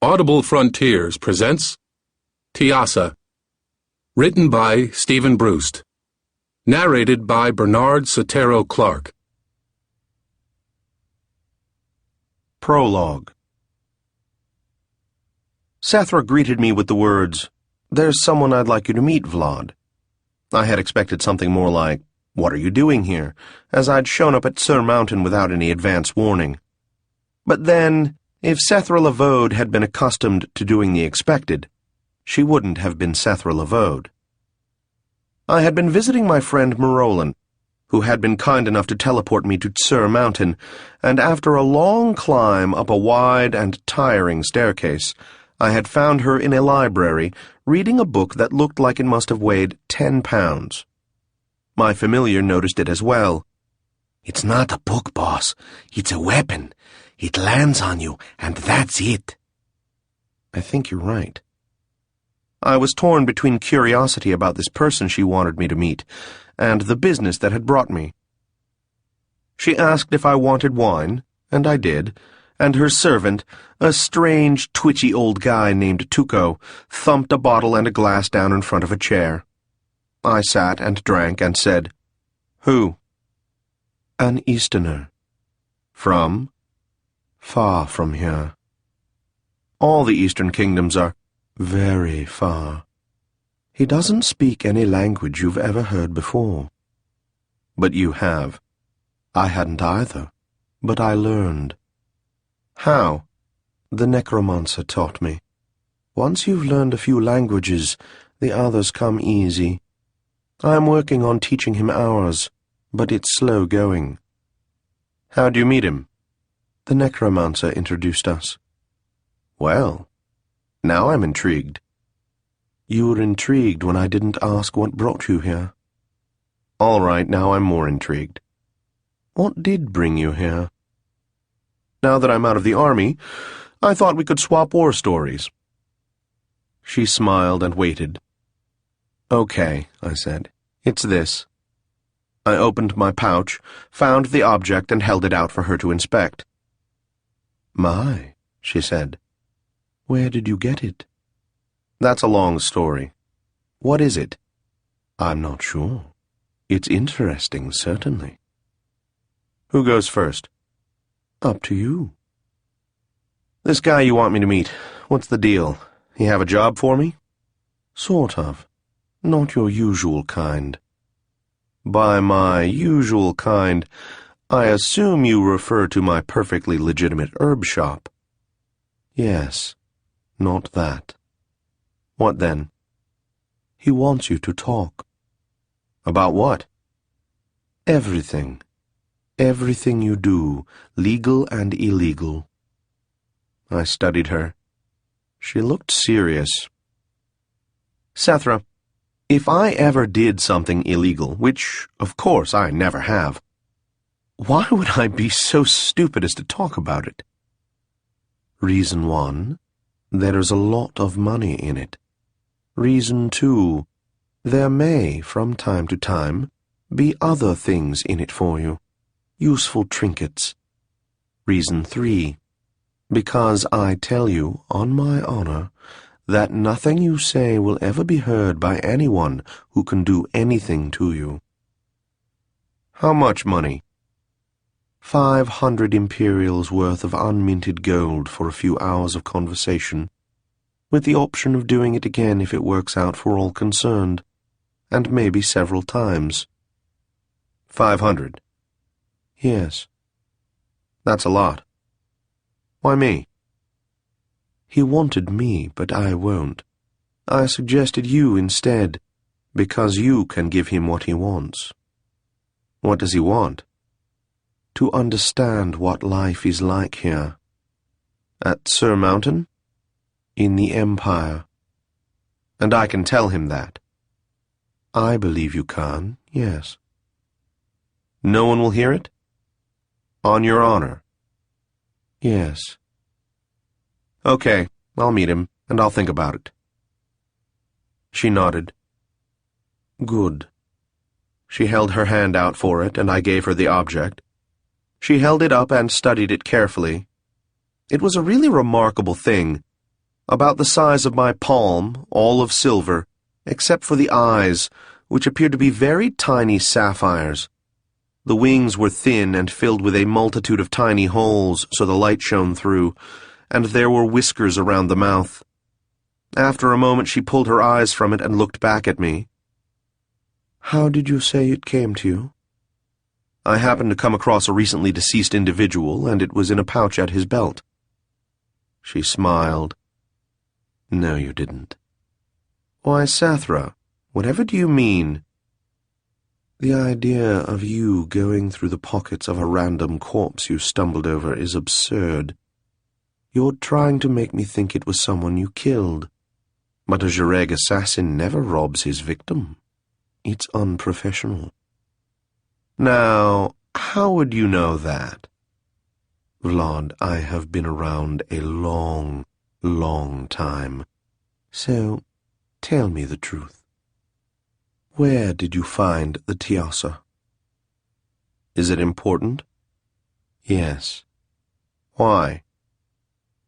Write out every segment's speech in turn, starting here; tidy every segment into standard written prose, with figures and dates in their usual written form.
Audible Frontiers presents Tiassa, written by Stephen Brust, narrated by Bernard Setaro Clark. Prologue. Setaro greeted me with the words, "There's someone I'd like you to meet, Vlad." I had expected something more like, "What are you doing here?" as I'd shown up at Sur Mountain without any advance warning. But then, if Setaro Lavode had been accustomed to doing the expected, she wouldn't have been Setaro Lavode. I had been visiting my friend Merolin, who had been kind enough to teleport me to Sur Mountain, and after a long climb up a wide and tiring staircase, I had found her in a library reading a book that looked like it must have weighed 10 pounds. My familiar noticed it as well. "It's not a book, boss. It's a weapon. It lands on you, and that's it." I think you're right. I was torn between curiosity about this person she wanted me to meet and the business that had brought me. She asked if I wanted wine, and I did, and her servant, a strange, twitchy old guy named Tuco, thumped a bottle and a glass down in front of a chair. I sat and drank and said, "Who?" "An Easterner." "From?" "Far from here." "All the Eastern kingdoms are very far." "He doesn't speak any language you've ever heard before." "But you have." "I hadn't either, but I learned." "How?" "The necromancer taught me. Once you've learned a few languages, the others come easy. I'm working on teaching him ours, but it's slow going." "How'd you meet him?" "The necromancer introduced us." "Well, now I'm intrigued." "You were intrigued when I didn't ask what brought you here." "All right, now I'm more intrigued." "What did bring you here?" "Now that I'm out of the army, I thought we could swap war stories." She smiled and waited. "Okay," I said. "It's this." I opened my pouch, found the object, and held it out for her to inspect. "My," she said. "Where did you get it?" "That's a long story." "What is it?" "I'm not sure. It's interesting, certainly." "Who goes first?" "Up to you." "This guy you want me to meet, what's the deal? He have a job for me?" "Sort of. Not your usual kind." "By my usual kind, I assume you refer to my perfectly legitimate herb shop." "Yes, not that." "What then?" "He wants you to talk." "About what?" "Everything. Everything you do, legal and illegal." I studied her. She looked serious. "Setaro, if I ever did something illegal, which, of course, I never have, why would I be so stupid as to talk about it?" "Reason 1, there is a lot of money in it. Reason 2, there may, from time to time, be other things in it for you, useful trinkets. Reason 3, because I tell you, on my honor, that nothing you say will ever be heard by anyone who can do anything to you." "How much money?" 500 imperials worth of unminted gold for a few hours of conversation, with the option of doing it again if it works out for all concerned, and maybe several times. 500? Yes. That's a lot. Why me? He wanted me, but I won't. I suggested you instead, because you can give him what he wants." "What does he want?" "To understand what life is like here." "At Sur Mountain?" "In the Empire." "And I can tell him that?" "I believe you can, yes." "No one will hear it?" "On your honor?" "Yes." "Okay, I'll meet him, and I'll think about it." She nodded. "Good." She held her hand out for it, and I gave her the object. She held it up and studied it carefully. It was a really remarkable thing, about the size of my palm, all of silver, except for the eyes, which appeared to be very tiny sapphires. The wings were thin and filled with a multitude of tiny holes so the light shone through, and there were whiskers around the mouth. After a moment she pulled her eyes from it and looked back at me. "How did you say it came to you?" "I happened to come across a recently deceased individual, and it was in a pouch at his belt." She smiled. "No, you didn't." "Why, Sathra, whatever do you mean?" "The idea of you going through the pockets of a random corpse you stumbled over is absurd. You're trying to make me think it was someone you killed. But a Jareg assassin never robs his victim. It's unprofessional." "Now, how would you know that?" "Vlad, I have been around a long, long time. So, tell me the truth. Where did you find the Tiassa?" "Is it important?" "Yes." "Why?"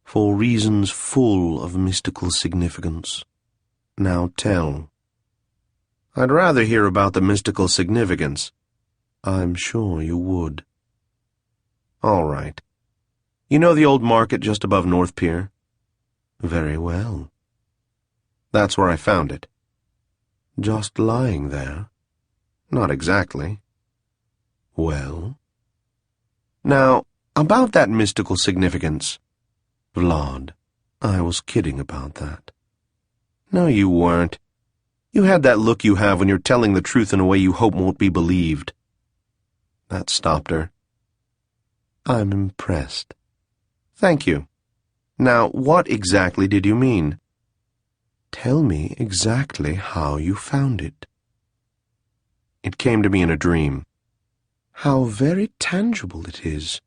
"For reasons full of mystical significance. Now tell." "I'd rather hear about the mystical significance." "I'm sure you would." "All right. You know the old market just above North Pier?" "Very well." "That's where I found it." "Just lying there?" "Not exactly." "Well?" "Now, about that mystical significance." "Vlad, I was kidding about that." "No, you weren't. You had that look you have when you're telling the truth in a way you hope won't be believed." That stopped her. "I'm impressed." "Thank you. Now, what exactly did you mean?" "Tell me exactly how you found it." "It came to me in a dream." "How very tangible it is."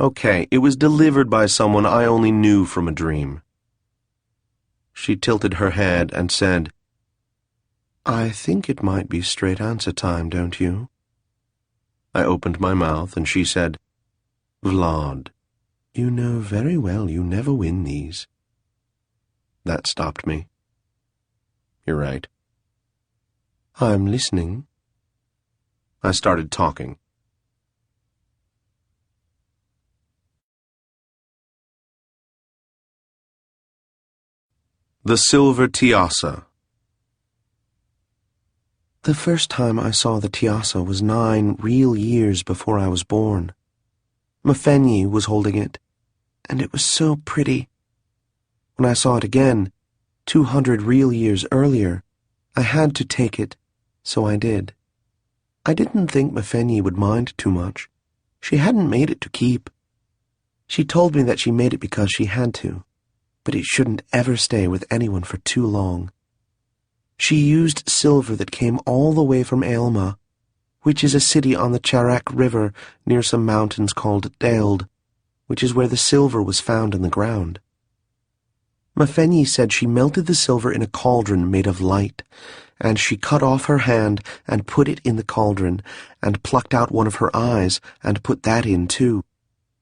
"Okay, it was delivered by someone I only knew from a dream." She tilted her head and said, "I think it might be straight answer time, don't you?" I opened my mouth, and she said, "Vlad, you know very well you never win these." That stopped me. "You're right." "I'm listening." I started talking. The Silver Tiassa. The first time I saw the Tiassa was 9 real years before I was born. Mafenyi was holding it, and it was so pretty. When I saw it again, 200 real years earlier, I had to take it, so I did. I didn't think Mafenyi would mind too much. She hadn't made it to keep. She told me that she made it because she had to, but it shouldn't ever stay with anyone for too long. She used silver that came all the way from Aylma, which is a city on the Charak River near some mountains called Deld, which is where the silver was found in the ground. Mafenyi said she melted the silver in a cauldron made of light, and she cut off her hand and put it in the cauldron, and plucked out one of her eyes and put that in too,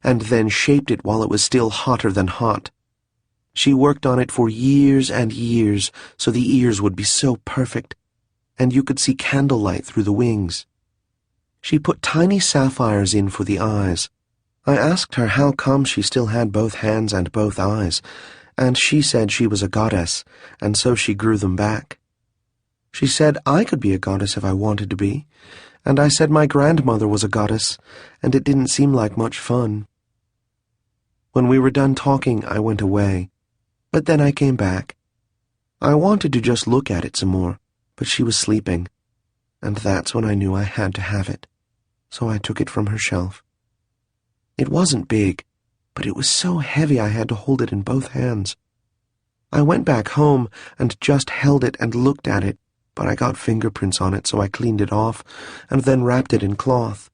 and then shaped it while it was still hotter than hot. She worked on it for years and years, so the ears would be so perfect, and you could see candlelight through the wings. She put tiny sapphires in for the eyes. I asked her how come she still had both hands and both eyes, and she said she was a goddess, and so she grew them back. She said I could be a goddess if I wanted to be, and I said my grandmother was a goddess, and it didn't seem like much fun. When we were done talking, I went away. But then I came back. I wanted to just look at it some more, but she was sleeping, and that's when I knew I had to have it, so I took it from her shelf. It wasn't big, but it was so heavy I had to hold it in both hands. I went back home and just held it and looked at it, but I got fingerprints on it, so I cleaned it off, and then wrapped it in cloth.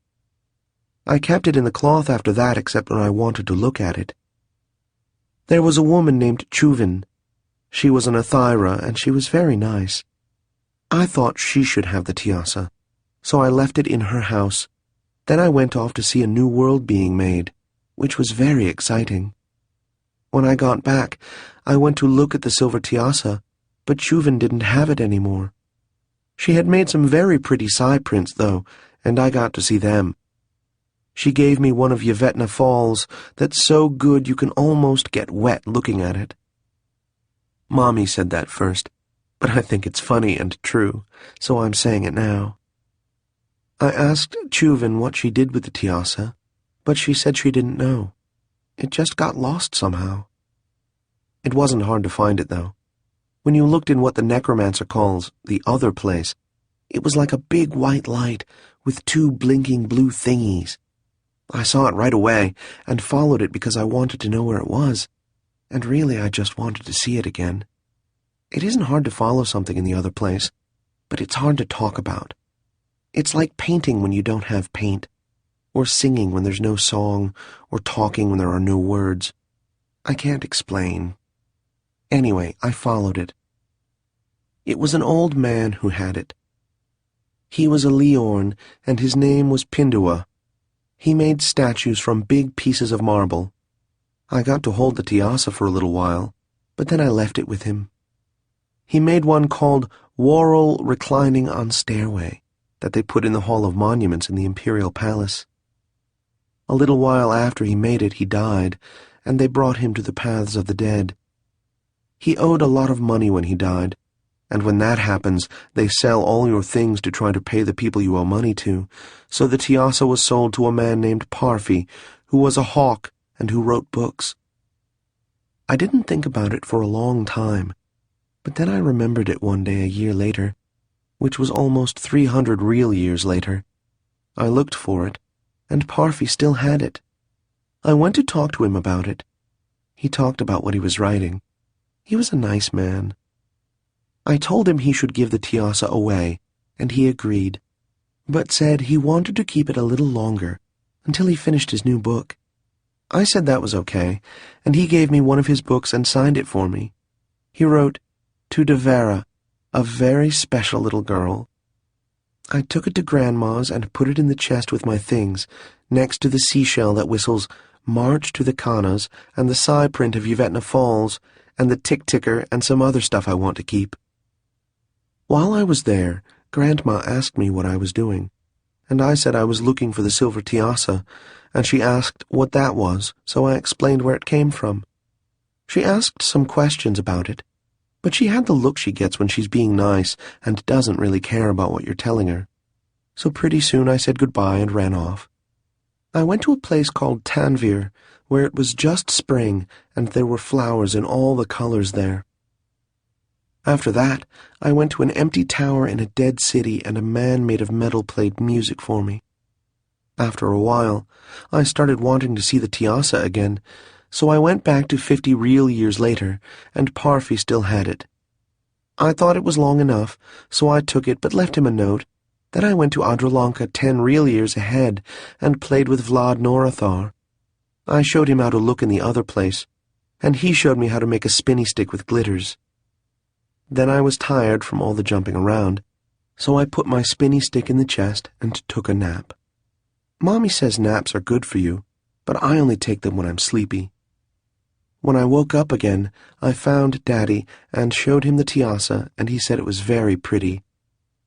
I kept it in the cloth after that, except when I wanted to look at it. There was a woman named Chuvin. She was an Athyra, and she was very nice. I thought she should have the Tiassa, so I left it in her house. Then I went off to see a new world being made, which was very exciting. When I got back, I went to look at the silver Tiassa, but Chuven didn't have it anymore. She had made some very pretty side prints, though, and I got to see them. She gave me one of Yvetna Falls that's so good you can almost get wet looking at it. Mommy said that first, but I think it's funny and true, so I'm saying it now. I asked Chuven what she did with the Tiassa, but she said she didn't know. It just got lost somehow. It wasn't hard to find it, though. When you looked in what the necromancer calls the other place, it was like a big white light with two blinking blue thingies. I saw it right away and followed it because I wanted to know where it was, and really I just wanted to see it again. It isn't hard to follow something in the other place, but it's hard to talk about. It's like painting when you don't have paint, or singing when there's no song, or talking when there are no words. I can't explain. Anyway, I followed it. It was an old man who had it. He was a Leorn, and his name was Pindua. He made statues from big pieces of marble. I got to hold the Tiassa for a little while, but then I left it with him. He made one called Worrell Reclining on Stairway that they put in the Hall of Monuments in the Imperial Palace. A little while after he made it, he died, and they brought him to the paths of the dead. He owed a lot of money when he died, and when that happens, they sell all your things to try to pay the people you owe money to, so the Tiassa was sold to a man named Parfi, who was a hawk and who wrote books. I didn't think about it for a long time, but then I remembered it one day a year later, which was almost 300 real years later. I looked for it, and Parfi still had it. I went to talk to him about it. He talked about what he was writing. He was a nice man. I told him he should give the Tiassa away, and he agreed, but said he wanted to keep it a little longer, until he finished his new book. I said that was okay, and he gave me one of his books and signed it for me. He wrote, "To Devera, a very special little girl." I took it to Grandma's and put it in the chest with my things, next to the seashell that whistles "March to the Khanas" and the side print of Yvetna Falls, and the tick-ticker and some other stuff I want to keep. While I was there, Grandma asked me what I was doing, and I said I was looking for the silver Tiassa, and she asked what that was, so I explained where it came from. She asked some questions about it, but she had the look she gets when she's being nice and doesn't really care about what you're telling her. So pretty soon I said goodbye and ran off. I went to a place called Tanvir, where it was just spring and there were flowers in all the colors there. After that, I went to an empty tower in a dead city, and a man made of metal played music for me. After a while, I started wanting to see the Tiassa again, so I went back to 50 real years later, and Parfi still had it. I thought it was long enough, so I took it but left him a note. Then I went to Adralanka 10 real years ahead and played with Vlad Norathar. I showed him how to look in the other place, and he showed me how to make a spinny stick with glitters. Then I was tired from all the jumping around, so I put my spinny stick in the chest and took a nap. Mommy says naps are good for you, but I only take them when I'm sleepy. When I woke up again, I found Daddy and showed him the Tiassa, and he said it was very pretty.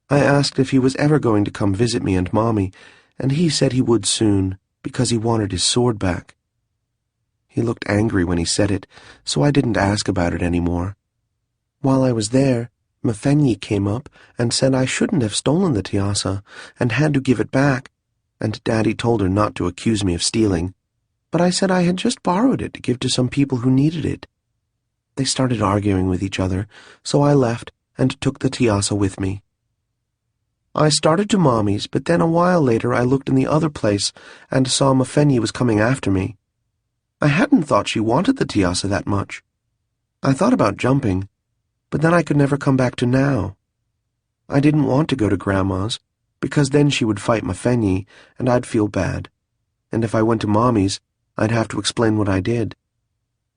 I asked if he was ever going to come visit me and Mommy, and he said he would soon, because he wanted his sword back. He looked angry when he said it, so I didn't ask about it anymore. While I was there, Mafenyi came up and said I shouldn't have stolen the Tiassa and had to give it back, and Daddy told her not to accuse me of stealing, but I said I had just borrowed it to give to some people who needed it. They started arguing with each other, so I left and took the Tiassa with me. I started to Mommy's, but then a while later I looked in the other place and saw Mafenyi was coming after me. I hadn't thought she wanted the Tiassa that much. I thought about jumping, but then I could never come back to now. I didn't want to go to Grandma's, because then she would fight Mafenyi, and I'd feel bad. And if I went to Mommy's, I'd have to explain what I did.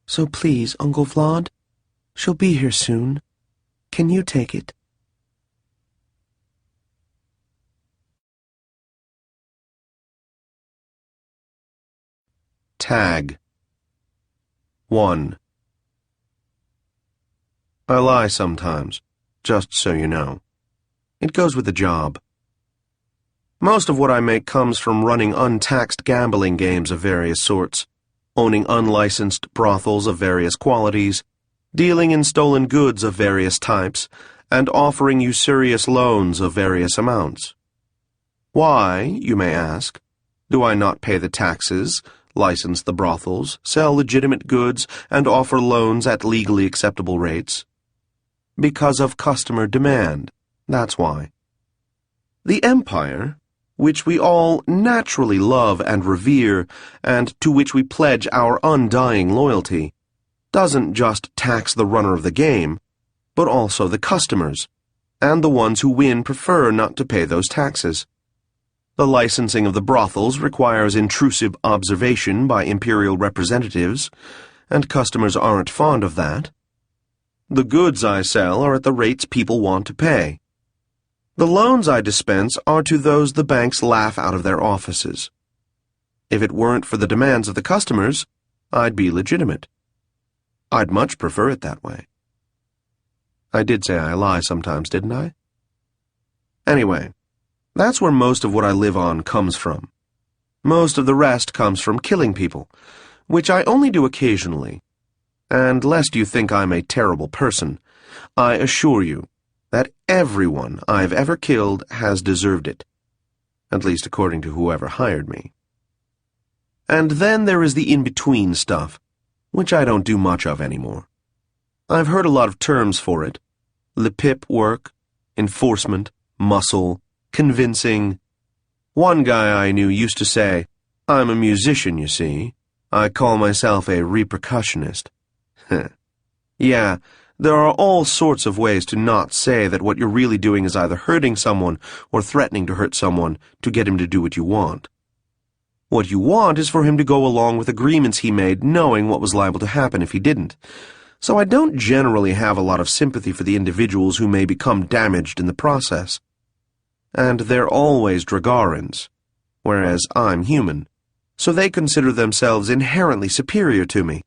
So please, Uncle Vlad, she'll be here soon. Can you take it? Tag 1. I lie sometimes, just so you know. It goes with the job. Most of what I make comes from running untaxed gambling games of various sorts, owning unlicensed brothels of various qualities, dealing in stolen goods of various types, and offering usurious loans of various amounts. Why, you may ask, do I not pay the taxes, license the brothels, sell legitimate goods, and offer loans at legally acceptable rates? Because of customer demand, that's why. The empire, which we all naturally love and revere, and to which we pledge our undying loyalty, doesn't just tax the runner of the game, but also the customers, and the ones who win prefer not to pay those taxes. The licensing of the brothels requires intrusive observation by imperial representatives, and customers aren't fond of that. The goods I sell are at the rates people want to pay. The loans I dispense are to those the banks laugh out of their offices. If it weren't for the demands of the customers, I'd be legitimate. I'd much prefer it that way. I did say I lie sometimes, didn't I? Anyway, that's where most of what I live on comes from. Most of the rest comes from killing people, which I only do occasionally. And lest you think I'm a terrible person, I assure you that everyone I've ever killed has deserved it, at least according to whoever hired me. And then there is the in-between stuff, which I don't do much of anymore. I've heard a lot of terms for it: LePip work, enforcement, muscle, convincing. One guy I knew used to say, "I'm a musician, you see. I call myself a repercussionist." Yeah, there are all sorts of ways to not say that what you're really doing is either hurting someone or threatening to hurt someone to get him to do what you want. What you want is for him to go along with agreements he made knowing what was liable to happen if he didn't. So I don't generally have a lot of sympathy for the individuals who may become damaged in the process. And they're always Dragarans, whereas I'm human, so they consider themselves inherently superior to me.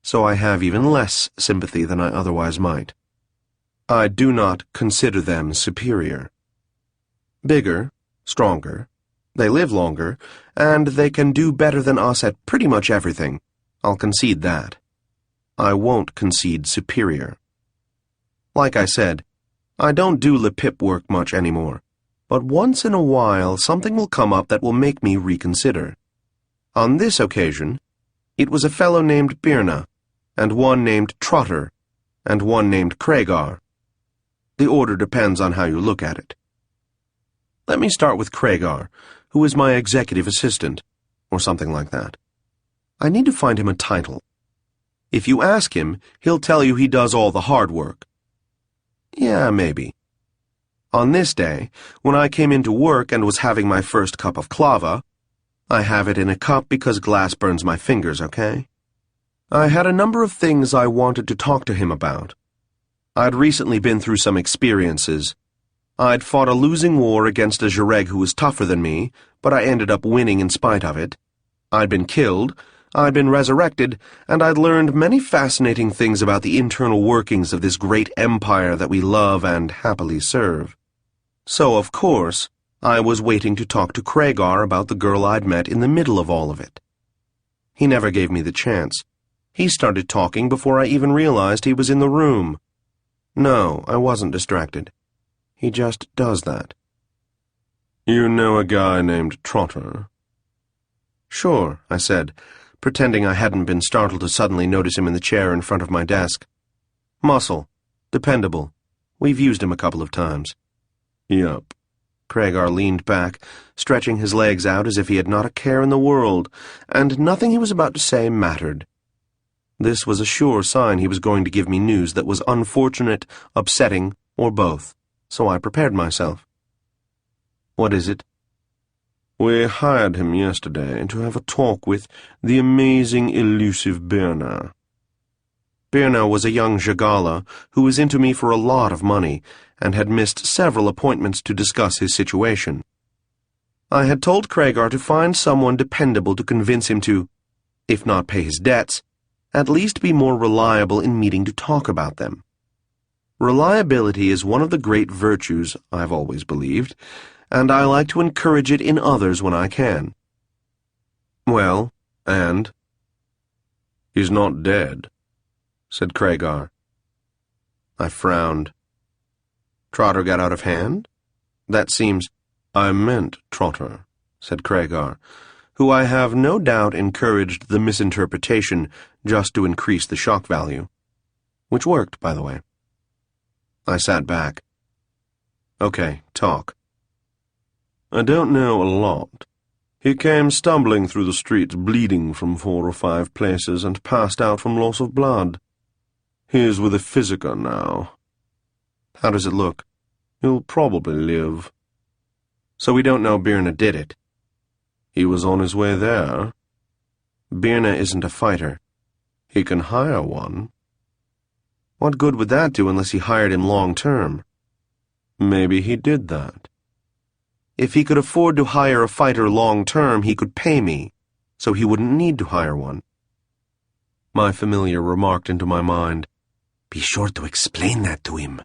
So I have even less sympathy than I otherwise might. I do not consider them superior. Bigger, stronger, they live longer, and they can do better than us at pretty much everything. I'll concede that. I won't concede superior. Like I said, I don't do LePip work much anymore, but once in a while something will come up that will make me reconsider. On this occasion, it was a fellow named Birna, and one named Trotter, and one named Craigar. The order depends on how you look at it. Let me start with Craigar, who is my executive assistant, or something like that. I need to find him a title. If you ask him, he'll tell you he does all the hard work. Yeah, maybe. On this day, when I came into work and was having my first cup of clava, I have it in a cup because glass burns my fingers, okay? I had a number of things I wanted to talk to him about. I'd recently been through some experiences. I'd fought a losing war against a Jareg who was tougher than me, but I ended up winning in spite of it. I'd been killed, I'd been resurrected, and I'd learned many fascinating things about the internal workings of this great empire that we love and happily serve. So, of course, I was waiting to talk to Craigar about the girl I'd met in the middle of all of it. He never gave me the chance. He started talking before I even realized he was in the room. No, I wasn't distracted. He just does that. You know a guy named Trotter? Sure, I said, pretending I hadn't been startled to suddenly notice him in the chair in front of my desk. Muscle. Dependable. We've used him a couple of times. Yup. Craigar leaned back, stretching his legs out as if he had not a care in the world, and nothing he was about to say mattered. This was a sure sign he was going to give me news that was unfortunate, upsetting, or both, so I prepared myself. What is it? We hired him yesterday to have a talk with the amazing, elusive Birna. Birna was a young Jagala who was into me for a lot of money and had missed several appointments to discuss his situation. I had told Craigar to find someone dependable to convince him to, if not pay his debts, at least be more reliable in meeting to talk about them. Reliability is one of the great virtues, I've always believed, and I like to encourage it in others when I can. Well, and? He's not dead, said Craigar. I frowned. Trotter got out of hand? That seems— I meant Trotter, said Craigar, who I have no doubt encouraged the misinterpretation just to increase the shock value. Which worked, by the way. I sat back. Okay, talk. I don't know a lot. He came stumbling through the streets bleeding from 4 or 5 places and passed out from loss of blood. He is with a physiker now. How does it look? He'll probably live. So we don't know Birna did it. He was on his way there. Birna isn't a fighter. He can hire one. What good would that do unless he hired him long-term? Maybe he did that. If he could afford to hire a fighter long-term, he could pay me, so he wouldn't need to hire one. My familiar remarked into my mind, Be sure to explain that to him.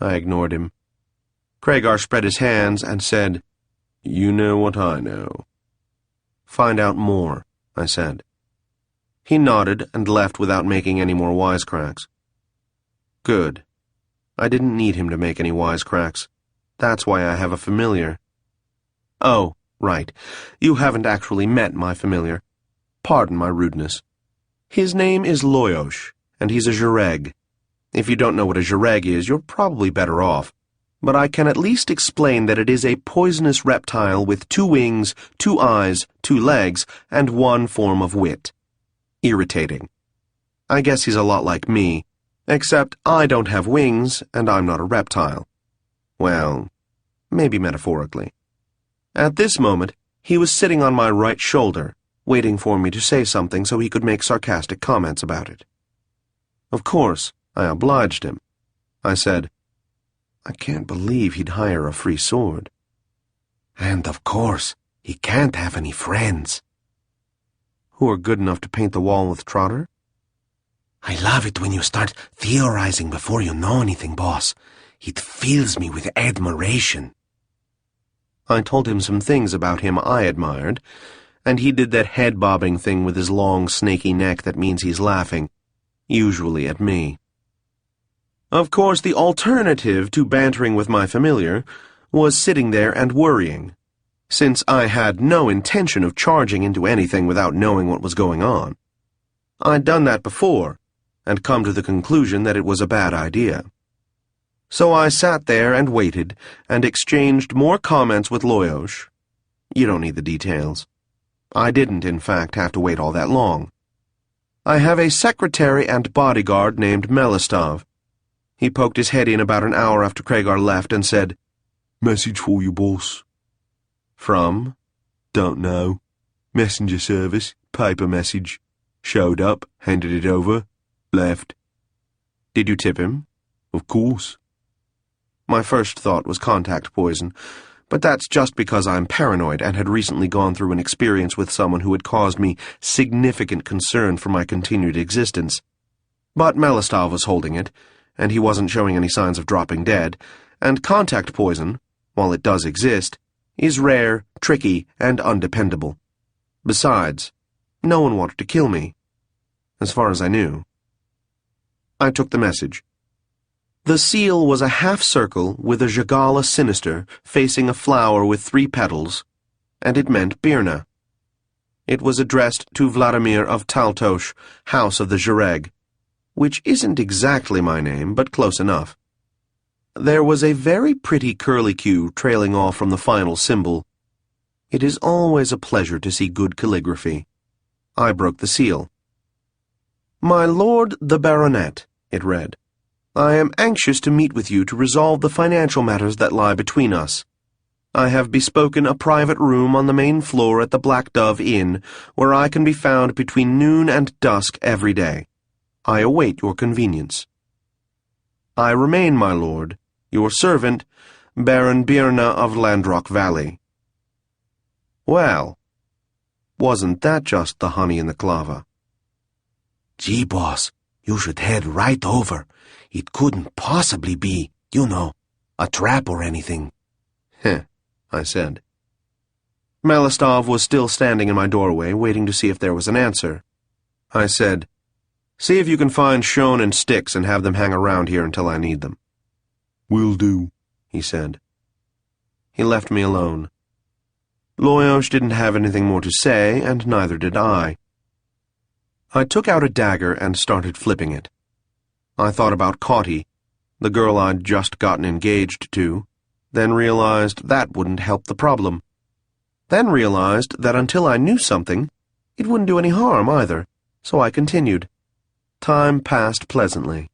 I ignored him. Craigar spread his hands and said, You know what I know. Find out more, I said. He nodded and left without making any more wisecracks. Good. I didn't need him to make any wisecracks. That's why I have a familiar. Oh, right. You haven't actually met my familiar. Pardon my rudeness. His name is Loyosh, and he's a Zhureg. If you don't know what a Zhureg is, you're probably better off. But I can at least explain that it is a poisonous reptile with 2 wings, 2 eyes, 2 legs, and 1 form of wit. Irritating. I guess he's a lot like me, except I don't have wings, and I'm not a reptile. Well, maybe metaphorically. At this moment, he was sitting on my right shoulder, waiting for me to say something so he could make sarcastic comments about it. Of course, I obliged him. I said, I can't believe he'd hire a free sword. And of course, he can't have any friends. Who are good enough to paint the wall with Trotter? I love it when you start theorizing before you know anything, boss. It fills me with admiration. I told him some things about him I admired, and he did that head-bobbing thing with his long, snaky neck that means he's laughing, usually at me. Of course, the alternative to bantering with my familiar was sitting there and worrying, since I had no intention of charging into anything without knowing what was going on. I'd done that before, and come to the conclusion that it was a bad idea. So I sat there and waited, and exchanged more comments with Loyosh. You don't need the details. I didn't, in fact, have to wait all that long. I have a secretary and bodyguard named Melistov. He poked his head in about an hour after Craigar left and said, Message for you, boss. From? Don't know. Messenger service, paper message. Showed up, handed it over, left. Did you tip him? Of course. My first thought was contact poison, but that's just because I'm paranoid and had recently gone through an experience with someone who had caused me significant concern for my continued existence. But Melistov was holding it, and he wasn't showing any signs of dropping dead, and contact poison, while it does exist, is rare, tricky, and undependable. Besides, no one wanted to kill me, as far as I knew. I took the message. The seal was a half-circle with a Jagala sinister facing a flower with 3 petals, and it meant Birna. It was addressed to Vladimir of Taltos, House of the Zhureg, which isn't exactly my name, but close enough. There was a very pretty curlicue trailing off from the final symbol. It is always a pleasure to see good calligraphy. I broke the seal. My lord the baronet, it read, I am anxious to meet with you to resolve the financial matters that lie between us. I have bespoken a private room on the main floor at the Black Dove Inn, where I can be found between noon and dusk every day. I await your convenience. I remain, my lord, your servant, Baron Birna of Landrock Valley. Well, wasn't that just the honey in the clava? Gee, boss, You should head right over. It couldn't possibly be, a trap or anything. Heh, I said. Malistov was still standing in my doorway, waiting to see if there was an answer. I said, "See if you can find Shone and Styx and have them hang around here until I need them." "Will do," he said. He left me alone. Loyos didn't have anything more to say, and neither did I. I took out a dagger and started flipping it. I thought about Cauty, the girl I'd just gotten engaged to, then realized that wouldn't help the problem. Then realized that until I knew something, it wouldn't do any harm either, so I continued. Time passed pleasantly.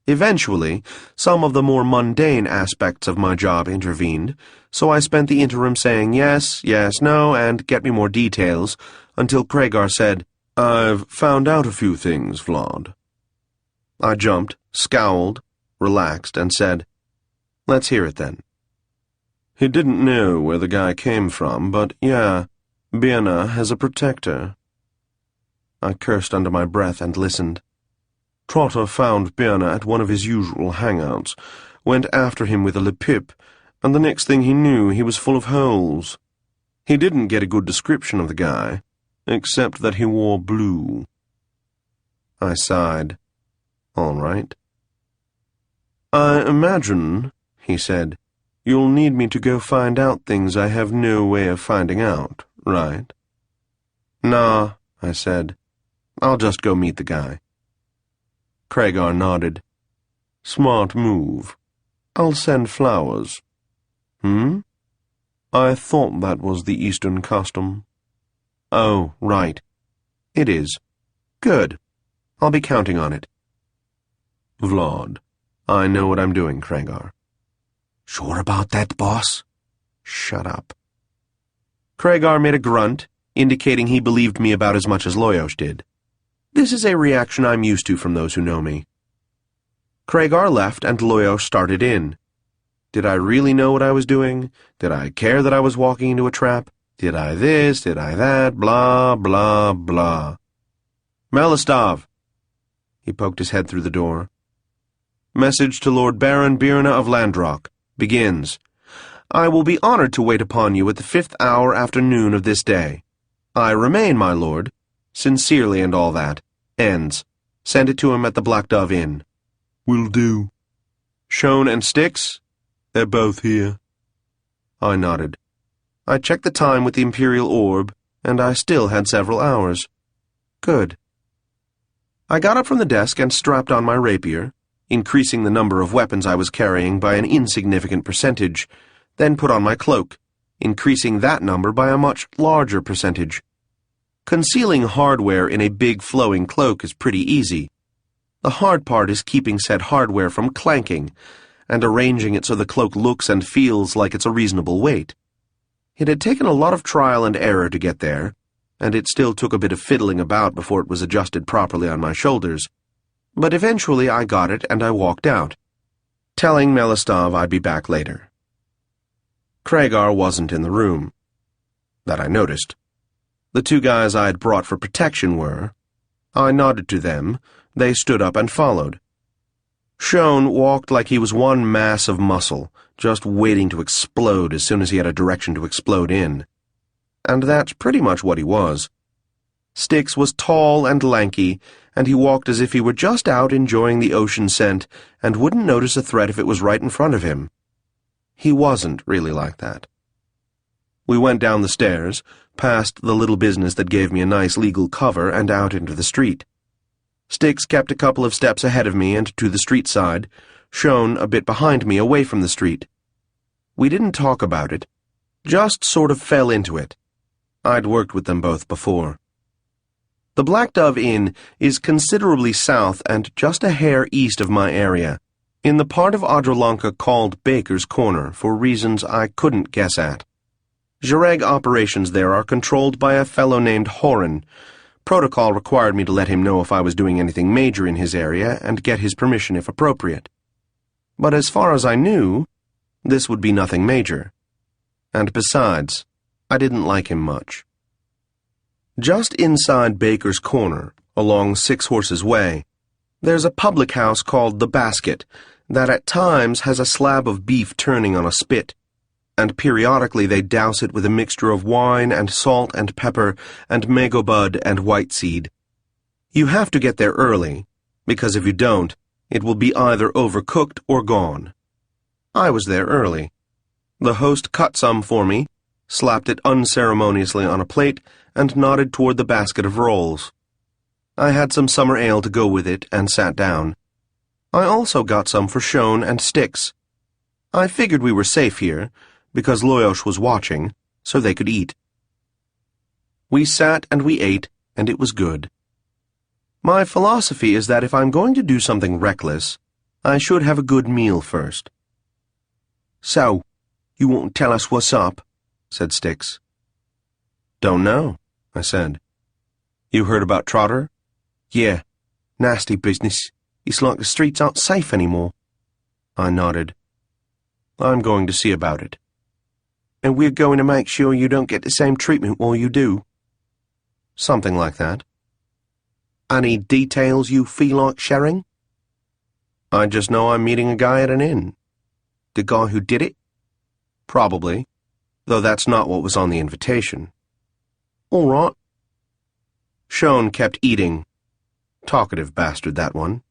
Eventually, some of the more mundane aspects of my job intervened, so I spent the interim saying yes, yes, no, and get me more details, until Kragar said, "I've found out a few things, Vlad." I jumped, scowled, relaxed, and said, "Let's hear it then." "He didn't know where the guy came from, but yeah, Birna has a protector." I cursed under my breath and listened. Trotter found Birna at one of his usual hangouts, went after him with a lepip, and the next thing he knew he was full of holes. He didn't get a good description of the guy, except that he wore blue. I sighed. "All right." "I imagine," he said, "you'll need me to go find out things I have no way of finding out, right?" "Nah," I said. "I'll just go meet the guy." Kragar nodded. "Smart move. I'll send flowers." "I thought that was the Eastern custom." "Oh, right. It is. Good. I'll be counting on it." "Vlad, I know what I'm doing, Kragar." Sure about that, boss? "Shut up." Kragar made a grunt, indicating he believed me about as much as Loyos did. This is a reaction I'm used to from those who know me. Kragar left and Loyos started in. Did I really know what I was doing? Did I care that I was walking into a trap? Did I this? Did I that? Blah, blah, blah. "Malistov." He poked his head through the door. "Message to Lord Baron Birna of Landrock. Begins. I will be honored to wait upon you at the 5th hour after noon of this day. I remain, my lord. Sincerely and all that. Ends. Send it to him at the Black Dove Inn." "Will do." "Shone and Styx?" "They're both here." I nodded. I checked the time with the Imperial Orb, and I still had several hours. Good. I got up from the desk and strapped on my rapier, increasing the number of weapons I was carrying by an insignificant percentage, then put on my cloak, increasing that number by a much larger percentage. Concealing hardware in a big flowing cloak is pretty easy. The hard part is keeping said hardware from clanking, and arranging it so the cloak looks and feels like it's a reasonable weight. It had taken a lot of trial and error to get there, and it still took a bit of fiddling about before it was adjusted properly on my shoulders. But eventually I got it and I walked out, telling Malistov I'd be back later. Kragar wasn't in the room. That I noticed. The two guys I'd brought for protection were. I nodded to them. They stood up and followed. Shone walked like he was one mass of muscle, just waiting to explode as soon as he had a direction to explode in. And that's pretty much what he was. Styx was tall and lanky, and he walked as if he were just out enjoying the ocean scent and wouldn't notice a threat if it was right in front of him. He wasn't really like that. We went down the stairs, past the little business that gave me a nice legal cover, and out into the street. Styx kept a couple of steps ahead of me and to the street side, Shone a bit behind me away from the street. We didn't talk about it, just sort of fell into it. I'd worked with them both before. The Black Dove Inn is considerably south and just a hair east of my area, in the part of Adralanka called Baker's Corner, for reasons I couldn't guess at. Jareg operations there are controlled by a fellow named Horan. Protocol required me to let him know if I was doing anything major in his area and get his permission if appropriate. But as far as I knew, this would be nothing major. And besides, I didn't like him much. Just inside Baker's Corner, along Six Horses Way, There's a public house called The Basket that at times has a slab of beef turning on a spit, and periodically they douse it with a mixture of wine and salt and pepper and mango bud and white seed. You have to get there early, because if you don't, it will be either overcooked or gone. I was there early. The host cut some for me, slapped it unceremoniously on a plate, and nodded toward the basket of rolls. I had some summer ale to go with it and sat down. I also got some for Shone and Styx. I figured we were safe here, because Loyosh was watching, so they could eat. We sat and we ate, and it was good. My philosophy is that if I'm going to do something reckless, I should have a good meal first. "So, you won't tell us what's up?" said Styx. "Don't know," I said. "You heard about Trotter?" "Yeah, nasty business. It's like the streets aren't safe anymore." I nodded. "I'm going to see about it." "And we're going to make sure you don't get the same treatment while you do?" "Something like that." "Any details you feel like sharing?" "I just know I'm meeting a guy at an inn." "The guy who did it?" "Probably, though that's not what was on the invitation." "All right." Shone kept eating. Talkative bastard, that one.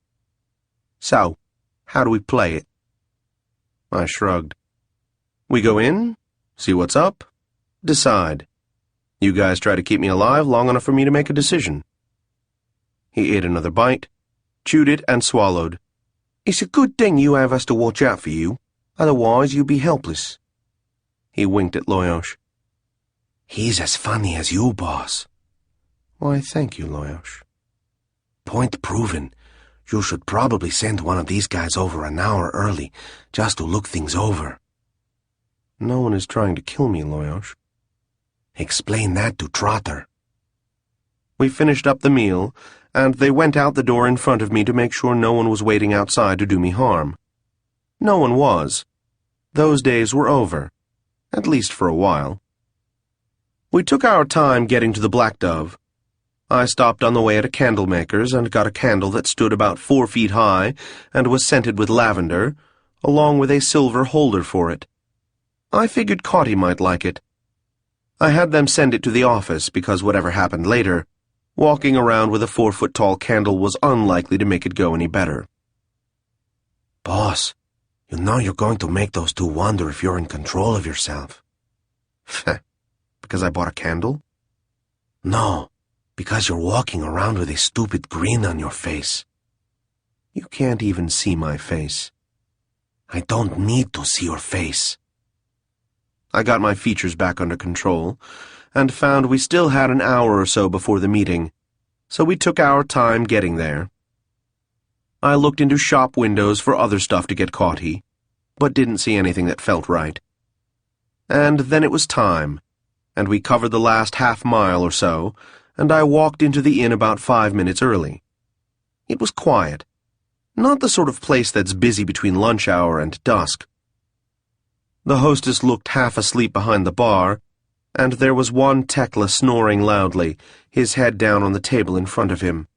"So, how do we play it?" I shrugged. "We go in, see what's up, decide. You guys try to keep me alive long enough for me to make a decision." He ate another bite, chewed it, and swallowed. "It's a good thing you have us to watch out for you. Otherwise, you'd be helpless." He winked at Loyosh. He's as funny as you, boss. "Why, thank you, Loyosh." Point proven. You should probably send one of these guys over an hour early, just to look things over. "No one is trying to kill me, Loyosh." Explain that to Trotter. We finished up the meal, and they went out the door in front of me to make sure no one was waiting outside to do me harm. No one was. Those days were over, at least for a while. We took our time getting to the Black Dove. I stopped on the way at a candlemaker's and got a candle that stood about 4 feet high and was scented with lavender, along with a silver holder for it. I figured Cotty might like it. I had them send it to the office because whatever happened later, walking around with a 4-foot-tall candle was unlikely to make it go any better. Boss, you know you're going to make those two wonder if you're in control of yourself. Because I bought a candle? No, because you're walking around with a stupid grin on your face. You can't even see my face. I don't need to see your face. I got my features back under control, and found we still had an hour or so before the meeting, so we took our time getting there. I looked into shop windows for other stuff to get Cotty, but didn't see anything that felt right. And then it was time, and we covered the last half-mile or so, and I walked into the inn about 5 minutes early. It was quiet, not the sort of place that's busy between lunch hour and dusk. The hostess looked half asleep behind the bar, and there was one Tekla snoring loudly, his head down on the table in front of him.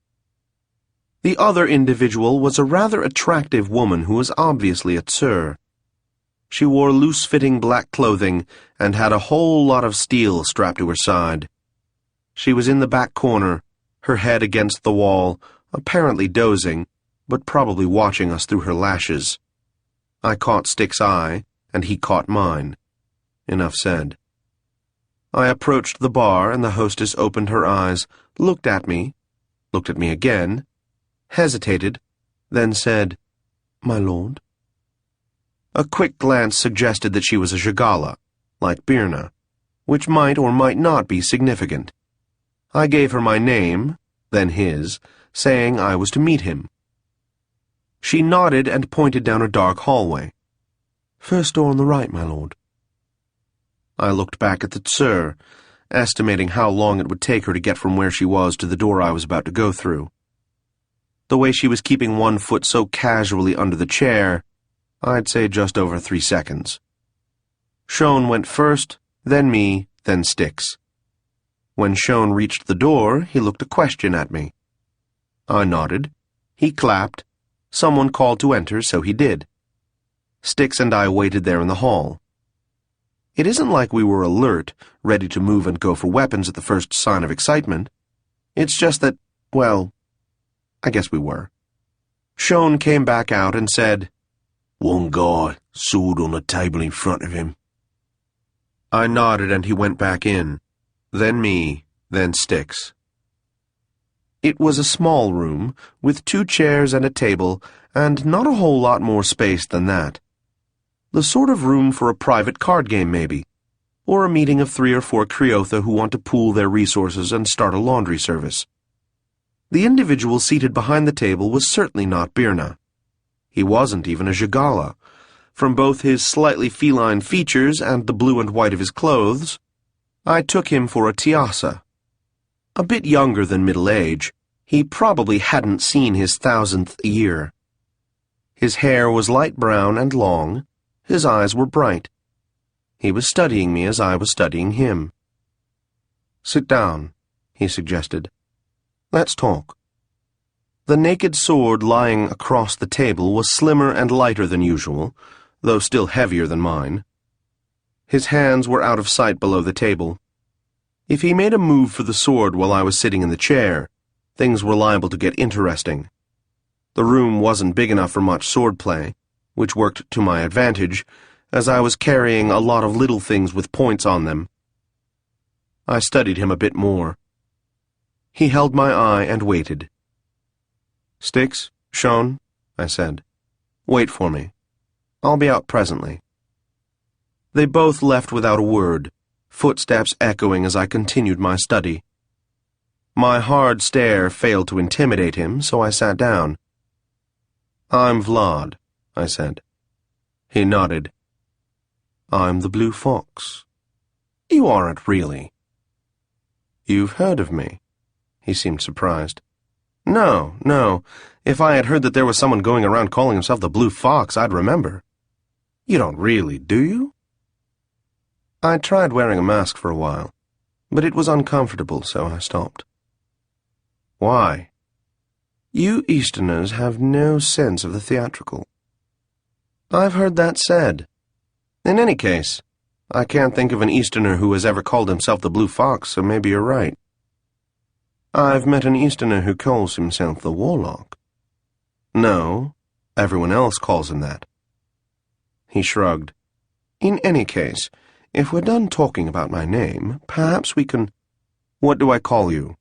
The other individual was a rather attractive woman who was obviously a tsur. She wore loose-fitting black clothing and had a whole lot of steel strapped to her side. She was in the back corner, her head against the wall, apparently dozing, but probably watching us through her lashes. I caught Styx's eye, and he caught mine. Enough said. I approached the bar, and the hostess opened her eyes, looked at me again, hesitated, then said, "My lord." A quick glance suggested that she was a Shigala, like Birna, which might or might not be significant. I gave her my name, then his, saying I was to meet him. She nodded and pointed down a dark hallway. "First door on the right, my lord." I looked back at the tsur, estimating how long it would take her to get from where she was to the door I was about to go through. The way she was keeping one foot so casually under the chair, I'd say just over 3 seconds. Shone went first, then me, then Styx. When Shone reached the door, he looked a question at me. I nodded. He clapped. Someone called to enter, so he did. Styx and I waited there in the hall. It isn't like we were alert, ready to move and go for weapons at the first sign of excitement. It's just that, well, I guess we were. Shone came back out and said, "One guy, sword on the table in front of him." I nodded and he went back in. Then me, then Styx. It was a small room, with 2 chairs and a table, and not a whole lot more space than that. The sort of room for a private card game, maybe, or a meeting of 3 or 4 Kriotha who want to pool their resources and start a laundry service. The individual seated behind the table was certainly not Birna. He wasn't even a Jagala. From both his slightly feline features and the blue and white of his clothes, I took him for a Tiassa. A bit younger than middle age, he probably hadn't seen his 1000th year. His hair was light brown and long. His eyes were bright. He was studying me as I was studying him. "Sit down," he suggested. "Let's talk." The naked sword lying across the table was slimmer and lighter than usual, though still heavier than mine. His hands were out of sight below the table. If he made a move for the sword while I was sitting in the chair, things were liable to get interesting. The room wasn't big enough for much swordplay, which worked to my advantage, as I was carrying a lot of little things with points on them. I studied him a bit more. He held my eye and waited. "Styx, Shone," I said. "Wait for me. I'll be out presently." They both left without a word, footsteps echoing as I continued my study. My hard stare failed to intimidate him, so I sat down. "I'm Vlad," I said. He nodded. "I'm the Blue Fox." "You aren't really." "You've heard of me?" He seemed surprised. No. If I had heard that there was someone going around calling himself the Blue Fox, I'd remember." "You don't really, do you?" I tried wearing a mask for a while, but it was uncomfortable, so I stopped. "Why?" "You Easterners have no sense of the theatrical." "I've heard that said. In any case, I can't think of an Easterner who has ever called himself the Blue Fox, so maybe you're right." "I've met an Easterner who calls himself the Warlock." "No, everyone else calls him that." He shrugged. "In any case, if we're done talking about my name, perhaps we can— What do I call you?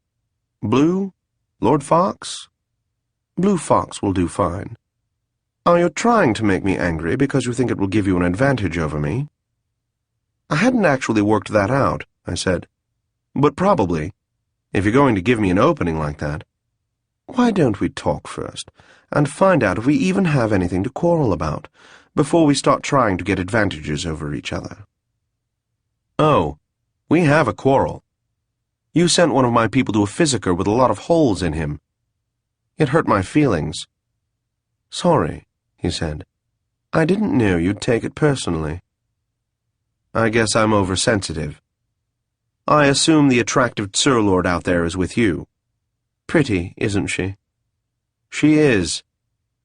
Blue? Lord Fox?" "Blue Fox will do fine." "Are you trying to make me angry because you think it will give you an advantage over me?" "I hadn't actually worked that out," I said. "But probably, if you're going to give me an opening like that. Why don't we talk first, and find out if we even have anything to quarrel about, before we start trying to get advantages over each other?" "Oh, we have a quarrel. You sent one of my people to a physiker with a lot of holes in him. It hurt my feelings." "Sorry," he said. "I didn't know you'd take it personally." "I guess I'm oversensitive. I assume the attractive Surlord out there is with you. Pretty, isn't she?" "She is.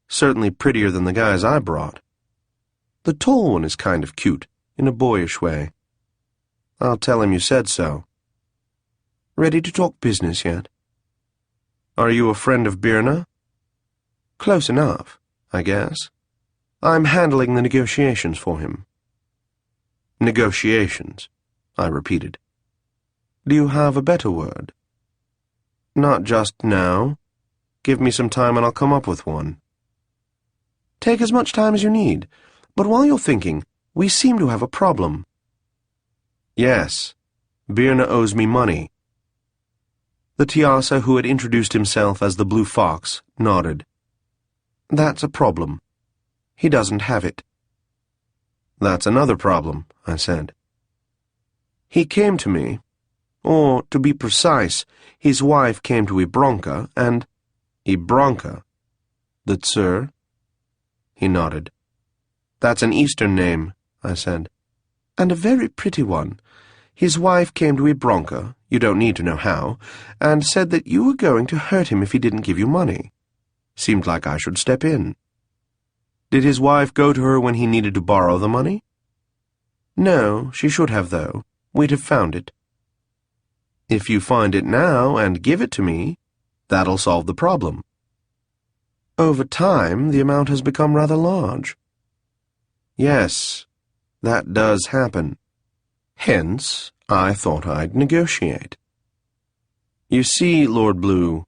Certainly prettier than the guys I brought. The tall one is kind of cute, in a boyish way. I'll tell him you said so." "Ready to talk business yet?" "Are you a friend of Birna?" "Close enough, I guess. I'm handling the negotiations for him." "Negotiations," I repeated. "Do you have a better word?" "Not just now. Give me some time and I'll come up with one." "Take as much time as you need, but while you're thinking, we seem to have a problem." "Yes, Birna owes me money." The Tiassa, who had introduced himself as the Blue Fox, nodded. "That's a problem. He doesn't have it." "That's another problem," I said. "He came to me, or, to be precise, his wife came to Ibronka, and—" "Ibronka? The Tsur?" He nodded. "That's an Eastern name," I said. "And a very pretty one. His wife came to Ibronka, you don't need to know how, and said that you were going to hurt him if he didn't give you money. Seemed like I should step in. Did his wife go to her when he needed to borrow the money? No, she should have, though. We'd have found it. If you find it now and give it to me, that'll solve the problem. Over time, the amount has become rather large. Yes, that does happen. Hence, I thought I'd negotiate. You see, Lord Blue,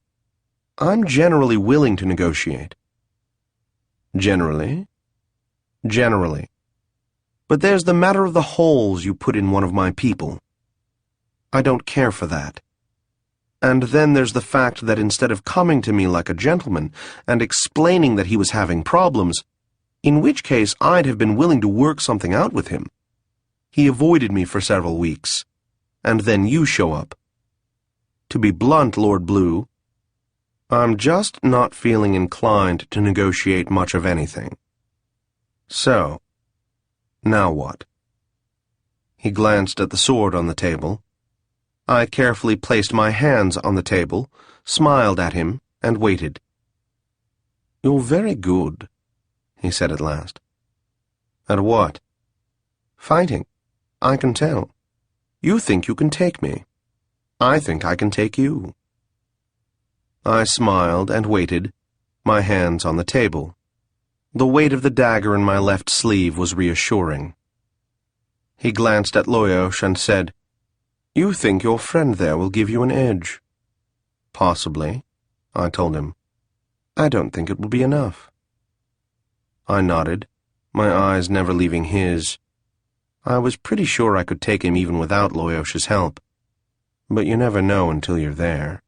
I'm generally willing to negotiate. Generally? Generally. But there's the matter of the holes you put in one of my people. I don't care for that. And then there's the fact that instead of coming to me like a gentleman and explaining that he was having problems, in which case I'd have been willing to work something out with him, he avoided me for several weeks, and then you show up. To be blunt, Lord Blue, I'm just not feeling inclined to negotiate much of anything. So, now what? He glanced at the sword on the table. I carefully placed my hands on the table, smiled at him, and waited. You're very good, he said at last. At what? Fighting. I can tell. You think you can take me. I think I can take you. I smiled and waited, my hands on the table. The weight of the dagger in my left sleeve was reassuring. He glanced at Loyosh and said, You think your friend there will give you an edge? Possibly, I told him. I don't think it will be enough. I nodded, my eyes never leaving his. I was pretty sure I could take him even without Loyosh's help, but you never know until you're there.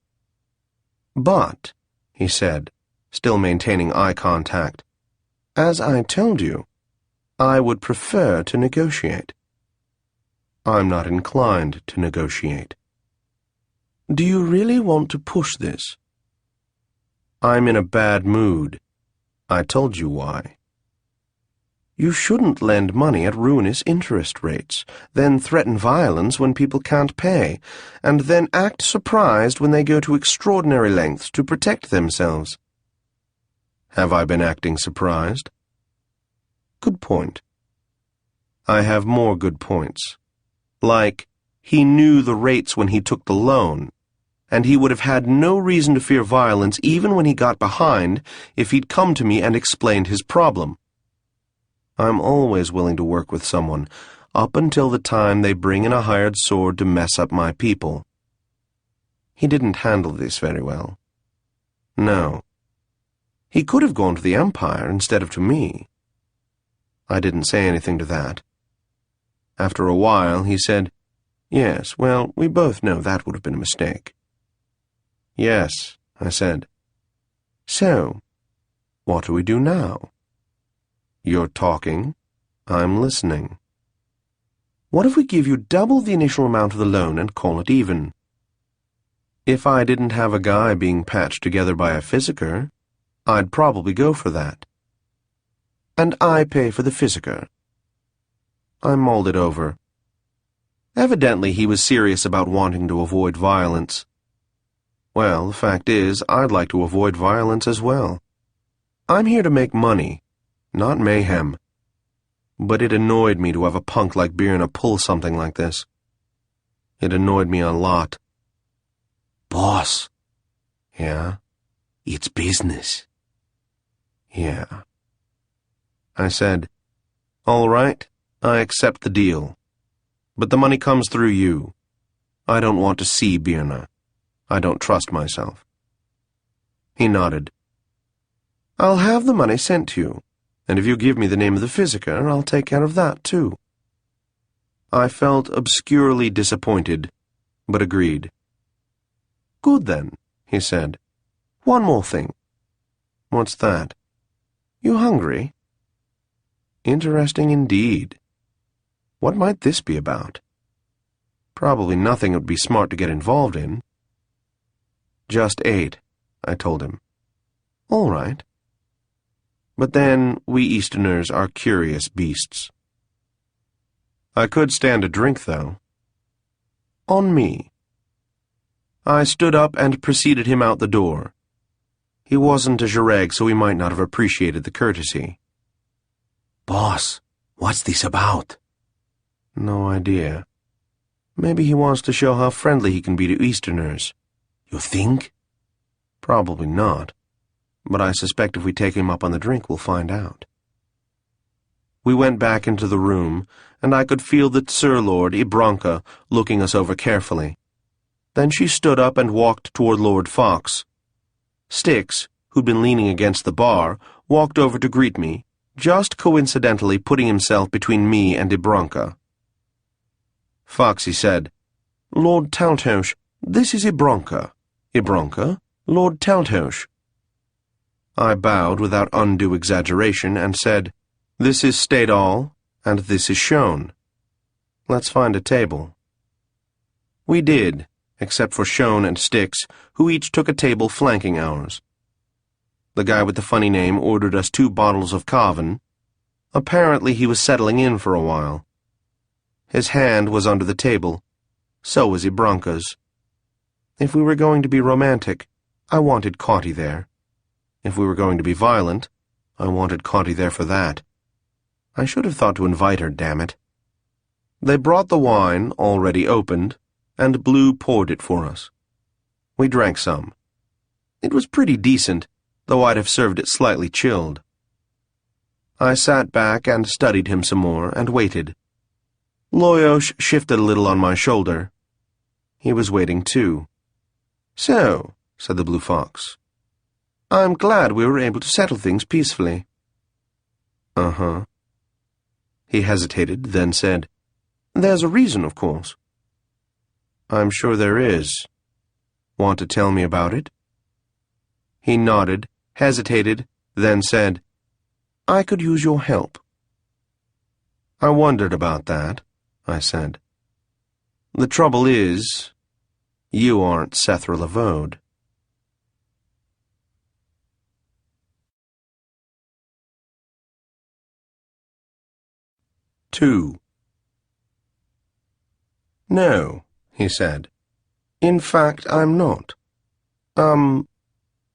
But, he said, still maintaining eye contact, as I told you, I would prefer to negotiate. I'm not inclined to negotiate. Do you really want to push this? I'm in a bad mood. I told you why. You shouldn't lend money at ruinous interest rates, then threaten violence when people can't pay, and then act surprised when they go to extraordinary lengths to protect themselves. Have I been acting surprised? Good point. I have more good points. Like, he knew the rates when he took the loan, and he would have had no reason to fear violence even when he got behind if he'd come to me and explained his problem. I'm always willing to work with someone, up until the time they bring in a hired sword to mess up my people. He didn't handle this very well. No. He could have gone to the Empire instead of to me. I didn't say anything to that. After a while, he said, Yes, well, we both know that would have been a mistake. Yes, I said. So, what do we do now? You're talking. I'm listening. What if we give you double the initial amount of the loan and call it even? If I didn't have a guy being patched together by a physiker, I'd probably go for that. And I pay for the physiker. I mulled it over. Evidently he was serious about wanting to avoid violence. Well, the fact is, I'd like to avoid violence as well. I'm here to make money, not mayhem. But it annoyed me to have a punk like Birna pull something like this. It annoyed me a lot. Boss. Yeah? It's business. Yeah. I said, All right, I accept the deal. But the money comes through you. I don't want to see Birna. I don't trust myself. He nodded. I'll have the money sent to you, and if you give me the name of the physiker, I'll take care of that, too. I felt obscurely disappointed, but agreed. Good then, he said. One more thing. What's that? You hungry? Interesting indeed. What might this be about? Probably nothing it would be smart to get involved in. Just ate, I told him. All right. But then, we Easterners are curious beasts. I could stand a drink, though. On me. I stood up and preceded him out the door. He wasn't a Jareg, so he might not have appreciated the courtesy. Boss, what's this about? No idea. Maybe he wants to show how friendly he can be to Easterners. You think? Probably not. But I suspect if we take him up on the drink, we'll find out. We went back into the room, and I could feel the Sir Lord Ibranca looking us over carefully. Then she stood up and walked toward Lord Fox. Styx, who'd been leaning against the bar, walked over to greet me, just coincidentally putting himself between me and Ibranca. Foxy said, "Lord Taltos, this is Ibranca. Ibranca, Lord Taltos." I bowed without undue exaggeration and said, "This is Stadall, and this is Shone. Let's find a table." We did, except for Shone and Styx, who each took a table flanking ours. The guy with the funny name ordered us 2 bottles of Cavan. Apparently he was settling in for a while. His hand was under the table. So was Ibranca's. If we were going to be romantic, I wanted Cauty there. If we were going to be violent, I wanted Cauty there for that. I should have thought to invite her, damn it. They brought the wine, already opened, and Blue poured it for us. We drank some. It was pretty decent, though I'd have served it slightly chilled. I sat back and studied him some more and waited. Loyosh shifted a little on my shoulder. He was waiting too. "So," said the Blue Fox, "I'm glad we were able to settle things peacefully." "Uh-huh." He hesitated, then said, "There's a reason, of course." "I'm sure there is. Want to tell me about it?" He nodded, hesitated, then said, "I could use your help." "I wondered about that," I said. "The trouble is, you aren't Sethra Lavode." 2. "No," he said. "In fact, I'm not.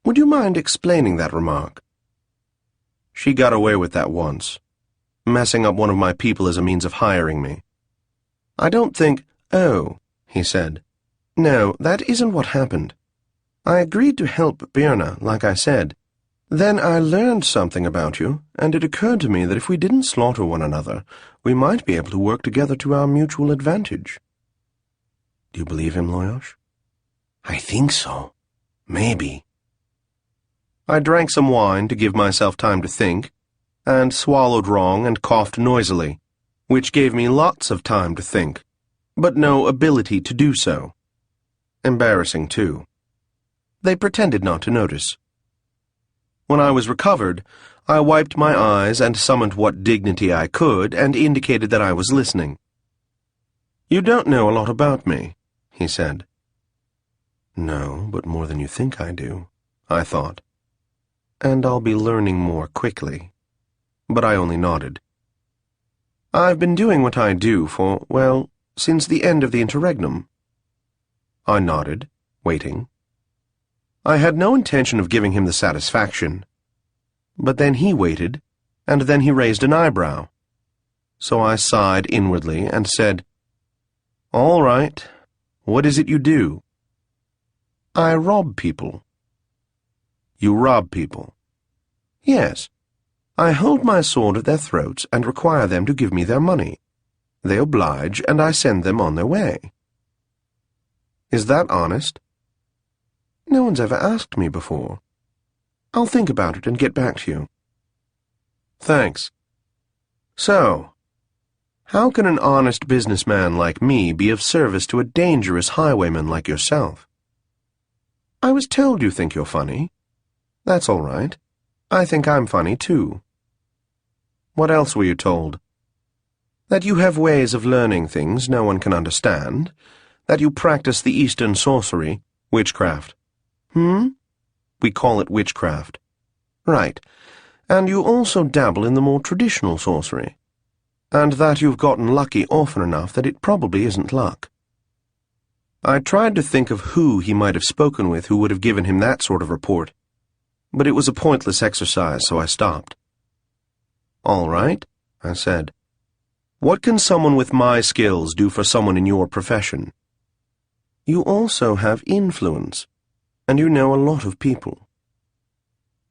Would you mind explaining that remark?" She got away with that once, messing up one of my people as a means of hiring me. "I don't think—" "Oh," he said. "No, that isn't what happened. I agreed to help Birna, like I said. Then I learned something about you, and it occurred to me that if we didn't slaughter one another, we might be able to work together to our mutual advantage." "Do you believe him, Loyosh?" I think so. Maybe. I drank some wine to give myself time to think, and swallowed wrong and coughed noisily, which gave me lots of time to think, but no ability to do so. Embarrassing, too. They pretended not to notice. When I was recovered, I wiped my eyes and summoned what dignity I could and indicated that I was listening. "You don't know a lot about me," he said. "No, but more than you think I do," I thought. "And I'll be learning more quickly." But I only nodded. "I've been doing what I do for, well, since the end of the interregnum." I nodded, waiting. I had no intention of giving him the satisfaction. But then he waited, and then he raised an eyebrow. So I sighed inwardly and said, "All right, what is it you do?" "I rob people." "You rob people?" "Yes. I hold my sword at their throats and require them to give me their money. They oblige, and I send them on their way." "Is that honest?" "No one's ever asked me before. I'll think about it and get back to you." "Thanks. So, how can an honest businessman like me be of service to a dangerous highwayman like yourself?" "I was told you think you're funny. That's all right. I think I'm funny, too." "What else were you told?" "That you have ways of learning things no one can understand, that you practice the Eastern sorcery, witchcraft." "We call it witchcraft." "Right. And you also dabble in the more traditional sorcery. And that you've gotten lucky often enough that it probably isn't luck." I tried to think of who he might have spoken with who would have given him that sort of report, but it was a pointless exercise, so I stopped. "All right," I said. "What can someone with my skills do for someone in your profession?" "You also have influence, and you know a lot of people."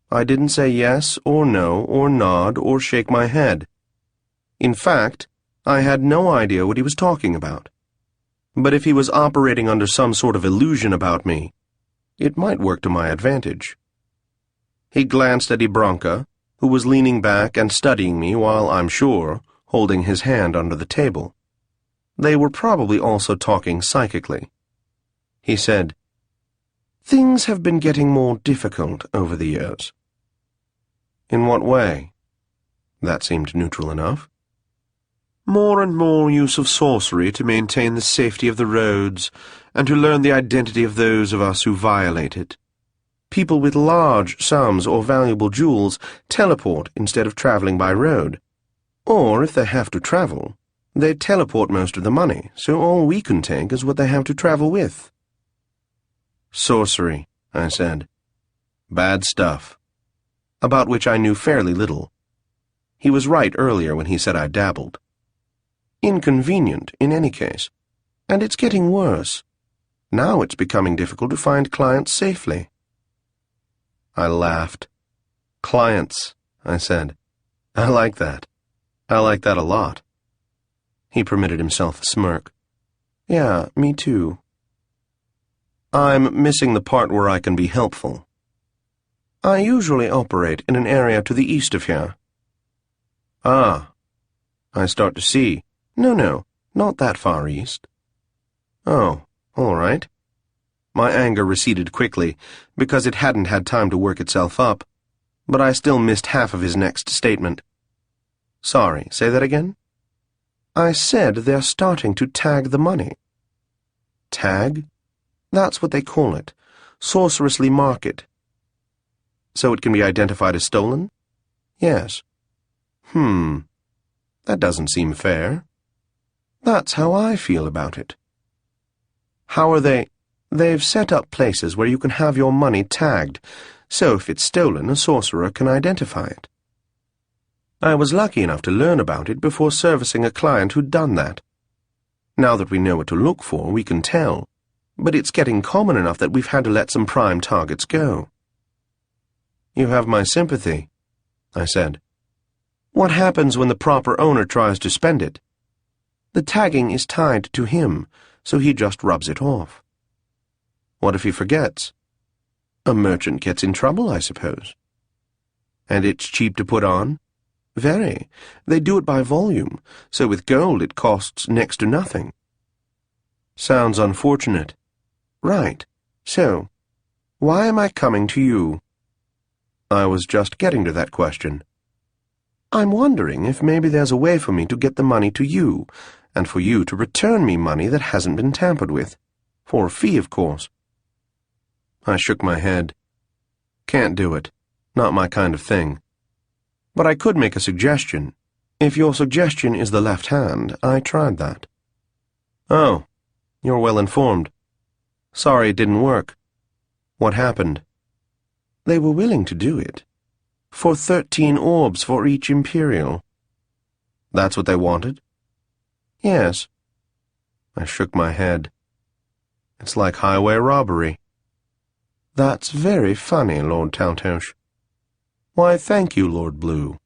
I didn't say yes or no or nod or shake my head. In fact, I had no idea what he was talking about. But if he was operating under some sort of illusion about me, it might work to my advantage. He glanced at Ibranka, who was leaning back and studying me while, I'm sure, holding his hand under the table. They were probably also talking psychically. He said, "Things have been getting more difficult over the years." "In what way?" That seemed neutral enough. "More and more use of sorcery to maintain the safety of the roads and to learn the identity of those of us who violate it. People with large sums or valuable jewels teleport instead of traveling by road. Or, if they have to travel, they teleport most of the money, so all we can take is what they have to travel with." "Sorcery," I said. "Bad stuff." About which I knew fairly little. He was right earlier when he said I dabbled. Inconvenient, in any case. And it's getting worse. Now it's becoming difficult to find clients safely. I laughed. "Clients," I said. "I like that. I like that a lot." He permitted himself a smirk. "Yeah, me too." "I'm missing the part where I can be helpful." "I usually operate in an area to the east of here." "Ah, I start to see. No, not that far east." "Oh, all right." My anger receded quickly, because it hadn't had time to work itself up, but I still missed half of his next statement. "Sorry, say that again?" "I said they're starting to tag the money." "Tag?" "That's what they call it. Sorcerously mark it." "So it can be identified as stolen?" "Yes." That doesn't seem fair." "That's how I feel about it." "How are they—" "They've set up places where you can have your money tagged, so if it's stolen, a sorcerer can identify it. I was lucky enough to learn about it before servicing a client who'd done that. Now that we know what to look for, we can tell, but it's getting common enough that we've had to let some prime targets go." "You have my sympathy," I said. "What happens when the proper owner tries to spend it?" "The tagging is tied to him, so he just rubs it off." "What if he forgets?" "A merchant gets in trouble, I suppose." "And it's cheap to put on?" "Very. They do it by volume, so with gold it costs next to nothing." "Sounds unfortunate." "Right. So, why am I coming to you?" "I was just getting to that question." "I'm wondering if maybe there's a way for me to get the money to you, and for you to return me money that hasn't been tampered with. For a fee, of course." I shook my head. "Can't do it. Not my kind of thing. But I could make a suggestion. If your suggestion is the left hand, I tried that." "Oh, you're well informed. Sorry it didn't work. What happened?" "They were willing to do it. For 13 orbs for each Imperial." "That's what they wanted?" "Yes." I shook my head. "It's like highway robbery." "That's very funny, Lord Taltos." "Why, thank you, Lord Blue."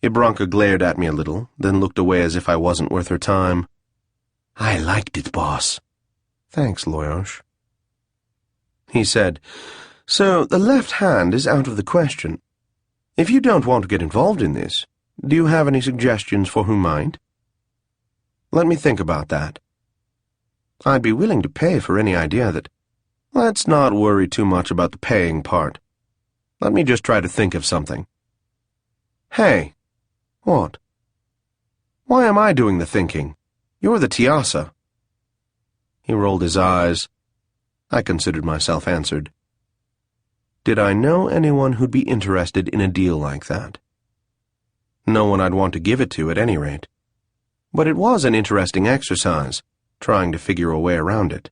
Ibranka glared at me a little, then looked away as if I wasn't worth her time. "I liked it, boss." "Thanks, Loyosh." He said, "So the left hand is out of the question. If you don't want to get involved in this, do you have any suggestions for who might?" "Let me think about that." "I'd be willing to pay for any idea that—" "Let's not worry too much about the paying part. Let me just try to think of something." "Hey." "What?" "Why am I doing the thinking? You're the Tiassa." He rolled his eyes. I considered myself answered. Did I know anyone who'd be interested in a deal like that? No one I'd want to give it to, at any rate. But it was an interesting exercise, trying to figure a way around it.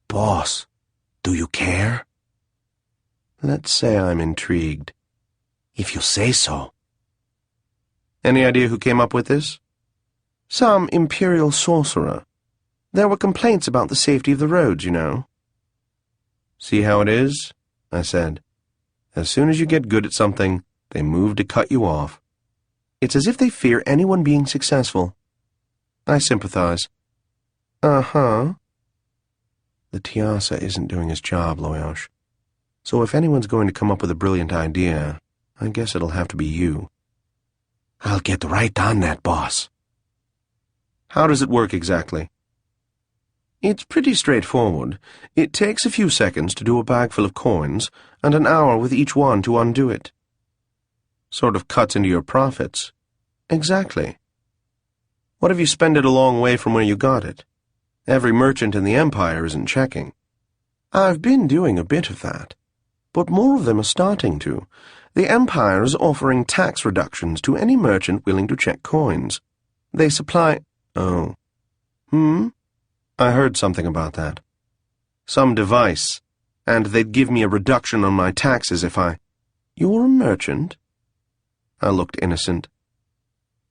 "Boss, do you care?" Let's say I'm intrigued. If you say so. Any idea who came up with this? Some imperial sorcerer. There were complaints about the safety of the roads, you know. See how it is? I said. As soon as you get good at something, they move to cut you off. It's as if they fear anyone being successful. I sympathize. Uh-huh. The Tiassa isn't doing his job, Loyosh. So if anyone's going to come up with a brilliant idea, I guess it'll have to be you. I'll get right on that, boss. How does it work exactly? It's pretty straightforward. It takes a few seconds to do a bag full of coins, and an hour with each one to undo it. Sort of cuts into your profits. Exactly. What if you spend it a long way from where you got it? Every merchant in the Empire isn't checking. I've been doing a bit of that, but more of them are starting to. The Empire is offering tax reductions to any merchant willing to check coins. They supply... Oh. I heard something about that. Some device, and they'd give me a reduction on my taxes if I... You're a merchant? I looked innocent.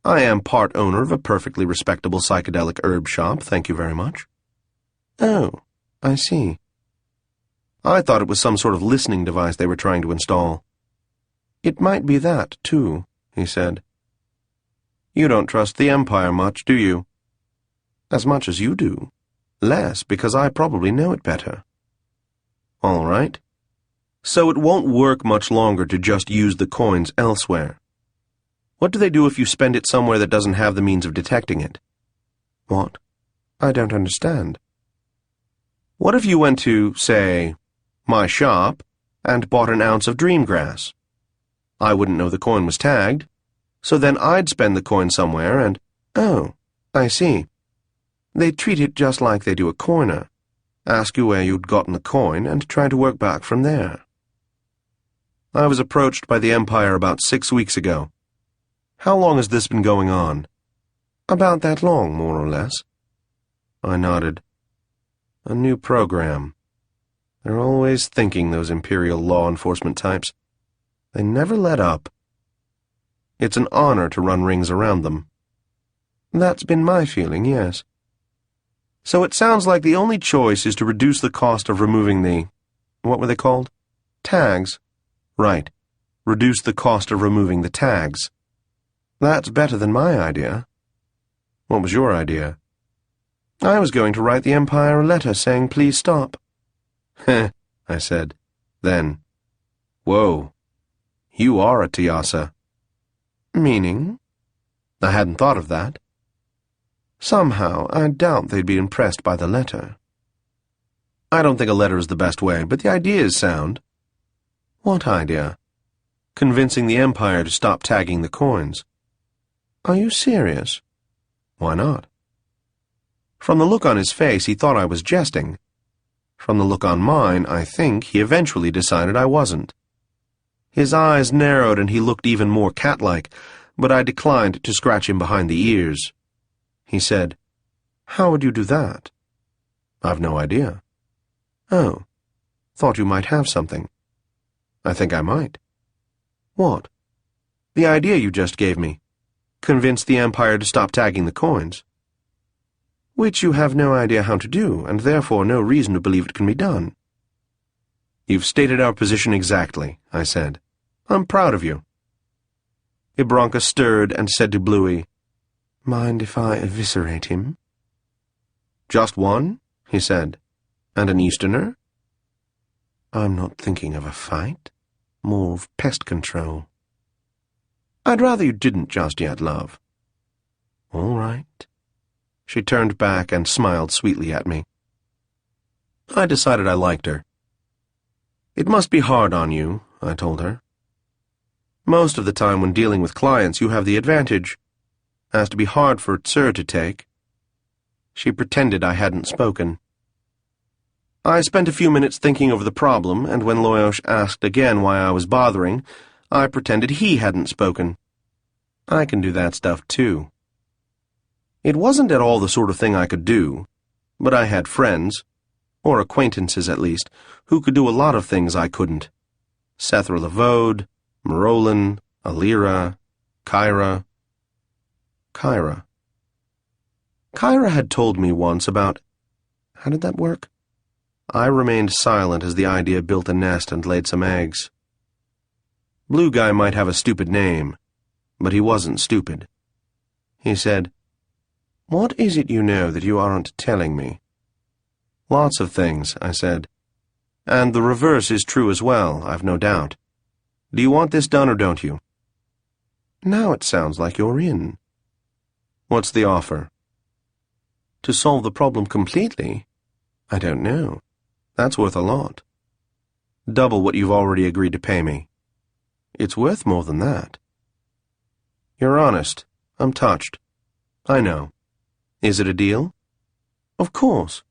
I am part owner of a perfectly respectable psychedelic herb shop, thank you very much. Oh, I see. I thought it was some sort of listening device they were trying to install. It might be that, too, he said. You don't trust the Empire much, do you? As much as you do. Less, because I probably know it better. All right. So it won't work much longer to just use the coins elsewhere. What do they do if you spend it somewhere that doesn't have the means of detecting it? What? I don't understand. What if you went to, say, my shop, and bought an ounce of dream grass? I wouldn't know the coin was tagged, so then I'd spend the coin somewhere and... Oh, I see. They treat it just like they do a coiner. Ask you where you'd gotten the coin and try to work back from there. I was approached by the Empire about 6 weeks ago. How long has this been going on? About that long, more or less. I nodded. A new program. They're always thinking, those Imperial law enforcement types. They never let up. It's an honor to run rings around them. That's been my feeling, yes. So it sounds like the only choice is to reduce the cost of removing the... What were they called? Tags. Right. Reduce the cost of removing the tags. That's better than my idea. What was your idea? I was going to write the Empire a letter saying, please stop. Heh, I said. Then, whoa, you are a Tiassa. Meaning? I hadn't thought of that. Somehow, I doubt they'd be impressed by the letter. I don't think a letter is the best way, but the idea is sound. What idea? Convincing the Empire to stop tagging the coins. Are you serious? Why not? From the look on his face, he thought I was jesting. From the look on mine, I think he eventually decided I wasn't. His eyes narrowed and he looked even more cat-like, but I declined to scratch him behind the ears. He said, How would you do that? I've no idea. Oh, thought you might have something. I think I might. What? The idea you just gave me. Convince the Empire to stop tagging the coins. Which you have no idea how to do, and therefore no reason to believe it can be done. You've stated our position exactly, I said. I'm proud of you. Ibranka stirred and said to Bluey, Mind if I eviscerate him? Just one, he said. And an Easterner? I'm not thinking of a fight. More of pest control. I'd rather you didn't just yet, love. All right. She turned back and smiled sweetly at me. I decided I liked her. It must be hard on you, I told her. Most of the time when dealing with clients, you have the advantage. Has to be hard for Sir to take. She pretended I hadn't spoken. I spent a few minutes thinking over the problem, and when Loyosh asked again why I was bothering, I pretended he hadn't spoken. I can do that stuff, too. It wasn't at all the sort of thing I could do, but I had friends, or acquaintances at least, who could do a lot of things I couldn't. Setaro, Marolin, Alira, Kyra. Kyra. Kyra had told me once about... How did that work? I remained silent as the idea built a nest and laid some eggs. Blue Guy might have a stupid name, but he wasn't stupid. He said, "What is it you know that you aren't telling me?" "Lots of things," I said. "And the reverse is true as well, I've no doubt. Do you want this done or don't you?" "Now it sounds like you're in." "What's the offer?" "To solve the problem completely? I don't know. That's worth a lot." "Double what you've already agreed to pay me." "It's worth more than that." "You're honest. I'm touched." "I know. Is it a deal?" "Of course."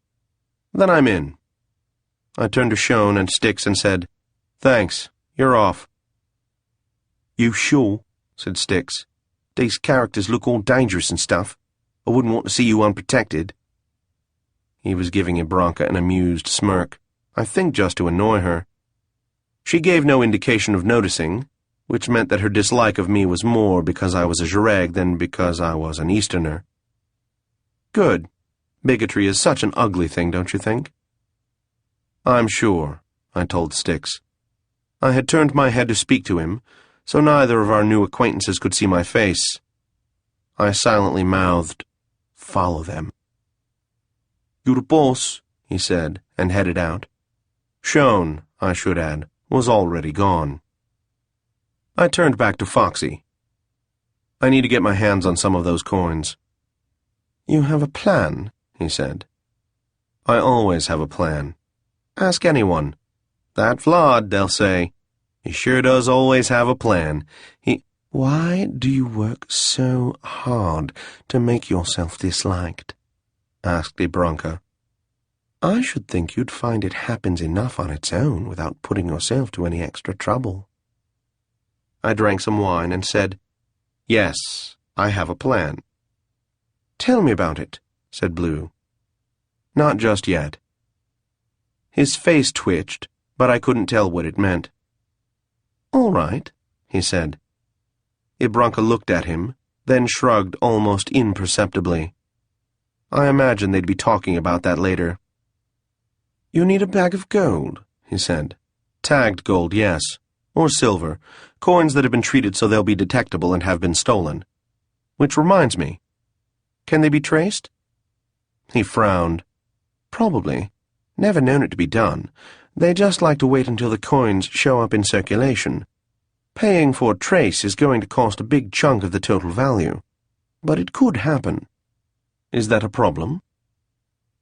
"Then I'm in." I turned to Shone and Styx and said, "Thanks. You're off." "You sure?" said Styx. "These characters look all dangerous and stuff. I wouldn't want to see you unprotected." He was giving Ibranka an amused smirk, I think just to annoy her. She gave no indication of noticing, which meant that her dislike of me was more because I was a Jareg than because I was an Easterner. Good. Bigotry is such an ugly thing, don't you think? "I'm sure," I told Styx. I had turned my head to speak to him, so neither of our new acquaintances could see my face. I silently mouthed, "Follow them." "You're the boss," he said, and headed out. Shone, I should add, was already gone. I turned back to Foxy. "I need to get my hands on some of those coins." "You have a plan?" he said. "I always have a plan. Ask anyone. That Vlad, they'll say. He sure does always have a plan. Why do you work so hard to make yourself disliked?" asked Ibranka. "I should think you'd find it happens enough on its own without putting yourself to any extra trouble." I drank some wine and said, "Yes, I have a plan." "Tell me about it," said Blue. "Not just yet." His face twitched, but I couldn't tell what it meant. "All right," he said. Ibranka looked at him, then shrugged almost imperceptibly. I imagined they'd be talking about that later. "You need a bag of gold," he said. "Tagged gold, yes. Or silver. Coins that have been treated so they'll be detectable and have been stolen. Which reminds me. Can they be traced?" He frowned. "Probably. Never known it to be done. They just like to wait until the coins show up in circulation. Paying for a trace is going to cost a big chunk of the total value. But it could happen." "Is that a problem?"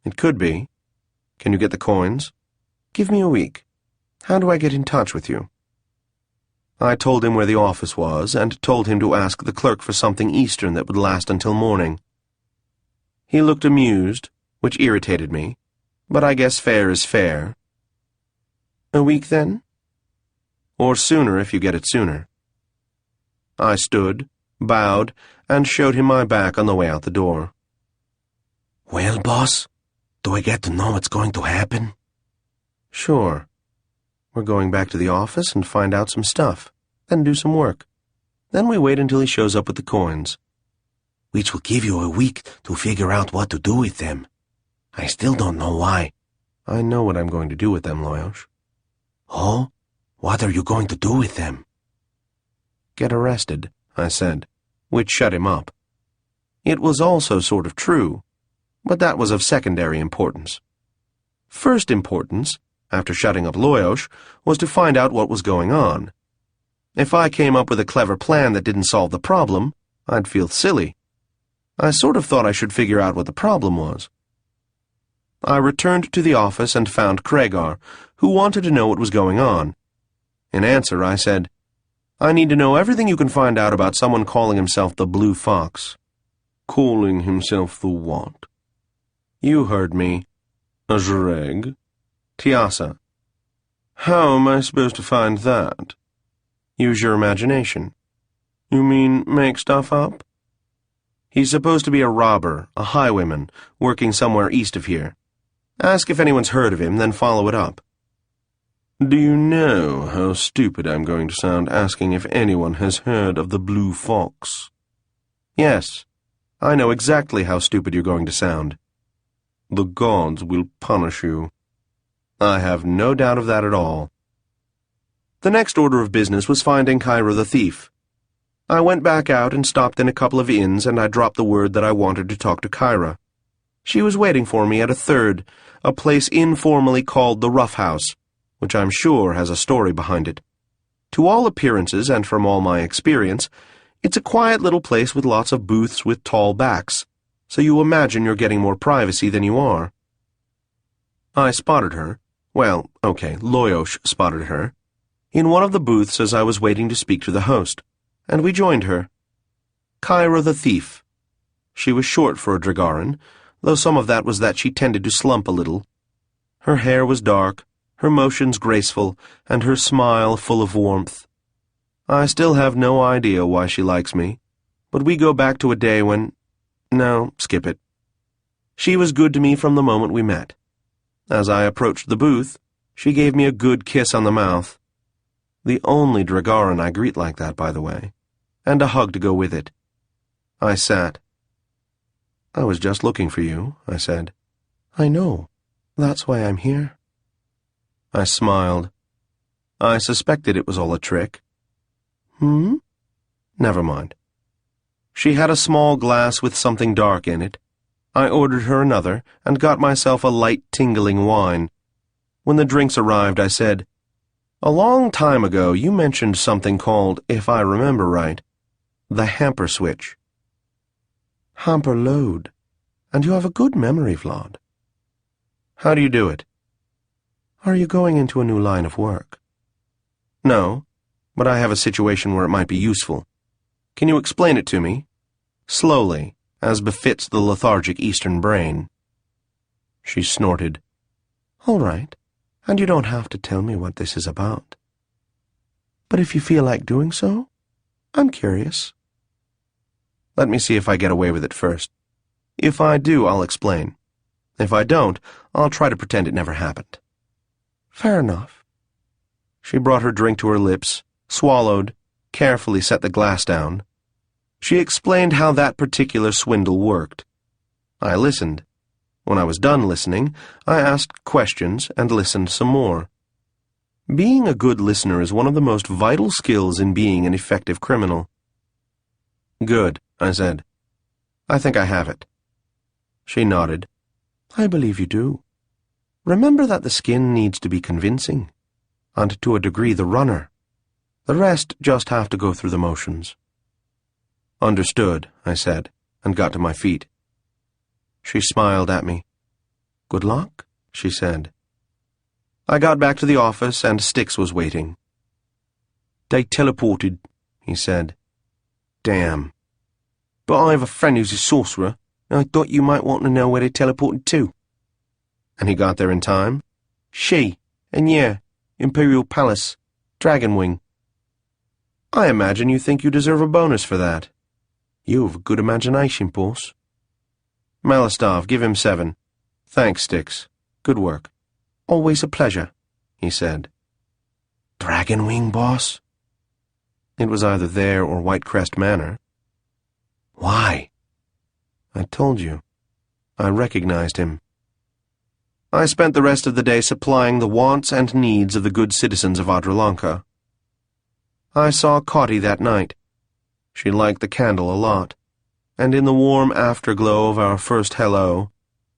"It could be. Can you get the coins?" "Give me a week. How do I get in touch with you?" I told him where the office was, and told him to ask the clerk for something Eastern that would last until morning. He looked amused, which irritated me, but I guess fair is fair. "A week, then?" "Or sooner if you get it sooner." I stood, bowed, and showed him my back on the way out the door. "Well, boss, do I get to know what's going to happen?" "Sure. We're going back to the office and find out some stuff, then do some work. Then we wait until he shows up with the coins." "Which will give you a week to figure out what to do with them. I still don't know why." "I know what I'm going to do with them, Loyosh." "Oh? What are you going to do with them?" "Get arrested," I said, which shut him up. It was also sort of true, but that was of secondary importance. First importance, after shutting up Loyosh, was to find out what was going on. If I came up with a clever plan that didn't solve the problem, I'd feel silly. I sort of thought I should figure out what the problem was. I returned to the office and found Cregar, who wanted to know what was going on. In answer, I said, "I need to know everything you can find out about someone calling himself the Blue Fox." "Calling himself the what?" "You heard me." "A Jareg?" "Tiassa." "How am I supposed to find that?" "Use your imagination." "You mean make stuff up?" "He's supposed to be a robber, a highwayman, working somewhere east of here. Ask if anyone's heard of him, then follow it up." Do you know how stupid I'm going to sound asking if anyone has heard of the blue fox? Yes, I know exactly how stupid you're going to sound. The gods will punish you. I have no doubt of that at all. The next order of business was finding Kyra the thief. I went back out and stopped in a couple of inns, and I dropped the word that I wanted to talk to Kyra. She was waiting for me at a third, a place informally called the Rough House, which I'm sure has a story behind it. To all appearances, and from all my experience, it's a quiet little place with lots of booths with tall backs, so you imagine you're getting more privacy than you are. I spotted her. Well, okay, Loyosh spotted her in one of the booths as I was waiting to speak to the host, and we joined her. Kyra the thief. She was short for a Dragarin, though some of that was that she tended to slump a little. Her hair was dark, her motions graceful, and her smile full of warmth. I still have no idea why she likes me, but we go back to a day when— no, skip it. She was good to me from the moment we met. As I approached the booth, she gave me a good kiss on the mouth. The only Dragarin I greet like that, by the way, and a hug to go with it. I sat. I was just looking for you, I said. I know. That's why I'm here. I smiled. I suspected it was all a trick. Never mind. She had a small glass with something dark in it. I ordered her another and got myself a light tingling wine. When the drinks arrived, I said, "A long time ago you mentioned something called, if I remember right, the hamper switch." Hamper load. And you have a good memory, Vlad. How do you do it? Are you going into a new line of work? No, but I have a situation where it might be useful. Can you explain it to me? Slowly, as befits the lethargic Eastern brain. She snorted. All right, and you don't have to tell me what this is about. But if you feel like doing so, I'm curious. Let me see if I get away with it first. If I do, I'll explain. If I don't, I'll try to pretend it never happened. Fair enough. She brought her drink to her lips, swallowed, carefully set the glass down. She explained how that particular swindle worked. I listened. When I was done listening, I asked questions and listened some more. Being a good listener is one of the most vital skills in being an effective criminal. Good, I said. I think I have it. She nodded. I believe you do. Remember that the skin needs to be convincing, and to a degree the runner. The rest just have to go through the motions. Understood, I said, and got to my feet. She smiled at me. Good luck, she said. I got back to the office, and Styx was waiting. They teleported, he said. Damn. But I have a friend who's a sorcerer, and I thought you might want to know where they teleported to. And he got there in time? She, and yeah, Imperial Palace, Dragonwing. I imagine you think you deserve a bonus for that. You have a good imagination, boss. Malistov, give him 7. Thanks, Styx. Good work. Always a pleasure, he said. Dragonwing, boss? It was either there or Whitecrest Manor. Why? I told you. I recognized him. I spent the rest of the day supplying the wants and needs of the good citizens of Adralanka. I saw Cotty that night. She liked the candle a lot, and in the warm afterglow of our first hello,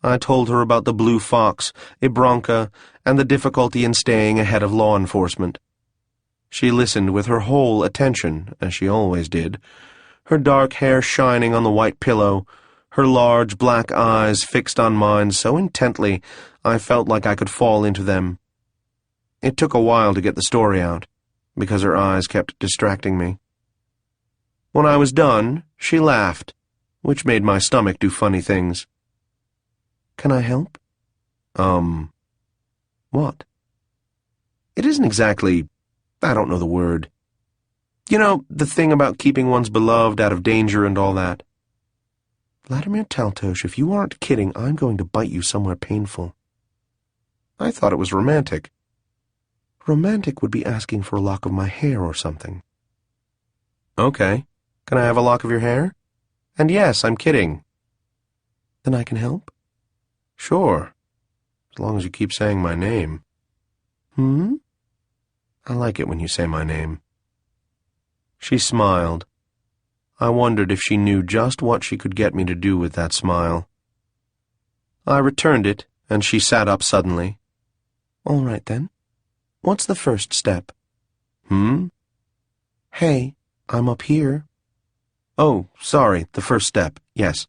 I told her about the blue fox, Ibranka, and the difficulty in staying ahead of law enforcement. She listened with her whole attention, as she always did, her dark hair shining on the white pillow, her large black eyes fixed on mine so intently I felt like I could fall into them. It took a while to get the story out, because her eyes kept distracting me. When I was done, she laughed, which made my stomach do funny things. Can I help? What? It isn't exactly, I don't know the word. You know, the thing about keeping one's beloved out of danger and all that. Vladimir Taltos, if you aren't kidding, I'm going to bite you somewhere painful. I thought it was romantic. Romantic would be asking for a lock of my hair or something. Okay. Can I have a lock of your hair? And yes, I'm kidding. Then I can help? Sure. As long as you keep saying my name. I like it when you say my name. She smiled. I wondered if she knew just what she could get me to do with that smile. I returned it, and she sat up suddenly. All right, then. What's the first step? Hey, I'm up here. Oh, sorry, the first step, yes.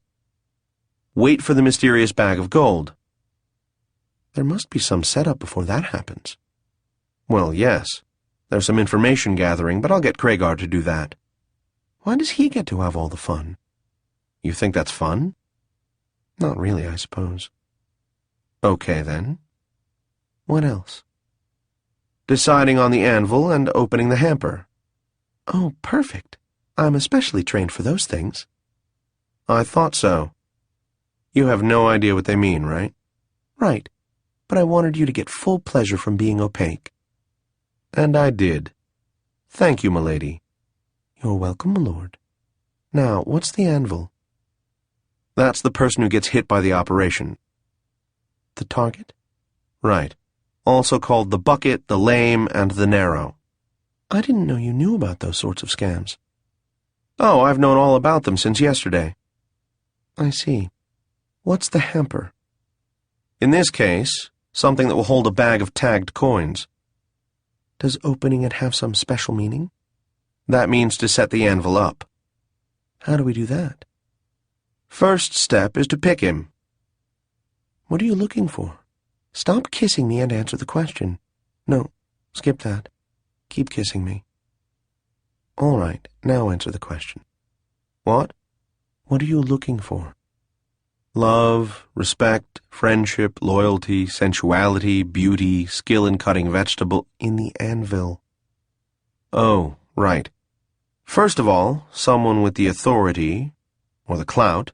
Wait for the mysterious bag of gold. There must be some setup before that happens. Well, yes. There's some information gathering, but I'll get Craigar to do that. Why does he get to have all the fun? You think that's fun? Not really, I suppose. Okay, then. What else? Deciding on the anvil and opening the hamper. Oh, perfect. I'm especially trained for those things. I thought so. You have no idea what they mean, right? Right, but I wanted you to get full pleasure from being opaque. And I did. Thank you, milady. You're welcome, my lord. Now, what's the anvil? That's the person who gets hit by the operation. The target? Right. Also called the bucket, the lame, and the narrow. I didn't know you knew about those sorts of scams. Oh, I've known all about them since yesterday. I see. What's the hamper? In this case, something that will hold a bag of tagged coins. Does opening it have some special meaning? That means to set the anvil up. How do we do that? First step is to pick him. What are you looking for? Stop kissing me and answer the question. No, skip that. Keep kissing me. All right, now answer the question. What? What are you looking for? Love, respect, friendship, loyalty, sensuality, beauty, skill in cutting vegetable in the anvil. Oh, right. First of all, someone with the authority, or the clout,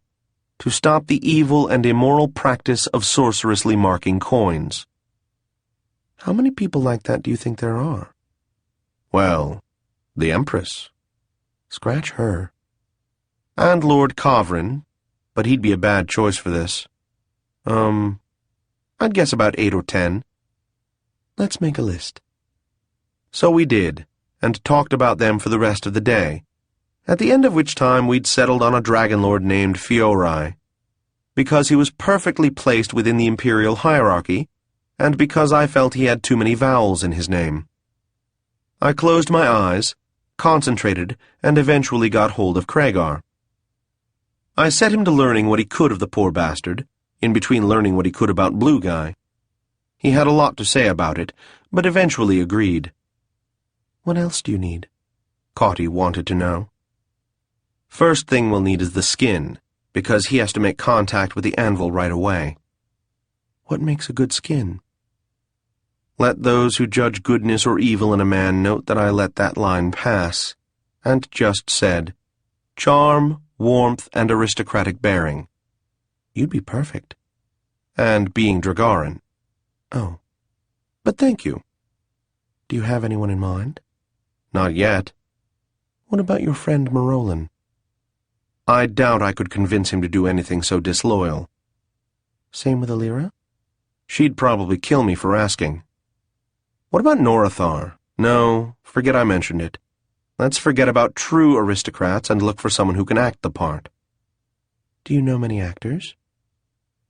to stop the evil and immoral practice of sorcerously marking coins. How many people like that do you think there are? Well, the Empress. Scratch her. And Lord Covrin, but he'd be a bad choice for this. I'd guess about 8 or 10. Let's make a list. So we did, and talked about them for the rest of the day, at the end of which time we'd settled on a dragon lord named Fiori, because he was perfectly placed within the imperial hierarchy, and because I felt he had too many vowels in his name. I closed my eyes, concentrated, and eventually got hold of Craigar. I set him to learning what he could of the poor bastard, in between learning what he could about Blue Guy. He had a lot to say about it, but eventually agreed. What else do you need? Cauty wanted to know. First thing we'll need is the skin, because he has to make contact with the anvil right away. What makes a good skin? Let those who judge goodness or evil in a man note that I let that line pass, and just said, charm, warmth, and aristocratic bearing. You'd be perfect. And being Dragaran. Oh. But thank you. Do you have anyone in mind? Not yet. What about your friend Marolin? I doubt I could convince him to do anything so disloyal. Same with Alira? She'd probably kill me for asking. What about Norathar? No, forget I mentioned it. Let's forget about true aristocrats and look for someone who can act the part. Do you know many actors?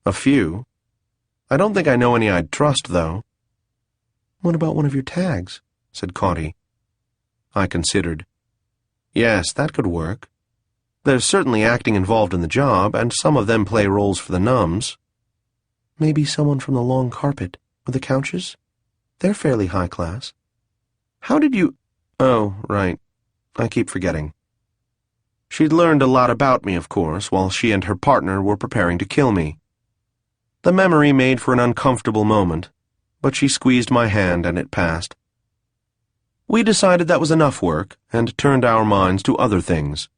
A few. I don't think I know any I'd trust, though. What about one of your tags? Said Cauty. I considered. Yes, that could work. There's certainly acting involved in the job, and some of them play roles for the nuns. Maybe someone from the long carpet, or the couches? They're fairly high class. How did you... Oh, right. I keep forgetting. She'd learned a lot about me, of course, while she and her partner were preparing to kill me. The memory made for an uncomfortable moment, but she squeezed my hand and it passed. We decided that was enough work, and turned our minds to other things.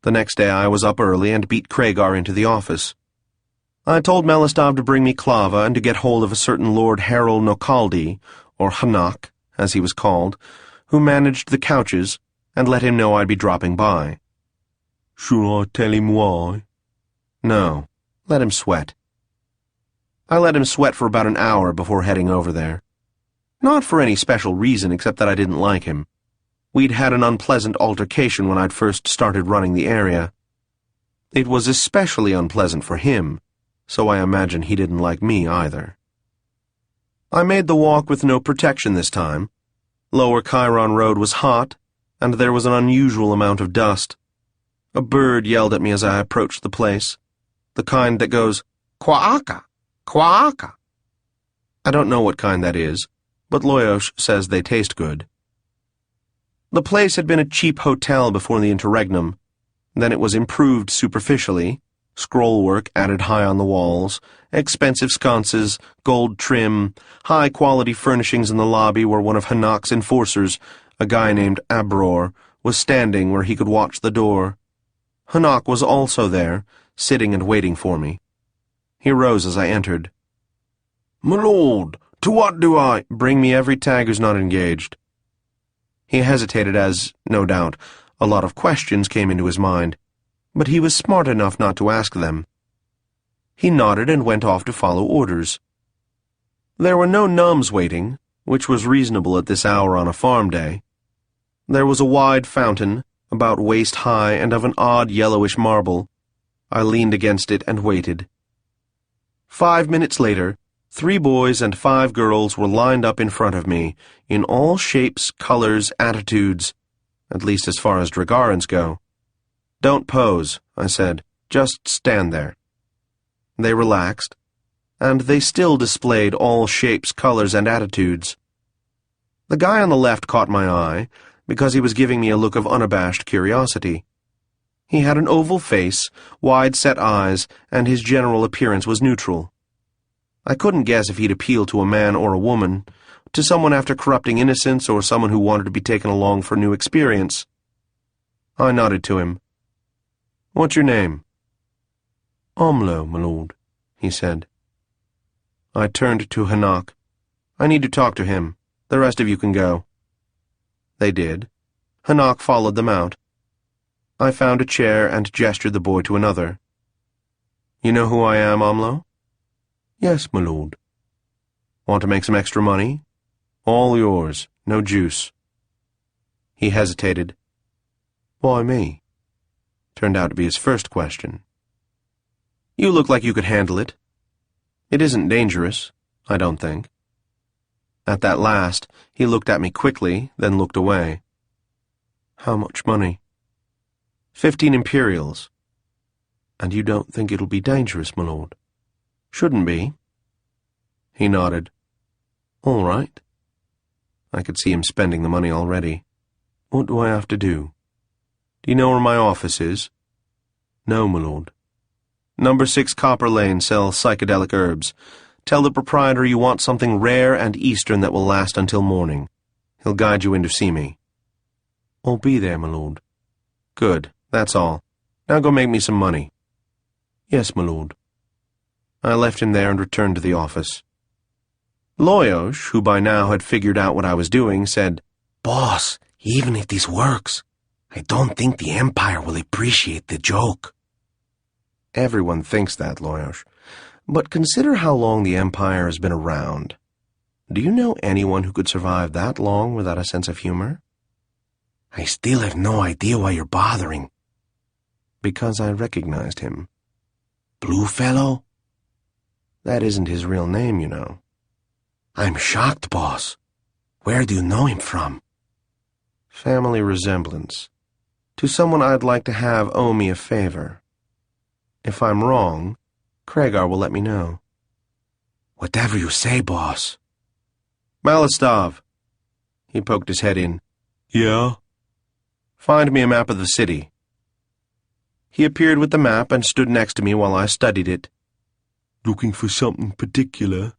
The next day I was up early and beat Craigar into the office. I told Melistav to bring me Clava and to get hold of a certain Lord Harold Nocaldi, or Hanak, as he was called, who managed the couches, and let him know I'd be dropping by. Should I tell him why? No, let him sweat. I let him sweat for about an hour before heading over there. Not for any special reason except that I didn't like him. We'd had an unpleasant altercation when I'd first started running the area. It was especially unpleasant for him, so I imagine he didn't like me either. I made the walk with no protection this time. Lower Chiron Road was hot, and there was an unusual amount of dust. A bird yelled at me as I approached the place, the kind that goes, "Quaaka! Quaaka!" I don't know what kind that is, but Loyosh says they taste good. The place had been a cheap hotel before the interregnum. Then it was improved superficially, scrollwork added high on the walls, expensive sconces, gold trim, high-quality furnishings in the lobby where one of Hanak's enforcers, a guy named Abror, was standing where he could watch the door. Hanak was also there, sitting and waiting for me. He rose as I entered. "My lord, to what do I—" "Bring me every tag who's not engaged." He hesitated as, no doubt, a lot of questions came into his mind, but he was smart enough not to ask them. He nodded and went off to follow orders. There were no numbs waiting, which was reasonable at this hour on a farm day. There was a wide fountain, about waist-high and of an odd yellowish marble. I leaned against it and waited. 5 minutes later, 3 boys and 5 girls were lined up in front of me, in all shapes, colors, attitudes, at least as far as Dragarans go. "Don't pose," I said. "Just stand there." They relaxed, and they still displayed all shapes, colors, and attitudes. The guy on the left caught my eye, because he was giving me a look of unabashed curiosity. He had an oval face, wide-set eyes, and his general appearance was neutral. I couldn't guess if he'd appeal to a man or a woman, to someone after corrupting innocence or someone who wanted to be taken along for new experience. I nodded to him. "What's your name?" "Omlo, my lord," he said. I turned to Hanak. "I need to talk to him. The rest of you can go." They did. Hanak followed them out. I found a chair and gestured the boy to another. "You know who I am, Omlo?" "Yes, my lord." "Want to make some extra money?" "All yours. No juice." He hesitated. "Why me?" Turned out to be his first question. "You look like you could handle it. It isn't dangerous, I don't think." At that last, he looked at me quickly, then looked away. "How much money?" 15 imperials. "And you don't think it'll be dangerous, my lord?" "Shouldn't be." He nodded. "All right." I could see him spending the money already. "What do I have to do?" "Do you know where my office is?" "No, my lord." "Number 6 Copper Lane sells psychedelic herbs. Tell the proprietor you want something rare and Eastern that will last until morning. He'll guide you in to see me." "I'll be there, my lord." "Good, that's all. Now go make me some money." "Yes, my lord." I left him there and returned to the office. Loyosh, who by now had figured out what I was doing, said, "Boss, even if this works, I don't think the Empire will appreciate the joke." "Everyone thinks that, Loyosh. But consider how long the Empire has been around. Do you know anyone who could survive that long without a sense of humor?" "I still have no idea why you're bothering." "Because I recognized him." "Blue fellow?" "That isn't his real name, you know." "I'm shocked, boss. Where do you know him from?" "Family resemblance. To someone I'd like to have owe me a favor. If I'm wrong, Kragar will let me know." "Whatever you say, boss." "Malistov." He poked his head in. "Yeah?" "Find me a map of the city." He appeared with the map and stood next to me while I studied it. "Looking for something particular?"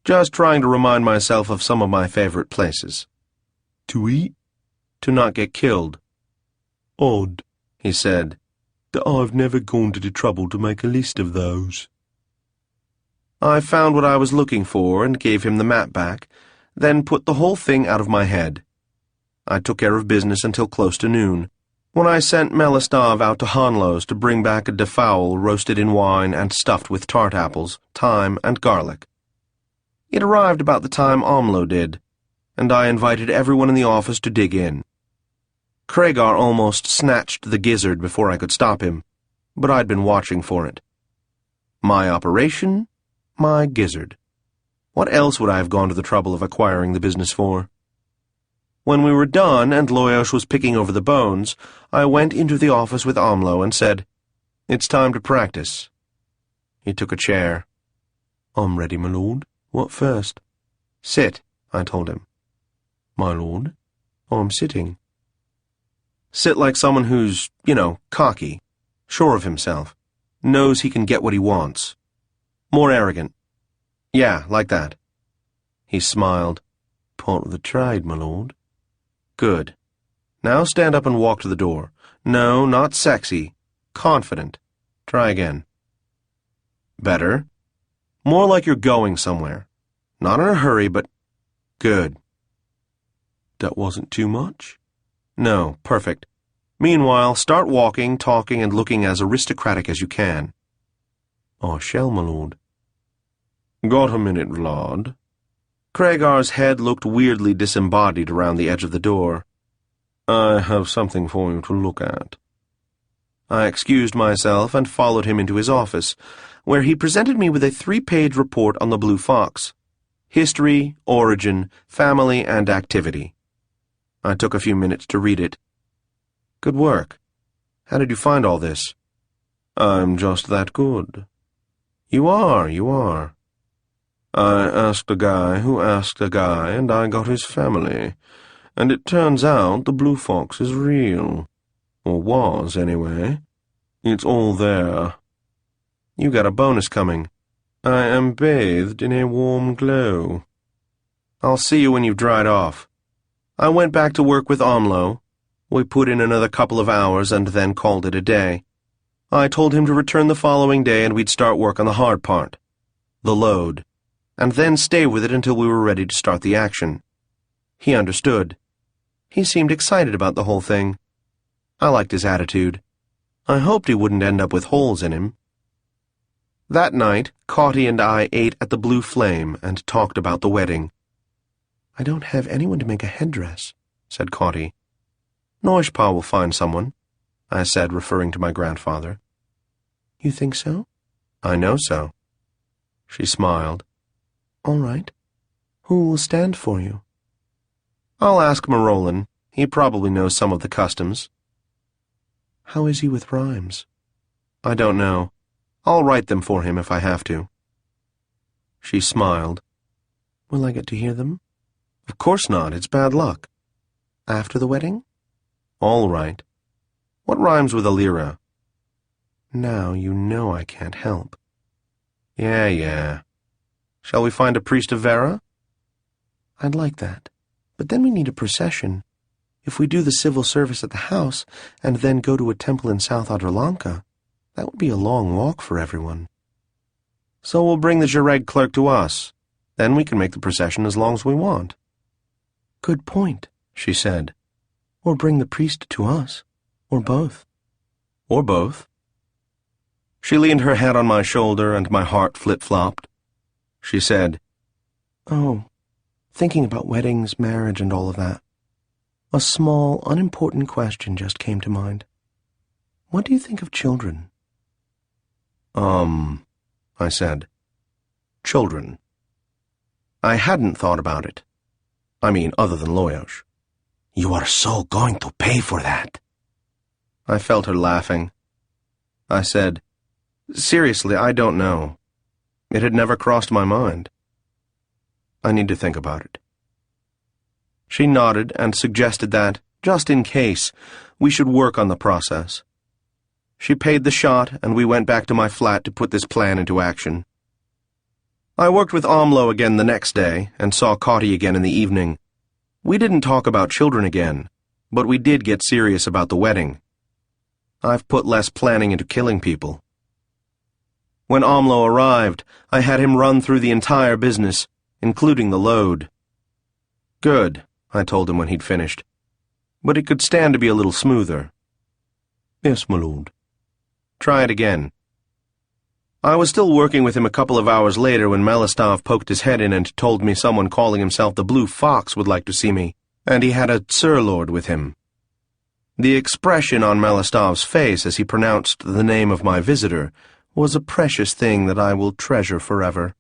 "Just trying to remind myself of some of my favorite places." "To eat?" "To not get killed." "Odd," he said, "that I've never gone to the trouble to make a list of those." I found what I was looking for and gave him the map back, then put the whole thing out of my head. I took care of business until close to noon, when I sent Melistav out to Hanlo's to bring back a defowl roasted in wine and stuffed with tart apples, thyme, and garlic. It arrived about the time Omlo did, and I invited everyone in the office to dig in. Craigar almost snatched the gizzard before I could stop him, but I'd been watching for it. My operation, my gizzard. What else would I have gone to the trouble of acquiring the business for? When we were done and Loyos was picking over the bones, I went into the office with Omlo and said, "It's time to practice." He took a chair. I'm ready, my lord. What first? "Sit," I told him. My lord, I'm sitting. Sit like someone who's, cocky, sure of himself, knows he can get what he wants. More arrogant. Yeah, like that. He smiled. Part of the trade, my lord. Good. Now stand up and walk to the door. No, not sexy. Confident. Try again. Better. More like you're going somewhere. Not in a hurry, but good. That wasn't too much? No, perfect. Meanwhile, start walking, talking, and looking as aristocratic as you can. I shall, my lord. Got a minute, Vlad? Craigar's head looked weirdly disembodied around the edge of the door. I have something for you to look at. I excused myself and followed him into his office, where he presented me with a 3-page report on the Blue Fox. History, origin, family, and activity. I took a few minutes to read it. Good work. How did you find all this? I'm just that good. You are. I asked a guy who asked a guy, and I got his family. And it turns out the Blue Fox is real. Or was, anyway. It's all there. You got a bonus coming. I am bathed in a warm glow. I'll see you when you've dried off. I went back to work with Omlo. We put in another couple of hours and then called it a day. I told him to return the following day and we'd start work on the hard part, the load, and then stay with it until we were ready to start the action. He understood. He seemed excited about the whole thing. I liked his attitude. I hoped he wouldn't end up with holes in him. That night, Cauty and I ate at the Blue Flame and talked about the wedding. "I don't have anyone to make a headdress," said Cauty. "Noishpa will find someone," I said, referring to my grandfather. "You think so?" "I know so." She smiled. "All right. Who will stand for you?" "I'll ask Marolin. He probably knows some of the customs." "How is he with rhymes?" "I don't know. I'll write them for him if I have to." She smiled. "Will I get to hear them?" "Of course not. It's bad luck." "After the wedding?" "All right. What rhymes with Alira?" "Now you know I can't help." Yeah. Shall we find a priest of Vera?" "I'd like that. But then we need a procession. If we do the civil service at the house and then go to a temple in South Adralanka, that would be a long walk for everyone." "So we'll bring the Jareg clerk to us. Then we can make the procession as long as we want." "Good point," she said. "Or bring the priest to us. Or both." "Or both." She leaned her head on my shoulder and my heart flip-flopped. She said, "Oh, thinking about weddings, marriage, and all of that. A small, unimportant question just came to mind. What do you think of children?" I said. "Children." I hadn't thought about it. I mean, other than Loyos. You are so going to pay for that. I felt her laughing. I said, "Seriously, I don't know. It had never crossed my mind. I need to think about it." She nodded and suggested that, just in case, we should work on the process. She paid the shot, and we went back to my flat to put this plan into action. I worked with Omlo again the next day, and saw Cauty again in the evening. We didn't talk about children again, but we did get serious about the wedding. I've put less planning into killing people. When Omlo arrived, I had him run through the entire business, including the load. Good, I told him when he'd finished. But it could stand to be a little smoother. Yes, my lord. Try it again. I was still working with him a couple of hours later when Melistov poked his head in and told me someone calling himself the Blue Fox would like to see me, and he had a Sir Lord with him. The expression on Melistov's face as he pronounced the name of my visitor was a precious thing that I will treasure forever.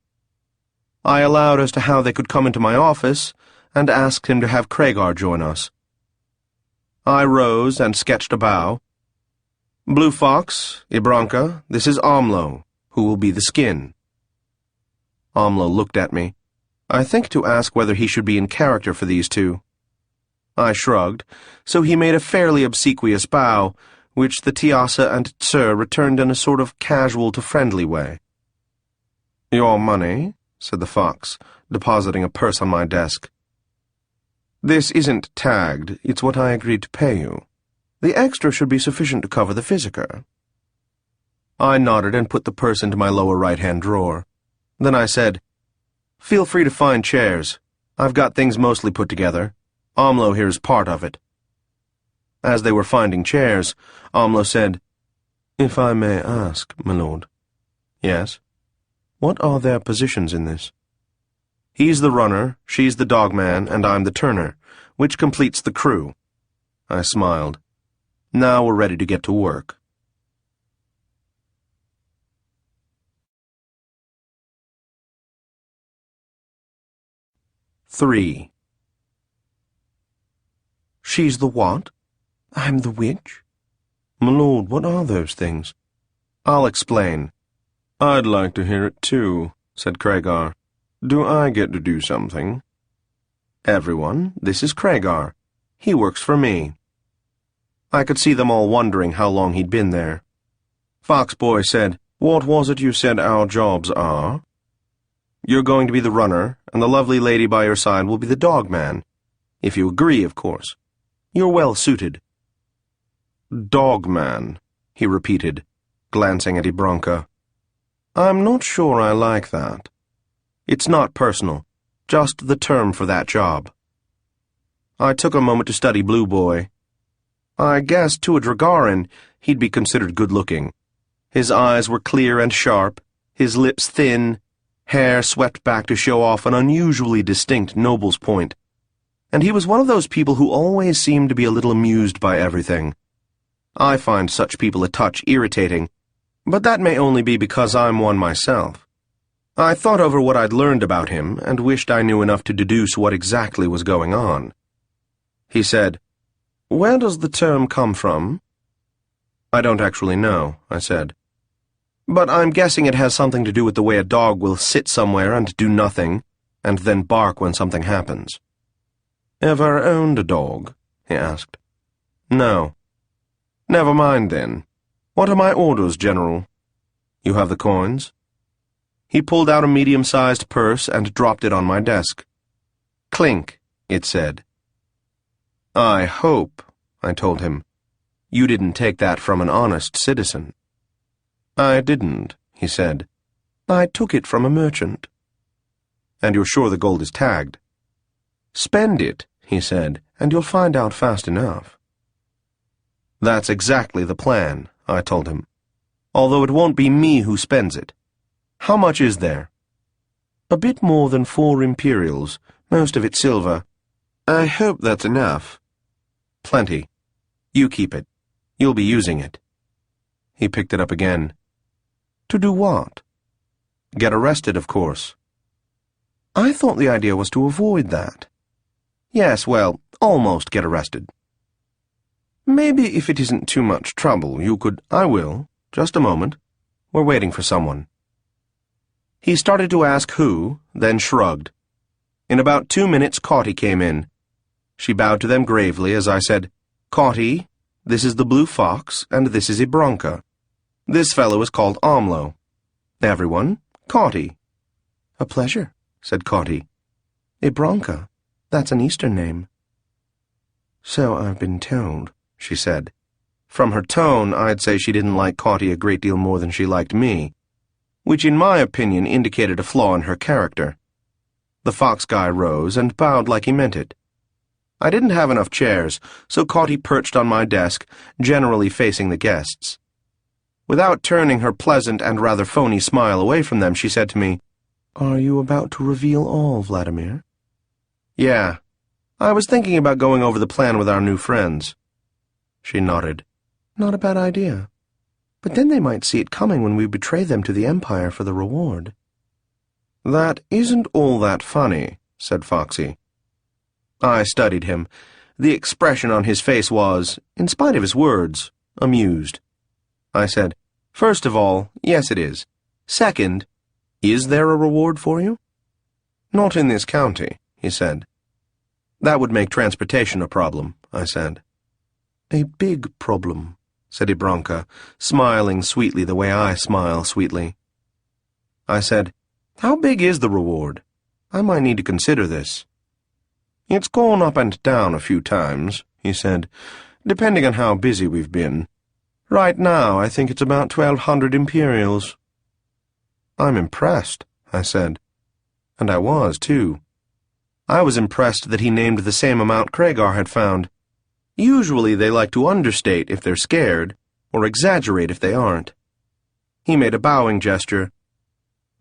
I allowed as to how they could come into my office and asked him to have Craigar join us. I rose and sketched a bow. Blue Fox, Ibranka, this is Amlo, who will be the skin. Amlo looked at me, I think to ask whether he should be in character for these two. I shrugged, so he made a fairly obsequious bow, which the Tiassa and Tsur returned in a sort of casual-to-friendly way. "Your money," said the fox, depositing a purse on my desk. "This isn't tagged, it's what I agreed to pay you. The extra should be sufficient to cover the physica." I nodded and put the purse into my lower right-hand drawer. Then I said, "Feel free to find chairs. I've got things mostly put together. Amlo here is part of it." As they were finding chairs, Amlo said, "If I may ask, my lord." "Yes?" "What are their positions in this?" "He's the runner, she's the dogman, and I'm the turner, which completes the crew." I smiled. Now we're ready to get to work. "3. She's the what?" "I'm the which?" "My lord, what are those things?" "I'll explain." "I'd like to hear it too," said Craigar. "Do I get to do something?" "Everyone, this is Craigar. He works for me." I could see them all wondering how long he'd been there. Foxboy said, "What was it you said our jobs are?" "You're going to be the runner, and the lovely lady by your side will be the dogman. If you agree, of course. You're well suited." "Dogman," he repeated, glancing at Ibranka. "I'm not sure I like that." "It's not personal, just the term for that job." I took a moment to study Blue Boy. I guess to a Dragarin he'd be considered good-looking. His eyes were clear and sharp, his lips thin, hair swept back to show off an unusually distinct noble's point. And he was one of those people who always seem to be a little amused by everything. I find such people a touch irritating, but that may only be because I'm one myself. I thought over what I'd learned about him and wished I knew enough to deduce what exactly was going on. He said, "Where does the term come from?" "I don't actually know," I said. "But I'm guessing it has something to do with the way a dog will sit somewhere and do nothing, and then bark when something happens." "Ever owned a dog?" he asked. "No." "Never mind, then. What are my orders, General?" "You have the coins?" He pulled out a medium-sized purse and dropped it on my desk. "Clink," it said. "I hope," I told him, "you didn't take that from an honest citizen." "I didn't," he said. "I took it from a merchant." "And you're sure the gold is tagged?" "Spend it," he said, "and you'll find out fast enough." "That's exactly the plan," I told him. "Although it won't be me who spends it. How much is there?" "A bit more than 4 imperials, most of it silver. I hope that's enough." "Plenty. You keep it. You'll be using it." He picked it up again. "To do what?" "Get arrested, of course." "I thought the idea was to avoid that." "Yes, well, almost get arrested." "Maybe if it isn't too much trouble, you could—" "I will. Just a moment. We're waiting for someone." He started to ask who, then shrugged. In about 2 minutes, Cauty came in. She bowed to them gravely as I said, "Cauty, this is the Blue Fox, and this is Ibranka. This fellow is called Amlo. Everyone, Cauty." "A pleasure," said Cauty. "Ibranka, that's an Eastern name." "So I've been told," she said. From her tone, I'd say she didn't like Cauty a great deal more than she liked me, which in my opinion indicated a flaw in her character. The fox guy rose and bowed like he meant it. I didn't have enough chairs, so Caughty perched on my desk, generally facing the guests. Without turning her pleasant and rather phony smile away from them, she said to me, "Are you about to reveal all, Vladimir?" "Yeah. I was thinking about going over the plan with our new friends." She nodded. "Not a bad idea. But then they might see it coming when we betray them to the Empire for the reward." "That isn't all that funny," said Foxy. I studied him. The expression on his face was, in spite of his words, amused. I said, "First of all, yes it is. Second, is there a reward for you?" "Not in this county," he said. "That would make transportation a problem," I said. "A big problem," said Ibranka, smiling sweetly the way I smile sweetly. I said, "How big is the reward? I might need to consider this." "It's gone up and down a few times," he said, "depending on how busy we've been. Right now, I think it's about 1,200 imperials." "I'm impressed," I said. And I was, too. I was impressed that he named the same amount Kragar had found. Usually they like to understate if they're scared, or exaggerate if they aren't. He made a bowing gesture.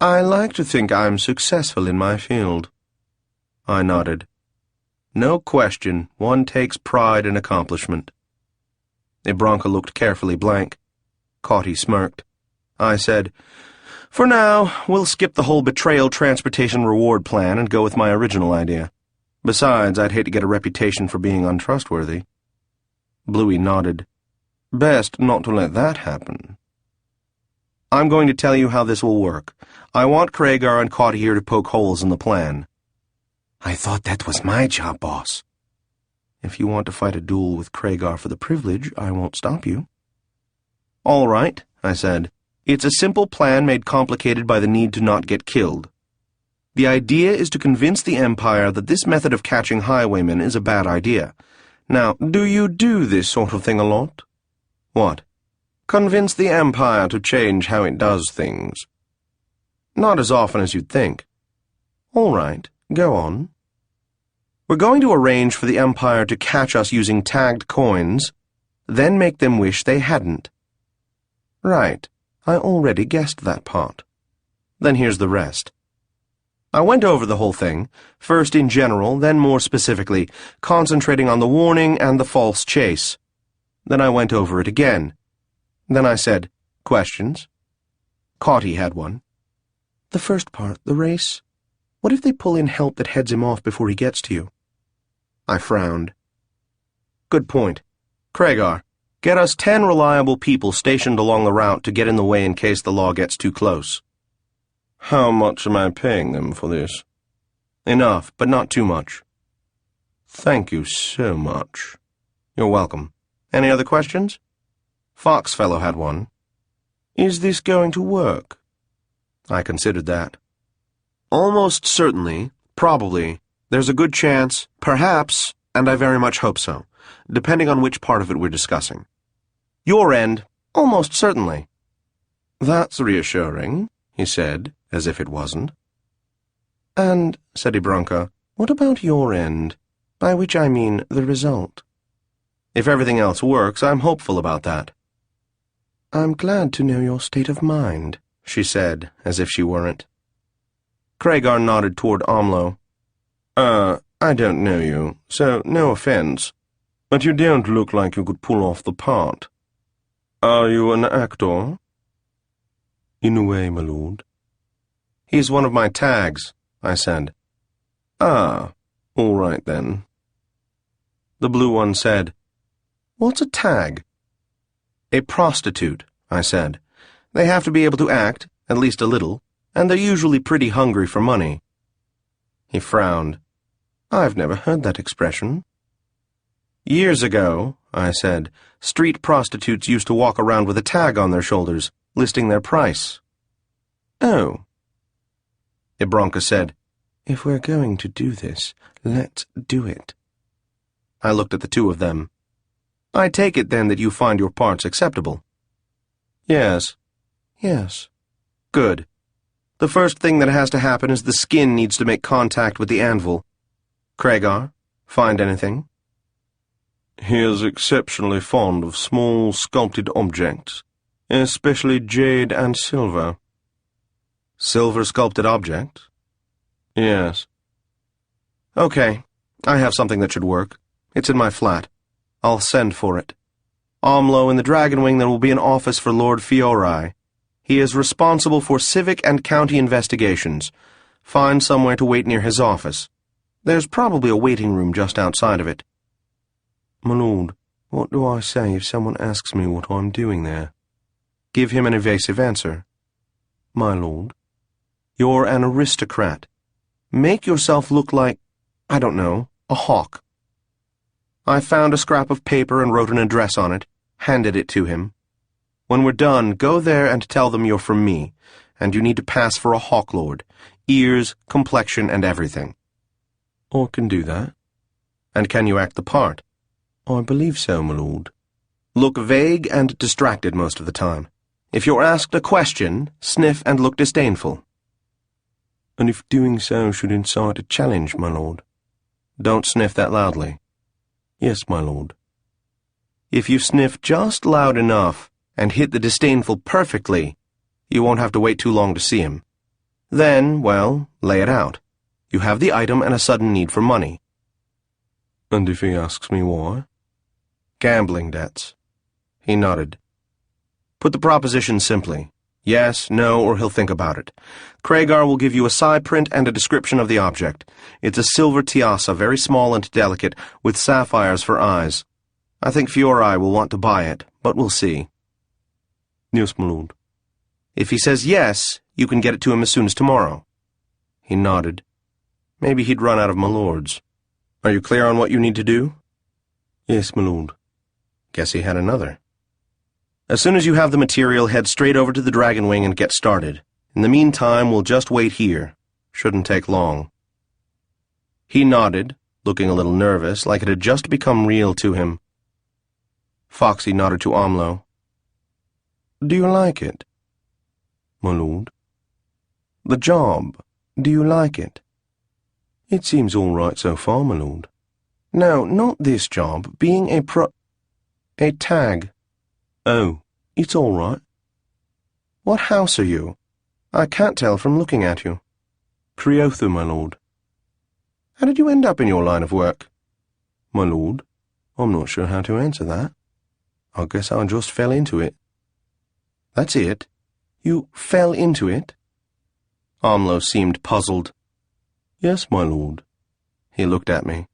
"I like to think I'm successful in my field." I nodded. No question, one takes pride in accomplishment. Ibranka looked carefully blank. Caughty smirked. I said, "For now, we'll skip the whole betrayal transportation reward plan and go with my original idea. Besides, I'd hate to get a reputation for being untrustworthy." Bluey nodded. "Best not to let that happen." "I'm going to tell you how this will work. I want Kragar and Caughty here to poke holes in the plan." I thought that was my job, boss. "If you want to fight a duel with Kragar for the privilege, I won't stop you." "All right," I said. "It's a simple plan made complicated by the need to not get killed. The idea is to convince the Empire that this method of catching highwaymen is a bad idea. Now, do you do this sort of thing a lot?" "What?" "Convince the Empire to change how it does things." "Not as often as you'd think." "All right. Go on." "We're going to arrange for the Empire to catch us using tagged coins, then make them wish they hadn't." "Right. I already guessed that part. Then here's the rest." I went over the whole thing, first in general, then more specifically, concentrating on the warning and the false chase. Then I went over it again. Then I said, "Questions?" Caughty had one. "The first part, the race. What if they pull in help that heads him off before he gets to you?" I frowned. "Good point. Kragar, get us 10 reliable people stationed along the route to get in the way in case the law gets too close." "How much am I paying them for this?" "Enough, but not too much." "Thank you so much." "You're welcome. Any other questions?" Foxfellow had one. "Is this going to work?" I considered that. "Almost certainly, probably, there's a good chance, perhaps, and I very much hope so, depending on which part of it we're discussing. Your end, almost certainly." "That's reassuring," he said, as if it wasn't. "And," said Ibranka, "what about your end? By which I mean the result." "If everything else works, I'm hopeful about that." "I'm glad to know your state of mind," she said, as if she weren't. Kragar nodded toward Omlo. I don't know you, so no offense, but you don't look like you could pull off the part. Are you an actor?" "In a way, my lord." "He's one of my tags," I said. "Ah, all right then." The blue one said, "What's a tag?" "A prostitute," I said. "They have to be able to act, at least a little, and they're usually pretty hungry for money." He frowned. "I've never heard that expression." "Years ago," I said, "street prostitutes used to walk around with a tag on their shoulders, listing their price." "Oh." Ibranka said, "If we're going to do this, let's do it." I looked at the two of them. "I take it, then, that you find your parts acceptable?" "Yes." "Yes." "Good. The first thing that has to happen is the skin needs to make contact with the anvil. Craigar, find anything? He is exceptionally fond of small sculpted objects, especially jade and silver. Silver sculpted objects? Yes. Okay, I have something that should work. It's in my flat. I'll send for it. Amlo, in the Dragon Wing there will be an office for Lord Fiori. He is responsible for civic and county investigations. Find somewhere to wait near his office. There's probably a waiting room just outside of it. My lord, what do I say if someone asks me what I'm doing there? Give him an evasive answer. My lord? You're an aristocrat. Make yourself look like, I don't know, a hawk. I found a scrap of paper and wrote an address on it, handed it to him. When we're done, go there and tell them you're from me, and you need to pass for a hawk lord, ears, complexion, and everything. I can do that. And can you act the part? I believe so, my lord. Look vague and distracted most of the time. If you're asked a question, sniff and look disdainful. And if doing so should incite a challenge, my lord? Don't sniff that loudly. Yes, my lord. If you sniff just loud enough and hit the disdainful perfectly, you won't have to wait too long to see him. Then, well, lay it out. You have the item and a sudden need for money. And if he asks me why? Gambling debts. He nodded. Put the proposition simply. Yes, no, or he'll think about it. Craigar will give you a side print and a description of the object. It's a silver tiassa, very small and delicate, with sapphires for eyes. I think Fiori will want to buy it, but we'll see. Yes, my lord. If he says yes, you can get it to him as soon as tomorrow. He nodded. Maybe he'd run out of my lords. Are you clear on what you need to do? Yes, my lord. Guess he had another. As soon as you have the material, head straight over to the Dragon Wing and get started. In the meantime, we'll just wait here. Shouldn't take long. He nodded, looking a little nervous, like it had just become real to him. Foxy nodded to Amlo. Do you like it? My lord. The job, do you like it? It seems all right so far, my lord. No, not this job. Being a tag. Oh, it's all right. What house are you? I can't tell from looking at you. Priotha, my lord. How did you end up in your line of work? My lord, I'm not sure how to answer that. I guess I just fell into it. That's it? You fell into it? Amlo seemed puzzled. Yes, my lord. He looked at me.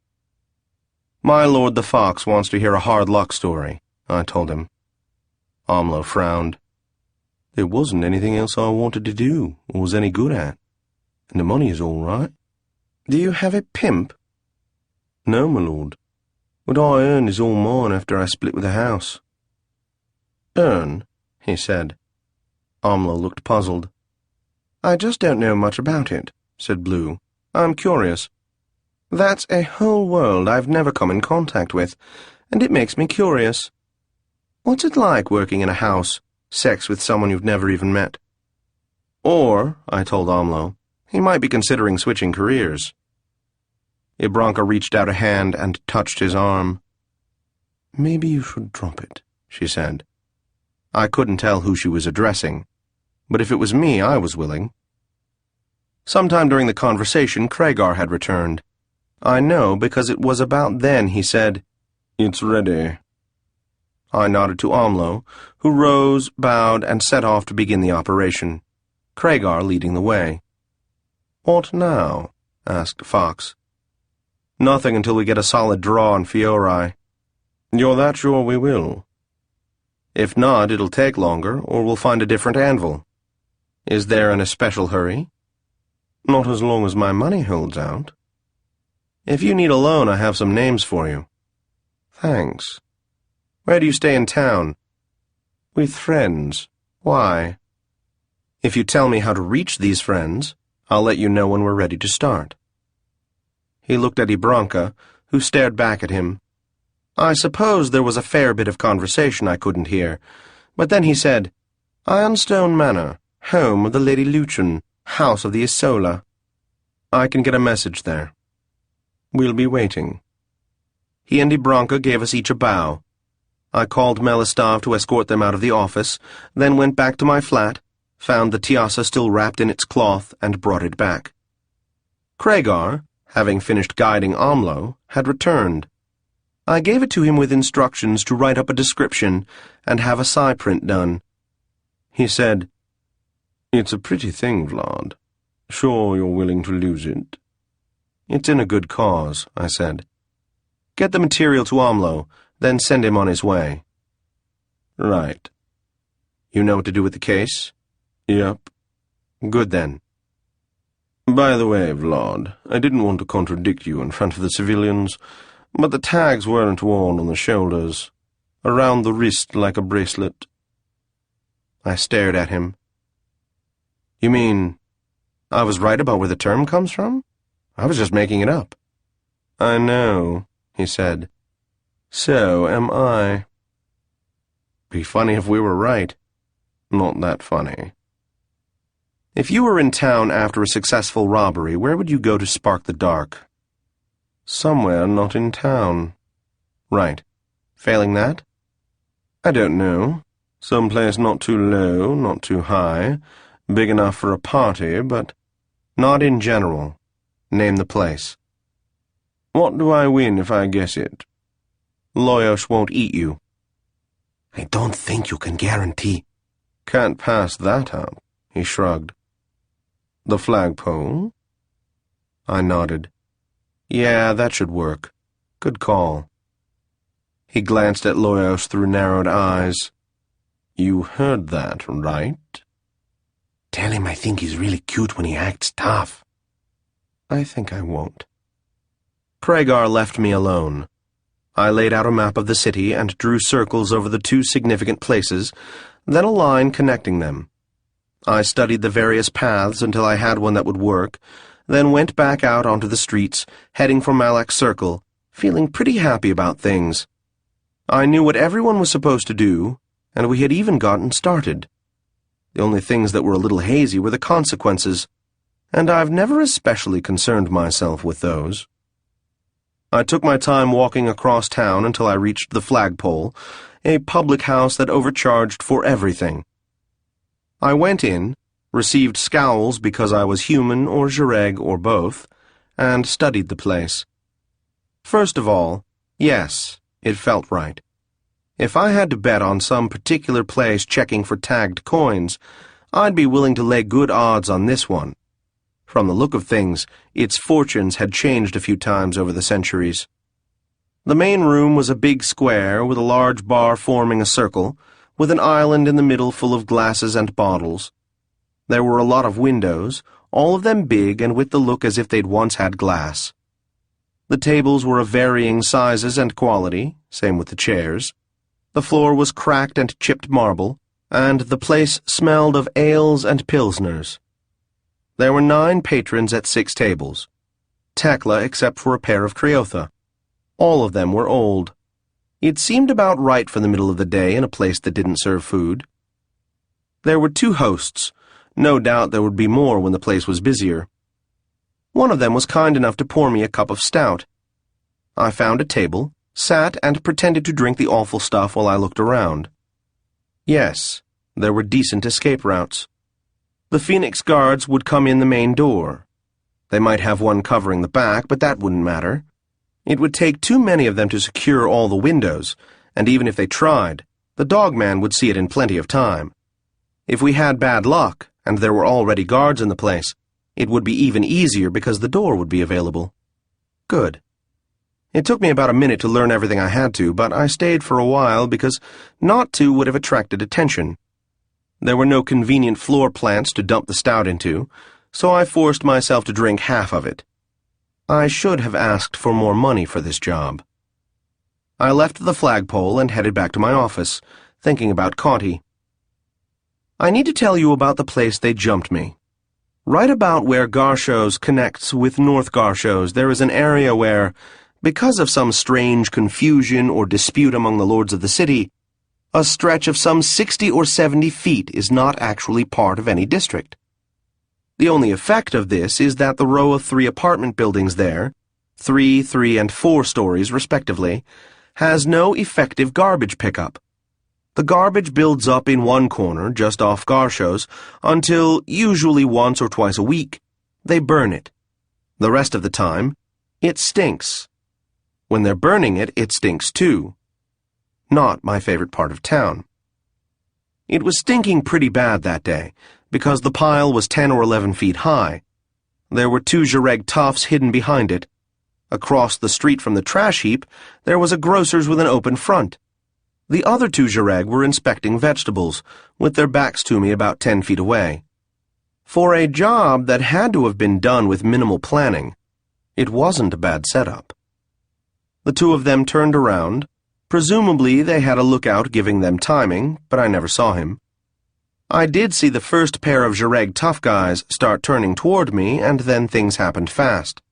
My lord the fox wants to hear a hard luck story, I told him. Amlo frowned. There wasn't anything else I wanted to do, or was any good at. And the money is all right. Do you have a pimp? No, my lord. What I earn is all mine after I split with the house. Earn, he said. Amlo looked puzzled. I just don't know much about it, said Blue. I'm curious. That's a whole world I've never come in contact with, and it makes me curious. What's it like working in a house, sex with someone you've never even met? Or, I told Amlo, he might be considering switching careers. Ibranka reached out a hand and touched his arm. Maybe you should drop it, she said. I couldn't tell who she was addressing, but if it was me, I was willing. Sometime during the conversation, Craigar had returned. I know because it was about then he said, It's ready. I nodded to Amlo, who rose, bowed, and set off to begin the operation, Craigar leading the way. What now? Asked Fox. Nothing until we get a solid draw on Fiori. You're that sure we will? If not, it'll take longer, or we'll find a different anvil. Is there an especial hurry? Not as long as my money holds out. If you need a loan, I have some names for you. Thanks. Where do you stay in town? With friends. Why? If you tell me how to reach these friends, I'll let you know when we're ready to start. He looked at Ibranka, who stared back at him. I suppose there was a fair bit of conversation I couldn't hear, but then he said, Ironstone Manor, home of the Lady Lucian. house of the Isola. I can get a message there. We'll be waiting." He and Ibranca gave us each a bow. I called Melistav to escort them out of the office, then went back to my flat, found the Tiassa still wrapped in its cloth, and brought it back. Craigar, having finished guiding Amlo, had returned. I gave it to him with instructions to write up a description and have a psi-print done. He said, "It's a pretty thing, Vlad. Sure you're willing to lose it?" "It's in a good cause," I said. "Get the material to Amlo, then send him on his way." "Right." "You know what to do with the case?" "Yep." "Good then." "By the way, Vlad, I didn't want to contradict you in front of the civilians, but the tags weren't worn on the shoulders, around the wrist like a bracelet." I stared at him. "You mean I was right about where the term comes from? I was just making it up." "I know," he said. "So am I." Be funny if we were right. Not that funny. If you were in town after a successful robbery, where would you go to spark the dark? Somewhere not in town. Right. Failing that? I don't know. Someplace not too low, not too high, big enough for a party, but not in general. Name the place. What do I win if I guess it? Loyos won't eat you. I don't think you can guarantee. Can't pass that up, he shrugged. The flagpole? I nodded. Yeah, that should work. Good call. He glanced at Loyos through narrowed eyes. You heard that, right? Tell him I think he's really cute when he acts tough. I think I won't. Craigar left me alone. I laid out a map of the city and drew circles over the two significant places, then a line connecting them. I studied the various paths until I had one that would work, then went back out onto the streets, heading for Malak's Circle, feeling pretty happy about things. I knew what everyone was supposed to do, and we had even gotten started. The only things that were a little hazy were the consequences, and I've never especially concerned myself with those. I took my time walking across town until I reached the flagpole, a public house that overcharged for everything. I went in, received scowls because I was human or Jareg or both, and studied the place. First of all, yes, it felt right. If I had to bet on some particular place checking for tagged coins, I'd be willing to lay good odds on this one. From the look of things, its fortunes had changed a few times over the centuries. The main room was a big square with a large bar forming a circle, with an island in the middle full of glasses and bottles. There were a lot of windows, all of them big and with the look as if they'd once had glass. The tables were of varying sizes and quality, same with the chairs. The floor was cracked and chipped marble, and the place smelled of ales and pilsners. There were 9 patrons at 6 tables. Tekla except for a pair of Kriotha. All of them were old. It seemed about right for the middle of the day in a place that didn't serve food. There were 2 hosts. No doubt there would be more when the place was busier. One of them was kind enough to pour me a cup of stout. I found a table, sat and pretended to drink the awful stuff while I looked around. Yes, there were decent escape routes. The Phoenix guards would come in the main door. They might have one covering the back, but that wouldn't matter. It would take too many of them to secure all the windows, and even if they tried, the dogman would see it in plenty of time. If we had bad luck, and there were already guards in the place, it would be even easier because the door would be available. Good. It took me about a minute to learn everything I had to, but I stayed for a while because not to would have attracted attention. There were no convenient floor plants to dump the stout into, so I forced myself to drink half of it. I should have asked for more money for this job. I left the flagpole and headed back to my office, thinking about Conti. I need to tell you about the place they jumped me. Right about where Garshos connects with North Garshos, there is an area where, because of some strange confusion or dispute among the lords of the city, a stretch of some 60 or 70 feet is not actually part of any district. The only effect of this is that the row of 3 apartment buildings there, 3, 3, and 4 stories respectively, has no effective garbage pickup. The garbage builds up in one corner, just off Garshow's, until, usually once or twice a week, they burn it. The rest of the time, it stinks. When they're burning it, it stinks too. Not my favorite part of town. It was stinking pretty bad that day, because the pile was 10 or 11 feet high. There were 2 Jareg Toffs hidden behind it. Across the street from the trash heap, there was a grocer's with an open front. The other 2 Jareg were inspecting vegetables, with their backs to me about 10 feet away. For a job that had to have been done with minimal planning, it wasn't a bad setup. The 2 of them turned around. Presumably they had a lookout giving them timing, but I never saw him. I did see the first pair of Jareg tough guys start turning toward me, and then things happened fast.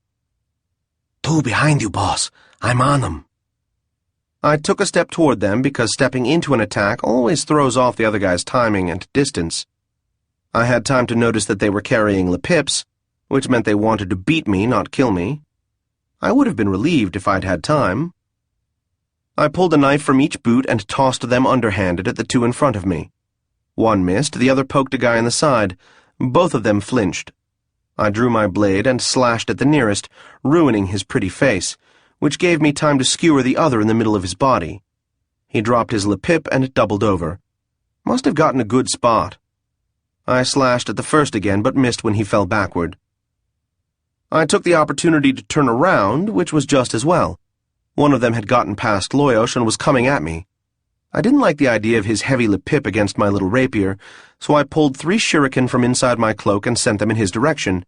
2 behind you, boss. I'm on them. I took a step toward them because stepping into an attack always throws off the other guy's timing and distance. I had time to notice that they were carrying LePips, which meant they wanted to beat me, not kill me. I would have been relieved if I'd had time. I pulled a knife from each boot and tossed them underhanded at the 2 in front of me. One missed, the other poked a guy in the side. Both of them flinched. I drew my blade and slashed at the nearest, ruining his pretty face, which gave me time to skewer the other in the middle of his body. He dropped his LePip and doubled over. Must have gotten a good spot. I slashed at the first again, but missed when he fell backward. I took the opportunity to turn around, which was just as well. One of them had gotten past Loyosh and was coming at me. I didn't like the idea of his heavy LePip against my little rapier, so I pulled 3 shuriken from inside my cloak and sent them in his direction.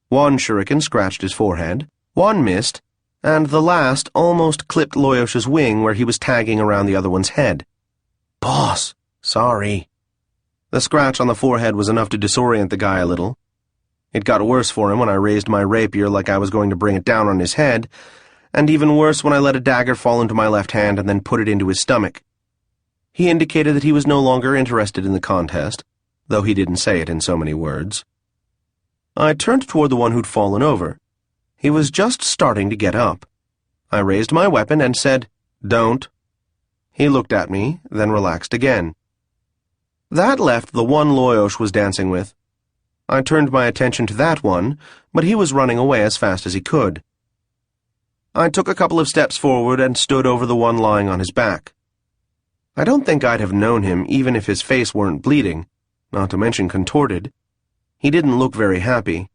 1 shuriken scratched his forehead, 1 missed, and the last almost clipped Loyosh's wing where he was tagging around the other one's head. Boss, sorry. The scratch on the forehead was enough to disorient the guy a little. It got worse for him when I raised my rapier like I was going to bring it down on his head, and even worse when I let a dagger fall into my left hand and then put it into his stomach. He indicated that he was no longer interested in the contest, though he didn't say it in so many words. I turned toward the one who'd fallen over. He was just starting to get up. I raised my weapon and said, "Don't." He looked at me, then relaxed again. That left the one Loyosh was dancing with. I turned my attention to that one, but he was running away as fast as he could. I took a couple of steps forward and stood over the one lying on his back. I don't think I'd have known him even if his face weren't bleeding, not to mention contorted. He didn't look very happy.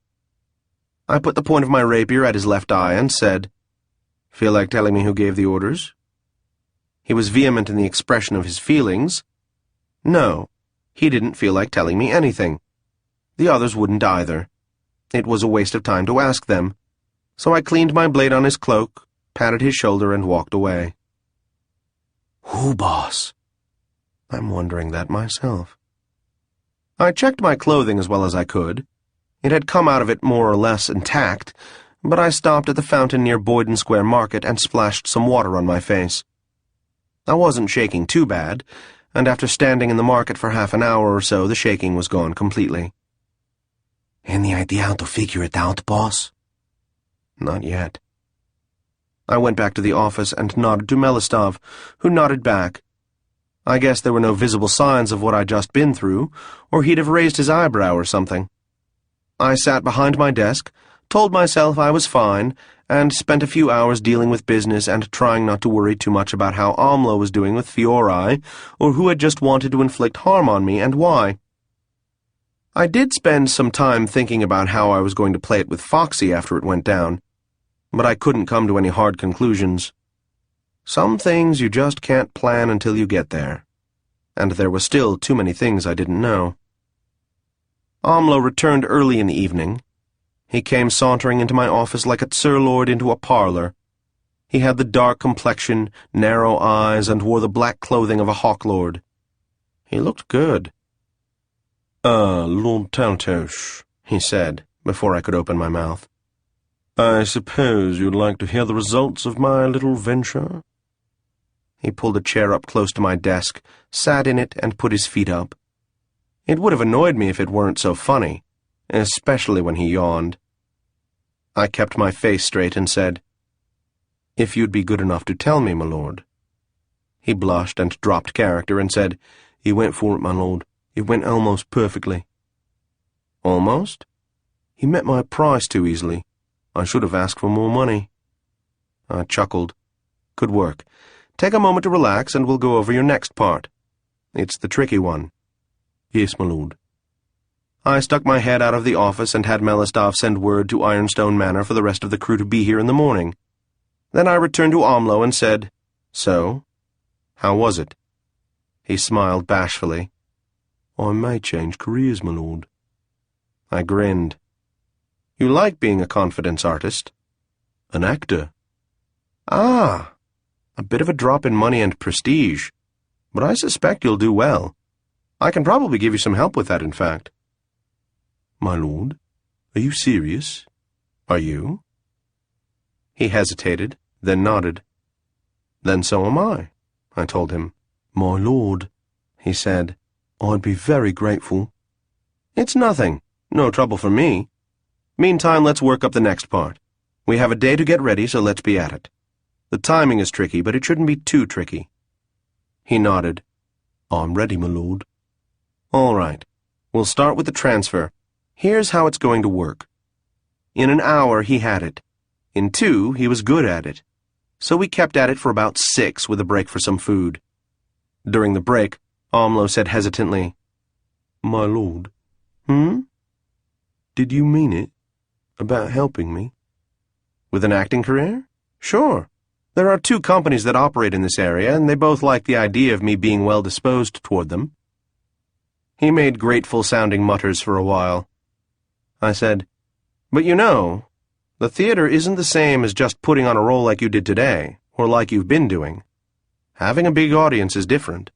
I put the point of my rapier at his left eye and said, "Feel like telling me who gave the orders?" He was vehement in the expression of his feelings. No, he didn't feel like telling me anything. The others wouldn't either. It was a waste of time to ask them, so I cleaned my blade on his cloak, patted his shoulder, and walked away. Who, boss? I'm wondering that myself. I checked my clothing as well as I could. It had come out of it more or less intact, but I stopped at the fountain near Boyden Square Market and splashed some water on my face. I wasn't shaking too bad, and after standing in the market for half an hour or so, the shaking was gone completely. Any idea how to figure it out, boss? Not yet. I went back to the office and nodded to Melistov, who nodded back. I guess there were no visible signs of what I'd just been through, or he'd have raised his eyebrow or something. I sat behind my desk, told myself I was fine, and spent a few hours dealing with business and trying not to worry too much about how Amlo was doing with Fiori, or who had just wanted to inflict harm on me and why. I did spend some time thinking about how I was going to play it with Foxy after it went down, but I couldn't come to any hard conclusions. Some things you just can't plan until you get there, and there were still too many things I didn't know. Amlo returned early in the evening. He came sauntering into my office like a sirlord into a parlor. He had the dark complexion, narrow eyes, and wore the black clothing of a hawklord. He looked good. Lord Taltos," he said, before I could open my mouth. "I suppose you'd like to hear the results of my little venture?" He pulled a chair up close to my desk, sat in it, and put his feet up. It would have annoyed me if it weren't so funny, especially when he yawned. I kept my face straight and said, "If you'd be good enough to tell me, my lord." He blushed and dropped character and said, "He went for it, my lord. It went almost perfectly." "Almost?" "He met my price too easily. I should have asked for more money." I chuckled. "Good work. Take a moment to relax and we'll go over your next part. It's the tricky one." "Yes, my lord." I stuck my head out of the office and had Melistov send word to Ironstone Manor for the rest of the crew to be here in the morning. Then I returned to Amlo and said, "So, how was it?" He smiled bashfully. "I may change careers, my lord." I grinned. "You like being a confidence artist?" "An actor." "Ah, a bit of a drop in money and prestige. But I suspect you'll do well. I can probably give you some help with that, in fact." "My lord, are you serious?" "Are you?" He hesitated, then nodded. "Then so am I told him. "My lord," he said, "I'd be very grateful." "It's nothing. No trouble for me. Meantime, let's work up the next part. We have a day to get ready, so let's be at it. The timing is tricky, but it shouldn't be too tricky." He nodded. "I'm ready, my lord." "All right. We'll start with the transfer. Here's how it's going to work. In an hour, he had it. In 2, he was good at it. So we kept at it for about 6 with a break for some food. During the break, Amlo said hesitantly, "My lord." "Hmm?" "Did you mean it? About helping me?" "With an acting career? Sure. There are 2 companies that operate in this area, and they both like the idea of me being well-disposed toward them." He made grateful-sounding mutters for a while. I said, "But you know, the theater isn't the same as just putting on a role like you did today, or like you've been doing. Having a big audience is different."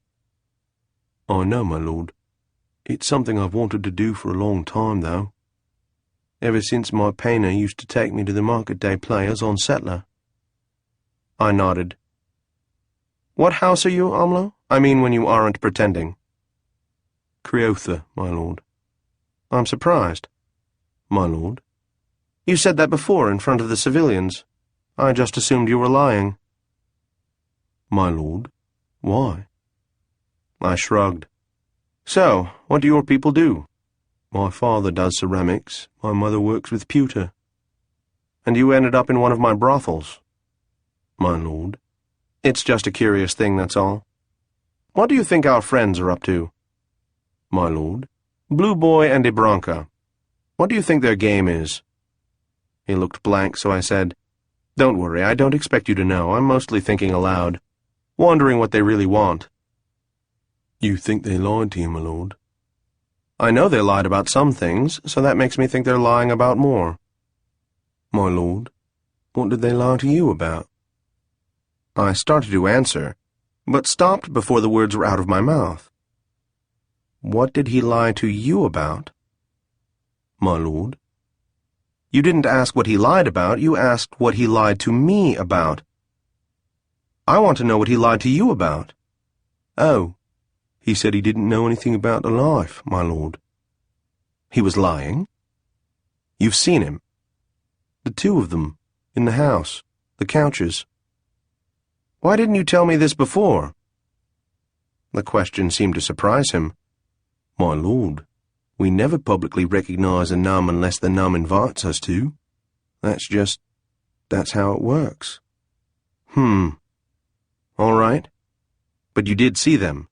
"I know, my lord. It's something I've wanted to do for a long time, though. Ever since my painter used to take me to the market day players on Settler." I nodded. "What house are you, Amlo? I mean when you aren't pretending." "Creotha, my lord." "I'm surprised." "My lord." "You said that before in front of the civilians. I just assumed you were lying." "My lord. Why?" I shrugged. "So, what do your people do?" "My father does ceramics. My mother works with pewter." "And you ended up in one of my brothels." "My lord." "It's just a curious thing, that's all. What do you think our friends are up to?" "My lord." "Blue Boy and Ibranka. What do you think their game is?" He looked blank, so I said, "Don't worry, I don't expect you to know. I'm mostly thinking aloud, wondering what they really want." "You think they lied to you, my lord?" "I know they lied about some things, so that makes me think they're lying about more." "My lord, what did they lie to you about?" I started to answer, but stopped before the words were out of my mouth. "What did he lie to you about?" "My lord." "You didn't ask what he lied about, you asked what he lied to me about." "I want to know what he lied to you about." "Oh, he said he didn't know anything about the life, my lord." "He was lying?" "You've seen him?" "The 2 of them, in the house, the couches." "Why didn't you tell me this before?" The question seemed to surprise him. "My lord, we never publicly recognize a num unless the num invites us to. That's how it works." All right. But you did see them?"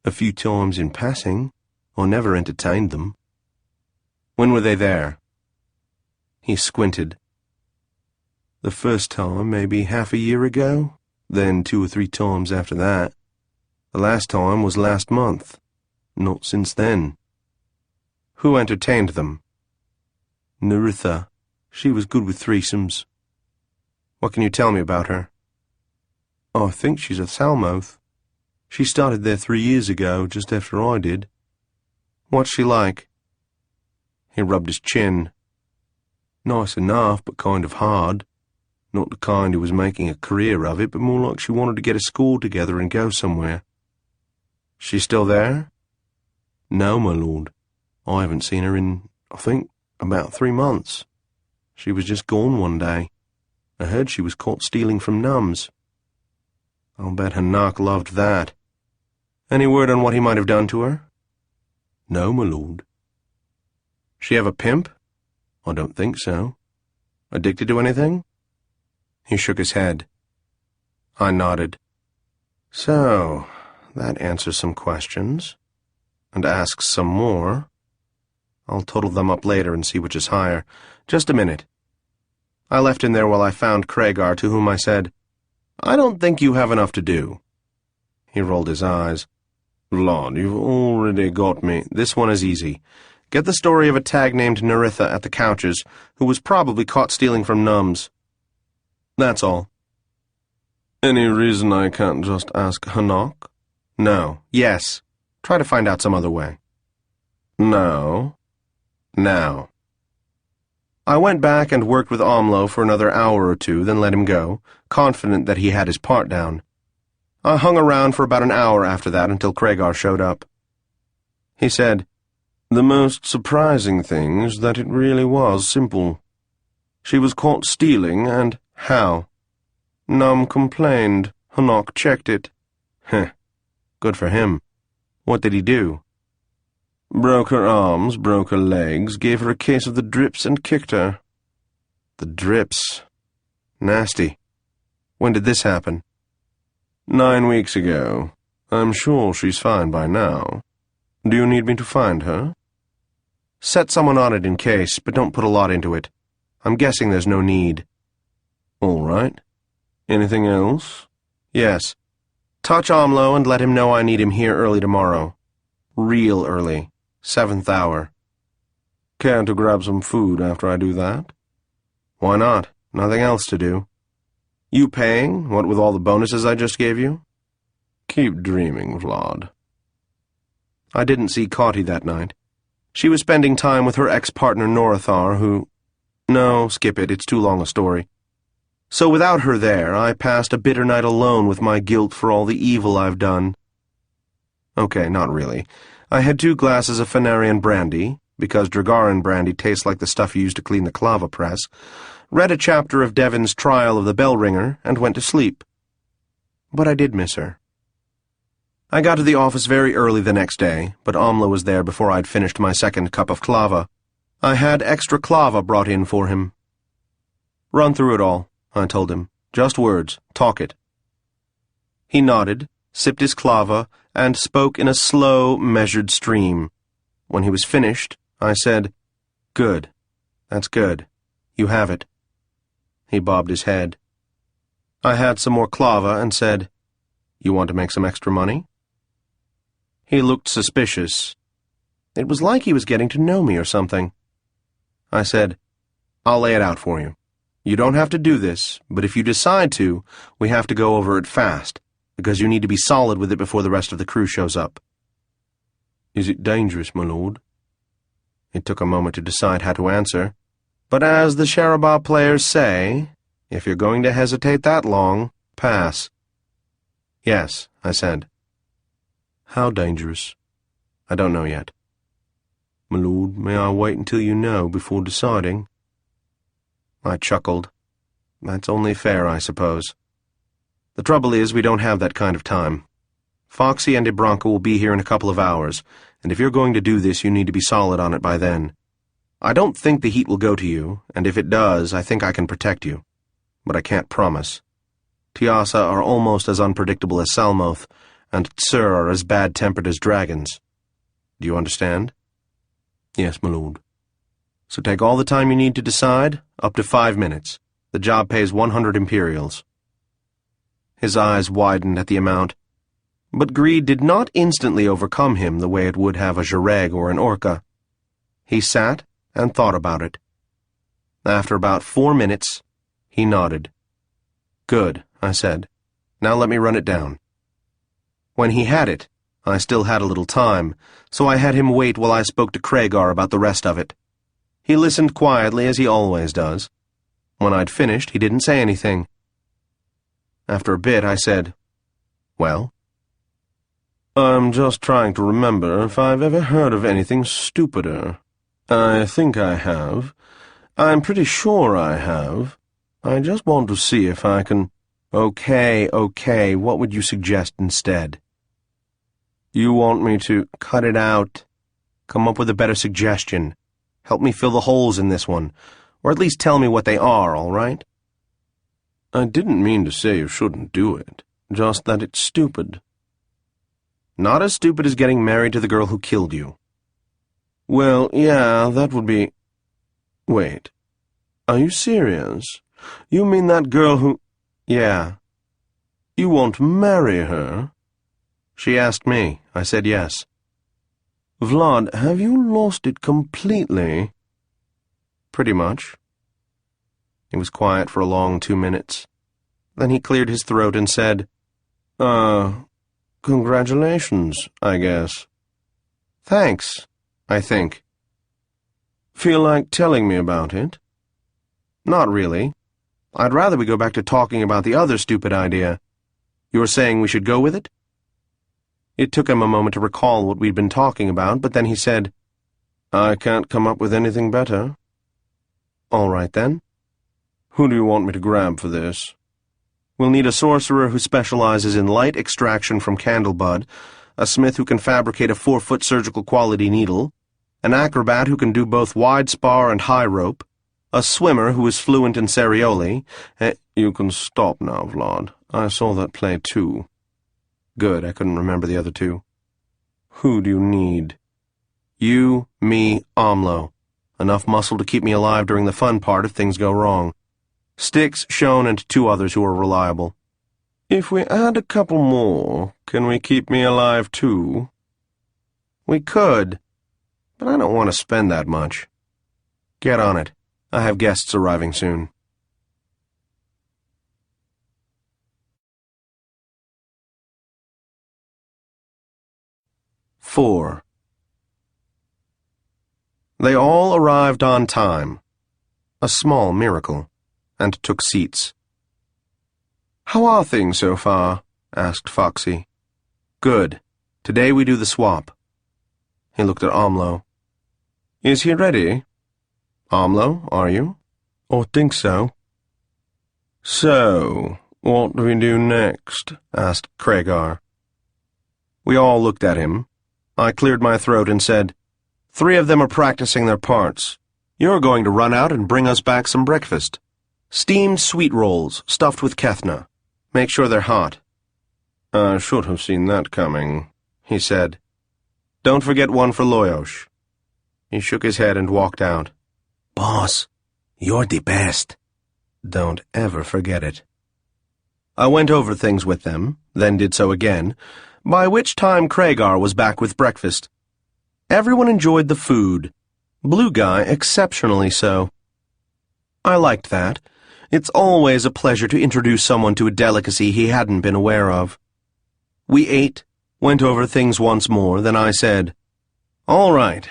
"A few times in passing. I never entertained them." "When were they there?" He squinted. "The first time maybe half a year ago, then 2 or 3 times after that. The last time was last month. Not since then." "Who entertained them?" "Neritha. She was good with threesomes." "What can you tell me about her?" "I think she's a Thalmoth. She started there 3 years ago, just after I did." "What's she like?" He rubbed his chin. "Nice enough, but kind of hard. Not the kind who was making a career of it, but more like she wanted to get a score together and go somewhere." "She's still there?" "No, my lord. I haven't seen her in I think about 3 months. She was just gone one day. I heard she was caught stealing from nuns. I'll bet Hanak loved that. Any word on what he might have done to her? No, my lord. She have a pimp? I don't think so. Addicted to anything? He shook his head. I nodded. So, that answers some questions, and asks some more. I'll total them up later and see which is higher. Just a minute. I left him there while I found Craigar, to whom I said, I don't think you have enough to do. He rolled his eyes. Vlad, you've already got me. This one is easy. Get the story of a tag named Neritha at the couches, who was probably caught stealing from nuns. That's all. Any reason I can't just ask Hanak? No. Yes. Try to find out some other way. No. Now. I went back and worked with Amlo for another hour or two, then let him go, confident that he had his part down. I hung around for about an hour after that until Craigar showed up. He said, The most surprising thing is that it really was simple. She was caught stealing, and how? Num complained. Hanak checked it. Heh. Good for him. What did he do? Broke her arms, broke her legs, gave her a case of the drips, and kicked her. The drips. Nasty. When did this happen? 9 weeks ago. I'm sure she's fine by now. Do you need me to find her? Set someone on it in case, but don't put a lot into it. I'm guessing there's no need. All right. Anything else? Yes. Touch Amlo and let him know I need him here early tomorrow. Real early. 7th hour. Care to grab some food after I do that? Why not? Nothing else to do. You paying, what with all the bonuses I just gave you? Keep dreaming, Vlad. I didn't see Cauty that night. She was spending time with her ex-partner Norithar, who... No, skip it, it's too long a story. So without her there, I passed a bitter night alone with my guilt for all the evil I've done. Okay, not really. I had 2 glasses of Fenarian brandy, because Dragaran brandy tastes like the stuff you use to clean the clava press, read a chapter of Devon's Trial of the Bell Ringer, and went to sleep. But I did miss her. I got to the office very early the next day, but Amla was there before I'd finished my 2nd cup of clava. I had extra clava brought in for him. Run through it all, I told him. Just words. Talk it. He nodded, sipped his clava, and spoke in a slow, measured stream. When he was finished, I said, Good. That's good. You have it. He bobbed his head. I had some more clava and said, You want to make some extra money? He looked suspicious. It was like he was getting to know me or something. I said, I'll lay it out for you. You don't have to do this, but if you decide to, we have to go over it fast, because you need to be solid with it before the rest of the crew shows up. Is it dangerous, my lord? It took a moment to decide how to answer, but as the Sharabah players say, if you're going to hesitate that long, pass. Yes, I said. How dangerous? I don't know yet. My lord, may I wait until you know before deciding? I chuckled. That's only fair, I suppose. The trouble is, we don't have that kind of time. Foxy and Ibranca will be here in a couple of hours, and if you're going to do this, you need to be solid on it by then. I don't think the heat will go to you, and if it does, I think I can protect you. But I can't promise. Tiassa are almost as unpredictable as Salmoth, and Tsur are as bad-tempered as dragons. Do you understand? Yes, my lord. So take all the time you need to decide, up to 5 minutes. The job pays 100 imperials. His eyes widened at the amount, but greed did not instantly overcome him the way it would have a Jareg or an Orca. He sat and thought about it. After about 4 minutes, he nodded. Good, I said. Now let me run it down. When he had it, I still had a little time, so I had him wait while I spoke to Craigar about the rest of it. He listened quietly, as he always does. When I'd finished, he didn't say anything. After a bit, I said, Well? I'm just trying to remember if I've ever heard of anything stupider. I think I have. I'm pretty sure I have. I just want to see if I can— Okay, what would you suggest instead? You want me to— Cut it out. Come up with a better suggestion. Help me fill the holes in this one. Or at least tell me what they are, all right? I didn't mean to say you shouldn't do it, just that it's stupid. Not as stupid as getting married to the girl who killed you. Well, yeah, that would be— Wait. Are you serious? You mean that girl who— Yeah. You won't marry her? She asked me. I said yes. Vlad, have you lost it completely? Pretty much. He was quiet for a long 2 minutes. Then he cleared his throat and said, Congratulations, I guess. Thanks, I think. Feel like telling me about it? Not really. I'd rather we go back to talking about the other stupid idea. You're saying we should go with it? It took him a moment to recall what we'd been talking about, but then he said, I can't come up with anything better. All right, then. Who do you want me to grab for this? We'll need a sorcerer who specializes in light extraction from candlebud, a smith who can fabricate a 4-foot surgical quality needle, an acrobat who can do both wide spar and high rope, a swimmer who is fluent in Serioli, You can stop now, Vlad. I saw that play too. Good, I couldn't remember the other two. Who do you need? You, me, Amlo. Enough muscle to keep me alive during the fun part if things go wrong. Styx, Shone, and 2 others who are reliable. If we add a couple more, can we keep me alive too? We could, but I don't want to spend that much. Get on it. I have guests arriving soon. Four. They all arrived on time, a small miracle, and took seats. "How are things so far?" asked Foxy. "Good. Today we do the swap." He looked at Amlo. "Is he ready?" "Amlo, are you?" "I think so." So, what do we do next? asked Craigar. We all looked at him. I cleared my throat and said, 3 of them are practicing their parts. You're going to run out and bring us back some breakfast. Steamed sweet rolls, stuffed with kethna. Make sure they're hot." I should have seen that coming, he said. "Don't forget one for Loyosh." He shook his head and walked out. Boss, you're the best. Don't ever forget it. I went over things with them, then did so again, by which time Craigar was back with breakfast. Everyone enjoyed the food. Blue Guy exceptionally so. I liked that. It's always a pleasure to introduce someone to a delicacy he hadn't been aware of. We ate, went over things once more, then I said, "All right,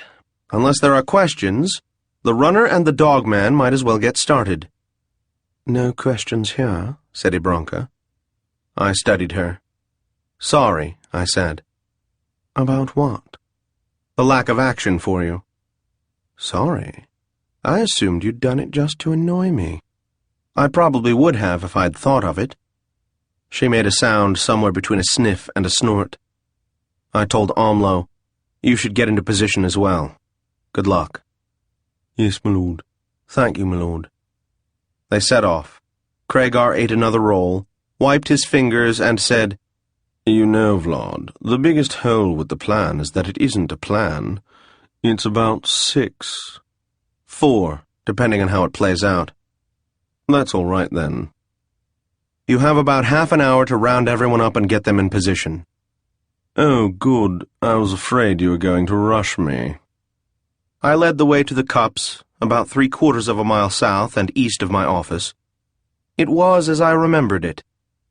unless there are questions, the runner and the dogman might as well get started." "No questions here," said Ibranka. I studied her. "Sorry," I said. "About what?" "The lack of action for you." "Sorry. I assumed you'd done it just to annoy me." "I probably would have if I'd thought of it." She made a sound somewhere between a sniff and a snort. I told Amlo, "You should get into position as well. Good luck." "Yes, my lord." "Thank you, my lord." They set off. Craigar ate another roll, wiped his fingers, and said, "You know, Vlad, the biggest hole with the plan is that it isn't a plan. It's about 6. 4, depending on how it plays out." "That's all right, then." "You have about half an hour to round everyone up and get them in position." "Oh, good. I was afraid you were going to rush me." I led the way to the cups, about 3/4 of a mile south and east of my office. It was as I remembered it,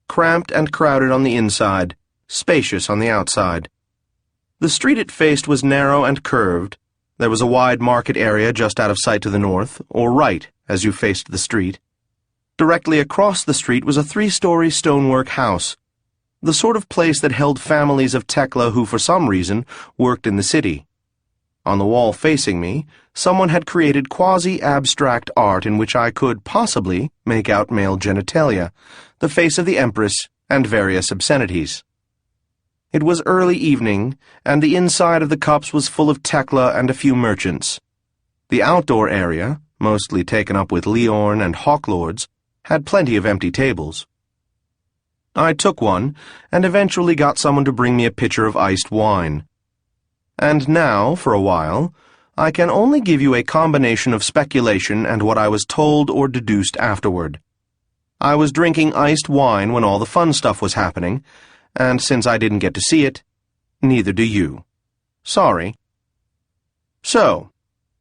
cramped and crowded on the inside, spacious on the outside. The street it faced was narrow and curved. There was a wide market area just out of sight to the north, or right, as you faced the street. Directly across the street was a 3-story stonework house, the sort of place that held families of Tekla who, for some reason, worked in the city. On the wall facing me, someone had created quasi-abstract art in which I could possibly make out male genitalia, the face of the Empress, and various obscenities. It was early evening, and the inside of the cups was full of Tekla and a few merchants. The outdoor area, mostly taken up with Leorn and Hawklords, had plenty of empty tables. I took one, and eventually got someone to bring me a pitcher of iced wine. And now, for a while, I can only give you a combination of speculation and what I was told or deduced afterward. I was drinking iced wine when all the fun stuff was happening, and since I didn't get to see it, neither do you. Sorry. So,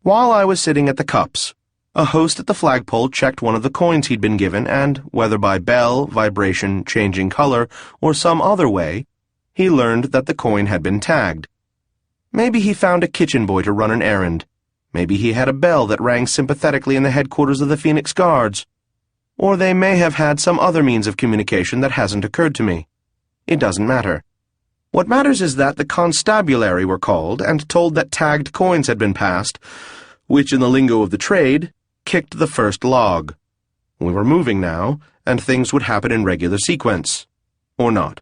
while I was sitting at the cups, a host at the flagpole checked one of the coins he'd been given and, whether by bell, vibration, changing color, or some other way, he learned that the coin had been tagged. Maybe he found a kitchen boy to run an errand. Maybe he had a bell that rang sympathetically in the headquarters of the Phoenix Guards. Or they may have had some other means of communication that hasn't occurred to me. It doesn't matter. What matters is that the constabulary were called and told that tagged coins had been passed, which in the lingo of the trade, kicked the first log. We were moving now, and things would happen in regular sequence. Or not.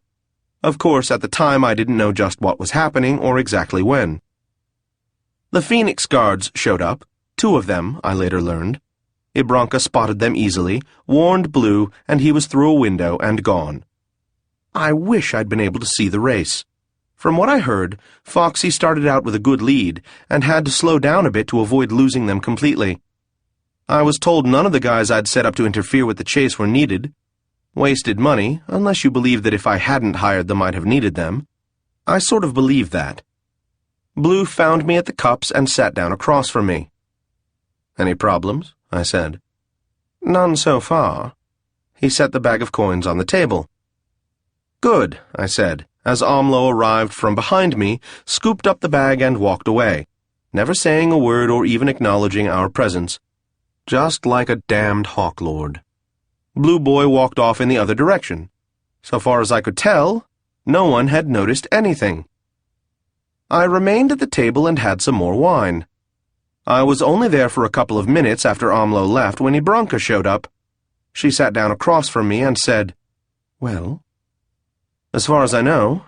Of course, at the time I didn't know just what was happening or exactly when. The Phoenix Guards showed up, 2 of them, I later learned. Ibranka spotted them easily, warned Blue, and he was through a window and gone. I wish I'd been able to see the race. From what I heard, Foxy started out with a good lead and had to slow down a bit to avoid losing them completely. I was told none of the guys I'd set up to interfere with the chase were needed. Wasted money, unless you believe that if I hadn't hired them I'd have needed them. I sort of believed that. Blue found me at the cups and sat down across from me. "Any problems?" I said. "None so far." He set the bag of coins on the table. "Good," I said, as Amlo arrived from behind me, scooped up the bag and walked away, never saying a word or even acknowledging our presence. Just like a damned Hawklord. Blue Boy walked off in the other direction. So far as I could tell, no one had noticed anything. I remained at the table and had some more wine. I was only there for a couple of minutes after Amlo left when Ibranka showed up. She sat down across from me and said, "Well?" "As far as I know,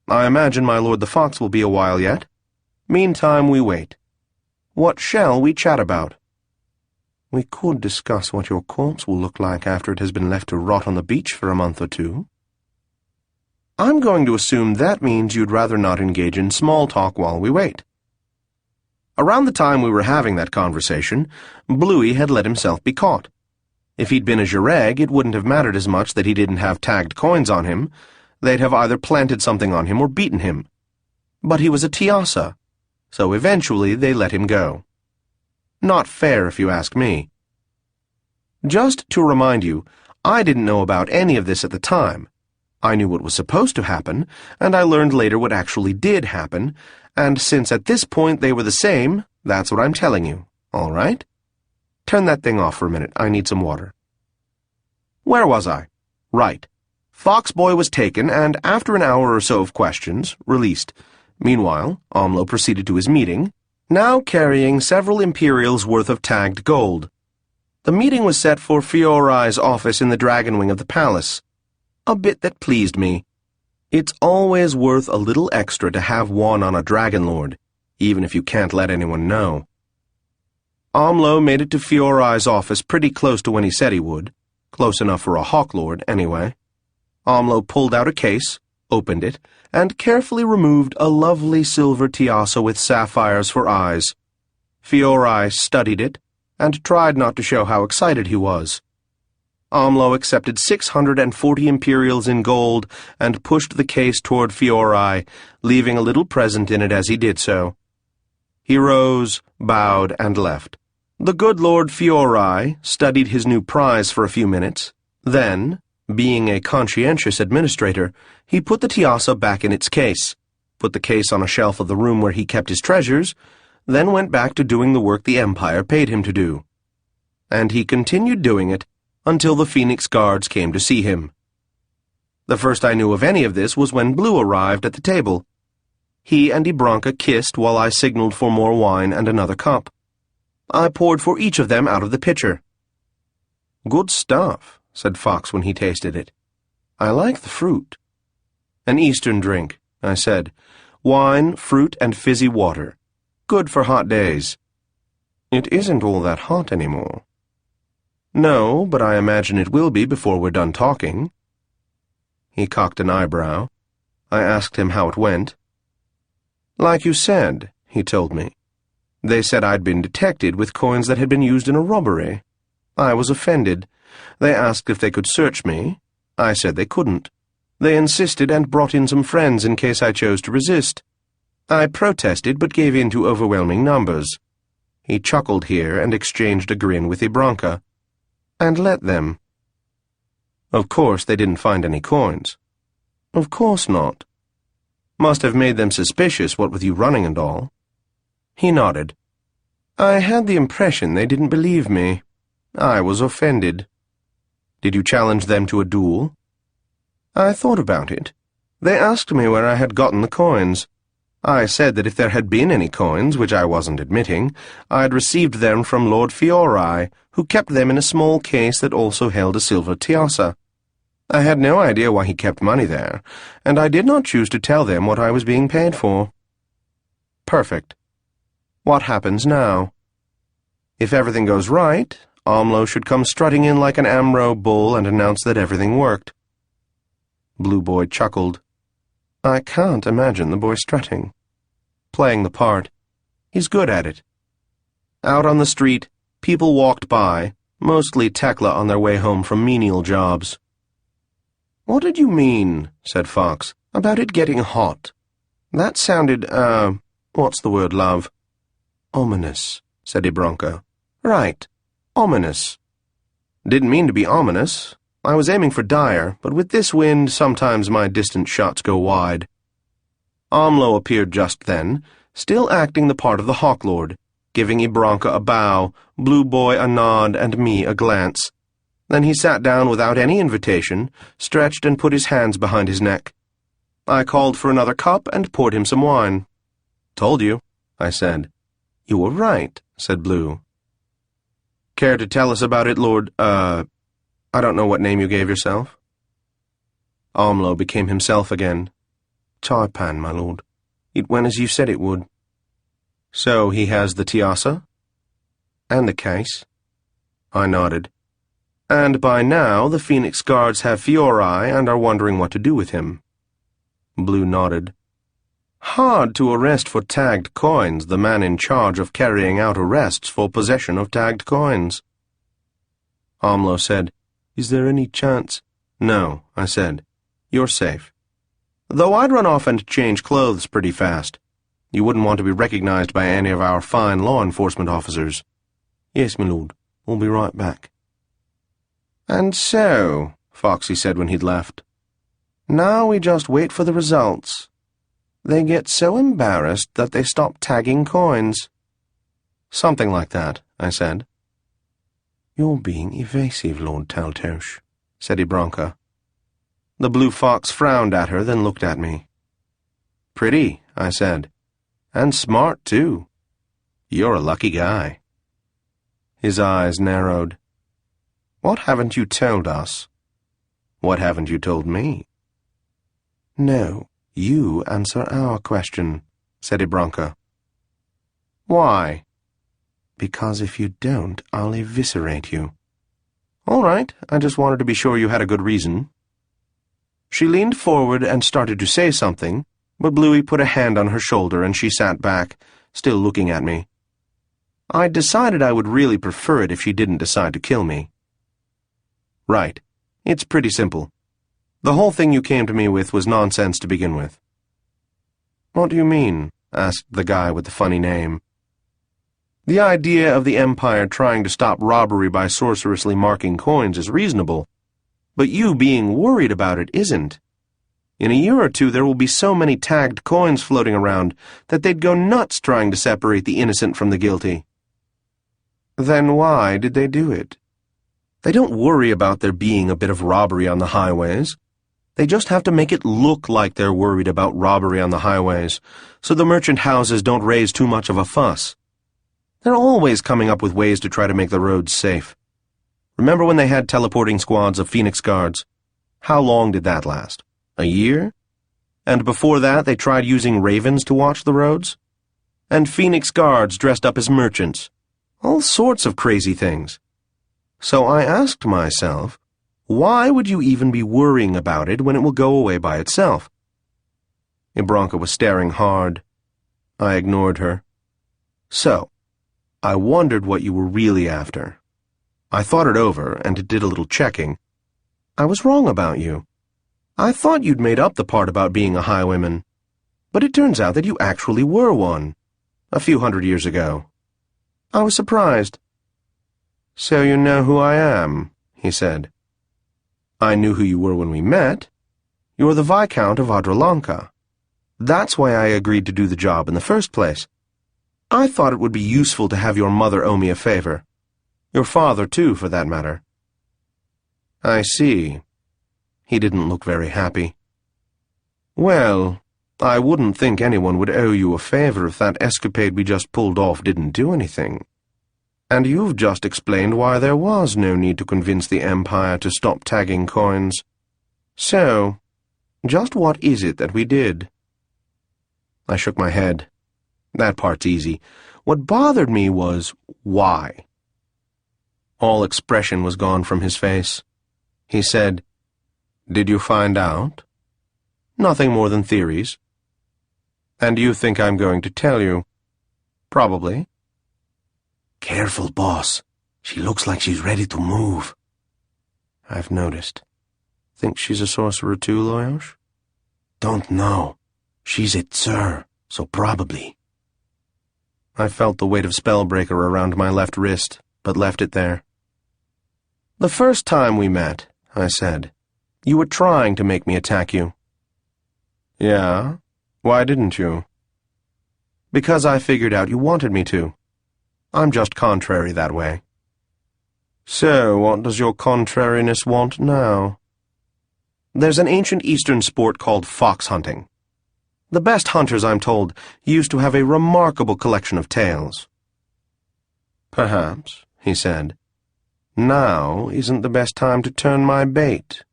I imagine my Lord the Fox will be a while yet. Meantime, we wait. What shall we chat about?" "We could discuss what your corpse will look like after it has been left to rot on the beach for a month or 2. "I'm going to assume that means you'd rather not engage in small talk while we wait." Around the time we were having that conversation, Bluey had let himself be caught. If he'd been a Jireg, it wouldn't have mattered as much that he didn't have tagged coins on him. They'd have either planted something on him or beaten him. But he was a Tiassa, so eventually they let him go. Not fair, if you ask me. Just to remind you, I didn't know about any of this at the time. I knew what was supposed to happen, and I learned later what actually did happen, and since at this point they were the same, that's what I'm telling you, all right? Turn that thing off for a minute. I need some water. Where was I? Right. Foxboy was taken, and after an hour or so of questions, released. Meanwhile, Amlo proceeded to his meeting, now carrying several Imperials' worth of tagged gold. The meeting was set for Fiorai's office in the dragon wing of the palace. A bit that pleased me. It's always worth a little extra to have one on a dragon lord, even if you can't let anyone know. Amlo made it to Fiorai's office pretty close to when he said he would. Close enough for a Hawklord, anyway. Amlo pulled out a case, opened it, and carefully removed a lovely silver Tiassa with sapphires for eyes. Fiorai studied it, and tried not to show how excited he was. Amlo accepted 640 Imperials in gold and pushed the case toward Fiorai, leaving a little present in it as he did so. He rose, bowed, and left. The good Lord Fiorai studied his new prize for a few minutes. Then, being a conscientious administrator, he put the Tiassa back in its case, put the case on a shelf of the room where he kept his treasures, then went back to doing the work the Empire paid him to do. And he continued doing it until the Phoenix Guards came to see him. The first I knew of any of this was when Blue arrived at the table. He and Ibranka kissed while I signaled for more wine and another cup. I poured for each of them out of the pitcher. "Good stuff," said Fox when he tasted it. "I like the fruit." "An Eastern drink," I said. "Wine, fruit, and fizzy water. Good for hot days." "It isn't all that hot anymore." "No, but I imagine it will be before we're done talking." He cocked an eyebrow. I asked him how it went. "Like you said," he told me. "They said I'd been detected with coins that had been used in a robbery. I was offended. They asked if they could search me. I said they couldn't. They insisted and brought in some friends in case I chose to resist. I protested but gave in to overwhelming numbers." He chuckled here and exchanged a grin with Ibranka. "And let them." "Of course they didn't find any coins." "Of course not." "Must have made them suspicious, what with you running and all." He nodded. "I had the impression they didn't believe me. I was offended." "Did you challenge them to a duel?" "I thought about it. They asked me where I had gotten the coins. I said that if there had been any coins, which I wasn't admitting, I'd received them from Lord Fiori, who kept them in a small case that also held a silver Tiassa. I had no idea why he kept money there, and I did not choose to tell them what I was being paid for." "Perfect. What happens now?" "If everything goes right, Amlo should come strutting in like an Amro bull and announce that everything worked." Blue Boy chuckled. "I can't imagine the boy strutting. Playing the part. He's good at it." Out on the street, people walked by, mostly Tekla on their way home from menial jobs. "What did you mean," said Fox, "about it getting hot? That sounded, what's the word, love?" "Ominous," said Ibranka. "Right. Ominous." "Didn't mean to be ominous. I was aiming for dire, but with this wind, sometimes my distant shots go wide." Amlo appeared just then, still acting the part of the Hawk Lord, giving Ibranka a bow, Blue Boy a nod, and me a glance. Then he sat down without any invitation, stretched and put his hands behind his neck. I called for another cup and poured him some wine. "Told you," I said. "You were right," said Blue. "Care to tell us about it, Lord, I don't know what name you gave yourself?" Amlo became himself again. "Taipan, my lord. It went as you said it would." "So he has the Tiassa?" "And the case." I nodded. "And by now the Phoenix Guards have Fiori and are wondering what to do with him." Blue nodded. "Hard to arrest for tagged coins the man in charge of carrying out arrests for possession of tagged coins." Amlo said, "Is there any chance?" "No," I said. "You're safe. Though I'd run off and change clothes pretty fast. You wouldn't want to be recognized by any of our fine law enforcement officers." "Yes, my lord. We'll be right back." "And so," Foxy said when he'd left, "now we just wait for the results. They get so embarrassed that they stop tagging coins." "Something like that," I said. "You're being evasive, Lord Taltos," said Ibranka. The Blue Fox frowned at her, then looked at me. "Pretty," I said. "And smart, too. You're a lucky guy." His eyes narrowed. "What haven't you told us?" "What haven't you told me?" "No, you answer our question," said Ibranka. "Why?" "Because if you don't, I'll eviscerate you." "All right, I just wanted to be sure you had a good reason." She leaned forward and started to say something, but Bluey put a hand on her shoulder and she sat back, still looking at me. I'd decided I would really prefer it if she didn't decide to kill me. "Right. It's pretty simple. The whole thing you came to me with was nonsense to begin with." "What do you mean?" asked the guy with the funny name. "The idea of the Empire trying to stop robbery by sorcerously marking coins is reasonable, but you being worried about it isn't. In a year or two there will be so many tagged coins floating around that they'd go nuts trying to separate the innocent from the guilty." "Then why did they do it?" "They don't worry about there being a bit of robbery on the highways. They just have to make it look like they're worried about robbery on the highways, so the merchant houses don't raise too much of a fuss. They're always coming up with ways to try to make the roads safe. Remember when they had teleporting squads of Phoenix Guards? How long did that last? A year? And before that they tried using ravens to watch the roads? And Phoenix Guards dressed up as merchants. All sorts of crazy things. So I asked myself, why would you even be worrying about it when it will go away by itself? Ibranka was staring hard. I ignored her. So, I wondered what you were really after. I thought it over and did a little checking. I was wrong about you. I thought you'd made up the part about being a highwayman, but it turns out that you actually were one, a few hundred years ago. I was surprised. So you know who I am, he said. I knew who you were when we met. You're the Viscount of Adralanka. That's why I agreed to do the job in the first place. I thought it would be useful to have your mother owe me a favor. Your father, too, for that matter. I see. He didn't look very happy. Well, I wouldn't think anyone would owe you a favor if that escapade we just pulled off didn't do anything. And you've just explained why there was no need to convince the Empire to stop tagging coins. So, just what is it that we did? I shook my head. That part's easy. What bothered me was why. All expression was gone from his face. He said, "Did you find out?" "Nothing more than theories." "And you think I'm going to tell you?" "Probably." Careful, boss. She looks like she's ready to move. I've noticed. Think she's a sorcerer too, Loyosh? Don't know. She's a Tsur, so probably. I felt the weight of Spellbreaker around my left wrist, but left it there. "The first time we met," I said, "you were trying to make me attack you." "Yeah? Why didn't you?" "Because I figured out you wanted me to. I'm just contrary that way." "So, what does your contrariness want now?" "There's an ancient Eastern sport called fox hunting. The best hunters, I'm told, used to have a remarkable collection of tales." "Perhaps," he said. "Now isn't the best time to turn my bait."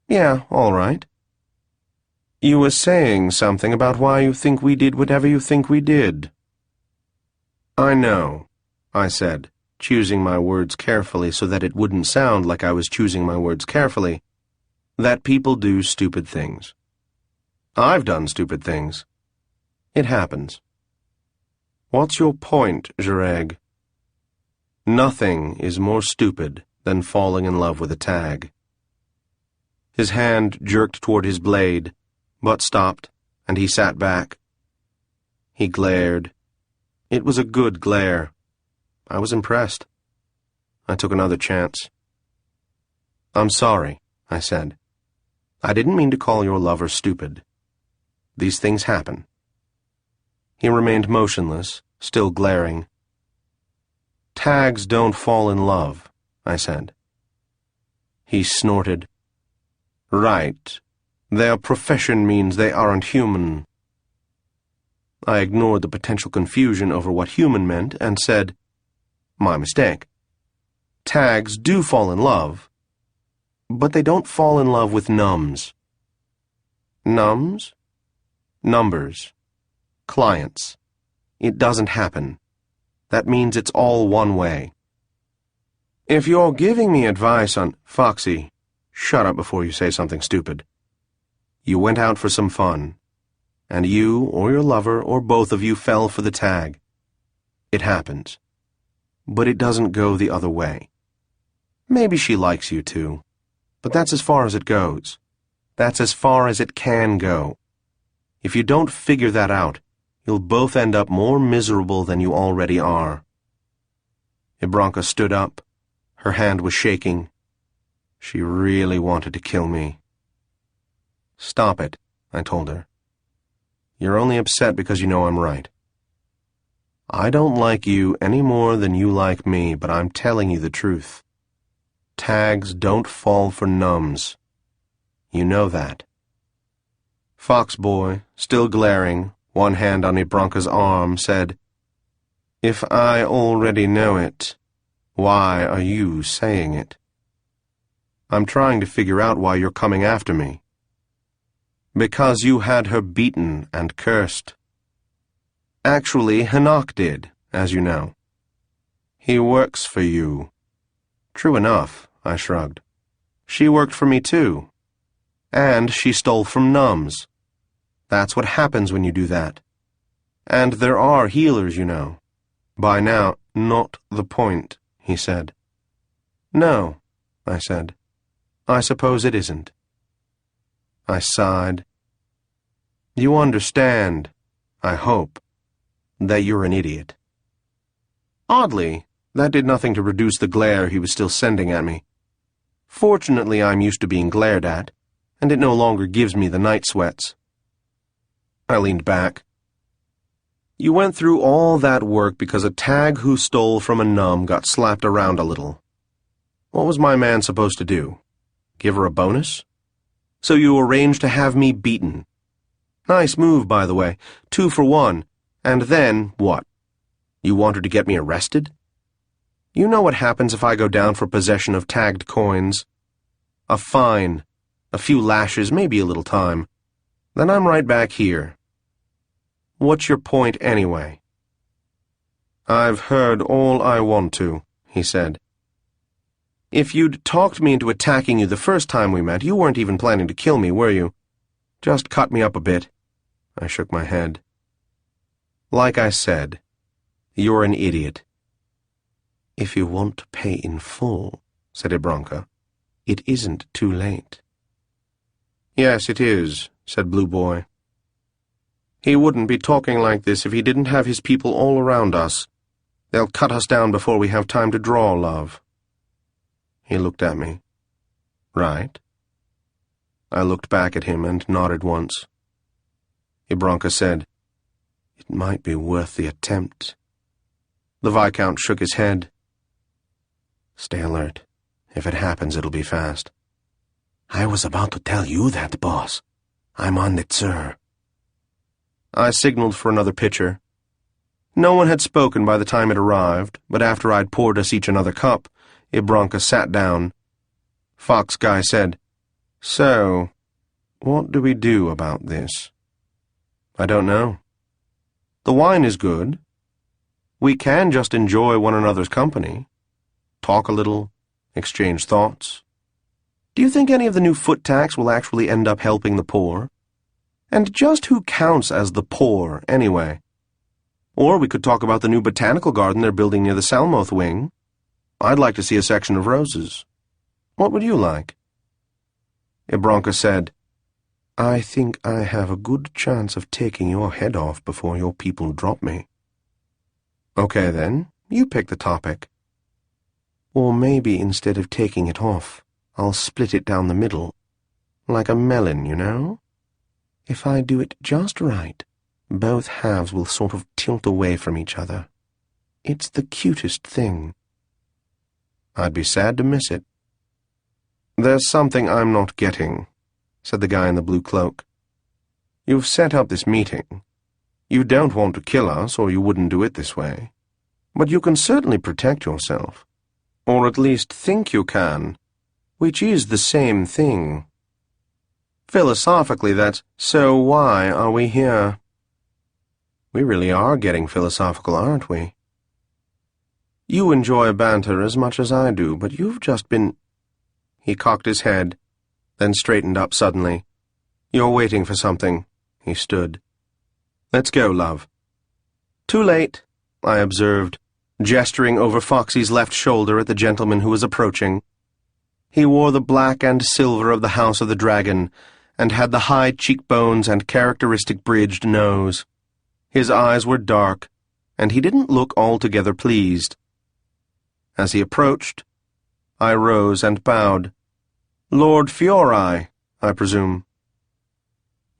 "Yeah, all right." "You were saying something about why you think we did whatever you think we did." "I know," I said, choosing my words carefully so that it wouldn't sound like I was choosing my words carefully, "that people do stupid things. I've done stupid things. It happens." "What's your point, Jareg?" "Nothing is more stupid than falling in love with a tag." His hand jerked toward his blade, but stopped, and he sat back. He glared. It was a good glare. I was impressed. I took another chance. "I'm sorry," I said. "I didn't mean to call your lover stupid. These things happen." He remained motionless, still glaring. "Tags don't fall in love," I said. He snorted. "Right. Their profession means they aren't human." I ignored the potential confusion over what human meant and said, "My mistake. Tags do fall in love, but they don't fall in love with nums." "Nums?" "Numbers. Clients. It doesn't happen. That means it's all one way." "If you're giving me advice on—" "Foxy, shut up before you say something stupid. You went out for some fun, and you or your lover or both of you fell for the tag. It happens. But it doesn't go the other way. Maybe she likes you too, but that's as far as it goes. That's as far as it can go. If you don't figure that out, you'll both end up more miserable than you already are." Ibranka stood up. Her hand was shaking. She really wanted to kill me. "Stop it," I told her. "You're only upset because you know I'm right. I don't like you any more than you like me, but I'm telling you the truth. Tags don't fall for nums. You know that. Foxboy, still glaring, one hand on Ibranca's arm, said, "If I already know it, why are you saying it?" "I'm trying to figure out why you're coming after me." "Because you had her beaten and cursed." "Actually, Hanok did, as you know." "He works for you." "True enough," I shrugged. "She worked for me too. And she stole from Nums. That's what happens when you do that. And there are healers, you know." "By now, not the point," he said. "No," I said. "I suppose it isn't." I sighed. "You understand, I hope, that you're an idiot." Oddly, that did nothing to reduce the glare he was still sending at me. Fortunately, I'm used to being glared at, and it no longer gives me the night sweats. I leaned back. "You went through all that work because a tag who stole from a num got slapped around a little. What was my man supposed to do? Give her a bonus? So you arranged to have me beaten. Nice move, by the way. 2 for 1. And then, what? You wanted to get me arrested? You know what happens if I go down for possession of tagged coins? A fine, a few lashes, maybe a little time. Then I'm right back here. What's your point, anyway?" "I've heard all I want to," he said. "If you'd talked me into attacking you the first time we met, you weren't even planning to kill me, were you? Just cut me up a bit." I shook my head. "Like I said, you're an idiot." "If you want to pay in full," said Ibranca, "it isn't too late." "Yes, it is," said Blue Boy. "He wouldn't be talking like this if he didn't have his people all around us. They'll cut us down before we have time to draw, love." He looked at me. "Right." I looked back at him and nodded once. Ibranca said, "It might be worth the attempt." The Viscount shook his head. "Stay alert. If it happens, it'll be fast." I was about to tell you that, boss. I'm on it, sir. I signaled for another pitcher. No one had spoken by the time it arrived, but after I'd poured us each another cup, Ibranca sat down. Fox Guy said, "So, what do we do about this?" "I don't know. The wine is good. We can just enjoy one another's company. Talk a little, exchange thoughts. Do you think any of the new foot tax will actually end up helping the poor? And just who counts as the poor, anyway? Or we could talk about the new botanical garden they're building near the Salmoth wing. I'd like to see a section of roses. What would you like?" Ibranca said, "I think I have a good chance of taking your head off before your people drop me." "Okay, then. You pick the topic." "Or maybe instead of taking it off, I'll split it down the middle. Like a melon, you know? If I do it just right, both halves will sort of tilt away from each other. It's the cutest thing." "I'd be sad to miss it." "There's something I'm not getting," said the guy in the blue cloak. "You've set up this meeting. You don't want to kill us, or you wouldn't do it this way. But you can certainly protect yourself. Or at least think you can, which is the same thing. Philosophically, that's, so why are we here?" We really are getting philosophical, aren't we? You enjoy banter as much as I do, but you've just been... He cocked his head, then straightened up suddenly. "You're waiting for something." He stood. "Let's go, love." "Too late," I observed, gesturing over Foxy's left shoulder at the gentleman who was approaching. He wore the black and silver of the House of the Dragon, and had the high cheekbones and characteristic bridged nose. His eyes were dark, and he didn't look altogether pleased. As he approached, I rose and bowed. "Lord Fiori, I presume."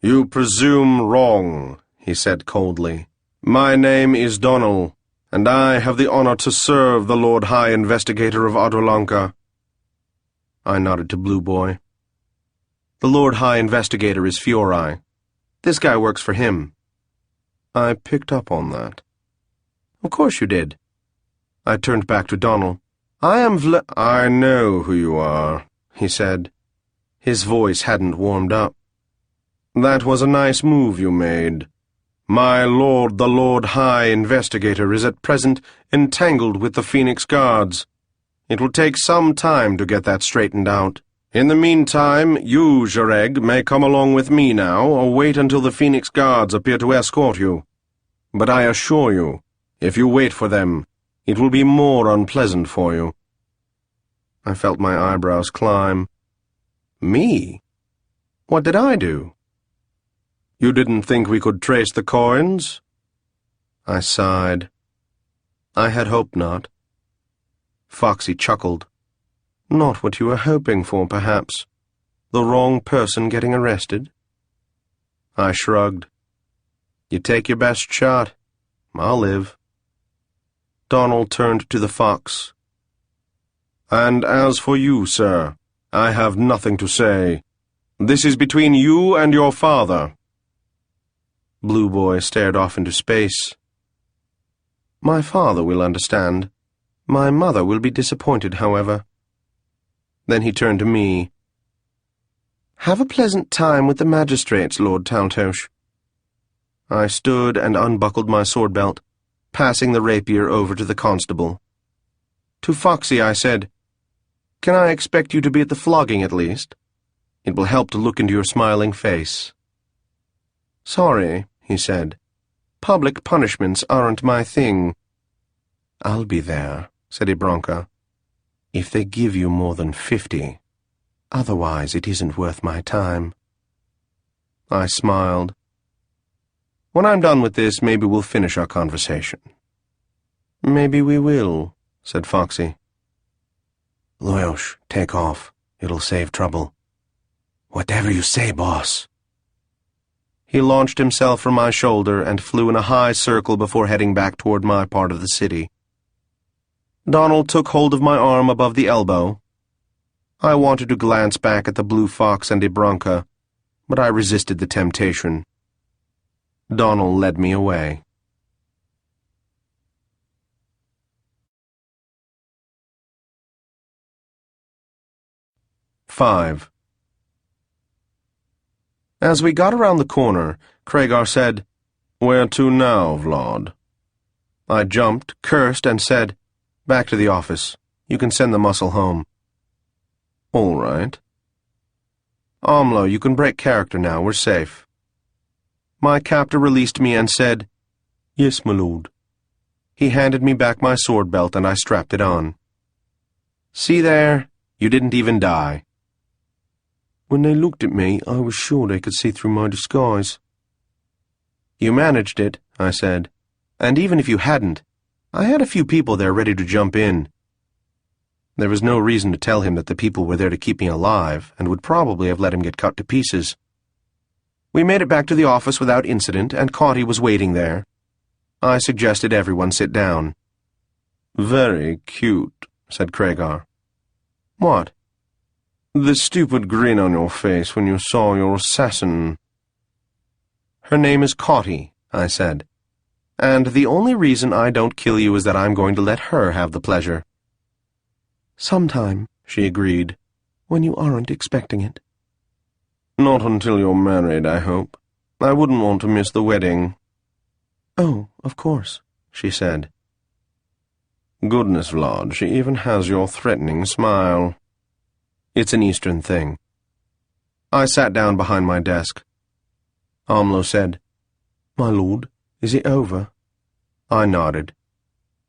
"You presume wrong," he said coldly. "My name is Donnell, and I have the honor to serve the Lord High Investigator of Adolanka." I nodded to Blue Boy. The Lord High Investigator is Fiori. This guy works for him." I picked up on that. "Of course you did." I turned back to Donald. "I am I know who you are," he said. His voice hadn't warmed up. "That was a nice move you made. My lord, the Lord High Investigator, is at present entangled with the Phoenix Guards. It will take some time to get that straightened out. In the meantime, you, Jareg, may come along with me now, or wait until the Phoenix Guards appear to escort you. But I assure you, if you wait for them, it will be more unpleasant for you." I felt my eyebrows climb. Me? What did I do? "You didn't think we could trace the coins?" I sighed. I had hoped not. Foxy chuckled. "Not what you were hoping for, perhaps. The wrong person getting arrested?" I shrugged. "You take your best shot. I'll live." Donald turned to the fox. "And as for you, sir, I have nothing to say. This is between you and your father." Blue Boy stared off into space. "My father will understand. My mother will be disappointed, however." Then he turned to me. "Have a pleasant time with the magistrates, Lord Taltos." I stood and unbuckled my sword belt, passing the rapier over to the constable. To Foxy I said, "Can I expect you to be at the flogging at least? It will help to look into your smiling face." "Sorry," he said. "Public punishments aren't my thing." "I'll be there," said Ibranka, "if they give you more than 50. Otherwise it isn't worth my time." I smiled. "When I'm done with this, maybe we'll finish our conversation." "Maybe we will," said Foxy. "Loyosh, take off. It'll save trouble." "Whatever you say, boss." He launched himself from my shoulder and flew in a high circle before heading back toward my part of the city. Donald took hold of my arm above the elbow. I wanted to glance back at the Blue Fox and Ibranka, but I resisted the temptation. Donald led me away. Five. As we got around the corner, Kragar said, "Where to now, Vlad?" I jumped, cursed, and said, "Back to the office. You can send the muscle home." "All right." "Amlo, you can break character now. We're safe." My captor released me and said, "Yes, my lord." He handed me back my sword belt and I strapped it on. "See there? You didn't even die." "When they looked at me, I was sure they could see through my disguise." "You managed it," I said. "And even if you hadn't, I had a few people there ready to jump in." There was no reason to tell him that the people were there to keep me alive, and would probably have let him get cut to pieces. We made it back to the office without incident, and Conti was waiting there. I suggested everyone sit down. "Very cute," said Kragar. "What?" "The stupid grin on your face when you saw your assassin." "Her name is Conti," I said. "And the only reason I don't kill you is that I'm going to let her have the pleasure." "Sometime," she agreed, "when you aren't expecting it." "Not until you're married, I hope. I wouldn't want to miss the wedding." "Oh, of course," she said. "Goodness, Vlad, she even has your threatening smile." "It's an Eastern thing." I sat down behind my desk. Amlo said, "My lord, is it over?" I nodded.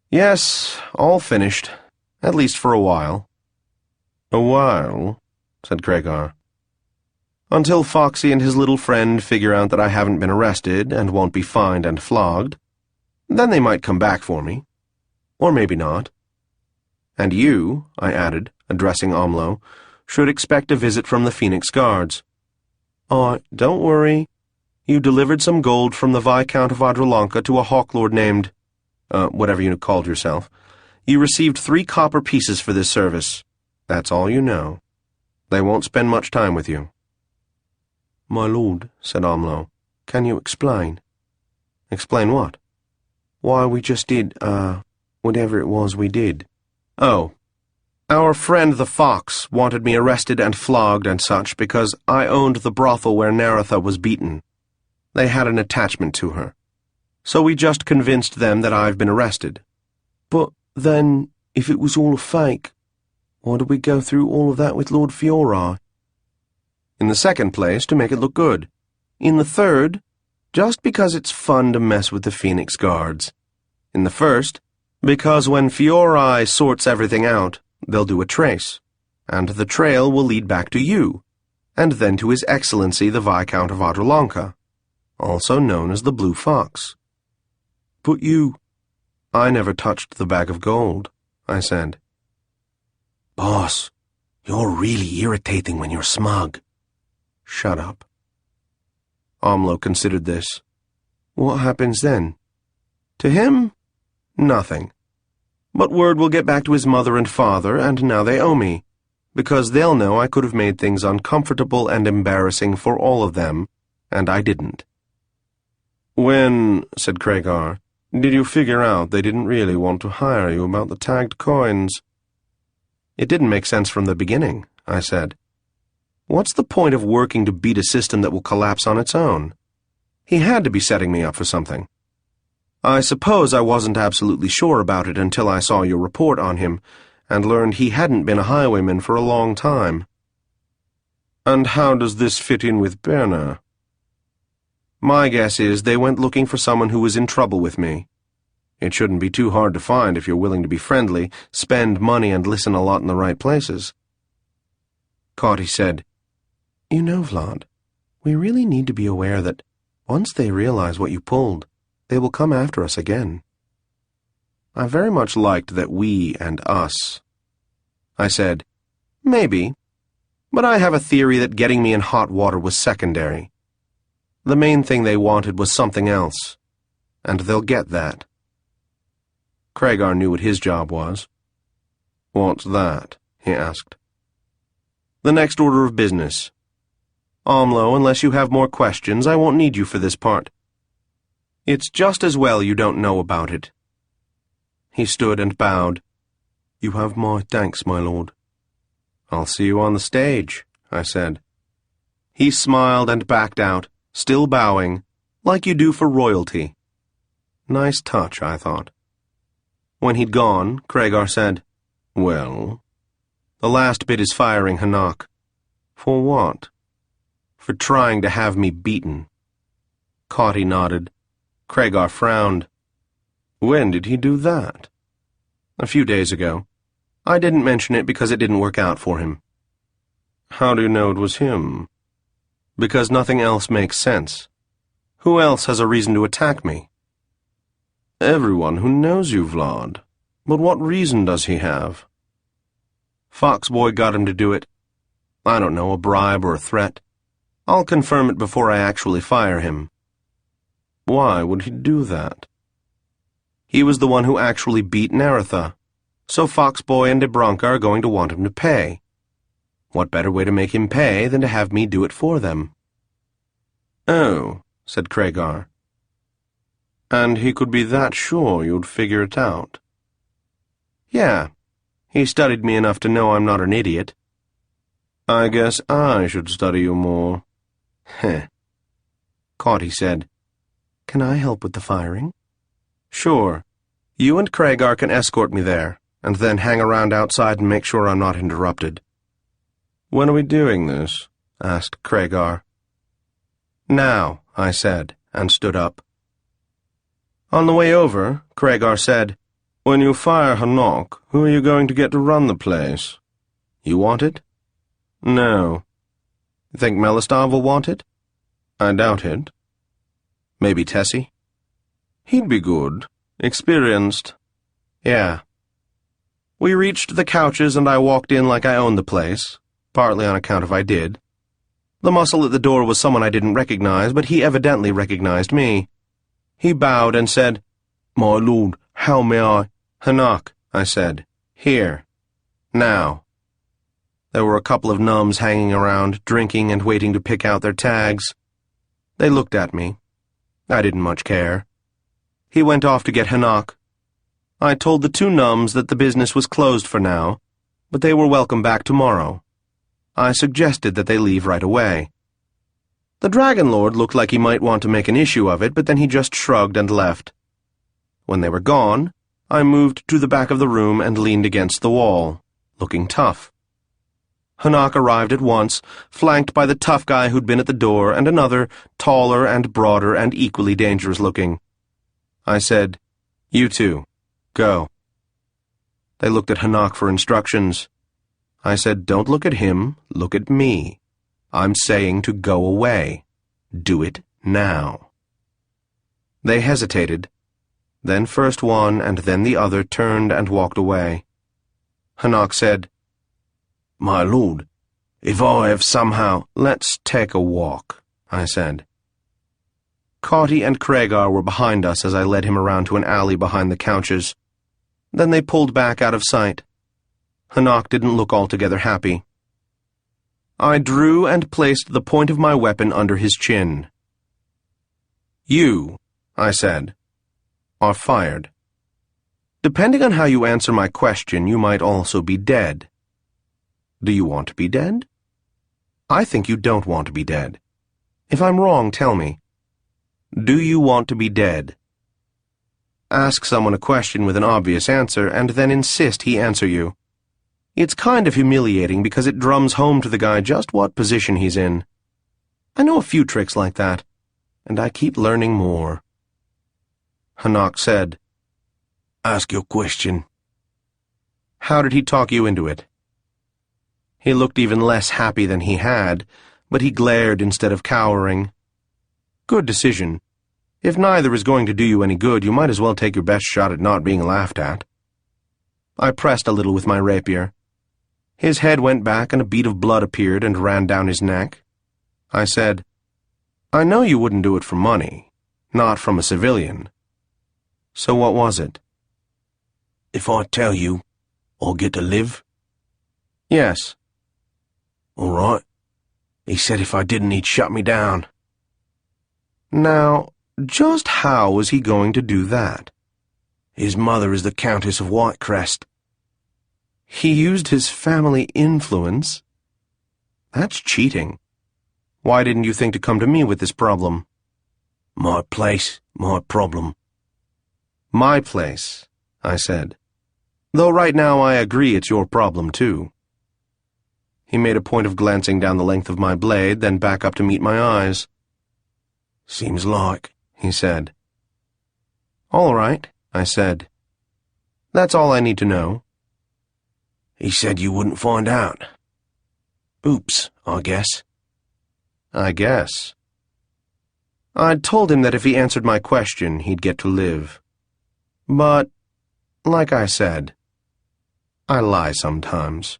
"Yes, all finished, at least for a while." "A while?" said Kragar. "Until Foxy and his little friend figure out that I haven't been arrested and won't be fined and flogged. Then they might come back for me. Or maybe not. And you," I added, addressing Amlo, "should expect a visit from the Phoenix Guards. Don't worry. You delivered some gold from the Viscount of Adralanka to a hawklord named, whatever you called yourself. You received 3 copper pieces for this service. That's all you know. They won't spend much time with you." My lord, said Amlo, can you explain? Explain what? Why we just did, whatever it was we did. Oh. Our friend the fox wanted me arrested and flogged and such because I owned the brothel where Naratha was beaten. They had an attachment to her. So we just convinced them that I've been arrested. But then, if it was all a fake, why did we go through all of that with Lord Fiori? In the second place, to make it look good. In the third, just because it's fun to mess with the Phoenix Guards. In the first, because when Fiori sorts everything out, they'll do a trace, and the trail will lead back to you, and then to His Excellency the Viscount of Adralanca, also known as the Blue Fox. But you... I never touched the bag of gold, I said. Boss, you're really irritating when you're smug. Shut up. Amlo considered this. What happens then? To him? Nothing. But word will get back to his mother and father, and now they owe me, because they'll know I could have made things uncomfortable and embarrassing for all of them, and I didn't. When, said Craigar, did you figure out they didn't really want to hire you about the tagged coins? It didn't make sense from the beginning, I said. What's the point of working to beat a system that will collapse on its own? He had to be setting me up for something. I suppose I wasn't absolutely sure about it until I saw your report on him, and learned he hadn't been a highwayman for a long time. And how does this fit in with Berna? My guess is they went looking for someone who was in trouble with me. It shouldn't be too hard to find if you're willing to be friendly, spend money, and listen a lot in the right places. Cauty said, You know, Vlad, we really need to be aware that once they realize what you pulled, they will come after us again. I very much liked that we and us. I said, Maybe, but I have a theory that getting me in hot water was secondary. The main thing they wanted was something else, and they'll get that. Craigar knew what his job was. What's that? He asked. The next order of business. Amlo, unless you have more questions, I won't need you for this part. It's just as well you don't know about it. He stood and bowed. You have my thanks, my lord. I'll see you on the stage, I said. He smiled and backed out, still bowing, like you do for royalty. Nice touch, I thought. When he'd gone, Craigar said, Well? The last bit is firing Hanak. For what? For trying to have me beaten. Cauty nodded. Craigar frowned. When did he do that? A few days ago. I didn't mention it because it didn't work out for him. How do you know it was him? Because nothing else makes sense. Who else has a reason to attack me? Everyone who knows you, Vlad. But what reason does he have? Foxboy got him to do it. I don't know, a bribe or a threat. I'll confirm it before I actually fire him. Why would he do that? He was the one who actually beat Naratha, so Foxboy and Debranca are going to want him to pay. What better way to make him pay than to have me do it for them? Oh, said Craigar. And he could be that sure you'd figure it out. Yeah, he studied me enough to know I'm not an idiot. I guess I should study you more. Heh. Cauty said, Can I help with the firing? Sure. You and Craigar can escort me there, and then hang around outside and make sure I'm not interrupted. When are we doing this? Asked Craigar. Now, I said, and stood up. On the way over, Craigar said, When you fire Hanak, who are you going to get to run the place? You want it? No. Think Melistav will want it? I doubt it. Maybe Tessie? He'd be good. Experienced. Yeah. We reached the couches and I walked in like I owned the place, partly on account of I did. The muscle at the door was someone I didn't recognize, but he evidently recognized me. He bowed and said, My lord, how may I? Hanak, I said. Here. Now. There were a couple of nuns hanging around, drinking and waiting to pick out their tags. They looked at me. I didn't much care. He went off to get Hanak. I told the two nuns that the business was closed for now, but they were welcome back tomorrow. I suggested that they leave right away. The Dragon Lord looked like he might want to make an issue of it, but then he just shrugged and left. When they were gone, I moved to the back of the room and leaned against the wall, looking tough. Hanak arrived at once, flanked by the tough guy who'd been at the door and another, taller and broader and equally dangerous-looking. I said, "You two, go." They looked at Hanak for instructions. I said, "Don't look at him, look at me. I'm saying to go away. Do it now." They hesitated. Then first one and then the other turned and walked away. Hanak said, "My lord, if I have somehow—" "Let's take a walk," I said. Cauty and Craigar were behind us as I led him around to an alley behind the couches. Then they pulled back out of sight. Hanak didn't look altogether happy. I drew and placed the point of my weapon under his chin. "You," I said, "are fired. Depending on how you answer my question, you might also be dead. Do you want to be dead? I think you don't want to be dead. If I'm wrong, tell me. Do you want to be dead? Ask someone a question with an obvious answer, and then insist he answer you. It's kind of humiliating because it drums home to the guy just what position he's in. I know a few tricks like that, and I keep learning more." Hanak said, "Ask your question." "How did he talk you into it?" He looked even less happy than he had, but he glared instead of cowering. "Good decision. If neither is going to do you any good, you might as well take your best shot at not being laughed at." I pressed a little with my rapier. His head went back and a bead of blood appeared and ran down his neck. I said, "I know you wouldn't do it for money, not from a civilian. So what was it?" "If I tell you, I'll get to live?" "Yes." "All right. He said if I didn't, he'd shut me down." Now, just how was he going to do that? "His mother is the Countess of Whitecrest." He used his family influence? That's cheating. Why didn't you think to come to me with this problem? "My place, my problem." "My place," I said. "Though right now I agree it's your problem, too." He made a point of glancing down the length of my blade, then back up to meet my eyes. "Seems like," he said. "All right," I said. "That's all I need to know." "He said you wouldn't find out." "Oops, I guess." "I guess." I'd told him that if he answered my question, he'd get to live. But, like I said, I lie sometimes.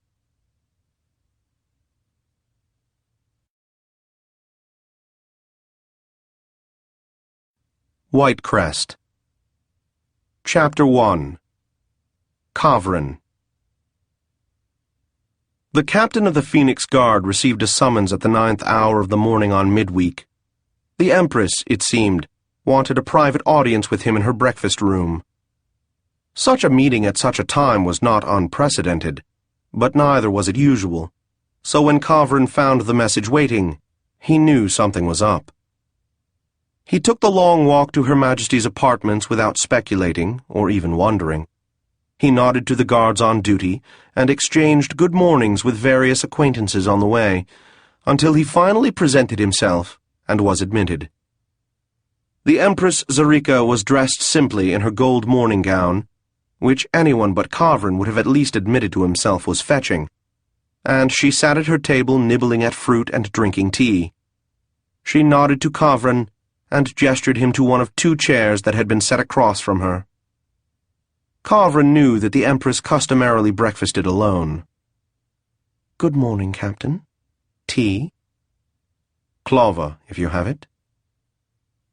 Whitecrest. Chapter 1. Kavrin. The captain of the Phoenix Guard received a summons at the 9th hour of the morning on midweek. The Empress, it seemed, wanted a private audience with him in her breakfast room. Such a meeting at such a time was not unprecedented, but neither was it usual, so when Kavrin found the message waiting, he knew something was up. He took the long walk to Her Majesty's apartments without speculating, or even wondering. He nodded to the guards on duty, and exchanged good mornings with various acquaintances on the way, until he finally presented himself, and was admitted. The Empress Zarika was dressed simply in her gold morning gown, which anyone but Kavrin would have at least admitted to himself was fetching, and she sat at her table nibbling at fruit and drinking tea. She nodded to Kavrin, and gestured him to one of two chairs that had been set across from her. Kavrin knew that the Empress customarily breakfasted alone. "Good morning, Captain. Tea?" "Clava, if you have it."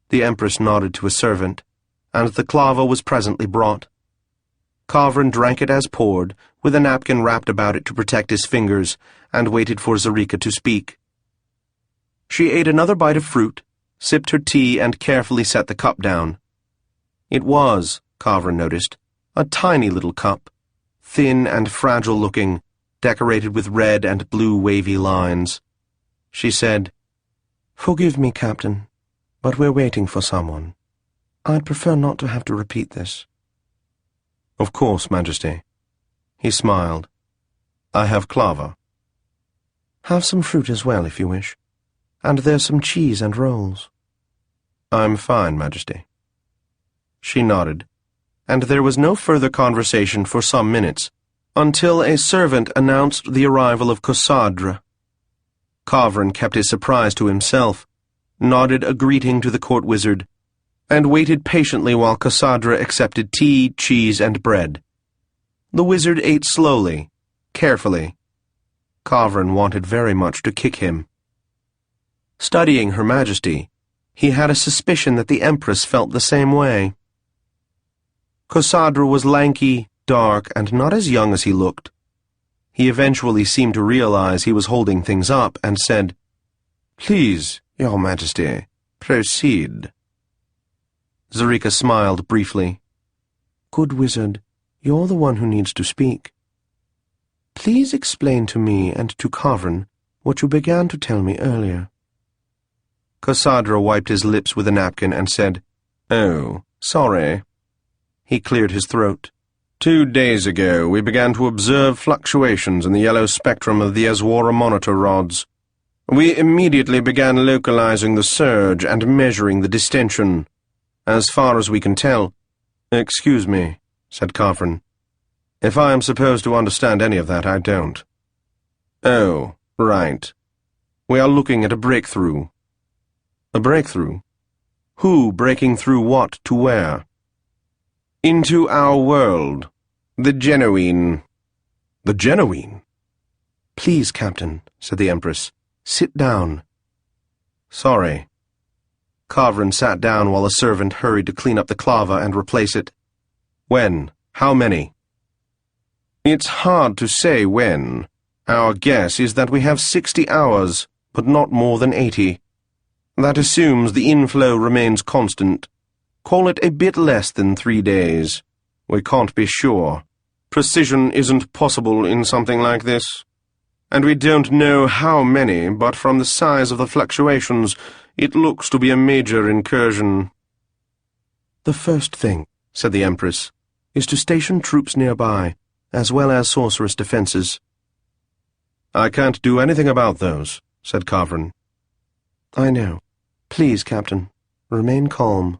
The Empress nodded to a servant, and the clava was presently brought. Kavrin drank it as poured, with a napkin wrapped about it to protect his fingers, and waited for Zarika to speak. She ate another bite of fruit, sipped her tea, and carefully set the cup down. It was, Kavrin noticed, a tiny little cup, thin and fragile-looking, decorated with red and blue wavy lines. She said, "Forgive me, Captain, but we're waiting for someone. I'd prefer not to have to repeat this." "Of course, Majesty." He smiled. "I have clava." "Have some fruit as well, if you wish. And there's some cheese and rolls." "I'm fine, Majesty." She nodded, and there was no further conversation for some minutes, until a servant announced the arrival of Cassandra. Kavrin kept his surprise to himself, nodded a greeting to the court wizard, and waited patiently while Cassandra accepted tea, cheese, and bread. The wizard ate slowly, carefully. Kavrin wanted very much to kick him. Studying Her Majesty, he had a suspicion that the Empress felt the same way. Cassandra was lanky, dark, and not as young as he looked. He eventually seemed to realize he was holding things up and said, "Please, Your Majesty, proceed." Zarika smiled briefly. "Good wizard, you're the one who needs to speak. Please explain to me and to Kavrin what you began to tell me earlier." Cassandra wiped his lips with a napkin and said, "Oh, sorry." He cleared his throat. 2 days ago, we began to observe fluctuations in the yellow spectrum of the Ezwara monitor rods. We immediately began localizing the surge and measuring the distension. As far as we can tell— "Excuse me," said Kavrin. "If I am supposed to understand any of that, I don't." "Oh, right. We are looking at a breakthrough." "A breakthrough? Who breaking through what to where?" "Into our world. The Genuine." "The Genuine?" "Please, Captain," said the Empress. "Sit down." "Sorry." Kavrin sat down while a servant hurried to clean up the clava and replace it. "When? How many?" "It's hard to say when. Our guess is that we have 60 hours, but not more than 80. That assumes the inflow remains constant. Call it a bit less than 3 days. We can't be sure. Precision isn't possible in something like this. And we don't know how many, but from the size of the fluctuations, it looks to be a major incursion." "The first thing," said the Empress, "is to station troops nearby, as well as sorceress defenses." "I can't do anything about those," said Kavrin. "I know. Please, Captain, remain calm."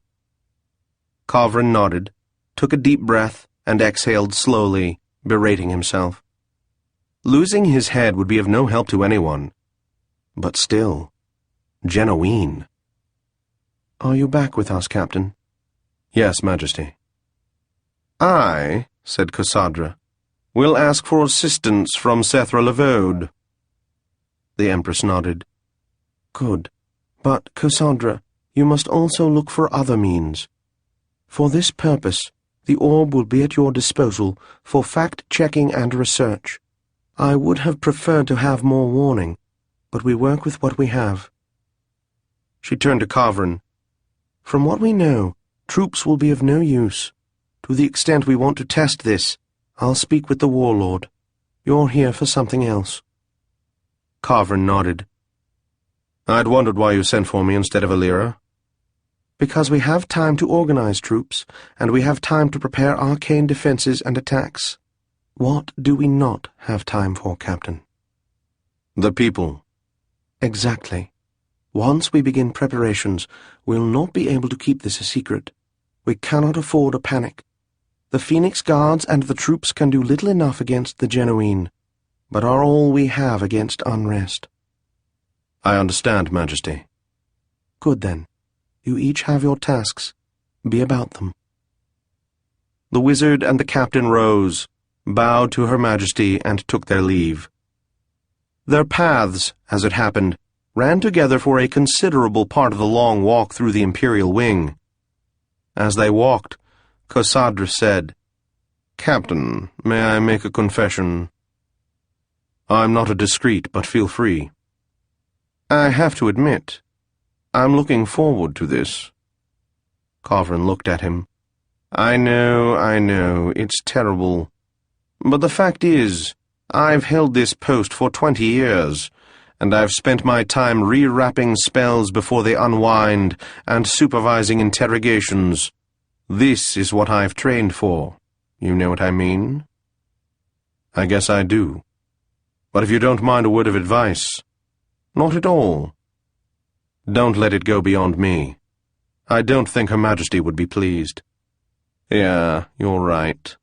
Kavrin nodded, took a deep breath, and exhaled slowly, berating himself. Losing his head would be of no help to anyone. But still, Genuine. "Are you back with us, Captain?" "Yes, Majesty." "I," said Cassandra, "will ask for assistance from Sethra Levode." The Empress nodded. "Good. But, Cassandra, you must also look for other means. For this purpose, the orb will be at your disposal for fact-checking and research. I would have preferred to have more warning, but we work with what we have." She turned to Kavrin. "From what we know, troops will be of no use. To the extent we want to test this, I'll speak with the warlord. You're here for something else." Kavrin nodded. "I'd wondered why you sent for me instead of Alira." "Because we have time to organize troops, and we have time to prepare arcane defenses and attacks. What do we not have time for, Captain?" "The people." "Exactly. Once we begin preparations, we'll not be able to keep this a secret. We cannot afford a panic. The Phoenix Guards and the troops can do little enough against the Genuine, but are all we have against unrest." "I understand, Majesty." "Good then. You each have your tasks. Be about them." The wizard and the captain rose, bowed to Her Majesty, and took their leave. Their paths, as it happened, ran together for a considerable part of the long walk through the Imperial wing. As they walked, Cassandra said, Captain, may I make a confession? I'm not a discreet, but feel free. I have to admit, I'm looking forward to this. Kavrin looked at him. I know, it's terrible. But the fact is, I've held this post for 20 years, and I've spent my time rewrapping spells before they unwind and supervising interrogations. This is what I've trained for. You know what I mean? I guess I do. But if you don't mind a word of advice, not at all. Don't let it go beyond me. I don't think Her Majesty would be pleased. Yeah, you're right.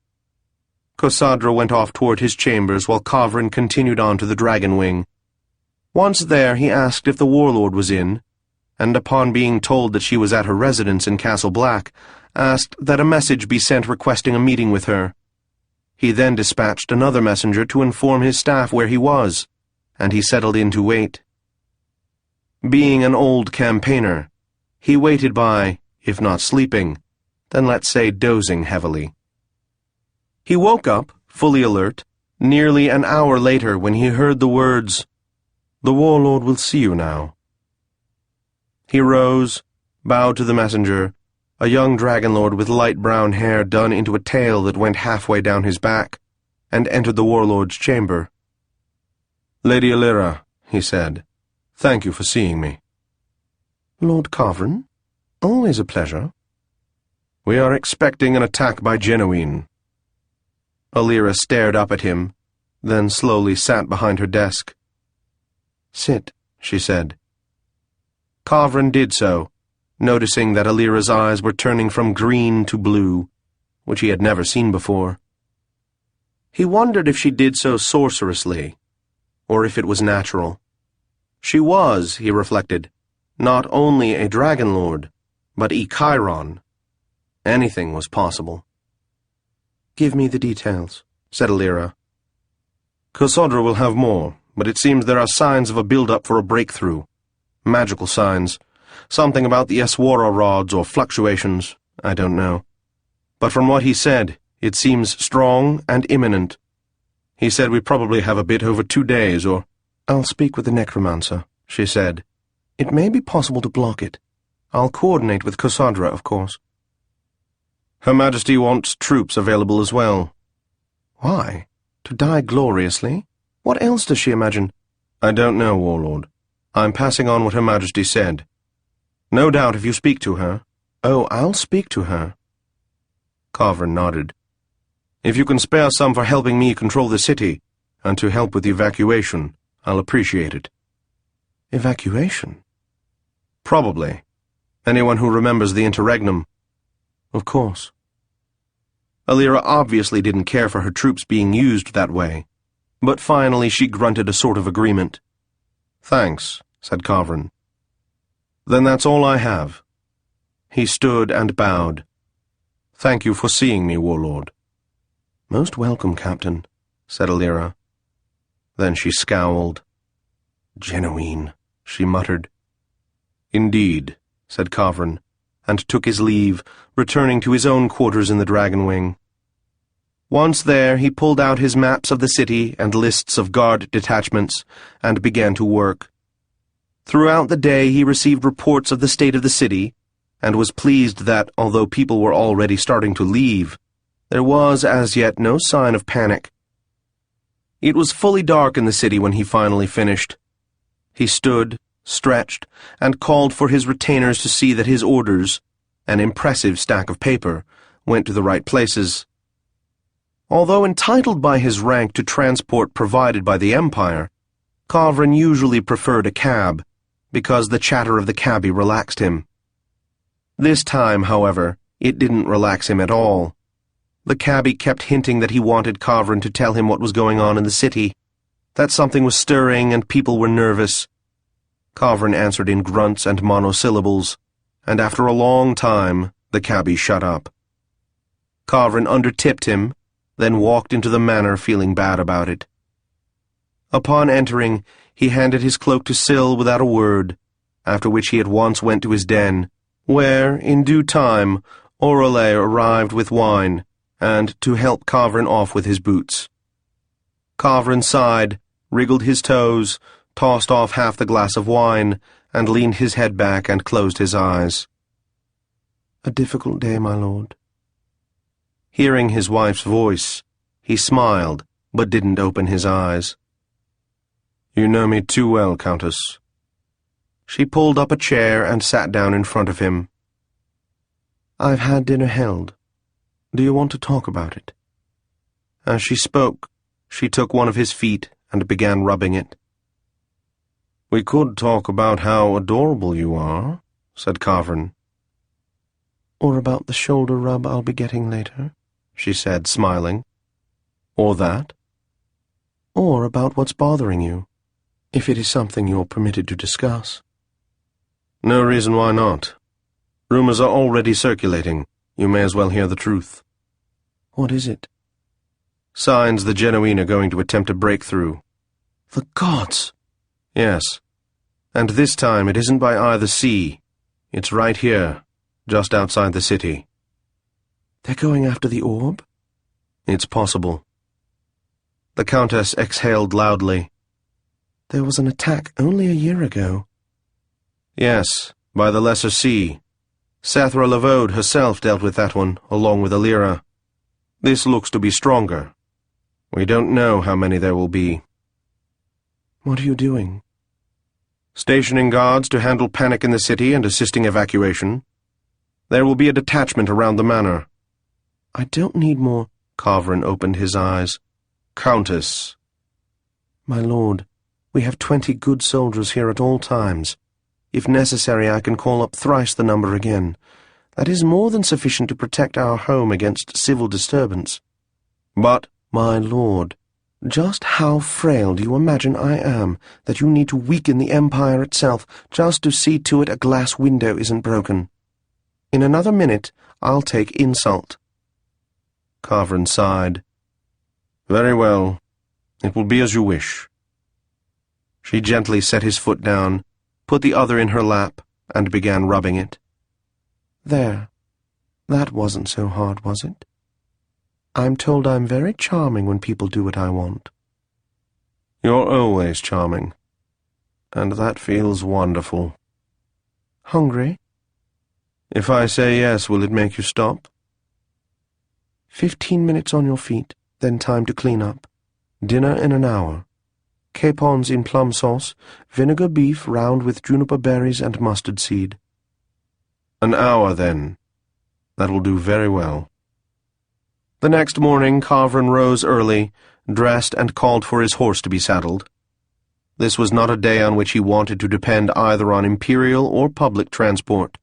Cassandra went off toward his chambers while Kavrin continued on to the Dragon Wing. Once there, he asked if the warlord was in, and upon being told that she was at her residence in Castle Black, asked that a message be sent requesting a meeting with her. He then dispatched another messenger to inform his staff where he was, and he settled in to wait. Being an old campaigner, he waited by, if not sleeping, then let's say dozing heavily. He woke up, fully alert, nearly an hour later when he heard the words, "The warlord will see you now." He rose, bowed to the messenger, a young dragonlord with light brown hair done into a tail that went halfway down his back, and entered the warlord's chamber. "Lady Alira," he said, "thank you for seeing me." Lord Kavrin, always a pleasure. We are expecting an attack by Genuine. Alira stared up at him, then slowly sat behind her desk. "Sit," she said. Kavrin did so, noticing that Alira's eyes were turning from green to blue, which he had never seen before. He wondered if she did so sorcerously, or if it was natural. She was, he reflected, not only a dragon lord, but a Chiron. Anything was possible. "Give me the details," said Alira. Cassandra will have more, but it seems there are signs of a build-up for a breakthrough. Magical signs. Something about the Eswara rods or fluctuations. I don't know. But from what he said, it seems strong and imminent. He said we probably have a bit over 2 days, or... "I'll speak with the necromancer," she said. "It may be possible to block it. I'll coordinate with Cassandra, of course." Her Majesty wants troops available as well. Why? To die gloriously? What else does she imagine? I don't know, Warlord. I'm passing on what Her Majesty said. No doubt if you speak to her... Oh, I'll speak to her. Kavrin nodded. If you can spare some for helping me control the city, and to help with the evacuation, I'll appreciate it. Evacuation? Probably. Anyone who remembers the interregnum. Of course. Alira obviously didn't care for her troops being used that way, but finally she grunted a sort of agreement. Thanks, said Kavrin. Then that's all I have. He stood and bowed. Thank you for seeing me, Warlord. Most welcome, Captain, said Alira. Then she scowled. Genuine, she muttered. Indeed, said Kavrin, and took his leave, returning to his own quarters in the Dragon Wing. Once there, he pulled out his maps of the city and lists of guard detachments, and began to work. Throughout the day he received reports of the state of the city, and was pleased that, although people were already starting to leave, there was as yet no sign of panic. It was fully dark in the city when he finally finished. He stood, stretched, and called for his retainers to see that his orders, an impressive stack of paper, went to the right places. Although entitled by his rank to transport provided by the Empire, Kavrin usually preferred a cab, because the chatter of the cabbie relaxed him. This time, however, it didn't relax him at all. The cabbie kept hinting that he wanted Kavrin to tell him what was going on in the city, that something was stirring and people were nervous. Kavrin answered in grunts and monosyllables, and after a long time, the cabbie shut up. Kavrin undertipped him, then walked into the manor feeling bad about it. Upon entering, he handed his cloak to Syl without a word, after which he at once went to his den, where, in due time, Orelais arrived with wine, and to help Kavrin off with his boots. Kavrin sighed, wriggled his toes, tossed off half the glass of wine, and leaned his head back and closed his eyes. "A difficult day, my lord." Hearing his wife's voice, he smiled, but didn't open his eyes. "You know me too well, Countess." She pulled up a chair and sat down in front of him. "I've had dinner held. Do you want to talk about it?" As she spoke, she took one of his feet and began rubbing it. "We could talk about how adorable you are," said Kavrin. "Or about the shoulder rub I'll be getting later," she said, smiling. "Or that?" "Or about what's bothering you, if it is something you're permitted to discuss." "No reason why not. Rumors are already circulating. You may as well hear the truth." "What is it?" "Signs the Genoese are going to attempt a breakthrough." "The gods!" "Yes. And this time it isn't by either sea. It's right here, just outside the city." "They're going after the orb?" "It's possible." The Countess exhaled loudly. "There was an attack only a year ago." "Yes, by the Lesser Sea. Setaro Lavode herself dealt with that one, along with Alira. This looks to be stronger. We don't know how many there will be." "What are you doing?" "Stationing guards to handle panic in the city and assisting evacuation. There will be a detachment around the manor." "I don't need more—" Kavrin opened his eyes. "Countess." "My lord, we have 20 good soldiers here at all times. If necessary, I can call up thrice the number again. That is more than sufficient to protect our home against civil disturbance." "But—" "My lord, just how frail do you imagine I am, that you need to weaken the Empire itself just to see to it a glass window isn't broken? In another minute, I'll take insult." Kavrin sighed. "Very well. It will be as you wish." She gently set his foot down, put the other in her lap, and began rubbing it. "There. That wasn't so hard, was it? I'm told I'm very charming when people do what I want." "You're always charming. And that feels wonderful." "Hungry?" "If I say yes, will it make you stop?" 15 minutes on your feet, then time to clean up. Dinner in an hour. Capons in plum sauce, vinegar beef round with juniper berries and mustard seed." "An hour, then. That will do very well." The next morning, Kavrin rose early, dressed and called for his horse to be saddled. This was not a day on which he wanted to depend either on imperial or public transport.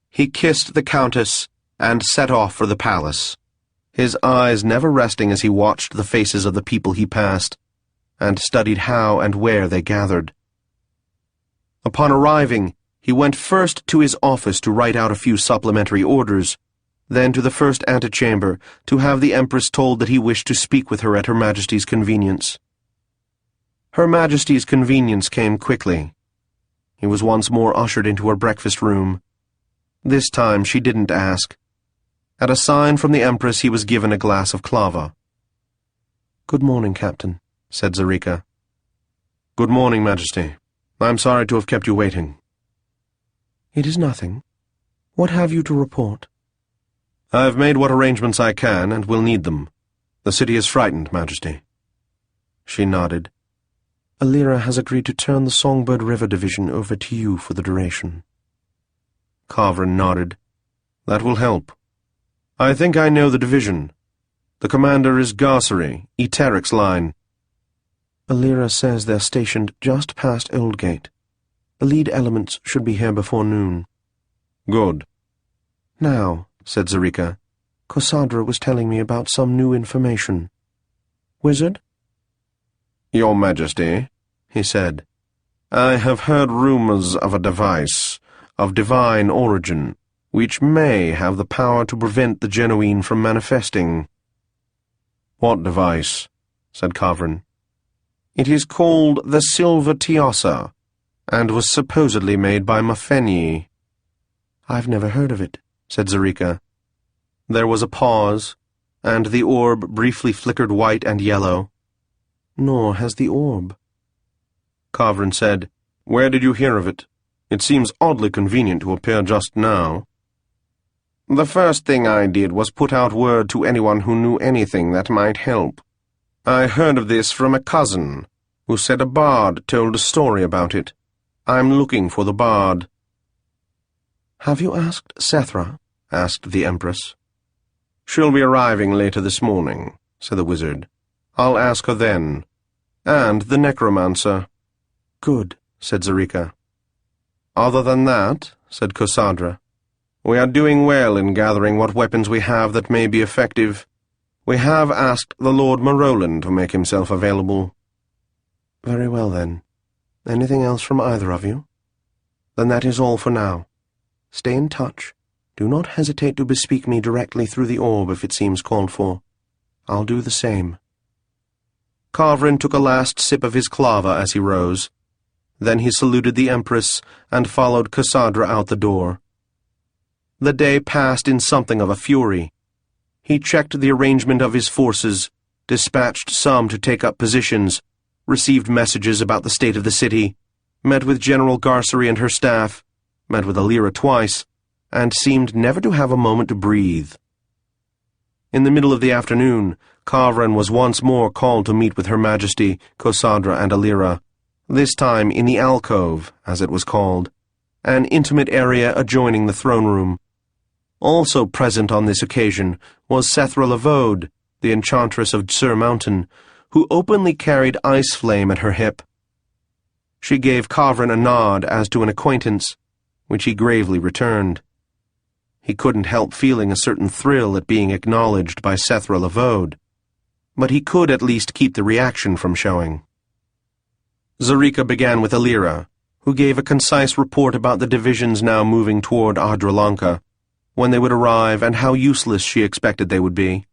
He kissed the Countess and set off for the palace, his eyes never resting as he watched the faces of the people he passed, and studied how and where they gathered. Upon arriving, he went first to his office to write out a few supplementary orders, then to the first antechamber to have the Empress told that he wished to speak with her at Her Majesty's convenience. Her Majesty's convenience came quickly. He was once more ushered into her breakfast room. This time she didn't ask. At a sign from the Empress he was given a glass of clava. "Good morning, Captain," said Zarika. "Good morning, Majesty. I'm sorry to have kept you waiting." "It is nothing. What have you to report?" "I've made what arrangements I can, and will need them. The city is frightened, Majesty." She nodded. "Alira has agreed to turn the Songbird River Division over to you for the duration." Kavrin nodded. "That will help. I think I know the division. The commander is Garsary, Eteric's line." "Alira says they're stationed just past Oldgate. The lead elements should be here before noon." "Good." "Now," said Zarika, "Kossadra was telling me about some new information." "Wizard?" "Your Majesty," he said, "I have heard rumors of a device, of divine origin, which may have the power to prevent the Genoese from manifesting." "What device?" said Kavrin. "It is called the Silver Tiassa, and was supposedly made by Mafenyi." "I've never heard of it," said Zarika. There was a pause, and the orb briefly flickered white and yellow. Nor has the orb. Kavrin said, "Where did you hear of it? It seems oddly convenient to appear just now." "The first thing I did was put out word to anyone who knew anything that might help. I heard of this from a cousin, who said a bard told a story about it. I'm looking for the bard." "Have you asked Setaro?" asked the Empress. "She'll be arriving later this morning," said the wizard. "I'll ask her then. And the necromancer." "Good," said Zerika. "Other than that," said Cassandra, "we are doing well in gathering what weapons we have that may be effective. We have asked the Lord Marolan to make himself available." "Very well, then. Anything else from either of you? Then that is all for now. Stay in touch. Do not hesitate to bespeak me directly through the orb if it seems called for. I'll do the same." Kavrin took a last sip of his clava as he rose. Then he saluted the Empress and followed Cassandra out the door. The day passed in something of a fury. He checked the arrangement of his forces, dispatched some to take up positions, received messages about the state of the city, met with General Garcery and her staff, met with Alira twice, and seemed never to have a moment to breathe. In the middle of the afternoon, Kavrin was once more called to meet with Her Majesty, Cassandra, and Alira, this time in the alcove, as it was called, an intimate area adjoining the throne room. Also present on this occasion was Sethra Lavode, the enchantress of Sur Mountain, who openly carried Ice Flame at her hip. She gave Kavrin a nod as to an acquaintance, which he gravely returned. He couldn't help feeling a certain thrill at being acknowledged by Sethra Lavode, but he could at least keep the reaction from showing. Zerika began with Alira, who gave a concise report about the divisions now moving toward Ardralanka, when they would arrive and how useless she expected they would be.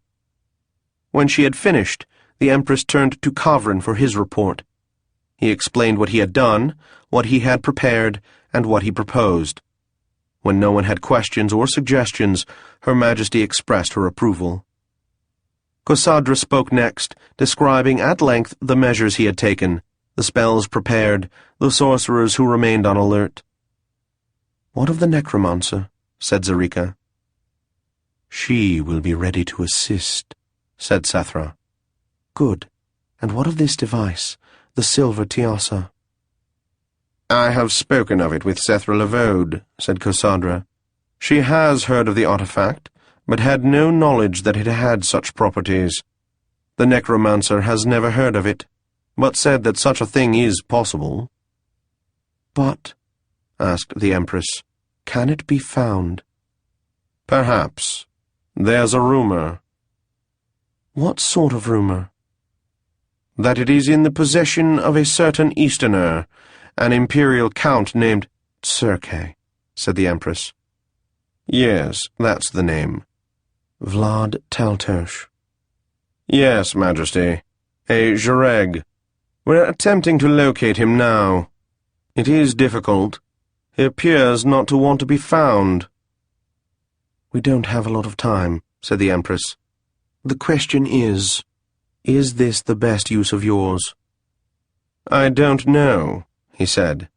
When she had finished, the Empress turned to Kavrin for his report. He explained what he had done, what he had prepared, and what he proposed. When no one had questions or suggestions, Her Majesty expressed her approval. Cassandra spoke next, describing at length the measures he had taken, the spells prepared, the sorcerers who remained on alert. "What of the necromancer?" said Zerika. "She will be ready to assist," said Sethra. "Good. And what of this device, the silver Tiassa?" "I have spoken of it with Sethra Lavode," said Cassandra. "She has heard of the artifact, but had no knowledge that it had such properties. The necromancer has never heard of it, but said that such a thing is possible." "But," asked the Empress, "can it be found?" "Perhaps. There's a rumor." "What sort of rumor?" "That it is in the possession of a certain Easterner, an imperial count named Tsirke," said the Empress. "Yes, that's the name." "Vlad Taltos." "Yes, Majesty. A Jareg. We're attempting to locate him now. It is difficult. He appears not to want to be found." "We don't have a lot of time," said the Empress. "The question is this the best use of yours?" "I don't know," he said.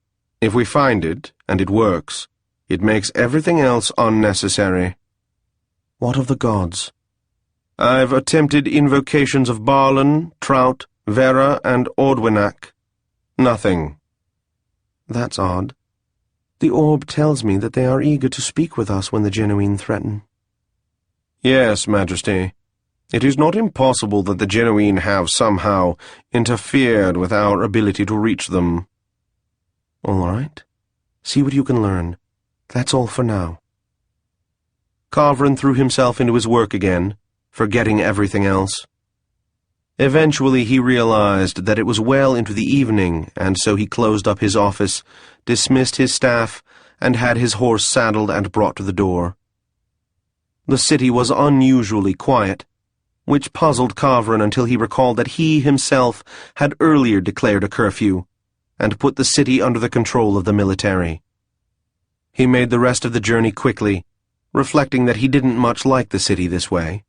"If we find it, and it works, it makes everything else unnecessary." "What of the gods?" "I've attempted invocations of Barlan, Trout, Vera, and Ordwinak. Nothing." "That's odd. The orb tells me that they are eager to speak with us when the Genuine threaten." "Yes, Majesty. It is not impossible that the Genuine have somehow interfered with our ability to reach them." "All right. See what you can learn. That's all for now." Kavrin threw himself into his work again, forgetting everything else. Eventually he realized that it was well into the evening, and so he closed up his office, dismissed his staff, and had his horse saddled and brought to the door. The city was unusually quiet, which puzzled Kavrin until he recalled that he himself had earlier declared a curfew, and put the city under the control of the military. He made the rest of the journey quickly, reflecting that he didn't much like the city this way.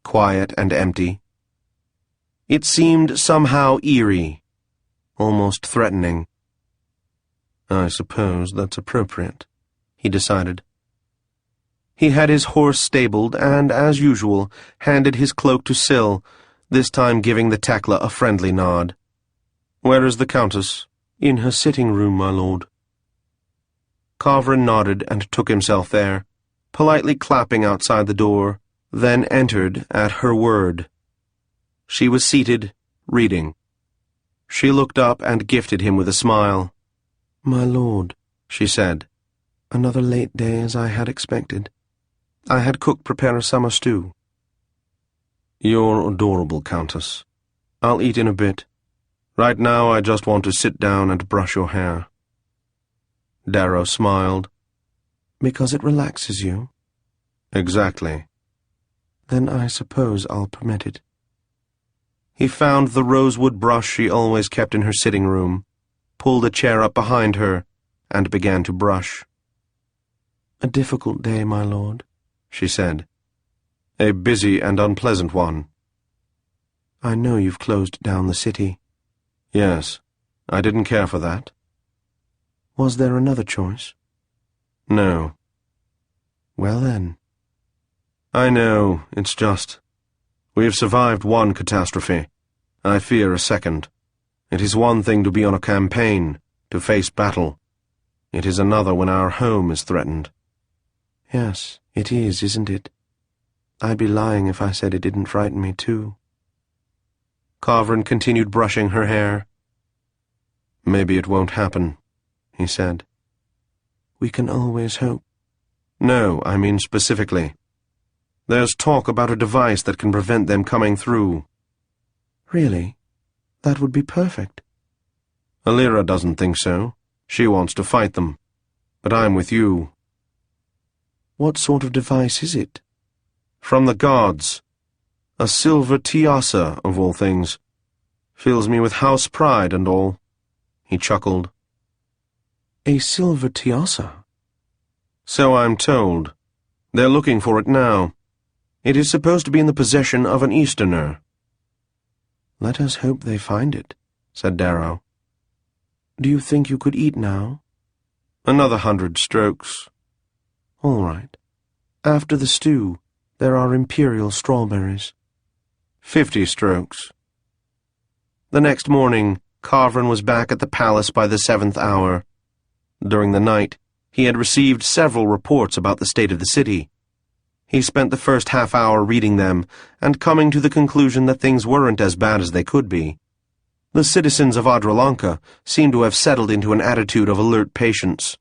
quiet and empty. It seemed somehow eerie, almost threatening. I suppose that's appropriate, he decided. He had his horse stabled and, as usual, handed his cloak to Syl, this time giving the Tekla a friendly nod. "Where is the Countess?" "In her sitting room, my lord." Kavrin nodded and took himself there, politely clapping outside the door, then entered at her word. She was seated, reading. She looked up and gifted him with a smile. "My lord," she said, "another late day as I had expected. I had cook prepare a summer stew." "You're adorable, Countess. I'll eat in a bit. Right now I just want to sit down and brush your hair." Darrow smiled. "Because it relaxes you?" "Exactly." "Then I suppose I'll permit it." He found the rosewood brush she always kept in her sitting room, pulled a chair up behind her, and began to brush. "A difficult day, my lord," she said. "A busy and unpleasant one." "I know you've closed down the city." "Yes, I didn't care for that." "Was there another choice?" "No." "Well then." "I know, it's just. We have survived one catastrophe. I fear a second. It is one thing to be on a campaign, to face battle. It is another when our home is threatened." "Yes, it is, isn't it? I'd be lying if I said it didn't frighten me too." Kavrin continued brushing her hair. "Maybe it won't happen," he said. "We can always hope." "No, I mean specifically. There's talk about a device that can prevent them coming through." "Really? That would be perfect." "Alira doesn't think so. She wants to fight them. But I'm with you." "What sort of device is it?" "From the gods. A silver Tiassa, of all things. Fills me with house pride and all." He chuckled. "A silver Tiassa?" "So I'm told. They're looking for it now. It is supposed to be in the possession of an Easterner." "Let us hope they find it," said Darrow. "Do you think you could eat now?" "Another 100 strokes." "All right. After the stew, there are imperial strawberries." 50 strokes. The next morning, Kavrin was back at the palace by the 7th hour. During the night, he had received several reports about the state of the city. He spent the first half hour reading them and coming to the conclusion that things weren't as bad as they could be. The citizens of Adralanka seemed to have settled into an attitude of alert patience.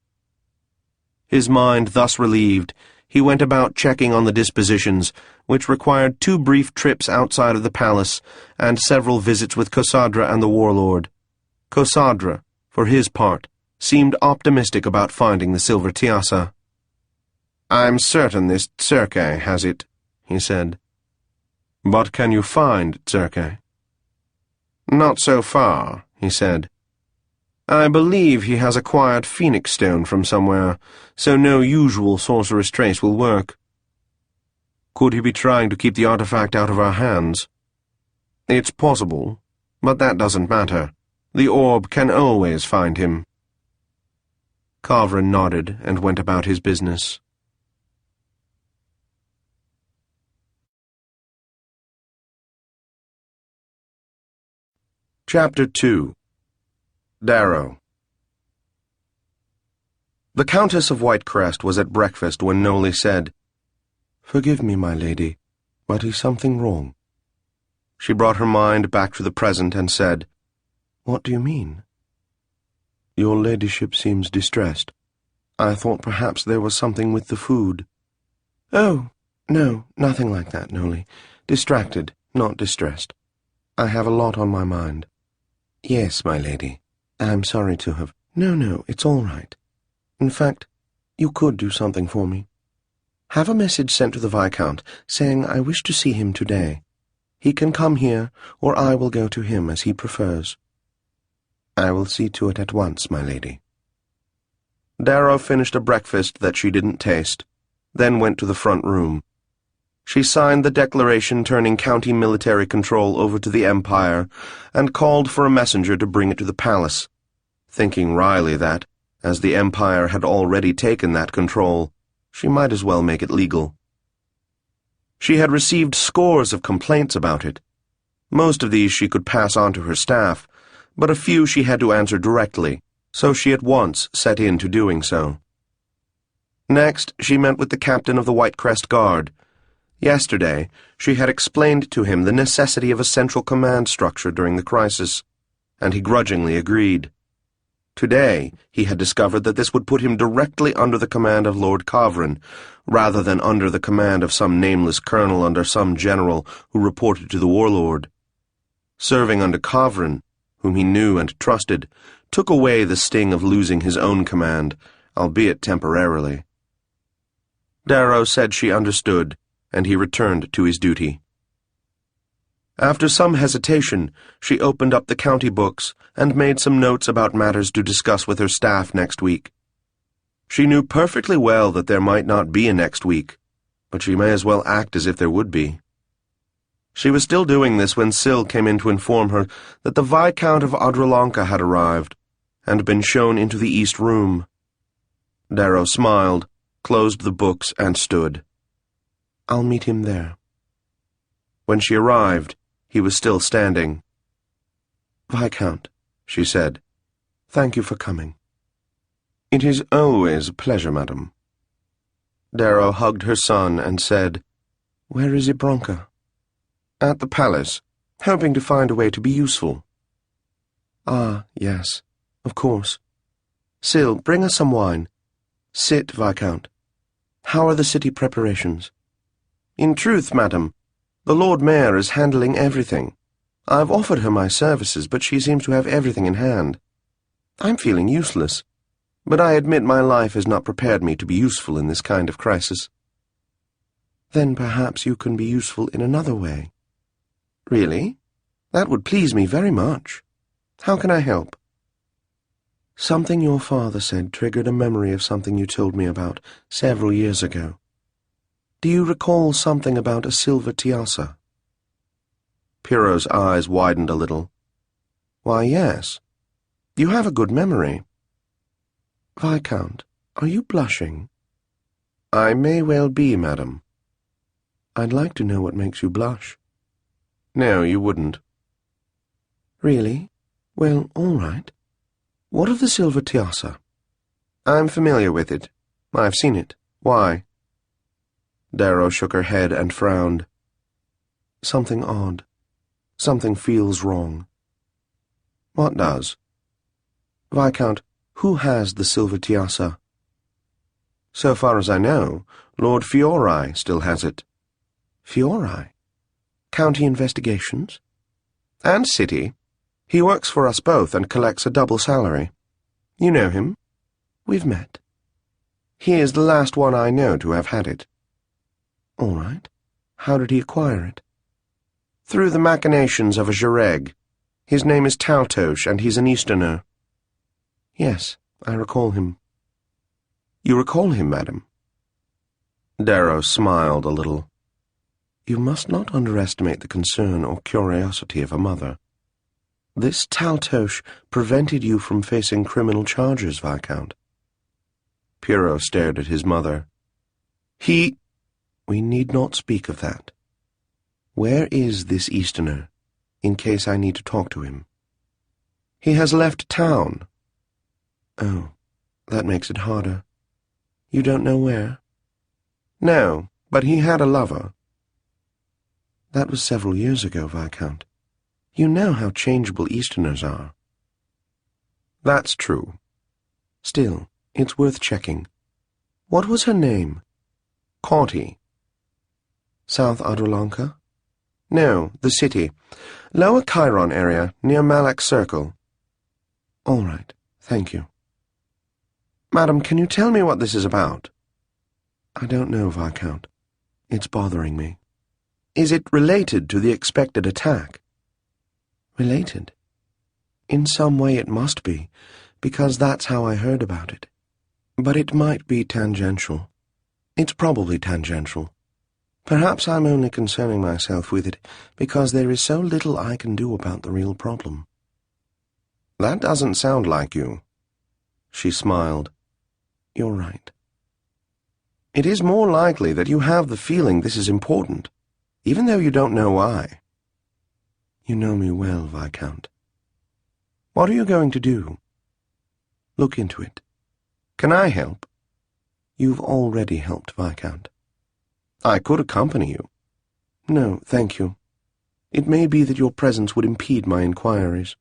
His mind thus relieved, he went about checking on the dispositions, which required 2 brief trips outside of the palace and several visits with Kosadra and the warlord. Kosadra, for his part, seemed optimistic about finding the silver Tiassa. "I'm certain this Tsirke has it," he said. "But can you find Tsirke?" "Not so far," he said. "I believe he has acquired Phoenix Stone from somewhere, so no usual sorcerer's trace will work." "Could he be trying to keep the artifact out of our hands?" "It's possible, but that doesn't matter. The orb can always find him." Kavrin nodded and went about his business. Chapter 2. Darrow. The Countess of Whitecrest was at breakfast when Noli said, "Forgive me, my lady, but is something wrong?" She brought her mind back to the present and said, "What do you mean?" "Your ladyship seems distressed. I thought perhaps there was something with the food." "Oh, no, nothing like that, Noli. Distracted, not distressed. I have a lot on my mind." "Yes, my lady. I'm sorry to have—" No, it's all right. In fact, you could do something for me. Have a message sent to the Viscount, saying I wish to see him today. He can come here, or I will go to him as he prefers." "I will see to it at once, my lady." Darrow finished a breakfast that she didn't taste, then went to the front room. She signed the declaration turning county military control over to the Empire and called for a messenger to bring it to the palace, thinking wryly that, as the Empire had already taken that control, she might as well make it legal. She had received scores of complaints about it. Most of these she could pass on to her staff, but a few she had to answer directly, so she at once set in to doing so. Next, she met with the captain of the White Crest Guard. Yesterday, she had explained to him the necessity of a central command structure during the crisis, and he grudgingly agreed. Today, he had discovered that this would put him directly under the command of Lord Kavrin, rather than under the command of some nameless colonel under some general who reported to the warlord. Serving under Kavrin, whom he knew and trusted, took away the sting of losing his own command, albeit temporarily. Darrow said she understood, and he returned to his duty. After some hesitation, she opened up the county books and made some notes about matters to discuss with her staff next week. She knew perfectly well that there might not be a next week, but she may as well act as if there would be. She was still doing this when Syl came in to inform her that the Viscount of Adralanka had arrived and been shown into the east room. Darrow smiled, closed the books, and stood. "I'll meet him there." When she arrived, he was still standing. "Viscount," she said, "thank you for coming." "It is always a pleasure, madam." Darrow hugged her son and said, "Where is Ibronka?" "At the palace, hoping to find a way to be useful." "Ah, yes, of course. Syl, bring us some wine. Sit, Viscount. How are the city preparations?" "In truth, madam, the Lord Mayor is handling everything. I've offered her my services, but she seems to have everything in hand. I'm feeling useless, but I admit my life has not prepared me to be useful in this kind of crisis." "Then perhaps you can be useful in another way." "Really? That would please me very much. How can I help?" "Something your father said triggered a memory of something you told me about several years ago. Do you recall something about a silver Tiassa?" Pierrot's eyes widened a little. "Why, yes. You have a good memory." "Viscount, are you blushing?" "I may well be, madam." "I'd like to know what makes you blush." "No, you wouldn't." "Really? Well, all right. What of the silver Tiassa?" "I'm familiar with it. I've seen it. Why?" Darrow shook her head and frowned. "Something odd. Something feels wrong." "What does?" "Viscount, who has the silver Tiassa?" "So far as I know, Lord Fiori still has it." "Fiori? County investigations?" "And city. He works for us both and collects a double salary. You know him?" "We've met." "He is the last one I know to have had it." "All right. How did he acquire it?" "Through the machinations of a Jareg. His name is Taltos, and he's an Easterner." "Yes, I recall him." "You recall him, madam?" Darrow smiled a little. "You must not underestimate the concern or curiosity of a mother. This Taltos prevented you from facing criminal charges, Viscount." Pierrot stared at his mother. "He—" "We need not speak of that. Where is this Easterner, in case I need to talk to him?" "He has left town." "Oh, that makes it harder. You don't know where?" "No, but he had a lover." "That was several years ago, Viscount. You know how changeable Easterners are." "That's true." "Still, it's worth checking. What was her name?" "Corty." "South Adralanka?" "No, the city. Lower Chiron area, near Malak Circle." "All right, thank you." "Madam, can you tell me what this is about?" "I don't know, Viscount. It's bothering me." "Is it related to the expected attack?" "Related? In some way it must be, because that's how I heard about it. But it might be tangential. It's probably tangential. Perhaps I'm only concerning myself with it because there is so little I can do about the real problem. That doesn't sound like you. She smiled. You're right. It is more likely that you have the feeling this is important, even though you don't know why. You know me well, Viscount. What are you going to do? Look into it. Can I help? You've already helped, Viscount. I could accompany you. No, thank you. It may be that your presence would impede my inquiries.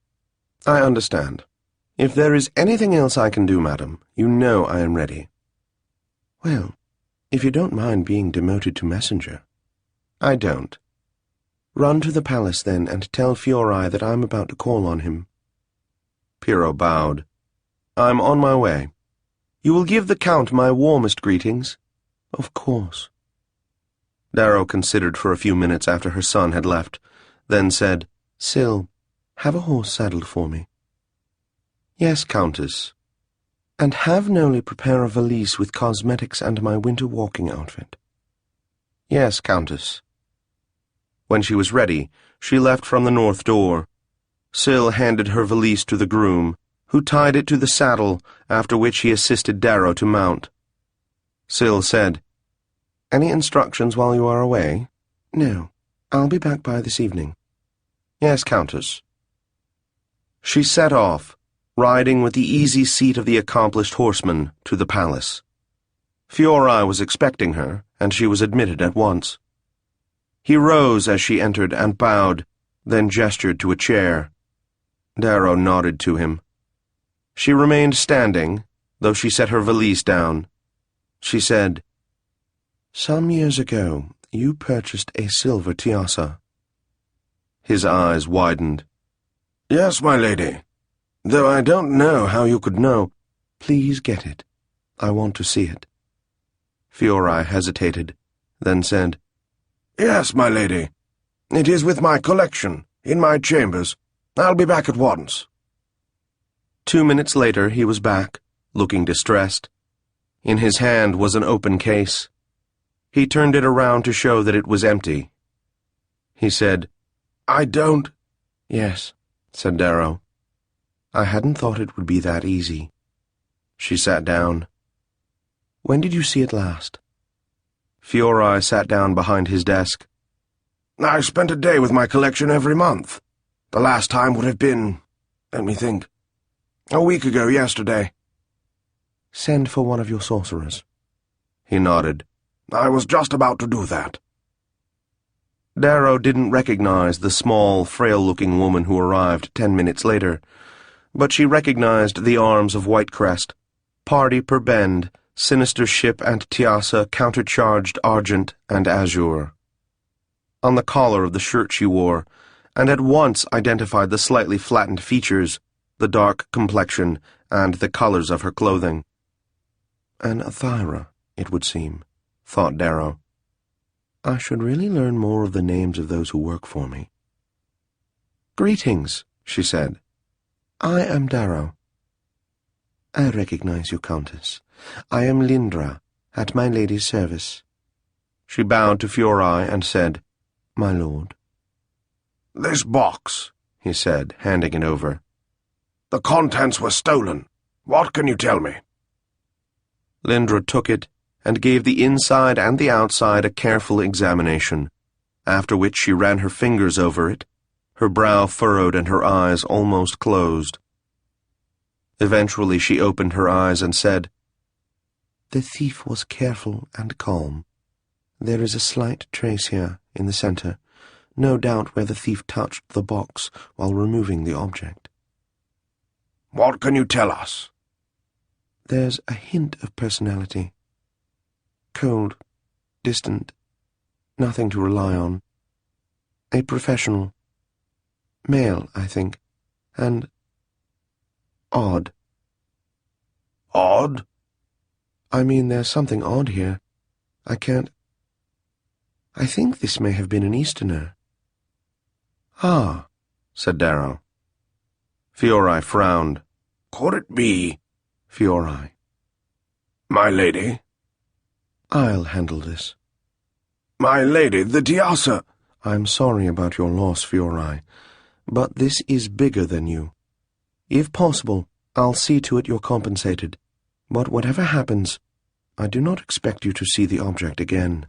I understand. If there is anything else I can do, madam, you know I am ready. Well, if you don't mind being demoted to messenger. I don't. Run to the palace, then, and tell Fiori that I'm about to call on him. Piero bowed. I'm on my way. You will give the Count my warmest greetings? Of course. Darrow considered for a few minutes after her son had left, then said, Syl, have a horse saddled for me. Yes, Countess. And have Noli prepare a valise with cosmetics and my winter walking outfit. Yes, Countess. When she was ready, she left from the north door. Syl handed her valise to the groom, who tied it to the saddle, after which he assisted Darrow to mount. Syl said, Any instructions while you are away? No. I'll be back by this evening. Yes, Countess. She set off, riding with the easy seat of the accomplished horseman to the palace. Fiori was expecting her, and she was admitted at once. He rose as she entered and bowed, then gestured to a chair. Darrow nodded to him. She remained standing, though she set her valise down. She said, Some years ago, you purchased a silver Tiassa. His eyes widened. Yes, my lady. Though I don't know how you could know. Please get it. I want to see it. Fiori hesitated, then said, Yes, my lady. It is with my collection, in my chambers. I'll be back at once. 2 minutes later he was back, looking distressed. In his hand was an open case. He turned it around to show that it was empty. He said, I don't... Yes, said Darrow. I hadn't thought it would be that easy. She sat down. When did you see it last? Fiori sat down behind his desk. I spent a day with my collection every month. The last time would have been, let me think, a week ago yesterday. Send for one of your sorcerers. He nodded. I was just about to do that. Darrow didn't recognize the small, frail-looking woman who arrived 10 minutes later, but she recognized the arms of Whitecrest, party per bend, sinister ship and Tiassa countercharged argent and azure. On the collar of the shirt she wore, and at once identified the slightly flattened features, the dark complexion, and the colors of her clothing. An Athyra, it would seem, thought Darrow. I should really learn more of the names of those who work for me. Greetings, she said. I am Darrow. I recognize you, Countess. I am Lindra, at my lady's service. She bowed to Fiori and said, My lord. This box, he said, handing it over. The contents were stolen. What can you tell me? Lindra took it and gave the inside and the outside a careful examination, after which she ran her fingers over it, her brow furrowed and her eyes almost closed. Eventually she opened her eyes and said, The thief was careful and calm. There is a slight trace here, in the center, no doubt where the thief touched the box while removing the object. What can you tell us? There's a hint of personality. Cold, distant, nothing to rely on. A professional. Male, I think, and odd. Odd? I mean, there's something odd here. I think this may have been an Easterner. Ah, said Darrow. Fiori frowned. Could it be? Fiori. My lady? I'll handle this. My lady, the Tiassa. I'm sorry about your loss, Fiori, but this is bigger than you. If possible, I'll see to it you're compensated. But whatever happens, I do not expect you to see the object again.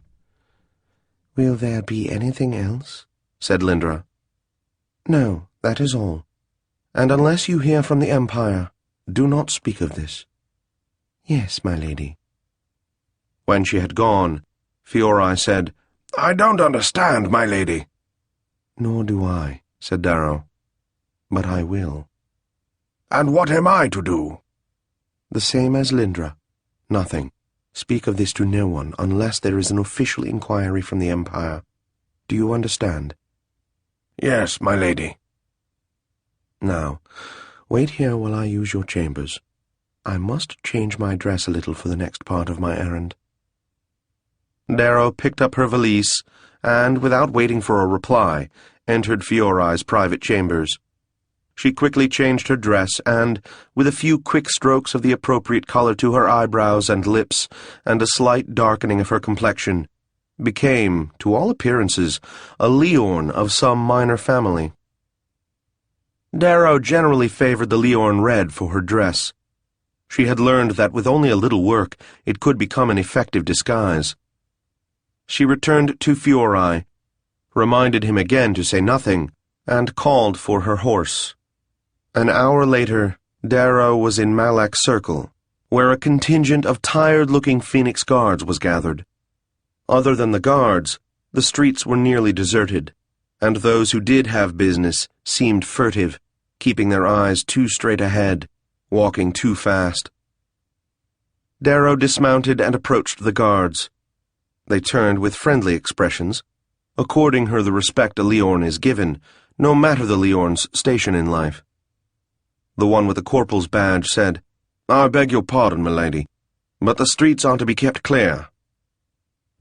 Will there be anything else? Said Lindra. No, that is all. And unless you hear from the Empire, do not speak of this. Yes, my lady. When she had gone, Fiori said, I don't understand, my lady. Nor do I, said Darrow. But I will. And what am I to do? The same as Lindra. Nothing. Speak of this to no one unless there is an official inquiry from the Empire. Do you understand? Yes, my lady. Now, wait here while I use your chambers. I must change my dress a little for the next part of my errand. Darrow picked up her valise and, without waiting for a reply, entered Fiori's private chambers. She quickly changed her dress and, with a few quick strokes of the appropriate color to her eyebrows and lips and a slight darkening of her complexion, became, to all appearances, a Leorn of some minor family. Darrow generally favored the Leorn red for her dress. She had learned that with only a little work it could become an effective disguise. She returned to Fiori, reminded him again to say nothing, and called for her horse. An hour later, Darrow was in Malak Circle, where a contingent of tired-looking Phoenix Guards was gathered. Other than the guards, the streets were nearly deserted, and those who did have business seemed furtive, keeping their eyes too straight ahead, walking too fast. Darrow dismounted and approached the guards. They turned with friendly expressions, according her the respect a Leorn is given, no matter the Leorn's station in life. The one with the corporal's badge said, I beg your pardon, milady, but the streets are to be kept clear.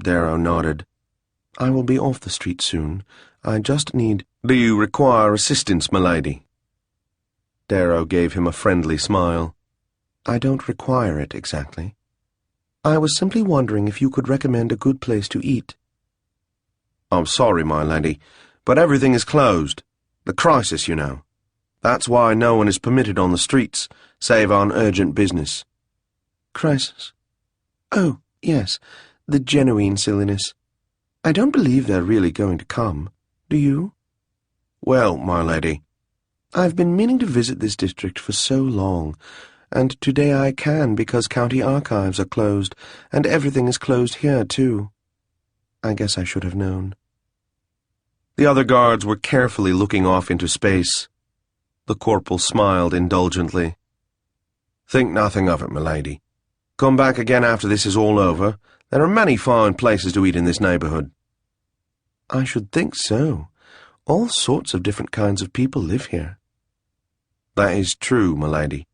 Darrow nodded. I will be off the street soon. I just need— Do you require assistance, milady? Darrow gave him a friendly smile. I don't require it exactly. I was simply wondering if you could recommend a good place to eat. I'm sorry, my lady, but everything is closed. The crisis, you know. That's why no one is permitted on the streets, save on urgent business. Crisis? Oh, yes, the genuine silliness. I don't believe they're really going to come. Do you? Well, my lady, I've been meaning to visit this district for so long, and today I can because county archives are closed, and everything is closed here, too. I guess I should have known. The other guards were carefully looking off into space. The corporal smiled indulgently. Think nothing of it, milady. Come back again after this is all over. There are many fine places to eat in this neighborhood. I should think so. All sorts of different kinds of people live here. That is true, milady.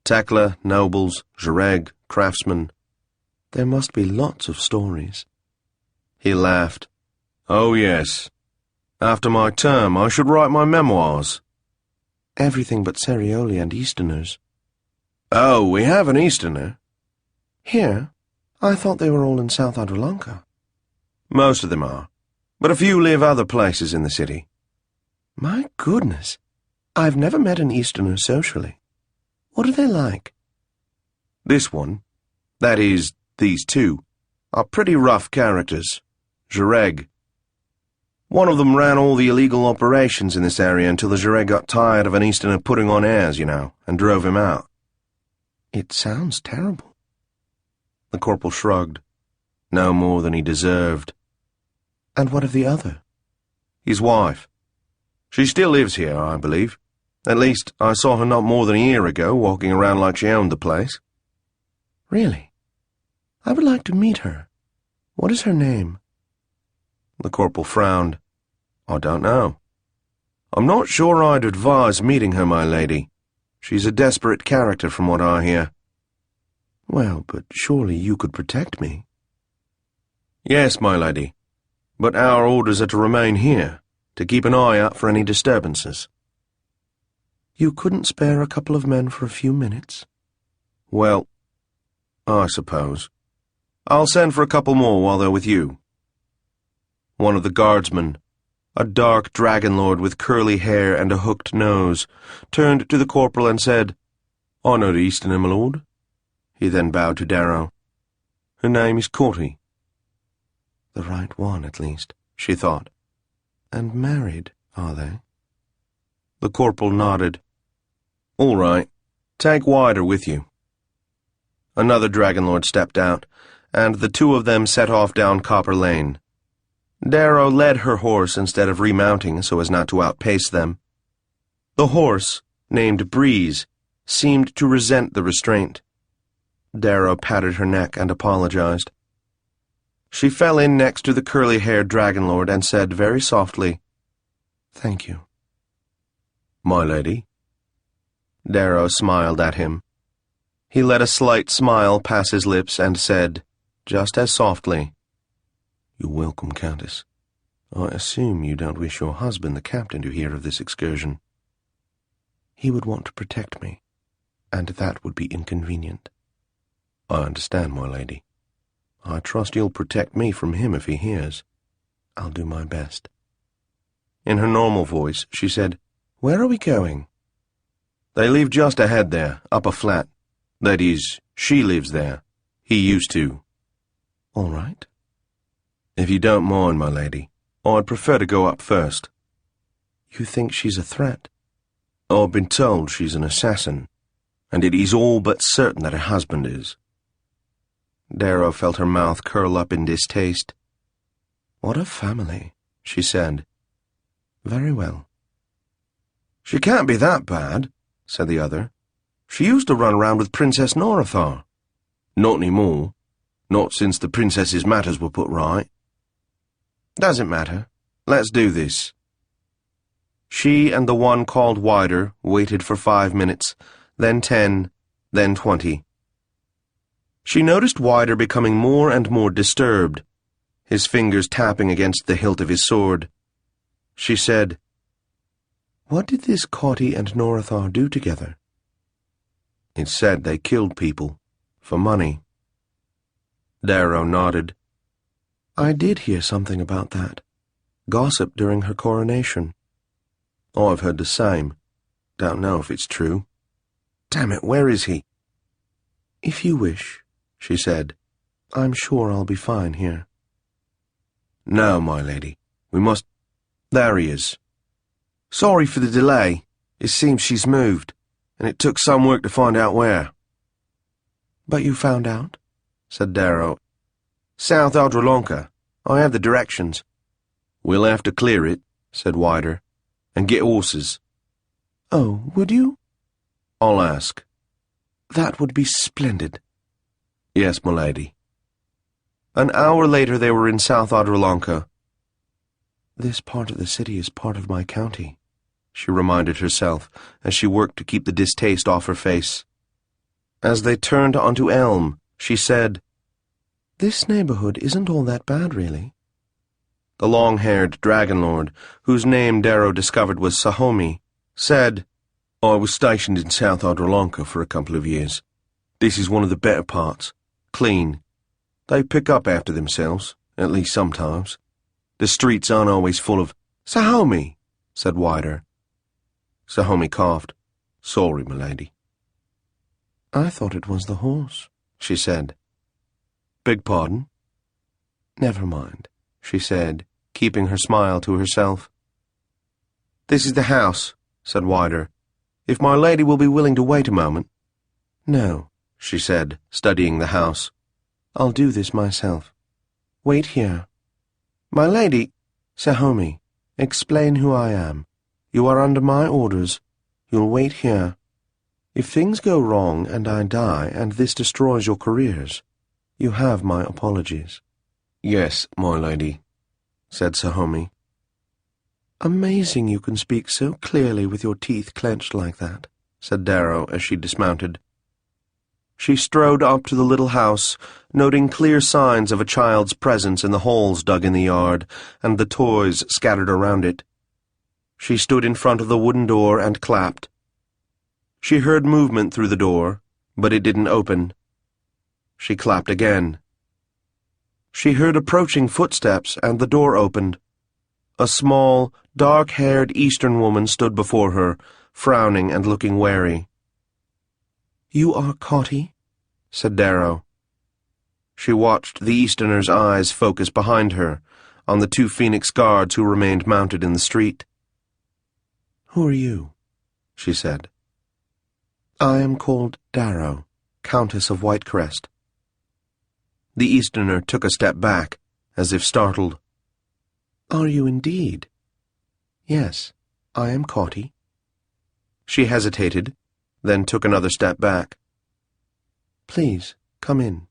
Tekla, nobles, Jareg, craftsmen. There must be lots of stories. He laughed. Oh, yes. After my term, I should write my memoirs. Everything but Cerioli and Easterners. Oh, we have an Easterner. Here? I thought they were all in South Adrolanka. Most of them are, but a few live other places in the city. My goodness, I've never met an Easterner socially. What are they like? This one, that is, these two, are pretty rough characters. Jareg. One of them ran all the illegal operations in this area until the Jareg got tired of an Easterner putting on airs, you know, and drove him out. It sounds terrible. The corporal shrugged. No more than he deserved. And what of the other? His wife. She still lives here, I believe. At least, I saw her not more than a year ago, walking around like she owned the place. Really? I would like to meet her. What is her name? The corporal frowned. I don't know. I'm not sure I'd advise meeting her, my lady. She's a desperate character from what I hear. Well, but surely you could protect me. Yes, my lady. But our orders are to remain here, to keep an eye out for any disturbances. You couldn't spare a couple of men for a few minutes? Well, I suppose. I'll send for a couple more while they're with you. one of the guardsmen, a dark dragon lord with curly hair and a hooked nose, turned to the corporal and said, "I know the Easterner, my lord." He then bowed to Darrow. "Her name is Corty." The right one, at least, she thought. And married, are they? The corporal nodded. "All right. Take Wider with you." Another dragon lord stepped out, and the two of them set off down Copper Lane. Darrow led her horse instead of remounting so as not to outpace them. The horse, named Breeze, seemed to resent the restraint. Darrow patted her neck and apologized. She fell in next to the curly-haired dragon lord and said very softly, "Thank you." "My lady?" Darrow smiled at him. He let a slight smile pass his lips and said, just as softly, "You're welcome, Countess. I assume you don't wish your husband, the captain, to hear of this excursion. He would want to protect me, and that would be inconvenient." "I understand, my lady." "I trust you'll protect me from him if he hears." "I'll do my best." In her normal voice, she said, "Where are we going?" "They live just ahead there, up a flat. That is, she lives there. He used to." "All right." "If you don't mind, my lady, I'd prefer to go up first." "You think she's a threat?" "I've been told she's an assassin, and it is all but certain that her husband is." Darrow felt her mouth curl up in distaste. "What a family," she said. "Very well." "She can't be that bad," said the other. "She used to run around with Princess Norathar." "Not any more. Not since the princess's matters were put right." "Doesn't matter. Let's do this." She and the one called Wider waited for 5 minutes, then 10, then 20. She noticed Wider becoming more and more disturbed, his fingers tapping against the hilt of his sword. She said, "What did this Corty and Norathar do together?" "It's said they killed people, for money." Darrow nodded. "I did hear something about that. Gossip during her coronation." "I've heard the same. Don't know if it's true." "Damn it, where is he?" "If you wish," she said. "I'm sure I'll be fine here." "No, my lady. We must—" "There he is." "Sorry for the delay. It seems she's moved, and it took some work to find out where." "But you found out?" said Darrow. "South Adrolonka. I have the directions." "We'll have to clear it," said Wider, "and get horses." "Oh, would you?" "I'll ask." "That would be splendid." "Yes, my lady." An hour later they were in South Adrolonka. "This part of the city is part of my county," she reminded herself as she worked to keep the distaste off her face. As they turned onto Elm, she said, "This neighborhood isn't all that bad, really." The long-haired dragon lord, whose name Darrow discovered was Sahomi, said, "I was stationed in South Adrolonka for a couple of years. This is one of the better parts. Clean. They pick up after themselves, at least sometimes. The streets aren't always full of—" "Sahomi," said Wider. Sahomi coughed. "Sorry, milady." "I thought it was the horse," she said. "Beg pardon?" "Never mind," she said, keeping her smile to herself. "This is the house," said Wider. "If my lady will be willing to wait a moment." "No," she said, studying the house. "I'll do this myself. Wait here." "My lady—" "Sahomi, explain who I am. You are under my orders. You'll wait here. If things go wrong and I die and this destroys your careers, you have my apologies." "Yes, my lady," said Sahomi. "Amazing you can speak so clearly with your teeth clenched like that," said Darrow as she dismounted. She strode up to the little house, noting clear signs of a child's presence in the holes dug in the yard and the toys scattered around it. She stood in front of the wooden door and clapped. She heard movement through the door, but it didn't open. She clapped again. She heard approaching footsteps, and the door opened. A small, dark-haired Eastern woman stood before her, frowning and looking wary. "You are Cauty?" said Darrow. She watched the Easterner's eyes focus behind her, on the two Phoenix guards who remained mounted in the street. "Who are you?" she said. "I am called Darrow, Countess of Whitecrest." The Easterner took a step back, as if startled. "Are you indeed?" "Yes, I am Cauty." She hesitated, then took another step back. "Please, come in."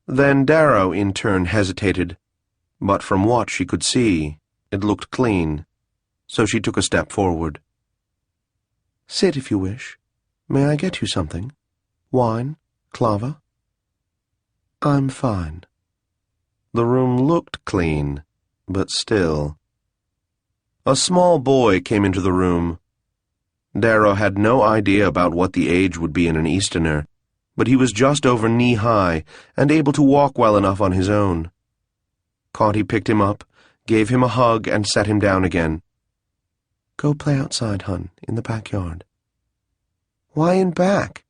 Then Darrow in turn hesitated, but from what she could see, it looked clean, so she took a step forward. "Sit if you wish. May I get you something? Wine? Clava?" "I'm fine." The room looked clean, but still. A small boy came into the room. Darrow had no idea about what the age would be in an Easterner, but he was just over knee-high and able to walk well enough on his own. Cauty picked him up, gave him a hug, and set him down again. "Go play outside, hun, in the backyard." "Why in back?"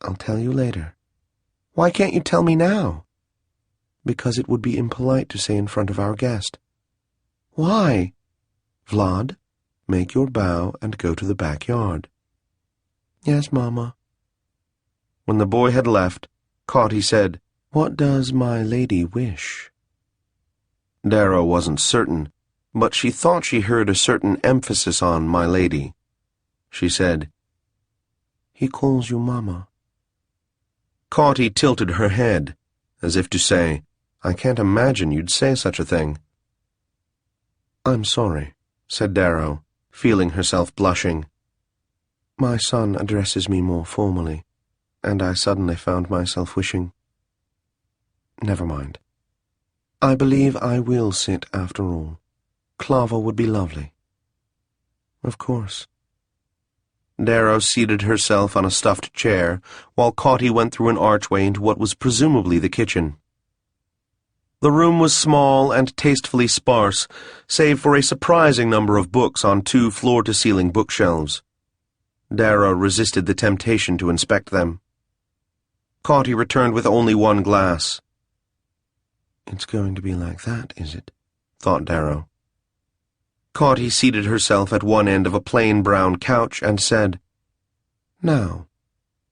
"I'll tell you later." "Why can't you tell me now?" "Because it would be impolite to say in front of our guest." "Why?" "Vlad, make your bow and go to the backyard." "Yes, Mama." When the boy had left, Cauty said, "What does my lady wish?" Darrow wasn't certain, but she thought she heard a certain emphasis on my lady. She said, "He calls you Mama." Cauty tilted her head, as if to say, "I can't imagine you'd say such a thing." "I'm sorry," said Darrow, feeling herself blushing. "My son addresses me more formally, and I suddenly found myself wishing. Never mind. I believe I will sit after all. Clava would be lovely." "Of course." Darrow seated herself on a stuffed chair, while Cauty went through an archway into what was presumably the kitchen. The room was small and tastefully sparse, save for a surprising number of books on two floor-to-ceiling bookshelves. Darrow resisted the temptation to inspect them. Cauty returned with only one glass. "It's going to be like that, is it?" thought Darrow. Cauty seated herself at one end of a plain brown couch and said, "Now,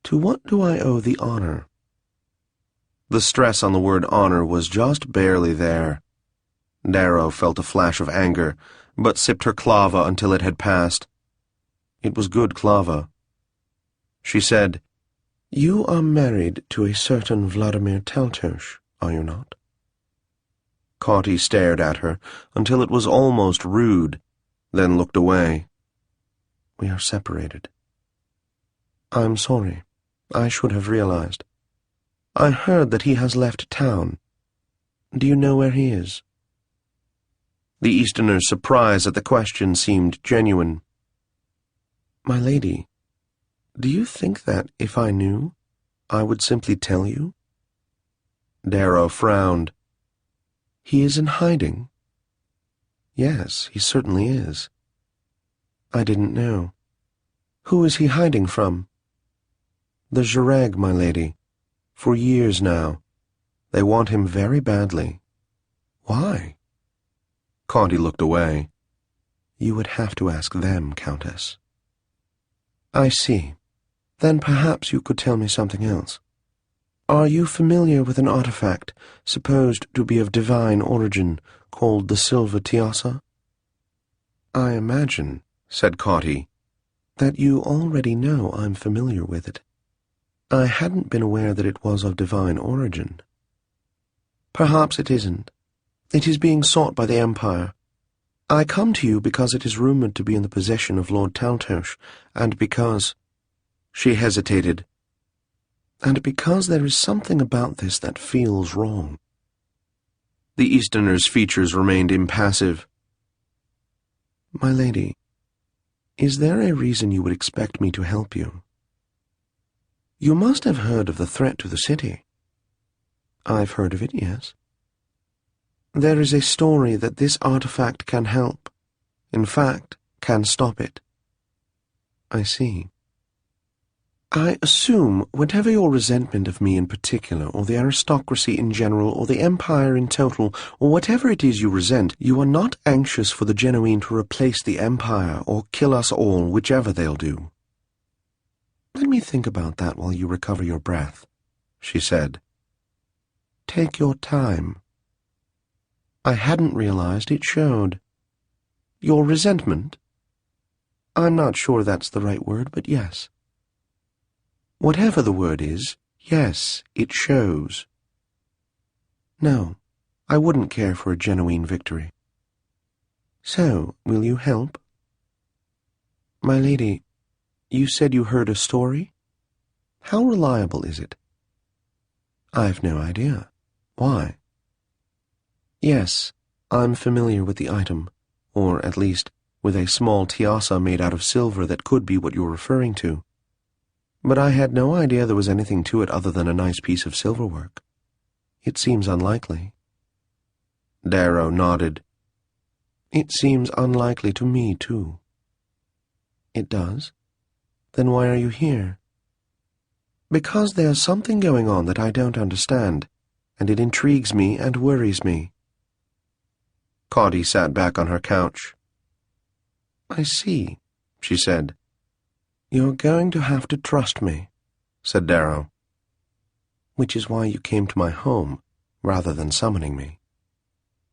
to what do I owe the honor?" The stress on the word honor was just barely there. Darrow felt a flash of anger, but sipped her clava until it had passed. It was good clava. She said, "You are married to a certain Vladimir Taltos, are you not?" Cauty stared at her until it was almost rude, then looked away. "We are separated." "I'm sorry. I should have realized. I heard that he has left town. Do you know where he is?" The Easterner's surprise at the question seemed genuine. "My lady, do you think that, if I knew, I would simply tell you?" Darrow frowned. "He is in hiding?" "Yes, he certainly is." "I didn't know. Who is he hiding from?" "The Jareg, my lady. For years now. They want him very badly." "Why?" Cauty looked away. "You would have to ask them, Countess." "I see. Then perhaps you could tell me something else. Are you familiar with an artifact supposed to be of divine origin called the Silver Tiassa?" "I imagine," said Cauty, "that you already know I'm familiar with it. I hadn't been aware that it was of divine origin." "Perhaps it isn't. It is being sought by the Empire. I come to you because it is rumored to be in the possession of Lord Taltos, and because—" She hesitated. "And because there is something about this that feels wrong." The Easterner's features remained impassive. "My lady, is there a reason you would expect me to help you? You must have heard of the threat to the city." I've heard of it, yes. There is a story that this artifact can help. In fact, can stop it. I see. I assume whatever your resentment of me in particular, or the aristocracy in general, or the empire in total, or whatever it is you resent, you are not anxious for the Genuine to replace the empire or kill us all, whichever they'll do. Let me think about that while you recover your breath, she said. Take your time. I hadn't realized it showed. Your resentment? I'm not sure that's the right word, but yes. Whatever the word is, yes, it shows. No, I wouldn't care for a genuine victory. So, will you help? My lady, you said you heard a story? How reliable is it? I've no idea. Why? Yes, I'm familiar with the item, or at least with a small Tiassa made out of silver that could be what you're referring to. But I had no idea there was anything to it other than a nice piece of silverwork. It seems unlikely. Darrow nodded. It seems unlikely to me, too. It does? Then why are you here? Because there's something going on that I don't understand, and it intrigues me and worries me. Caudy sat back on her couch. I see, she said. You're going to have to trust me, said Darrow. Which is why you came to my home, rather than summoning me.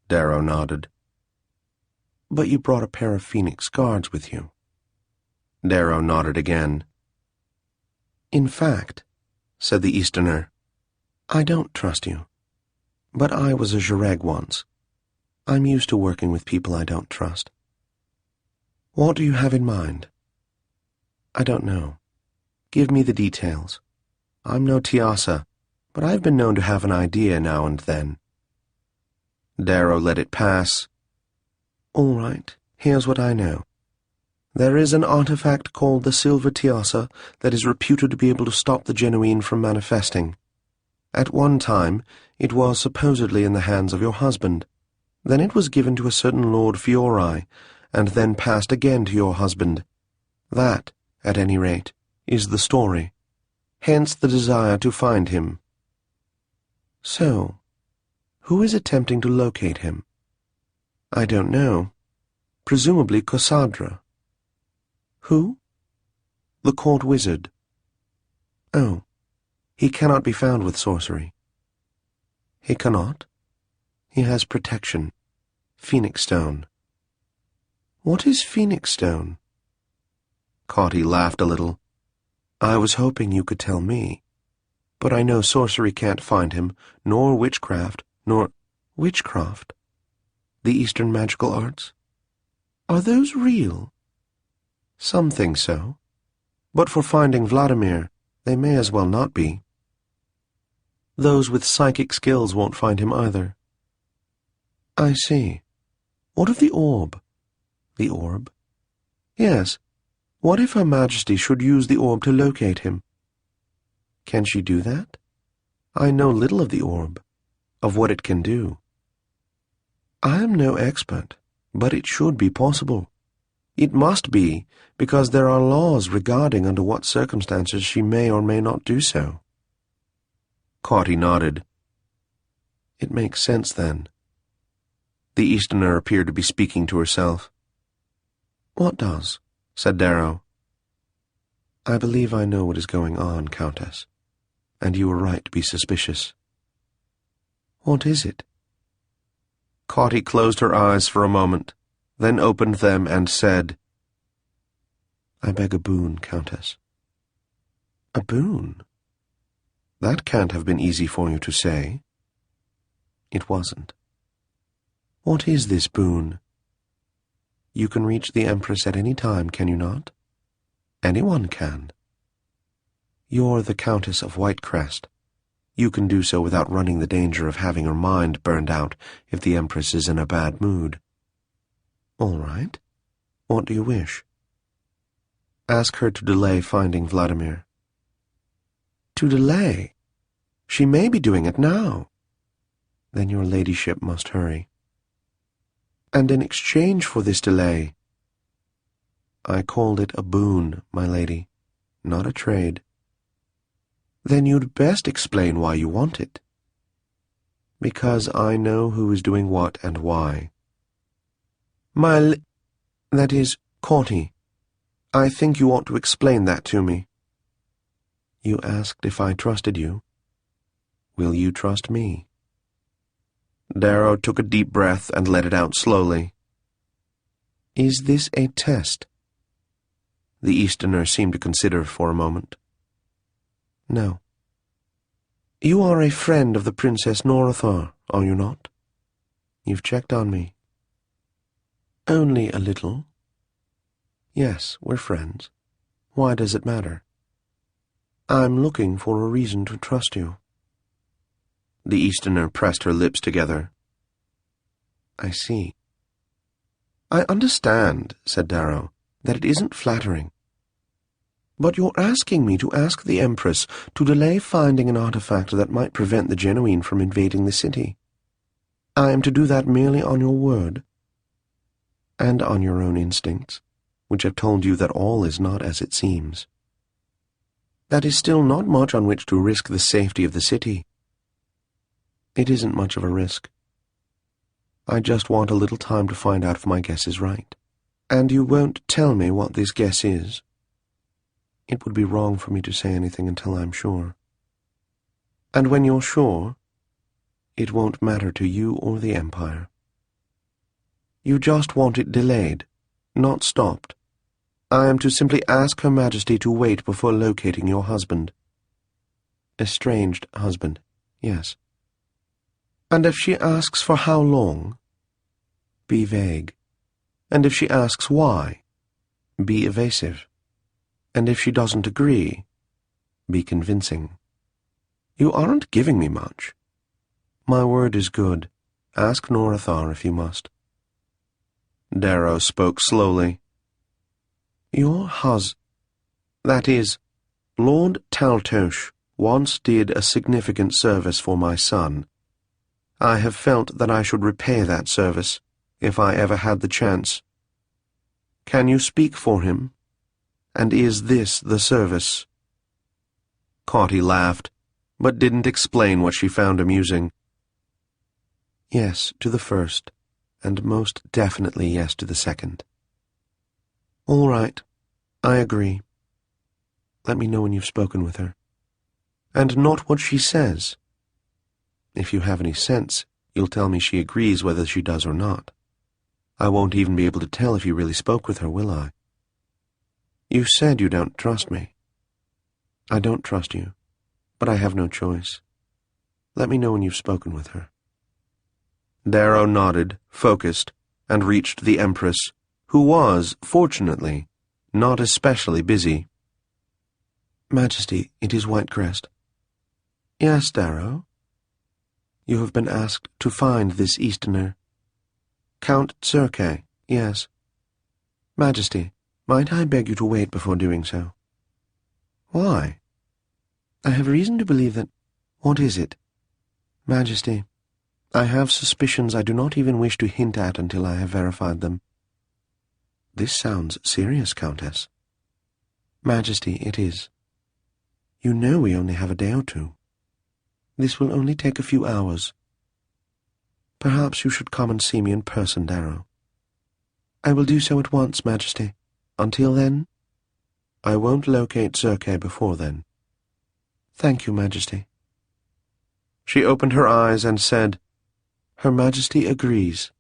Darrow nodded. But you brought a pair of Phoenix guards with you. Darrow nodded again. In fact, said the Easterner, I don't trust you. But I was a Jareg once. I'm used to working with people I don't trust. What do you have in mind? I don't know. Give me the details. I'm no Tiassa, but I've been known to have an idea now and then. Darrow let it pass. All right, here's what I know. There is an artifact called the Silver Tiassa that is reputed to be able to stop the Genuine from manifesting. At one time, it was supposedly in the hands of your husband. Then it was given to a certain Lord Fiori, and then passed again to your husband. That, at any rate, is the story. Hence the desire to find him. So, who is attempting to locate him? I don't know. Presumably Cassandra. Who? The court wizard. Oh, he cannot be found with sorcery. He cannot? He has protection. Phoenix stone. What is Phoenix stone? Caudy laughed a little. I was hoping you could tell me. But I know sorcery can't find him, nor witchcraft, nor... Witchcraft? The Eastern magical arts? Are those real? Some think so. But for finding Vladimir, they may as well not be. Those with psychic skills won't find him either. I see. What of the orb? The orb? Yes. What if Her Majesty should use the orb to locate him? Can she do that? I know little of the orb, of what it can do. I am no expert, but it should be possible. It must be, because there are laws regarding under what circumstances she may or may not do so. Caudy nodded. It makes sense, then. The Easterner appeared to be speaking to herself. What does? Said Darrow. I believe I know what is going on, Countess, and you were right to be suspicious. What is it? Caudy closed her eyes for a moment, then opened them and said, I beg a boon, Countess. A boon? That can't have been easy for you to say. It wasn't. What is this boon? You can reach the Empress at any time, can you not? Anyone can. You're the Countess of Whitecrest. You can do so without running the danger of having her mind burned out if the Empress is in a bad mood. All right. What do you wish? Ask her to delay finding Vladimir. To delay? She may be doing it now. Then your ladyship must hurry. And in exchange for this delay, I called it a boon, my lady, not a trade. Then you'd best explain why you want it. Because I know who is doing what and why. That is, Corty, I think you ought to explain that to me. You asked if I trusted you. Will you trust me? Darrow took a deep breath and let it out slowly. Is this a test? The Easterner seemed to consider for a moment. No. You are a friend of the Princess Norathor, are you not? You've checked on me. Only a little. Yes, we're friends. Why does it matter? I'm looking for a reason to trust you. The Easterner pressed her lips together. I see. I understand, said Darrow, that it isn't flattering. But you're asking me to ask the Empress to delay finding an artifact that might prevent the Genuine from invading the city. I am to do that merely on your word, and on your own instincts, which have told you that all is not as it seems. That is still not much on which to risk the safety of the city. It isn't much of a risk. I just want a little time to find out if my guess is right. And you won't tell me what this guess is? It would be wrong for me to say anything until I'm sure. And when you're sure, it won't matter to you or the Empire. You just want it delayed, not stopped. I am to simply ask Her Majesty to wait before locating your husband. Estranged husband, yes. And if she asks for how long, be vague. And if she asks why, be evasive. And if she doesn't agree, be convincing. You aren't giving me much. My word is good. Ask Norathor if you must. Darrow spoke slowly. Your that is, Lord Taltos once did a significant service for my son. I have felt that I should repay that service, if I ever had the chance. Can you speak for him? And is this the service? Corty laughed, but didn't explain what she found amusing. Yes, to the first, and most definitely yes to the second. All right, I agree. Let me know when you've spoken with her. And not what she says. If you have any sense, you'll tell me she agrees whether she does or not. I won't even be able to tell if you really spoke with her, will I? You said you don't trust me. I don't trust you, but I have no choice. Let me know when you've spoken with her. Darrow nodded, focused, and reached the Empress, who was, fortunately, not especially busy. Majesty, it is Whitecrest. Yes, Darrow? You have been asked to find this Easterner. Count Circe, yes. Majesty, might I beg you to wait before doing so? Why? I have reason to believe that... What is it? Majesty, I have suspicions I do not even wish to hint at until I have verified them. This sounds serious, Countess. Majesty, it is. You know we only have a day or two. This will only take a few hours. Perhaps you should come and see me in person, Darrow. I will do so at once, Majesty. Until then, I won't locate Circe before then. Thank you, Majesty. She opened her eyes and said, Her Majesty agrees.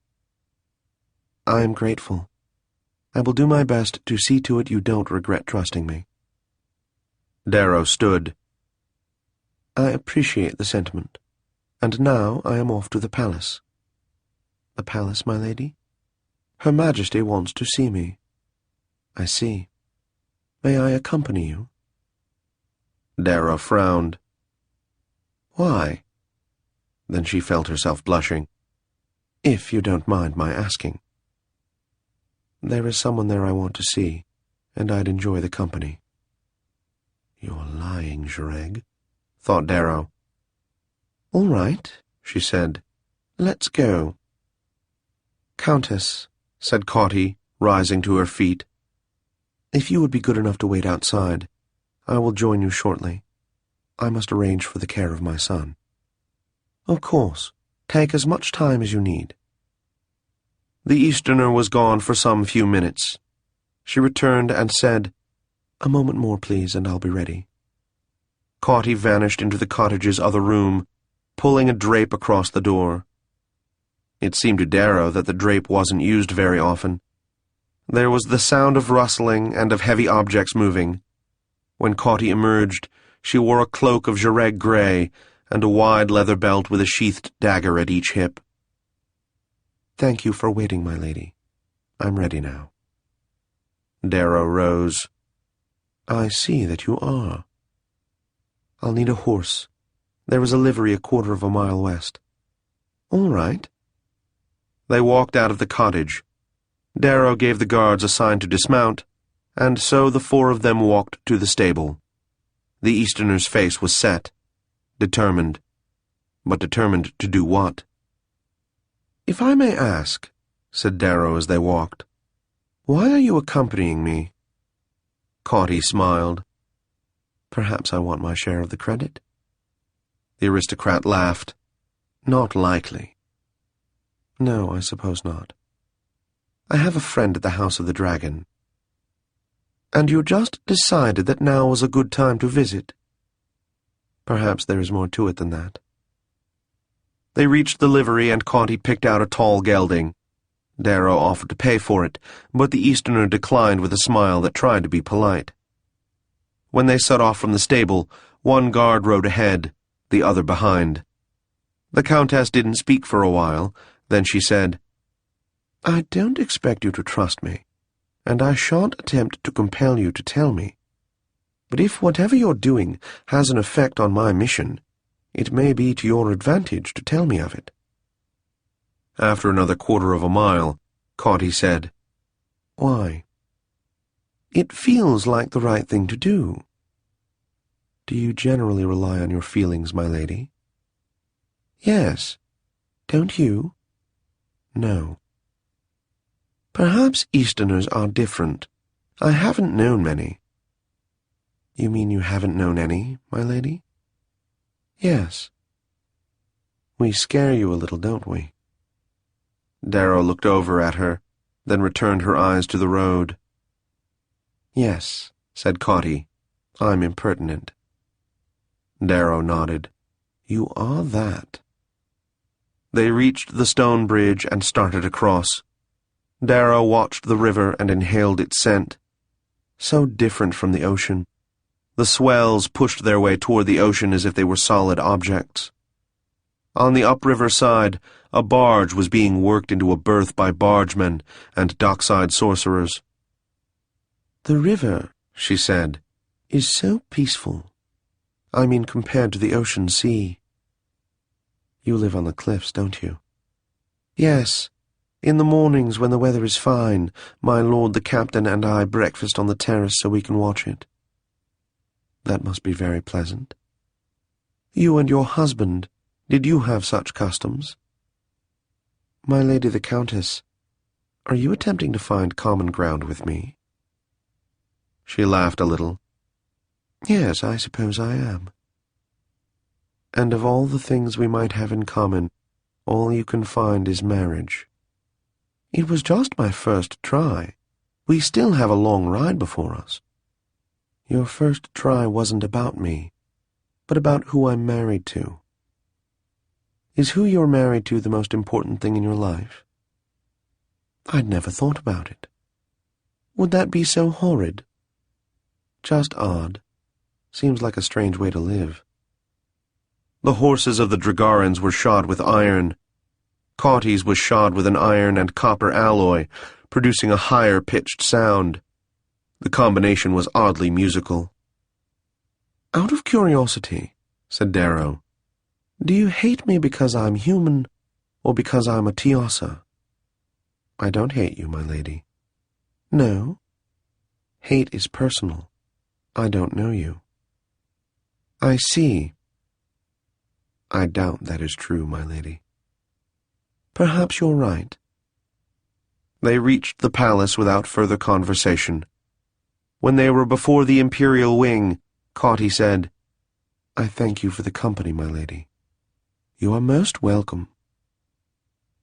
I am grateful. I will do my best to see to it you don't regret trusting me. Darrow stood. I appreciate the sentiment, and now I am off to the palace. The palace, my lady? Her Majesty wants to see me. I see. May I accompany you? Darrow frowned. Why? Then she felt herself blushing. If you don't mind my asking. There is someone there I want to see, and I'd enjoy the company. You're lying, Jureg, thought Darrow. All right, she said, Let's go. Countess, said Cauty, rising to her feet, if you would be good enough to wait outside, I will join you shortly. I must arrange for the care of my son. Of course. Take as much time as you need. The Easterner was gone for some few minutes. She returned and said, A moment more, please, and I'll be ready. Cauty vanished into the cottage's other room, pulling a drape across the door. It seemed to Darrow that the drape wasn't used very often. There was the sound of rustling and of heavy objects moving. When Cauty emerged, she wore a cloak of Jareg grey and a wide leather belt with a sheathed dagger at each hip. Thank you for waiting, my lady. I'm ready now. Darrow rose. I see that you are. I'll need a horse. There is a livery 1/4 mile west. All right. They walked out of the cottage. Darrow gave the guards a sign to dismount, and so the 4 of them walked to the stable. The Easterner's face was set, determined. But determined to do what? If I may ask, said Darrow as they walked, why are you accompanying me? Cauty smiled. Perhaps I want my share of the credit. The aristocrat laughed. Not likely. No, I suppose not. I have a friend at the House of the Dragon. And you just decided that now was a good time to visit? Perhaps there is more to it than that. They reached the livery and Cauty picked out a tall gelding. Darrow offered to pay for it, but the Easterner declined with a smile that tried to be polite. When they set off from the stable, one guard rode ahead, the other behind. The Countess didn't speak for a while, then she said, I don't expect you to trust me, and I shan't attempt to compel you to tell me. But if whatever you're doing has an effect on my mission, it may be to your advantage to tell me of it. After another 1/4 mile, Cauty said, Why? It feels like the right thing to do. Do you generally rely on your feelings, my lady? Yes. Don't you? No. Perhaps Easterners are different. I haven't known many. You mean you haven't known any, my lady? Yes. We scare you a little, don't we? Darrow looked over at her, then returned her eyes to the road. Yes, said Cauty. I'm impertinent. Darrow nodded. You are that. They reached the stone bridge and started across. Darrow watched the river and inhaled its scent. So different from the ocean. The swells pushed their way toward the ocean as if they were solid objects. On the upriver side, a barge was being worked into a berth by bargemen and dockside sorcerers. The river, she said, is so peaceful. I mean compared to the ocean sea. You live on the cliffs, don't you? Yes. In the mornings when the weather is fine, my lord the captain and I breakfast on the terrace so we can watch it. That must be very pleasant. You and your husband, did you have such customs? My lady the Countess, are you attempting to find common ground with me? She laughed a little. Yes, I suppose I am. And of all the things we might have in common, all you can find is marriage. It was just my first try. We still have a long ride before us. Your first try wasn't about me, but about who I'm married to. Is who you're married to the most important thing in your life? I'd never thought about it. Would that be so horrid? Just odd. Seems like a strange way to live. The horses of the Dragarans were shod with iron. Cauty's was shod with an iron and copper alloy, producing a higher-pitched sound. The combination was oddly musical. Out of curiosity, said Darrow, do you hate me because I'm human, or because I'm a Tiassa? I don't hate you, my lady. No. Hate is personal. I don't know you. I see. I doubt that is true, my lady. Perhaps you're right. They reached the palace without further conversation. When they were before the imperial wing, Cauty said, "I thank you for the company, my lady. You are most welcome."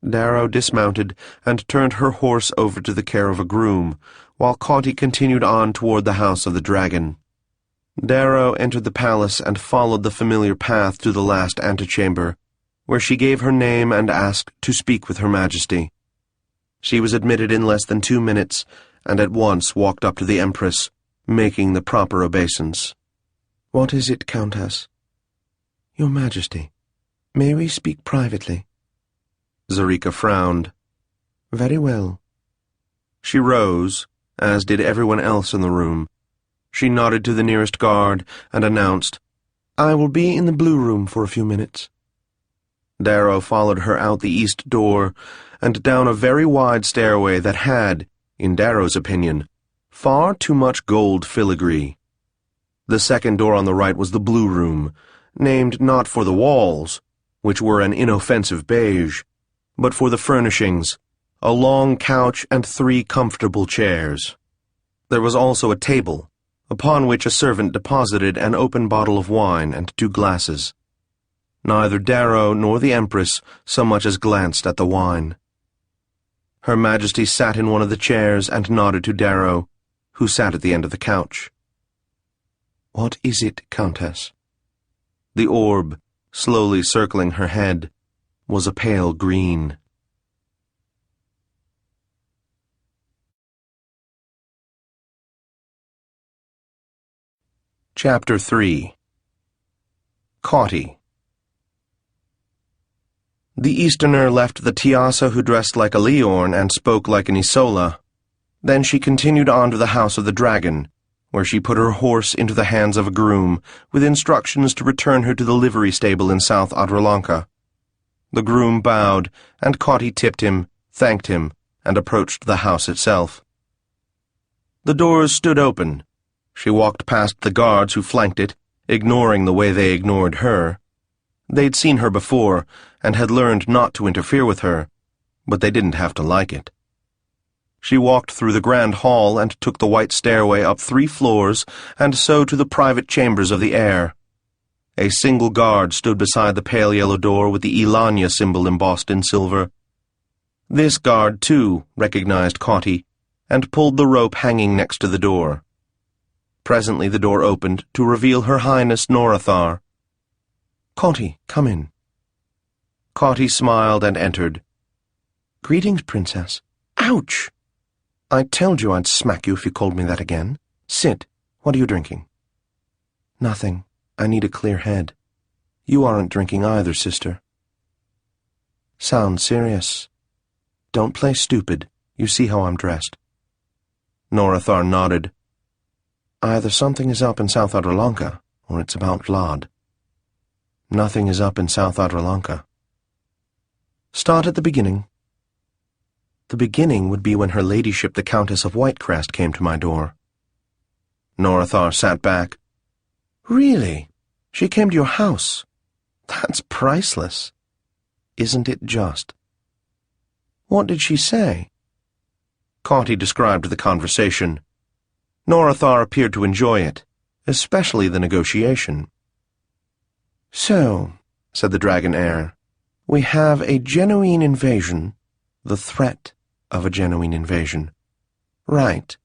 Darrow dismounted and turned her horse over to the care of a groom, while Cauty continued on toward the house of the dragon. Darrow entered the palace and followed the familiar path to the last antechamber, where she gave her name and asked to speak with Her Majesty. She was admitted in less than 2 minutes, and at once walked up to the Empress, making the proper obeisance. "What is it, Countess?" "Your Majesty, may we speak privately?" Zarika frowned. "Very well." She rose, as did everyone else in the room. She nodded to the nearest guard and announced, "I will be in the blue room for a few minutes." Darrow followed her out the east door and down a very wide stairway that had, in Darrow's opinion, far too much gold filigree. The second door on the right was the blue room, named not for the walls, which were an inoffensive beige, but for the furnishings, a long couch and 3 comfortable chairs. There was also a table, upon which a servant deposited an open bottle of wine and 2 glasses. Neither Darrow nor the Empress so much as glanced at the wine. Her Majesty sat in one of the chairs and nodded to Darrow, who sat at the end of the couch. "What is it, Countess?" The orb, slowly circling her head, was a pale green. Chapter 3. Cauty. The Easterner left the Tiassa, who dressed like a Leorn and spoke like an Isola. Then she continued on to the house of the dragon, where she put her horse into the hands of a groom, with instructions to return her to the livery stable in South Adrolanca. The groom bowed, and Cauty tipped him, thanked him, and approached the house itself. The doors stood open. She walked past the guards who flanked it, ignoring the way they ignored her. They'd seen her before, and had learned not to interfere with her, but they didn't have to like it. She walked through the grand hall and took the white stairway up 3 floors, and so to the private chambers of the heir. A single guard stood beside the pale yellow door with the Elanya symbol embossed in silver. This guard, too, recognized Cauty, and pulled the rope hanging next to the door. Presently the door opened to reveal Her Highness Norathar. "Cauty, come in." Cauty smiled and entered. "Greetings, Princess." "Ouch! I told you I'd smack you if you called me that again. Sit. What are you drinking?" "Nothing. I need a clear head. You aren't drinking either, sister." "Sounds serious. Don't play stupid. You see how I'm dressed." Norathar nodded. "Either something is up in South Adrolanca, or it's about Vlad." "Nothing is up in South Adrolanca." "Start at the beginning." "The beginning would be when her ladyship the Countess of Whitecrest came to my door." Norathar sat back. "Really? She came to your house? That's priceless. Isn't it just?" "What did she say?" Cauty described the conversation. Norathar appeared to enjoy it, especially the negotiation. "So," said the dragon heir, "we have a genuine invasion, the threat of a genuine invasion. Right.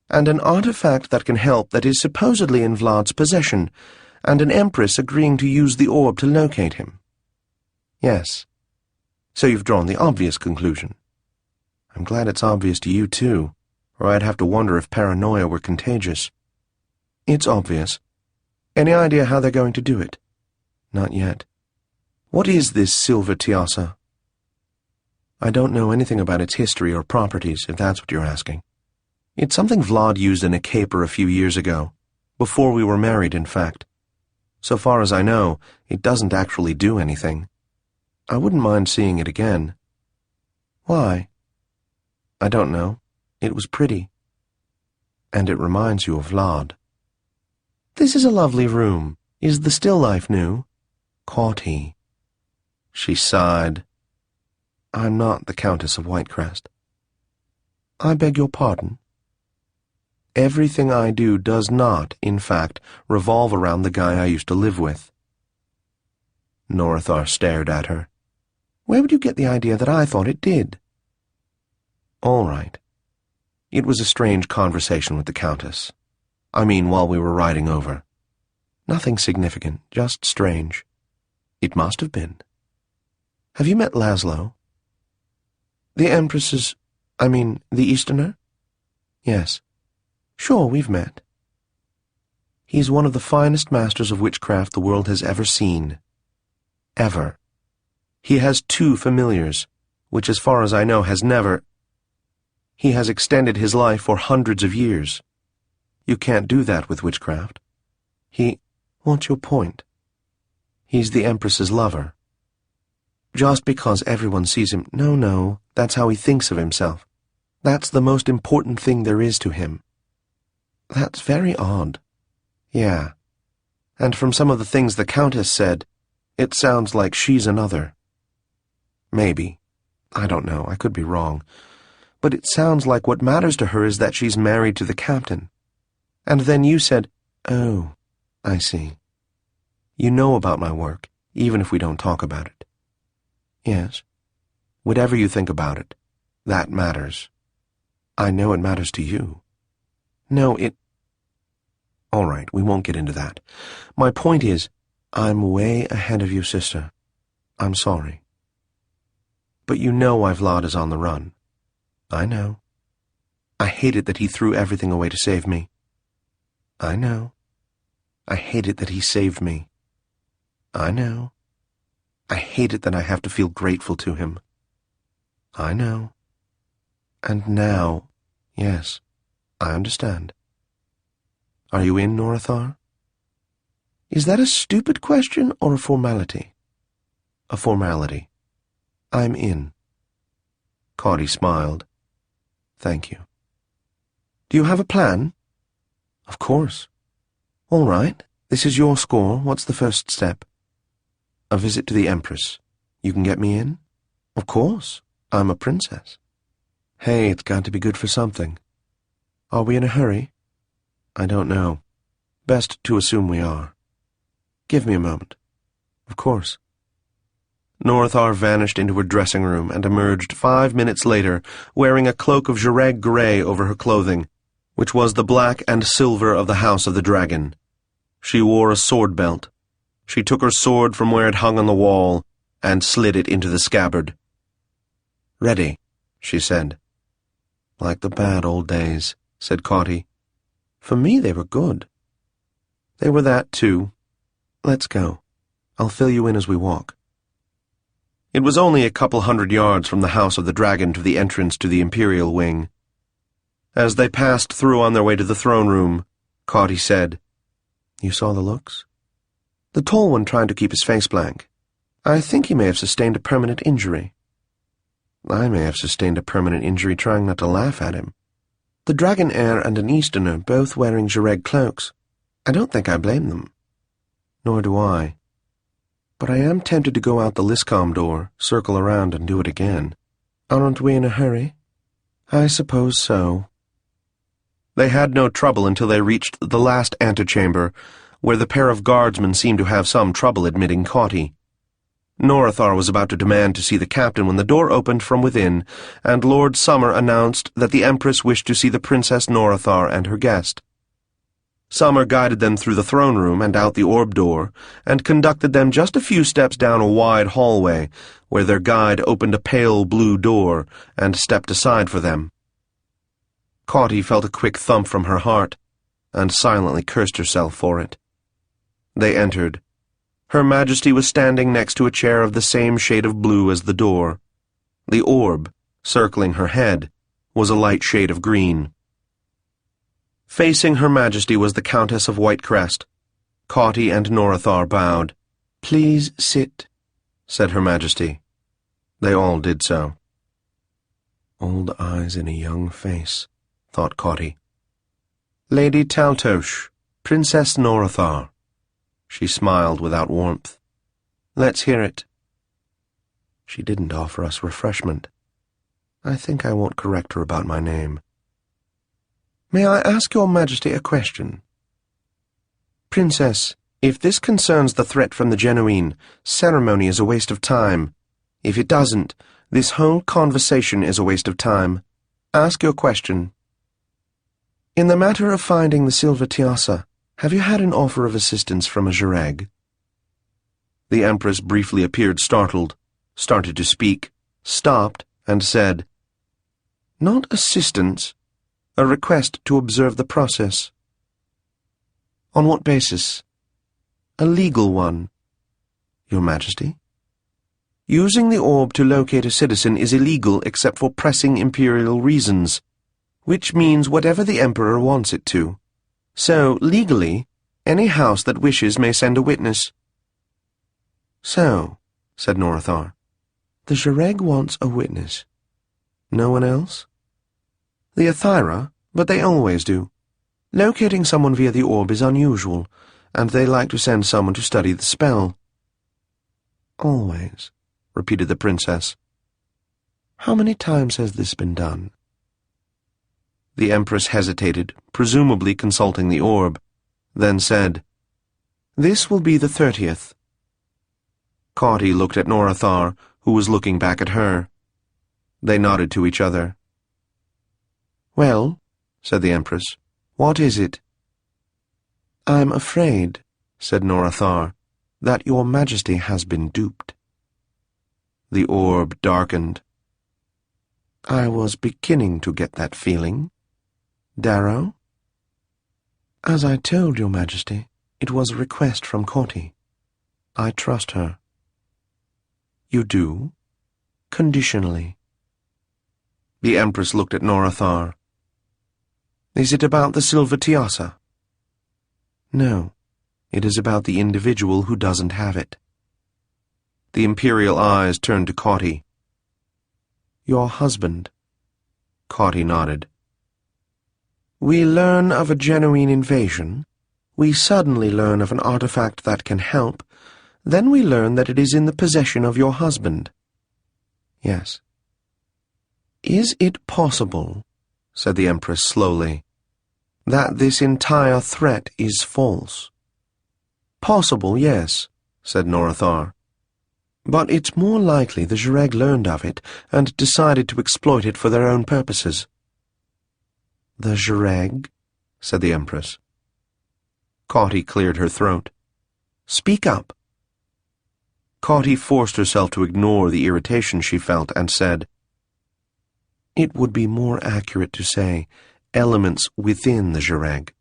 And an artifact that can help that is supposedly in Vlad's possession, and an empress agreeing to use the orb to locate him." "Yes. So you've drawn the obvious conclusion." "I'm glad it's obvious to you, too, or I'd have to wonder if paranoia were contagious." "It's obvious. Any idea how they're going to do it?" "Not yet." "What is this silver Tiassa?" "I don't know anything about its history or properties, if that's what you're asking. It's something Vlad used in a caper a few years ago, before we were married, in fact. So far as I know, it doesn't actually do anything. I wouldn't mind seeing it again." "Why?" "I don't know. It was pretty. And it reminds you of Vlad." "This is a lovely room. Is the still life new?" "Cauty." She sighed. I'm not the Countess of Whitecrest. I beg your pardon? Everything I do does not, in fact, revolve around the guy I used to live with. Northar stared at her. Where would you get the idea that I thought it did? All right. It was a strange conversation with the Countess. I mean, while we were riding over. Nothing significant, just strange. It must have been. Have you met Laszlo? The Empress's... the Easterner? Yes. Sure, we've met. He's one of the finest masters of witchcraft the world has ever seen. Ever. He has 2 familiars, which as far as I know has never... He has extended his life for hundreds of years. You can't do that with witchcraft. What's your point? He's the Empress's lover. Just because everyone sees him... No, that's how he thinks of himself. That's the most important thing there is to him. That's very odd. Yeah. And from some of the things the Countess said, it sounds like she's another. Maybe. I don't know, I could be wrong. But it sounds like what matters to her is that she's married to the captain. And then you said, oh, I see. You know about my work, even if we don't talk about it. Yes. Whatever you think about it, that matters. I know it matters to you. No, All right, we won't get into that. My point is, I'm way ahead of you, sister. I'm sorry. But you know why Vlad is on the run. I know. I hate it that he threw everything away to save me. I know. I hate it that he saved me. I know. I hate it that I have to feel grateful to him. I know. And now, yes, I understand. Are you in, Northar? Is that a stupid question or a formality? A formality. I'm in. Cawdy smiled. Thank you. Do you have a plan? Of course. All right, this is your score. What's the first step? A visit to the Empress. You can get me in? Of course. I'm a princess. Hey, it's got to be good for something. Are we in a hurry? I don't know. Best to assume we are. Give me a moment. Of course. Northar vanished into her dressing room and emerged 5 minutes later, wearing a cloak of Jareg grey over her clothing, which was the black and silver of the House of the Dragon. She wore a sword belt. She took her sword from where it hung on the wall and slid it into the scabbard. Ready, she said. Like the bad old days, said Cawdy. For me they were good. They were that, too. Let's go. I'll fill you in as we walk. It was only a couple 100 yards from the House of the Dragon to the entrance to the Imperial Wing. As they passed through on their way to the throne room, Cawdy said, You saw the looks? The tall one trying to keep his face blank. I think he may have sustained a permanent injury. I may have sustained a permanent injury trying not to laugh at him. The Dragon Heir and an Easterner both wearing Jareg cloaks. I don't think I blame them. Nor do I. But I am tempted to go out the Liscom door, circle around, and do it again. Aren't we in a hurry? I suppose so. They had no trouble until they reached the last antechamber, where the pair of guardsmen seemed to have some trouble admitting Cawdy. Northar was about to demand to see the captain when the door opened from within, and Lord Summer announced that the Empress wished to see the Princess Northar and her guest. Summer guided them through the throne room and out the orb door, and conducted them just a few steps down a wide hallway, where their guide opened a pale blue door and stepped aside for them. Cawdy felt a quick thump from her heart, and silently cursed herself for it. They entered. Her Majesty was standing next to a chair of the same shade of blue as the door. The orb, circling her head, was a light shade of green. Facing Her Majesty was the Countess of Whitecrest. Cawdy and Northar bowed. Please sit, said Her Majesty. They all did so. Old eyes in a young face, thought Cawdy. Lady Taltos, Princess Northar. She smiled without warmth. Let's hear it. She didn't offer us refreshment. I think I won't correct her about my name. May I ask your Majesty a question? Princess, if this concerns the threat from the Genuine, ceremony is a waste of time. If it doesn't, this whole conversation is a waste of time. Ask your question. In the matter of finding the silver Tiassa, have you had an offer of assistance from a Jireg? The Empress briefly appeared startled, started to speak, stopped, and said, Not assistance, a request to observe the process. On what basis? A legal one. Your Majesty? Using the orb to locate a citizen is illegal except for pressing imperial reasons, which means whatever the Emperor wants it to. So, legally, any house that wishes may send a witness. So, said Norathar, the Jireg wants a witness. No one else? The Athira, but they always do. Locating someone via the orb is unusual, and they like to send someone to study the spell. Always, repeated the princess. How many times has this been done? The Empress hesitated, presumably consulting the orb, then said, This will be the 30th. Cauty looked at Norathar, who was looking back at her. They nodded to each other. Well, said the Empress, what is it? I'm afraid, said Norathar, that your Majesty has been duped. The orb darkened. I was beginning to get that feeling. Darrow? As I told your Majesty, it was a request from Cauty. I trust her. You do? Conditionally. The Empress looked at Norathar. Is it about the silver Tiassa? No, it is about the individual who doesn't have it. The imperial eyes turned to Cauty. Your husband. Cauty nodded. We learn of a genuine invasion. We suddenly learn of an artifact that can help. Then we learn that it is in the possession of your husband. Yes. Is it possible, said the Empress slowly, that this entire threat is false? Possible, yes, said Norathar. But it's more likely the Jireg learned of it and decided to exploit it for their own purposes. The Jireg? Said the Empress. Cauty cleared her throat. Speak up. Cauty forced herself to ignore the irritation she felt and said, It would be more accurate to say elements within the Jireg.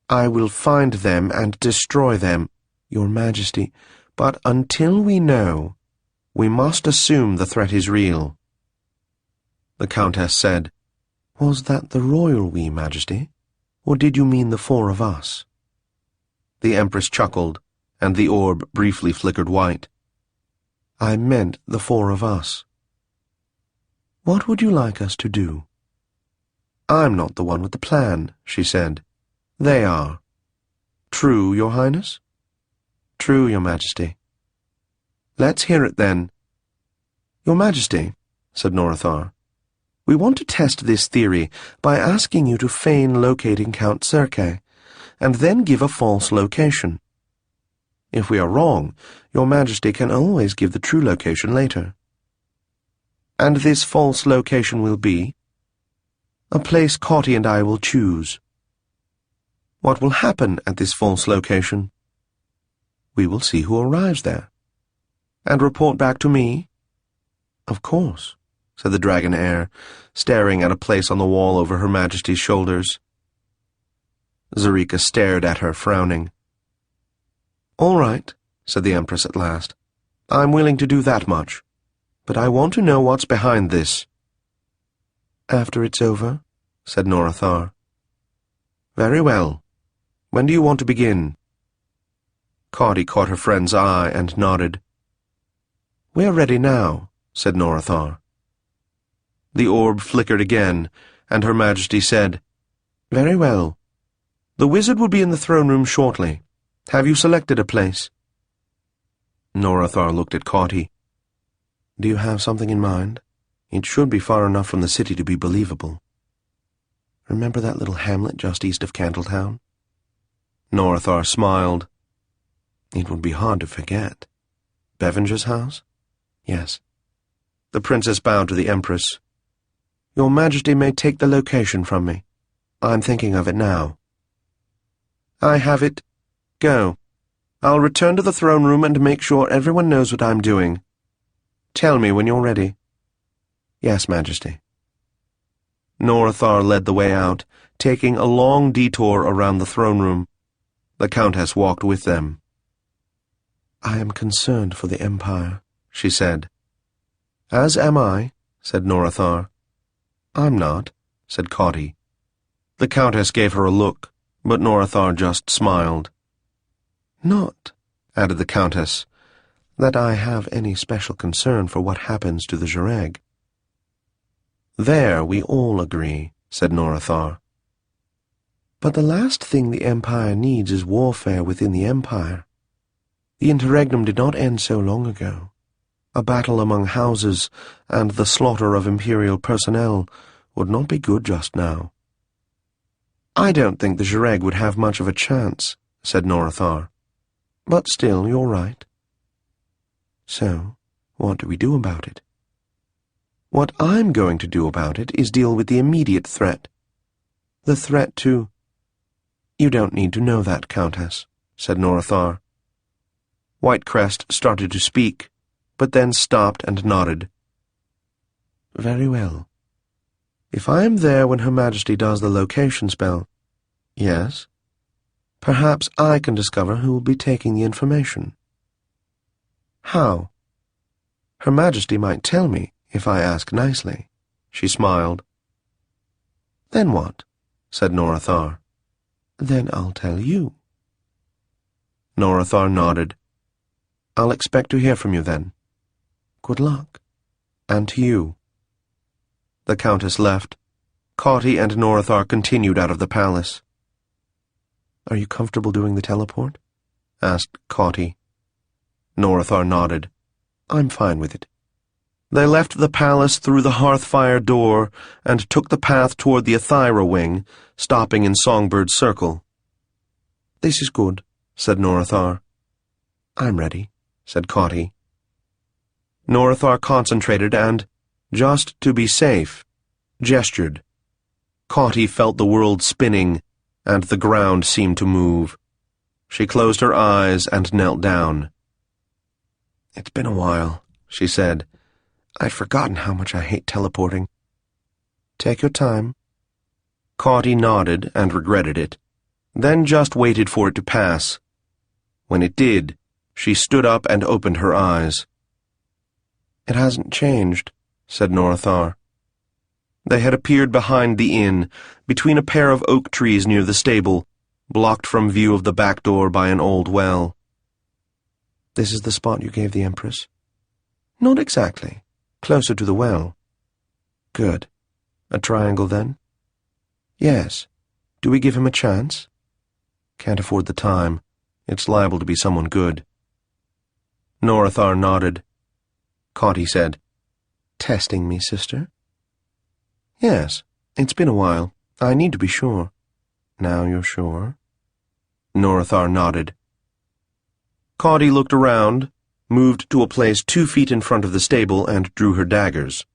I will find them and destroy them, Your Majesty, but until we know, we must assume the threat is real. The Countess said, Was that the royal we, Majesty, or did you mean the four of us? The Empress chuckled, and the orb briefly flickered white. I meant the four of us. What would you like us to do? I'm not the one with the plan, she said. They are. True, Your Highness? True, Your Majesty. Let's hear it, then. Your Majesty, said Norathar, we want to test this theory by asking you to feign locating Count Circe, and then give a false location. If we are wrong, Your Majesty can always give the true location later. And this false location will be? A place Cauty and I will choose. What will happen at this false location? We will see who arrives there. And report back to me? Of course, said the dragon heir, staring at a place on the wall over Her Majesty's shoulders. Zarika stared at her, frowning. All right, said the Empress at last. I'm willing to do that much. But I want to know what's behind this. After it's over, said Norathar. Very well. When do you want to begin? Cauty caught her friend's eye and nodded. We're ready now, said Norathar. The orb flickered again, and Her Majesty said, Very well. The wizard will be in the throne room shortly. Have you selected a place? Norathar looked at Cauty. Do you have something in mind? It should be far enough from the city to be believable. Remember that little hamlet just east of Candletown? Norathar smiled. It would be hard to forget. Bevenger's house? Yes. The princess bowed to the Empress. Your Majesty may take the location from me. I'm thinking of it now. I have it. Go. I'll return to the throne room and make sure everyone knows what I'm doing. Tell me when you're ready. Yes, Majesty. Norathar led the way out, taking a long detour around the throne room. The Countess walked with them. I am concerned for the Empire, she said. As am I, said Norathar. I'm not, said Cauty. The Countess gave her a look, but Norathar just smiled. Not, added the Countess, that I have any special concern for what happens to the Jareg. There we all agree, said Norathar. But the last thing the Empire needs is warfare within the Empire. The interregnum did not end so long ago. A battle among houses and the slaughter of Imperial personnel would not be good just now. I don't think the Jareg would have much of a chance, said Norathar. But still, you're right. So, what do we do about it? What I'm going to do about it is deal with the immediate threat. The threat to... You don't need to know that, Countess, said Norathar. Whitecrest started to speak, but then stopped and nodded. Very well. If I am there when Her Majesty does the location spell, yes, perhaps I can discover who will be taking the information. How? Her Majesty might tell me if I ask nicely, she smiled. Then what? Said Norathar. Then I'll tell you. Norathar nodded. I'll expect to hear from you then. Good luck. And to you. The Countess left. Cauty and Norathar continued out of the palace. Are you comfortable doing the teleport? Asked Cauty. Norathar nodded. I'm fine with it. They left the palace through the hearthfire door and took the path toward the Athyra wing, stopping in Songbird's circle. This is good, said Norathar. I'm ready, said Cauty. Norathar concentrated and, just to be safe, gestured. Cauty felt the world spinning, and the ground seemed to move. She closed her eyes and knelt down. It's been a while, she said. I'd forgotten how much I hate teleporting. Take your time. Cauty nodded and regretted it, then just waited for it to pass. When it did, she stood up and opened her eyes. It hasn't changed, said Norathar. They had appeared behind the inn, between a pair of oak trees near the stable, blocked from view of the back door by an old well. This is the spot you gave the Empress? Not exactly. Closer to the well. Good. A triangle, then? Yes. Do we give him a chance? Can't afford the time. It's liable to be someone good. Norathar nodded. Cauty said, Testing me, sister? Yes. It's been a while. I need to be sure. Now you're sure? Norathar nodded. Cauty looked around, moved to a place 2 feet in front of the stable, and drew her daggers.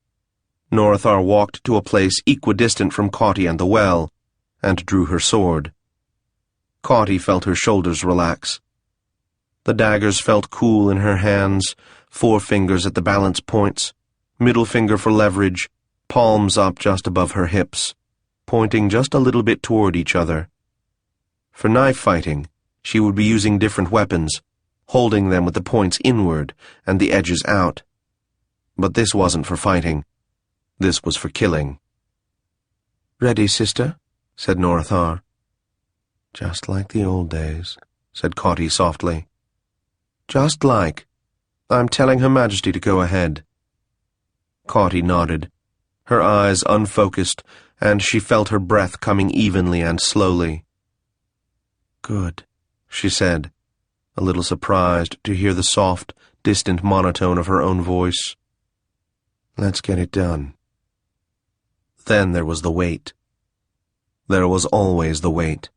Norathar walked to a place equidistant from Cauty and the well, and drew her sword. Cauty felt her shoulders relax. The daggers felt cool in her hands, forefingers at the balance points, middle finger for leverage, palms up just above her hips, pointing just a little bit toward each other. For knife fighting, she would be using different weapons, holding them with the points inward and the edges out. But this wasn't for fighting. This was for killing. Ready, sister? Said Norathar. Just like the old days, said Cauty softly. Just like. I'm telling Her Majesty to go ahead. Cauty nodded, her eyes unfocused, and she felt her breath coming evenly and slowly. Good, she said, a little surprised to hear the soft, distant monotone of her own voice. Let's get it done. Then there was the wait. There was always the wait.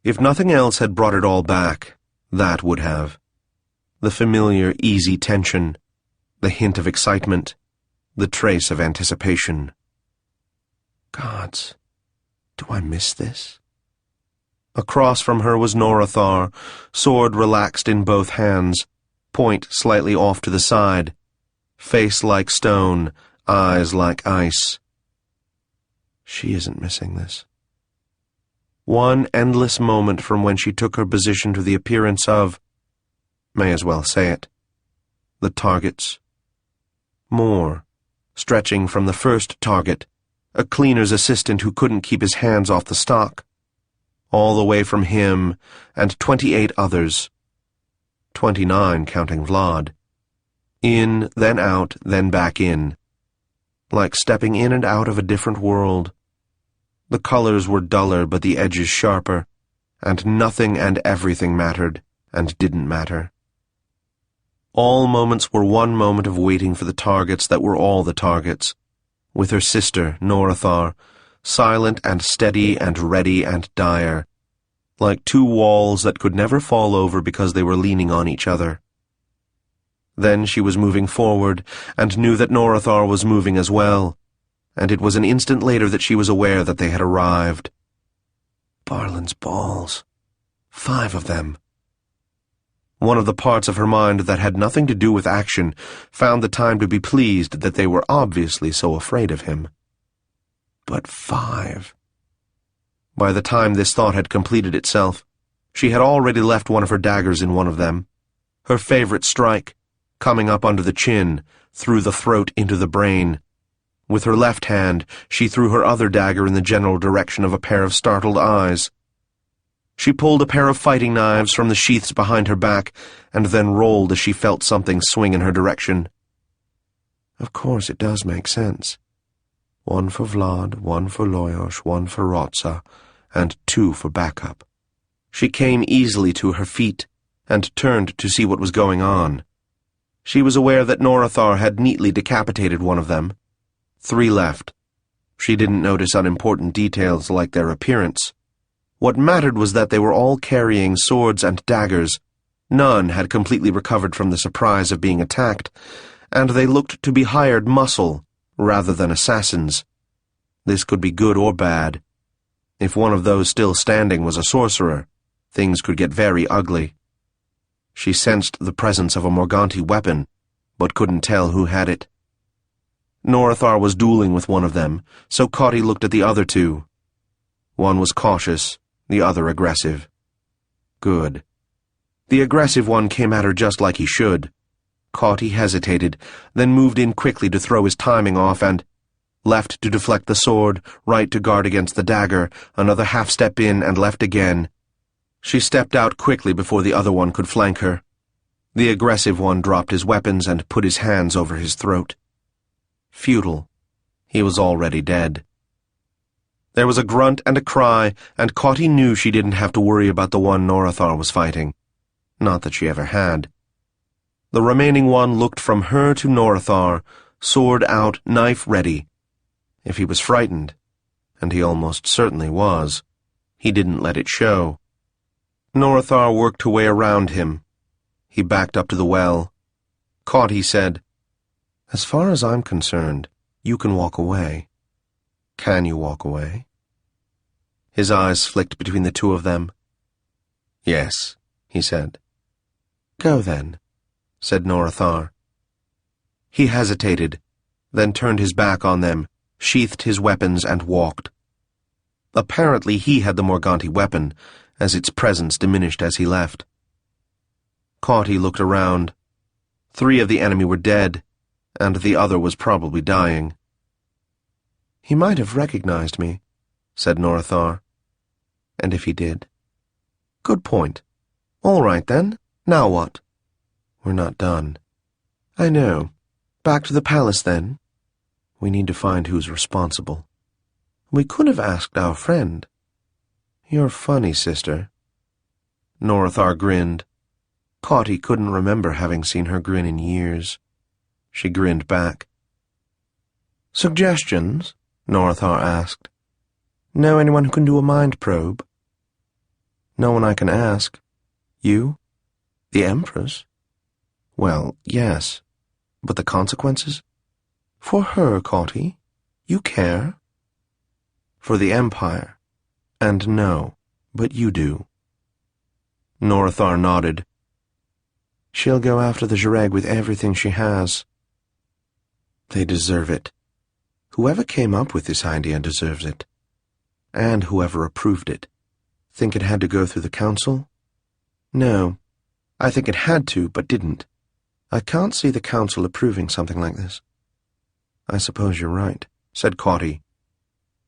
If nothing else had brought it all back, that would have. The familiar, easy tension, the hint of excitement, the trace of anticipation. Gods, do I miss this? Across from her was Norathar, sword relaxed in both hands, point slightly off to the side, face like stone, eyes like ice. She isn't missing this. One endless moment from when she took her position to the appearance of, may as well say it, the targets. More, stretching from the first target, a cleaner's assistant who couldn't keep his hands off the stock, all the way from him and 28 others, 29 counting Vlad. In, then out, then back in, like stepping in and out of a different world. The colors were duller but the edges sharper, and nothing and everything mattered and didn't matter. All moments were one moment of waiting for the targets that were all the targets, with her sister, Norathar, silent and steady and ready and dire, like two walls that could never fall over because they were leaning on each other. Then she was moving forward, and knew that Norathar was moving as well, and it was an instant later that she was aware that they had arrived. Barlin's balls. 5 of them. One of the parts of her mind that had nothing to do with action found the time to be pleased that they were obviously so afraid of him. But 5. By the time this thought had completed itself, she had already left one of her daggers in one of them, her favorite strike, coming up under the chin, through the throat into the brain. With her left hand, she threw her other dagger in the general direction of a pair of startled eyes. She pulled a pair of fighting knives from the sheaths behind her back, and then rolled as she felt something swing in her direction. Of course it does make sense. 1 for Vlad, 1 for Loyos, 1 for Rotsa, and 2 for backup. She came easily to her feet, and turned to see what was going on. She was aware that Norathar had neatly decapitated one of them. 3 left. She didn't notice unimportant details like their appearance. What mattered was that they were all carrying swords and daggers. None had completely recovered from the surprise of being attacked, and they looked to be hired muscle rather than assassins. This could be good or bad. If one of those still standing was a sorcerer, things could get very ugly. She sensed the presence of a Morganti weapon, but couldn't tell who had it. Norathar was dueling with one of them, so Cauty looked at the other 2. One was cautious, the other aggressive. Good. The aggressive one came at her just like he should. Cauty hesitated, then moved in quickly to throw his timing off and, left to deflect the sword, right to guard against the dagger, another half-step in and left again. She stepped out quickly before the other one could flank her. The aggressive one dropped his weapons and put his hands over his throat. Futile. He was already dead. There was a grunt and a cry, and Cauty knew she didn't have to worry about the one Norathar was fighting. Not that she ever had. The remaining one looked from her to Norathar, sword out, knife ready. If he was frightened, and he almost certainly was, he didn't let it show. Norathar worked her way around him. He backed up to the well. Cauty said, "As far as I'm concerned, you can walk away. Can you walk away?" His eyes flicked between the 2 of them. "Yes," he said. "Go then," said Norathar. He hesitated, then turned his back on them, sheathed his weapons, and walked. Apparently he had the Morganti weapon, as its presence diminished as he left. Cauty looked around. 3 of the enemy were dead, and the other was probably dying. "He might have recognized me," said Norathar. "And if he did?" "Good point. All right, then. Now what?" "We're not done." "I know. Back to the palace, then. We need to find who's responsible. We could have asked our friend." "You're funny, sister." Norathar grinned. Cauty couldn't remember having seen her grin in years. She grinned back. Suggestions? Northar asked. Know anyone who can do a mind probe? No one I can ask. You? The Empress? Well, yes. But the consequences? For her, Cauty. You care? For the Empire. And no, but you do. Northar nodded. She'll go after the Zhireg with everything she has. They deserve it. Whoever came up with this idea deserves it. And whoever approved it. Think it had to go through the Council? No. I think it had to, but didn't. I can't see the Council approving something like this. I suppose you're right, said Cauty.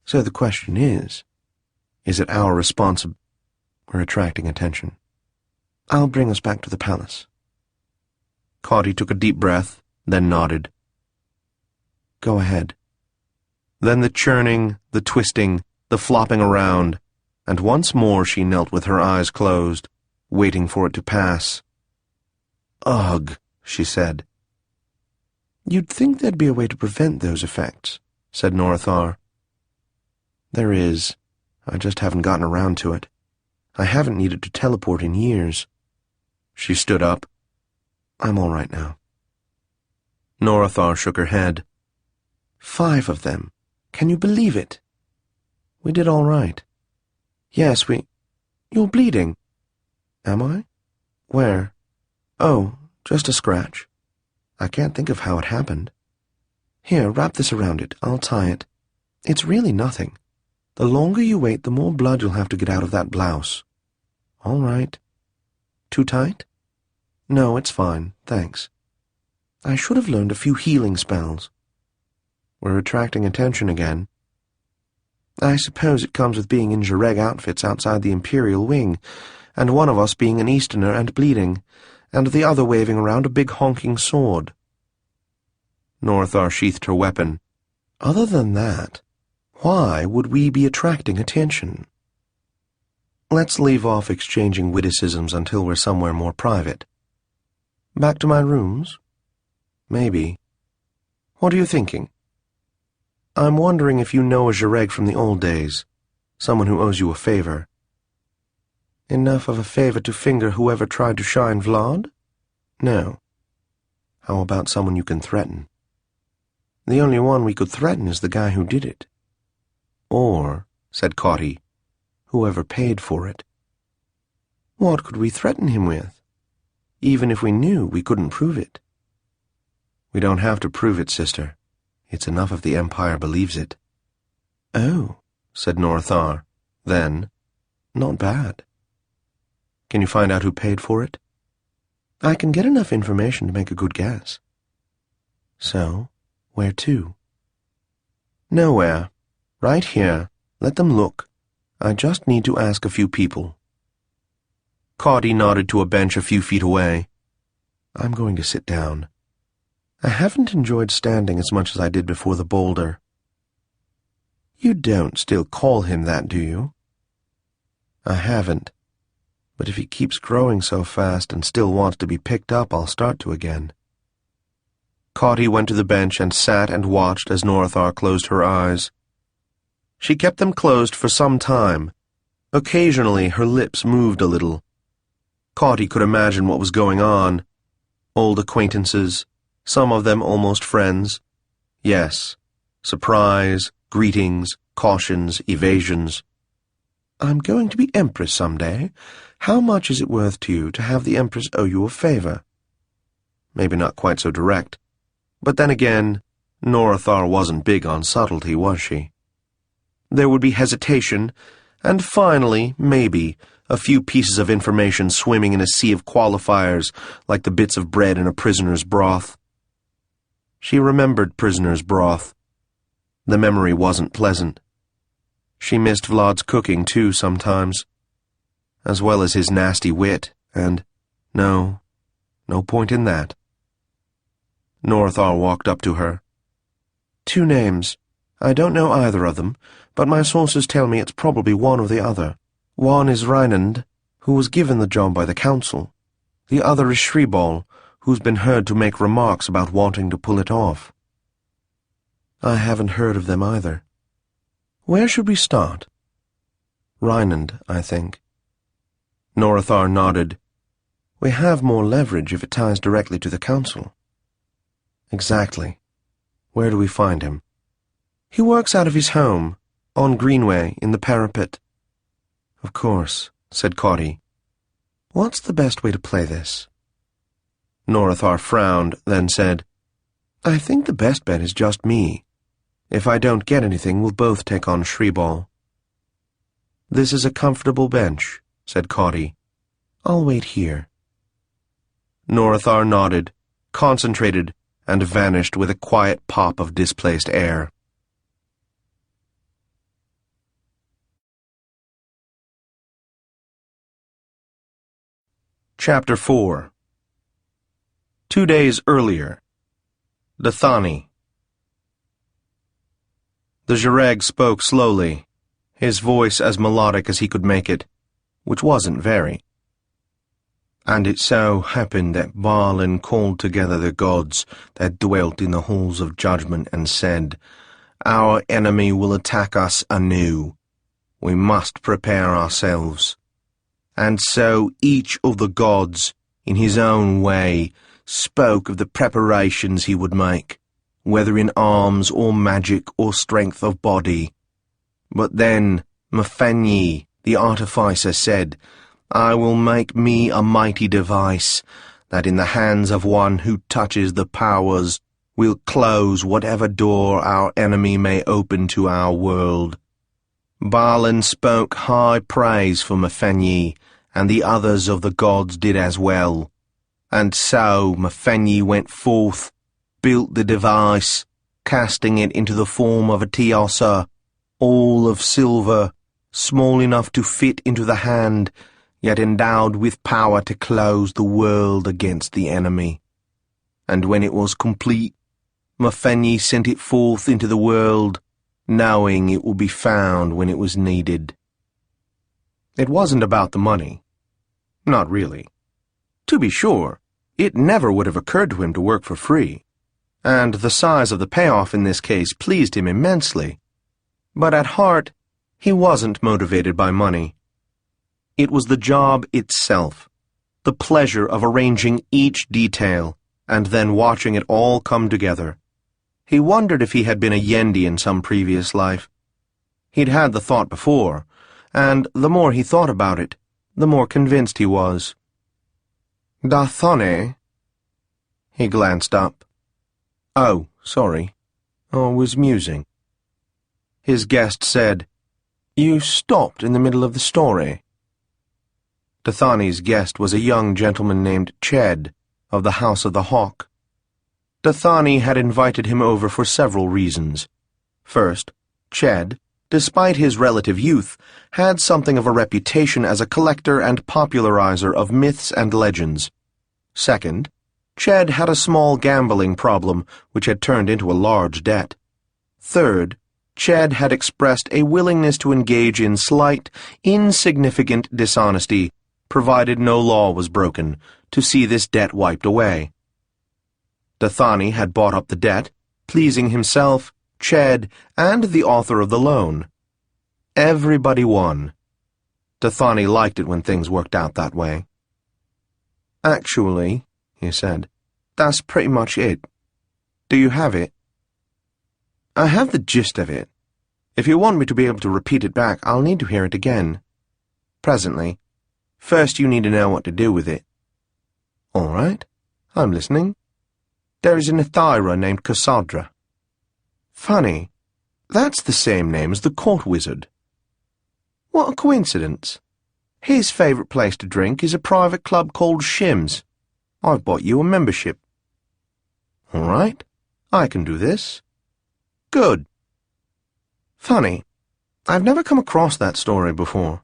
So the question is it our responsibility? We're attracting attention. I'll bring us back to the palace. Cauty took a deep breath, then nodded. Go ahead. Then the churning, the twisting, the flopping around, and once more she knelt with her eyes closed, waiting for it to pass. Ugh, she said. You'd think there'd be a way to prevent those effects, said Northar. There is. I just haven't gotten around to it. I haven't needed to teleport in years. She stood up. I'm all right now. Northar shook her head. 5 of them. Can you believe it? We did all right. Yes, You're bleeding. Am I? Where? Oh, just a scratch. I can't think of how it happened. Here, wrap this around it. I'll tie it. It's really nothing. The longer you wait, the more blood you'll have to get out of that blouse. All right. Too tight? No, it's fine, thanks. I should have learned a few healing spells. We're attracting attention again. I suppose it comes with being in Zhireg outfits outside the Imperial wing, and one of us being an Easterner and bleeding, and the other waving around a big honking sword. Northar sheathed her weapon. Other than that, why would we be attracting attention? Let's leave off exchanging witticisms until we're somewhere more private. Back to my rooms? Maybe. What are you thinking? I'm wondering if you know a Zhireg from the old days, someone who owes you a favor. Enough of a favor to finger whoever tried to shine Vlad? No. How about someone you can threaten? The only one we could threaten is the guy who did it. Or, said Cauty, whoever paid for it. What could we threaten him with? Even if we knew, we couldn't prove it. We don't have to prove it, sister. It's enough if the Empire believes it. Oh, said Northar. Then, not bad. Can you find out who paid for it? I can get enough information to make a good guess. So, where to? Nowhere. Right here. Let them look. I just need to ask a few people. Cauty nodded to a bench a few feet away. I'm going to sit down. I haven't enjoyed standing as much as I did before the boulder. You don't still call him that, do you? I haven't. But if he keeps growing so fast and still wants to be picked up, I'll start to again. Cauty went to the bench and sat and watched as Northar closed her eyes. She kept them closed for some time. Occasionally her lips moved a little. Cauty could imagine what was going on. Old acquaintances, some of them almost friends. Yes, surprise, greetings, cautions, evasions. I'm going to be Empress someday. How much is it worth to you to have the Empress owe you a favor? Maybe not quite so direct. But then again, Northar wasn't big on subtlety, was she? There would be hesitation, and finally, maybe, a few pieces of information swimming in a sea of qualifiers like the bits of bread in a prisoner's broth. She remembered prisoner's broth. The memory wasn't pleasant. She missed Vlad's cooking, too, sometimes, as well as his nasty wit, and no point in that. Northar walked up to her. 2 names. I don't know either of them, but my sources tell me it's probably one or the other. One is Reinand, who was given the job by the Council. The other is Shreeball, who's been heard to make remarks about wanting to pull it off. I haven't heard of them either. Where should we start? Rhinand, I think. Norathar nodded. We have more leverage if it ties directly to the council. Exactly. Where do we find him? He works out of his home, on Greenway, in the parapet. Of course, said Cawdy. What's the best way to play this? Norathar frowned, then said, I think the best bet is just me. If I don't get anything, we'll both take on Shreeball. This is a comfortable bench, said Cawdy. I'll wait here. Norathar nodded, concentrated, and vanished with a quiet pop of displaced air. Chapter 4. 2 days earlier. Dathani. The Jareg spoke slowly, his voice as melodic as he could make it, which wasn't very. And it so happened that Balin called together the gods that dwelt in the halls of judgment and said, Our enemy will attack us anew. We must prepare ourselves. And so each of the gods, in his own way, spoke of the preparations he would make, whether in arms or magic or strength of body. But then Mephenyi, the artificer, said, I will make me a mighty device, that in the hands of one who touches the powers will close whatever door our enemy may open to our world. Balin spoke high praise for Mephenyi, and the others of the gods did as well. And so Mephenyi went forth, built the device, casting it into the form of a Tiassa, all of silver, small enough to fit into the hand, yet endowed with power to close the world against the enemy. And when it was complete, Mephenyi sent it forth into the world, knowing it would be found when it was needed. It wasn't about the money. Not really. To be sure, it never would have occurred to him to work for free, and the size of the payoff in this case pleased him immensely. But at heart, he wasn't motivated by money. It was the job itself, the pleasure of arranging each detail, and then watching it all come together. He wondered if he had been a Yendi in some previous life. He'd had the thought before, and the more he thought about it, the more convinced he was. Dathane? He glanced up. Oh, sorry. I was musing. His guest said, You stopped in the middle of the story. Dathani's guest was a young gentleman named Ched, of the House of the Hawk. Dathani had invited him over for several reasons. First, Ched, despite his relative youth, had something of a reputation as a collector and popularizer of myths and legends. Second, Ched had a small gambling problem which had turned into a large debt. Third, Ched had expressed a willingness to engage in slight, insignificant dishonesty, provided no law was broken, to see this debt wiped away. Dathani had bought up the debt, pleasing himself, Ched, and the author of the loan. Everybody won. Dathani liked it when things worked out that way. Actually, he said, that's pretty much it. Do you have it? I have the gist of it. If you want me to be able to repeat it back, I'll need to hear it again. Presently. First you need to know what to do with it. All right, I'm listening. There is an Ithira named Cassandra. Funny, that's the same name as the court wizard. What a coincidence. His favourite place to drink is a private club called Shim's. I've bought you a membership. All right, I can do this. Good. Funny, I've never come across that story before.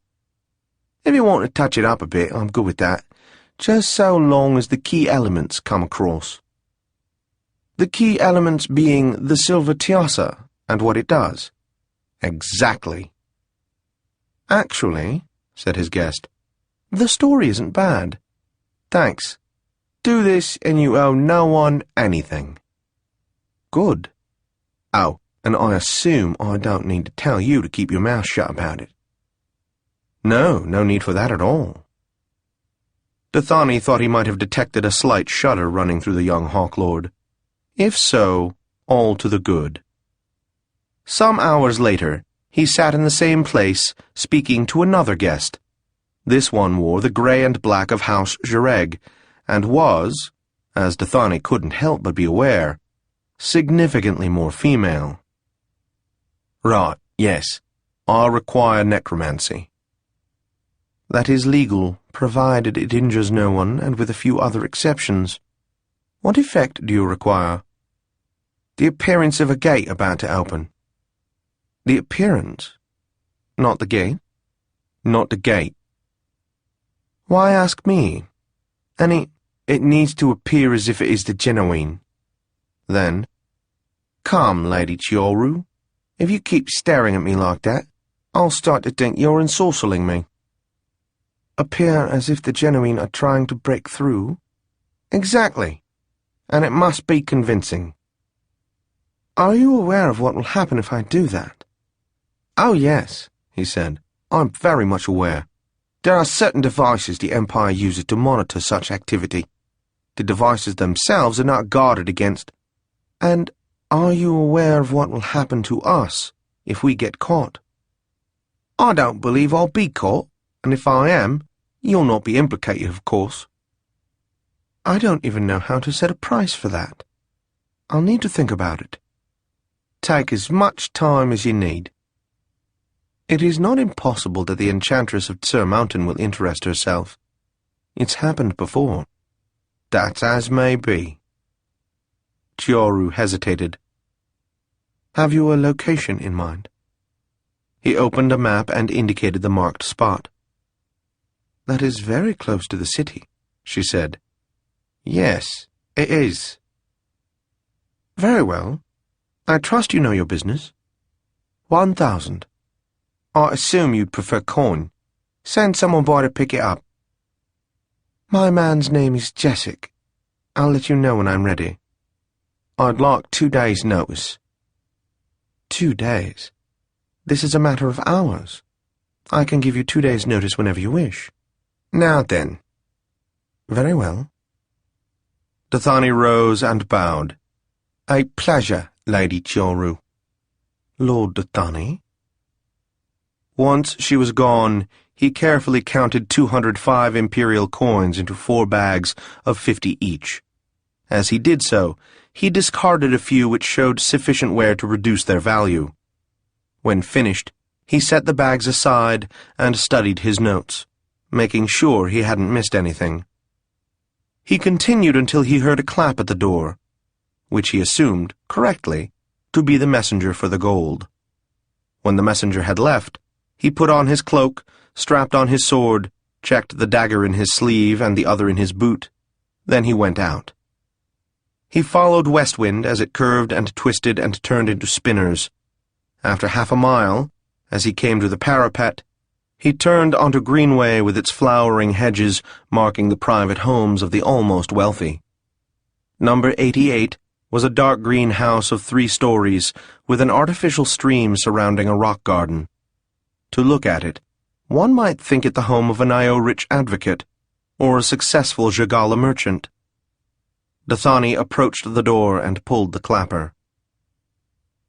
If you want to touch it up a bit, I'm good with that, just so long as the key elements come across. The key elements being the silver Tiassa and what it does. Exactly. Actually, said his guest, the story isn't bad. Thanks. Do this and you owe no one anything. Good. Oh, and I assume I don't need to tell you to keep your mouth shut about it. No need for that at all. Dathani thought he might have detected a slight shudder running through the young Hawklord. If so, all to the good. Some hours later, he sat in the same place, speaking to another guest. This one wore the grey and black of House Jareg, and was, as Dathani couldn't help but be aware, significantly more female. Right, yes, I require necromancy. That is legal, provided it injures no one, and with a few other exceptions. What effect do you require? The appearance of a gate about to open. The appearance? Not the gate? Not the gate. Why ask me? It needs to appear as if it is the genuine. Then, come, Lady Chioru. If you keep staring at me like that, I'll start to think you're ensorceling me. Appear as if the genuine are trying to break through? Exactly. And it must be convincing. Are you aware of what will happen if I do that? Oh, yes, he said. I'm very much aware. There are certain devices the Empire uses to monitor such activity. The devices themselves are not guarded against. And are you aware of what will happen to us if we get caught? I don't believe I'll be caught, and if I am, you'll not be implicated, of course. I don't even know how to set a price for that. I'll need to think about it. Take as much time as you need. It is not impossible that the Enchantress of Tsur Mountain will interest herself. It's happened before. That's as may be. Chioru hesitated. Have you a location in mind? He opened a map and indicated the marked spot. That is very close to the city, she said. Yes, it is. Very well. I trust you know your business. 1,000. I assume you'd prefer coin. Send someone by to pick it up. My man's name is Jessic. I'll let you know when I'm ready. I'd like 2 days' notice. 2 days? This is a matter of hours. I can give you 2 days' notice whenever you wish. Now then. Very well. Dathani rose and bowed. A pleasure, Lady Chioru. Lord Dathani? Once she was gone, he carefully counted 205 imperial coins into 4 bags of 50 each. As he did so, he discarded a few which showed sufficient wear to reduce their value. When finished, he set the bags aside and studied his notes, making sure he hadn't missed anything. He continued until he heard a clap at the door, which he assumed, correctly, to be the messenger for the gold. When the messenger had left, he put on his cloak, strapped on his sword, checked the dagger in his sleeve and the other in his boot. Then he went out. He followed Westwind as it curved and twisted and turned into spinners. After half a mile, as he came to the parapet, he turned onto Greenway with its flowering hedges marking the private homes of the almost wealthy. Number 88 was a dark green house of 3 stories with an artificial stream surrounding a rock garden. To look at it, one might think it the home of an Io-rich advocate or a successful Jagala merchant. Dathani approached the door and pulled the clapper.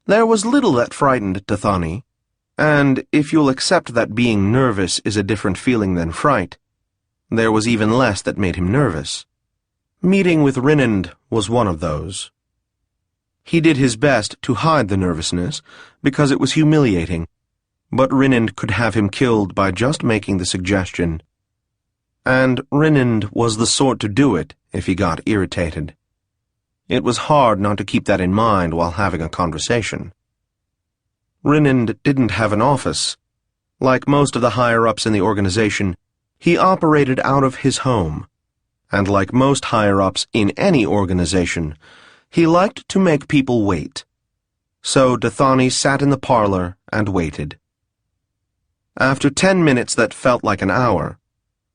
There was little that frightened Dathani, and if you'll accept that being nervous is a different feeling than fright, there was even less that made him nervous. Meeting with Rinand was one of those. He did his best to hide the nervousness, because it was humiliating, but Rinand could have him killed by just making the suggestion. And Rinand was the sort to do it if he got irritated. It was hard not to keep that in mind while having a conversation. Rinand didn't have an office. Like most of the higher-ups in the organization, he operated out of his home. And like most higher-ups in any organization, he liked to make people wait. So Dathani sat in the parlor and waited. After 10 minutes that felt like an hour,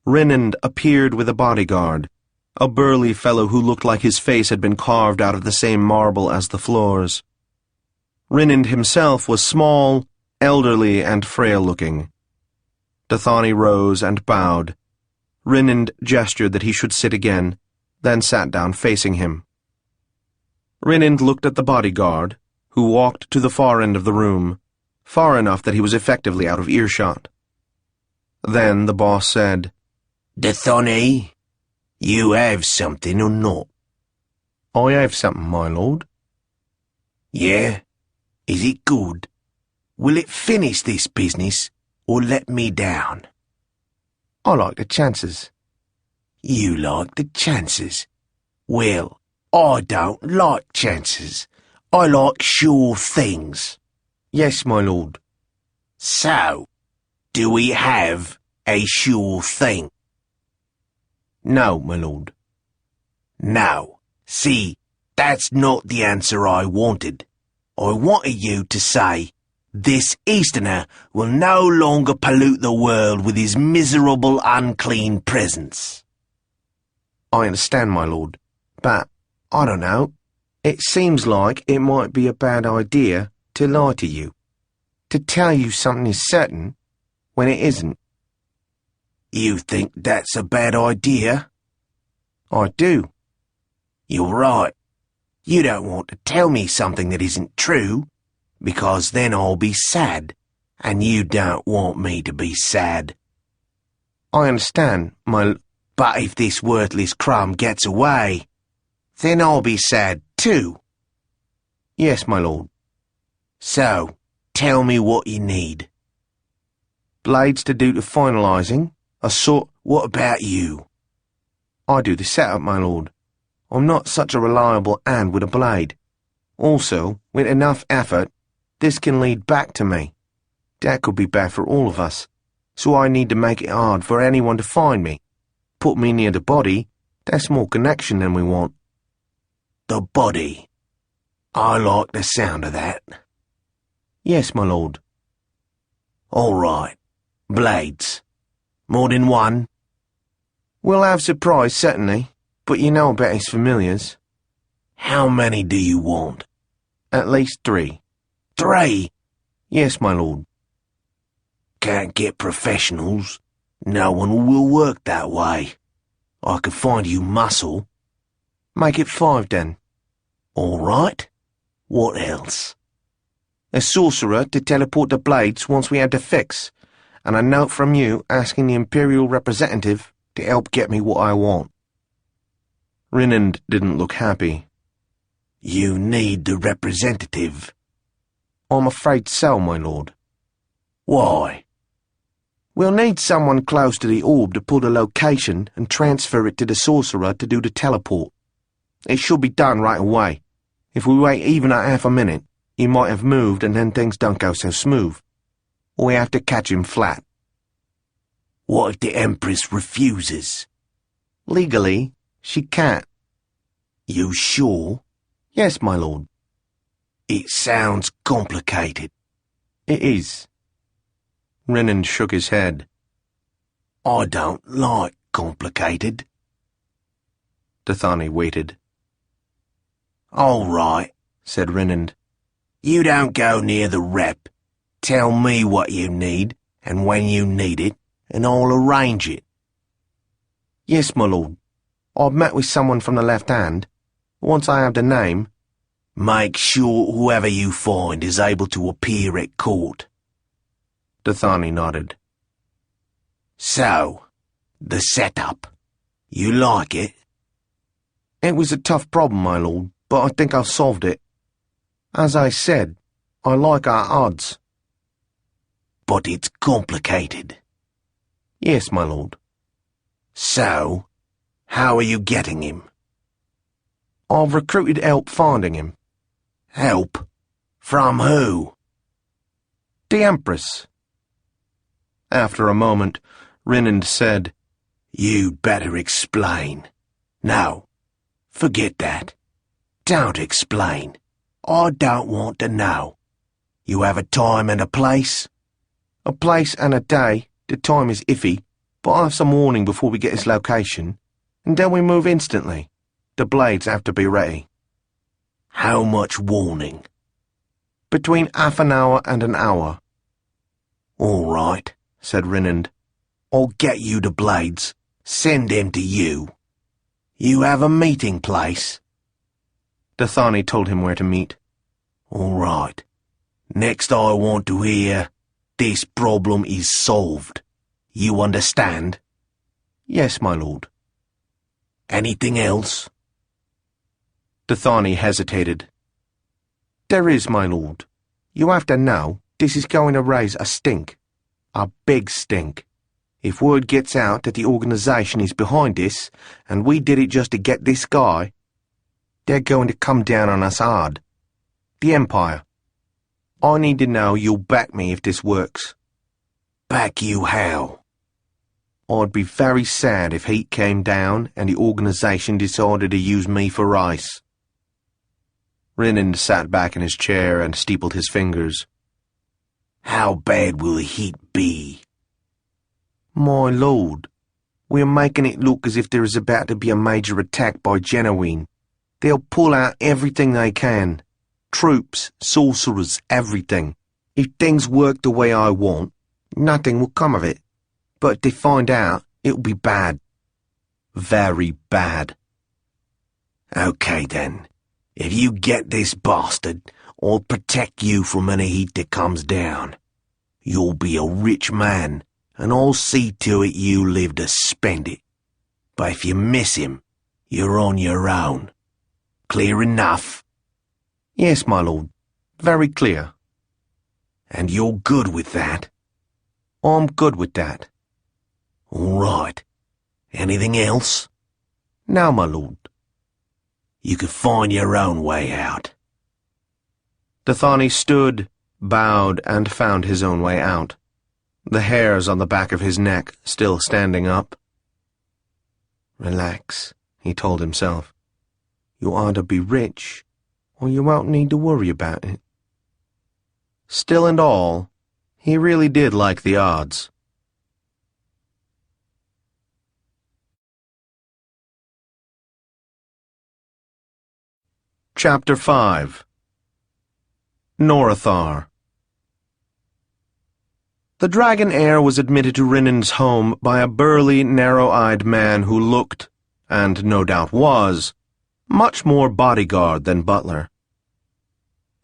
Rinand appeared with a bodyguard, a burly fellow who looked like his face had been carved out of the same marble as the floors. Rinand himself was small, elderly, and frail-looking. Dathani rose and bowed. Rinand gestured that he should sit again, then sat down facing him. Rinand looked at the bodyguard, who walked to the far end of the room, far enough that he was effectively out of earshot. Then the boss said, Dathani, you have something or not? I have something, my lord. Yeah? Is it good? Will it finish this business, or let me down? I like the chances. You like the chances? Well, I don't like chances. I like sure things. Yes, my lord. So, do we have a sure thing? No, my lord. No. See, that's not the answer I wanted. I wanted you to say, this Easterner will no longer pollute the world with his miserable, unclean presence. I understand, my lord, but, I don't know, it seems like it might be a bad idea to lie to you, to tell you something is certain when it isn't. You think that's a bad idea? I do. You're right. You don't want to tell me something that isn't true, because then I'll be sad, and you don't want me to be sad. I understand, But if this worthless crumb gets away, then I'll be sad too. Yes, my lord. So, tell me what you need. Blades to do the finalising, What about you? I do the setup, my lord. I'm not such a reliable hand with a blade. Also, with enough effort, this can lead back to me. That could be bad for all of us. So I need to make it hard for anyone to find me. Put me near the body, that's more connection than we want. The body. I like the sound of that. Yes, my lord. All right. Blades. More than one? We'll have surprise, certainly, but you know about his familiars. How many do you want? At least 3. 3? Yes, my lord. Can't get professionals. No one will work that way. I could find you muscle. Make it 5, then. All right. What else? A sorcerer to teleport the blades once we have the fix, and a note from you asking the Imperial representative to help get me what I want. Rinand didn't look happy. You need the representative. I'm afraid so, my lord. Why? We'll need someone close to the orb to pull the location and transfer it to the sorcerer to do the teleport. It should be done right away. If we wait even a half a minute, he might have moved and then things don't go so smooth. We have to catch him flat. What if the Empress refuses? Legally, she can't. You sure? Yes, my lord. It sounds complicated. It is. Rinand shook his head. I don't like complicated. Dathani waited. All right, said Rinand. You don't go near the rep. Tell me what you need, and when you need it, and I'll arrange it. Yes, my lord. I've met with someone from the left hand. Once I have the name... Make sure whoever you find is able to appear at court. Dathani nodded. So, the setup. You like it? It was a tough problem, my lord, but I think I've solved it. As I said, I like our odds. But it's complicated. Yes, my lord. So, how are you getting him? I've recruited help finding him. Help? From who? The Empress. After a moment, Rinand said, You'd better explain. No, forget that. Don't explain. I don't want to know. You have a time and a place? A place and a day. The time is iffy, but I'll have some warning before we get his location. and then we move instantly. The blades have to be ready. How much warning? Between half an hour and an hour. All right, said Rinand. I'll get you the blades. Send them to you. You have a meeting place? Dathani told him where to meet. All right. Next I want to hear, this problem is solved. You understand? Yes, my lord. Anything else? Dathani hesitated. There is, my lord. You have to know, this is going to raise a stink. A big stink. If word gets out that the organization is behind this, and we did it just to get this guy, they're going to come down on us hard. The Empire. I need to know you'll back me if this works. Back you how? I'd be very sad if heat came down and the organization decided to use me for rice. Rinand sat back in his chair and steepled his fingers. How bad will the heat be? My lord, we are making it look as if there is about to be a major attack by Genuine. They'll pull out everything they can. Troops, sorcerers, everything. If things work the way I want, nothing will come of it. But if they find out, it'll be bad. Very bad. Okay then. If you get this bastard, I'll protect you from any heat that comes down. You'll be a rich man, and I'll see to it you live to spend it. But if you miss him, you're on your own. Clear enough? Yes, my lord. Very clear. And you're good with that? I'm good with that. All right. Anything else? Now, my lord. You could find your own way out. Dathani stood, bowed, and found his own way out, the hairs on the back of his neck still standing up. Relax, he told himself. You'll either be rich, or you won't need to worry about it. Still and all, he really did like the odds. Chapter 5 Norathar. The dragon heir was admitted to Rinand's home by a burly, narrow-eyed man who looked, and no doubt was, much more bodyguard than butler.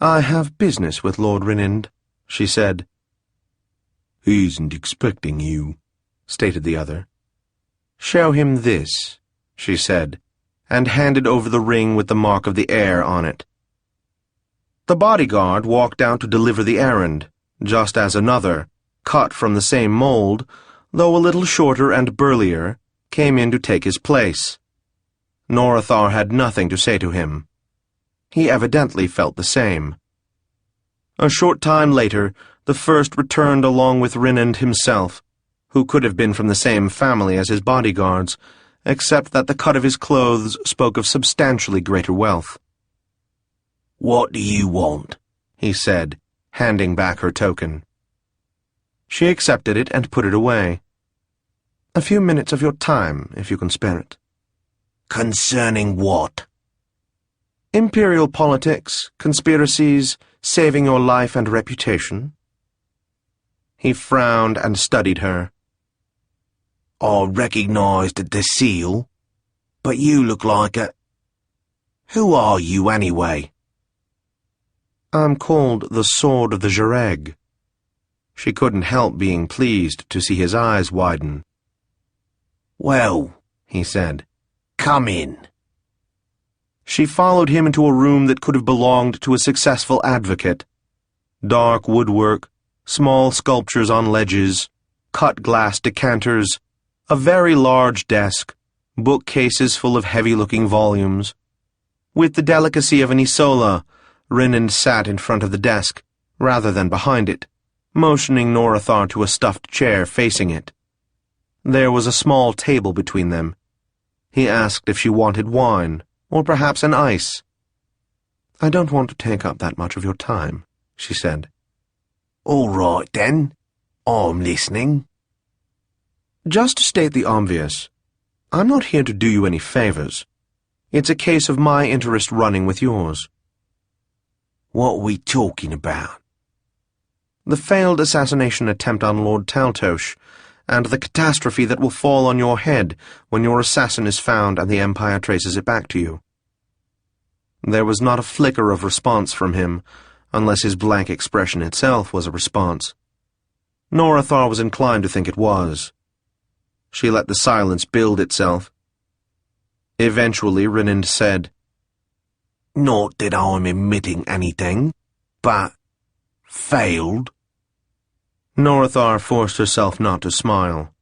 I have business with Lord Rinand, she said. He isn't expecting you, stated the other. Show him this, she said, and handed over the ring with the mark of the heir on it. The bodyguard walked out to deliver the errand, just as another, cut from the same mold, though a little shorter and burlier, came in to take his place. Norathar had nothing to say to him. He evidently felt the same. A short time later, the first returned along with Rinand himself, who could have been from the same family as his bodyguards, except that the cut of his clothes spoke of substantially greater wealth. What do you want? He said, handing back her token. She accepted it and put it away. A few minutes of your time, if you can spare it. Concerning what? Imperial politics, conspiracies, saving your life and reputation. He frowned and studied her. I recognized the seal, but you look like a... Who are you, anyway? I'm called the Sword of the Jareg. She couldn't help being pleased to see his eyes widen. Well, he said, come in. She followed him into a room that could have belonged to a successful advocate. Dark woodwork, small sculptures on ledges, cut glass decanters, a very large desk, bookcases full of heavy-looking volumes. With the delicacy of an Isola, Rinand sat in front of the desk, rather than behind it, motioning Norathar to a stuffed chair facing it. There was a small table between them. He asked if she wanted wine, or perhaps an ice. I don't want to take up that much of your time, she said. All right, then. I'm listening. Just to state the obvious, I'm not here to do you any favors. It's a case of my interest running with yours. What are we talking about? The failed assassination attempt on Lord Taltos, and the catastrophe that will fall on your head when your assassin is found and the Empire traces it back to you. There was not a flicker of response from him, unless his blank expression itself was a response. Norathar was inclined to think it was. She let the silence build itself. Eventually, Rinind said, Not that I'm admitting anything, but failed. Norathar forced herself not to smile.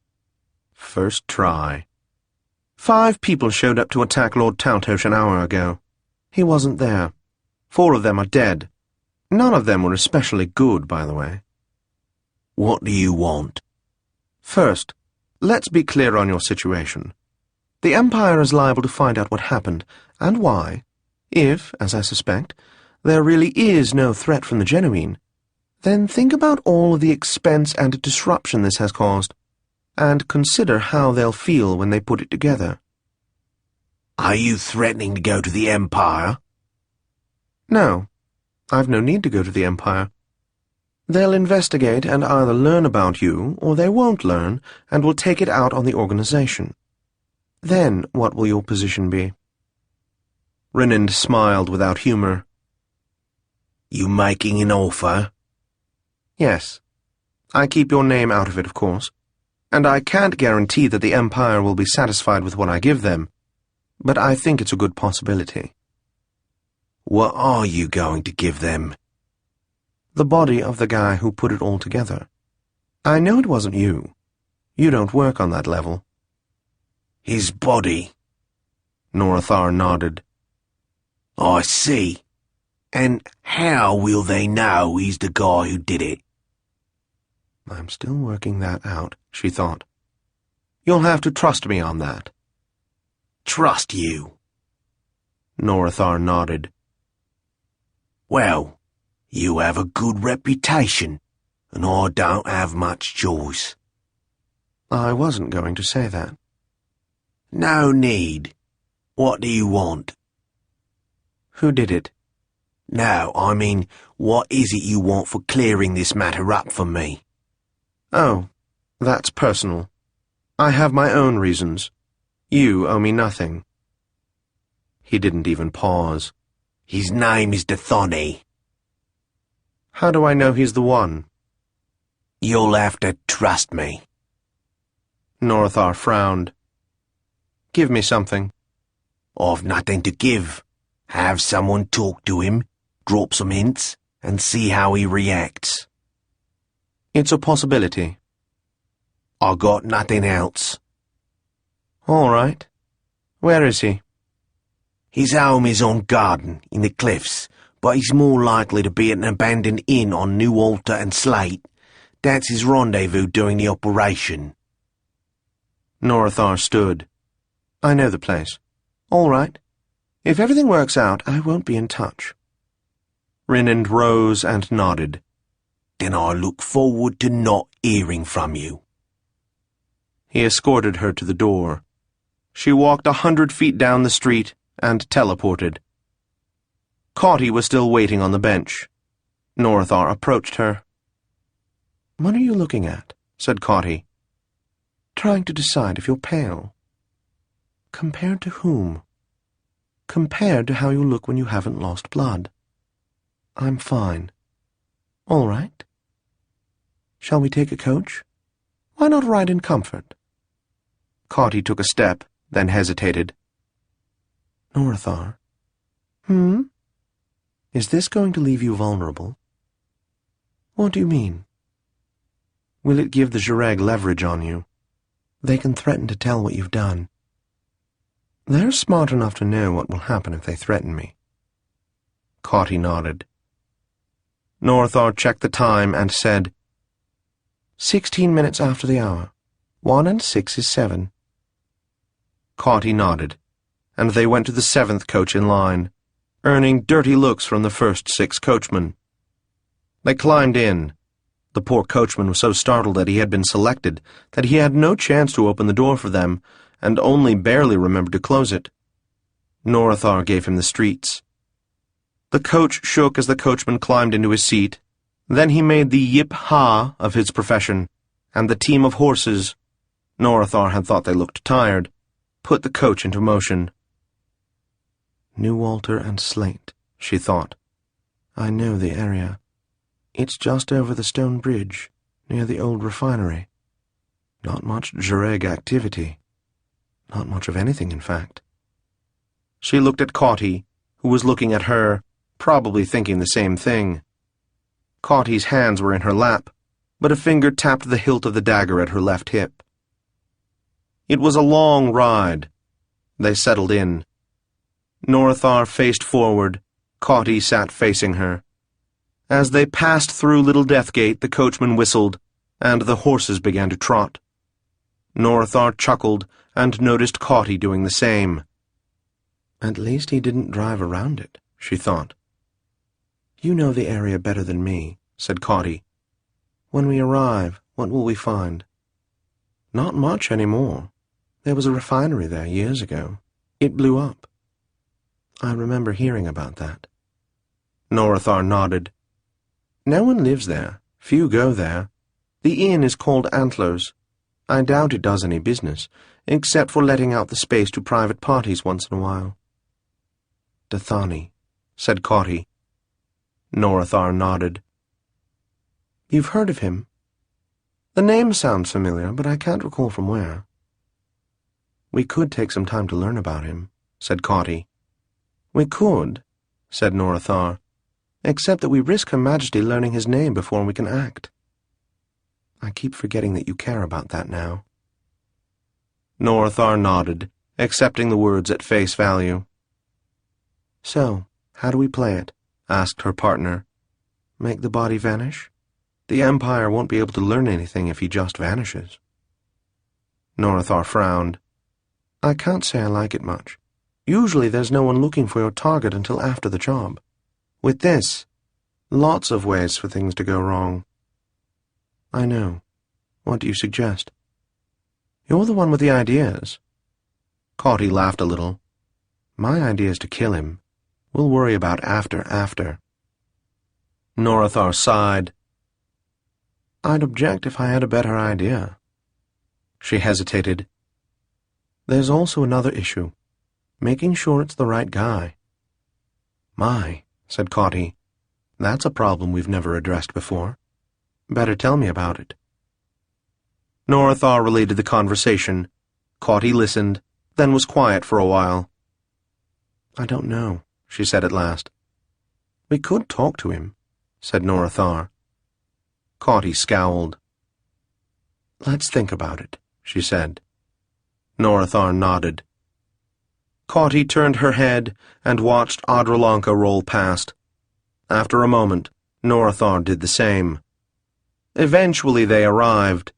First try. 5 people showed up to attack Lord Taltos an hour ago. He wasn't there. 4 of them are dead. None of them were especially good, by the way. What do you want? First, let's be clear on your situation. The Empire is liable to find out what happened, and why, if, as I suspect, there really is no threat from the Genuine. Then think about all of the expense and disruption this has caused, and consider how they'll feel when they put it together. Are you threatening to go to the Empire? No, I've no need to go to the Empire. They'll investigate and either learn about you, or they won't learn, and will take it out on the organization. Then what will your position be? Rinind smiled without humor. You making an offer? Yes. I keep your name out of it, of course, and I can't guarantee that the Empire will be satisfied with what I give them, but I think it's a good possibility. What are you going to give them? The body of the guy who put it all together. I know it wasn't you. You don't work on that level. His body? Norathar nodded. I see. And how will they know he's the guy who did it? I'm still working that out, she thought. You'll have to trust me on that. Trust you? Norathar nodded. Well, you have a good reputation, and I don't have much choice. I wasn't going to say that. No need. What do you want? Who did it? No, I mean, what is it you want for clearing this matter up for me? Oh, that's personal. I have my own reasons. You owe me nothing. He didn't even pause. His name is Dathoni. How do I know he's the one? You'll have to trust me. Norathar frowned. Give me something. I've nothing to give. Have someone talk to him, drop some hints, and see how he reacts. It's a possibility. I got nothing else. All right. Where is he? His home is on Garden, in the cliffs, but he's more likely to be at an abandoned inn on New Altar and Slate. That's his rendezvous during the operation. Norathar stood. I know the place. All right. If everything works out, I won't be in touch. Rinind rose and nodded. Then I look forward to not hearing from you. He escorted her to the door. She walked 100 feet down the street and teleported. Caughty was still waiting on the bench. Norathar approached her. What are you looking at? Said Caughty. Trying to decide if you're pale. Compared to whom? Compared to how you look when you haven't lost blood. I'm fine. All right. Shall we take a coach? Why not ride in comfort? Caughty took a step, then hesitated. Norathar. Is this going to leave you vulnerable? What do you mean? Will it give the Jireg leverage on you? They can threaten to tell what you've done. They're smart enough to know what will happen if they threaten me. Caughty nodded. Norathar checked the time and said, 16 minutes after the hour. 1 and 6 is 7. Caughty nodded, and they went to the 7th coach in line, earning dirty looks from the first 6 coachmen. They climbed in. The poor coachman was so startled that he had been selected that he had no chance to open the door for them, and only barely remembered to close it. Norathar gave him the streets. The coach shook as the coachman climbed into his seat. Then he made the yip-ha of his profession, and the team of horses, Norathar had thought they looked tired, put the coach into motion. New Walter and Slate, she thought. I know the area. It's just over the stone bridge, near the old refinery. Not much Jureg activity. Not much of anything, in fact. She looked at Cauty, who was looking at her, probably thinking the same thing. Cauty's hands were in her lap, but a finger tapped the hilt of the dagger at her left hip. It was a long ride. They settled in. Norathar faced forward. Cauty sat facing her. As they passed through Little Deathgate, the coachman whistled, and the horses began to trot. Norathar chuckled and noticed Cauty doing the same. At least he didn't drive around it, she thought. You know the area better than me, said Cauty. When we arrive, what will we find? Not much anymore. There was a refinery there years ago. It blew up. I remember hearing about that. Norathar nodded. No one lives there. Few go there. The inn is called Antlers. I doubt it does any business, except for letting out the space to private parties once in a while. Dathani, said Cauty. Norathar nodded. You've heard of him? The name sounds familiar, but I can't recall from where. We could take some time to learn about him, said Cauty. We could, said Norathar, except that we risk Her Majesty learning his name before we can act. I keep forgetting that you care about that now. Norathar nodded, accepting the words at face value. So, how do we play it? Asked her partner. Make the body vanish? The Empire won't be able to learn anything if he just vanishes. Norathar frowned. I can't say I like it much. Usually there's no one looking for your target until after the job. With this, lots of ways for things to go wrong. I know. What do you suggest? You're the one with the ideas. Cauty laughed a little. My idea is to kill him. We'll worry about after. Norathar sighed. I'd object if I had a better idea. She hesitated. There's also another issue. Making sure it's the right guy. My, said Cauty. That's a problem we've never addressed before. Better tell me about it. Norathar related the conversation. Cauty listened, then was quiet for a while. I don't know, she said at last. We could talk to him, said Norathar. Cauty scowled. Let's think about it, she said. Norathar nodded. Cauty turned her head and watched Adralanka roll past. After a moment, Norathar did the same. Eventually they arrived.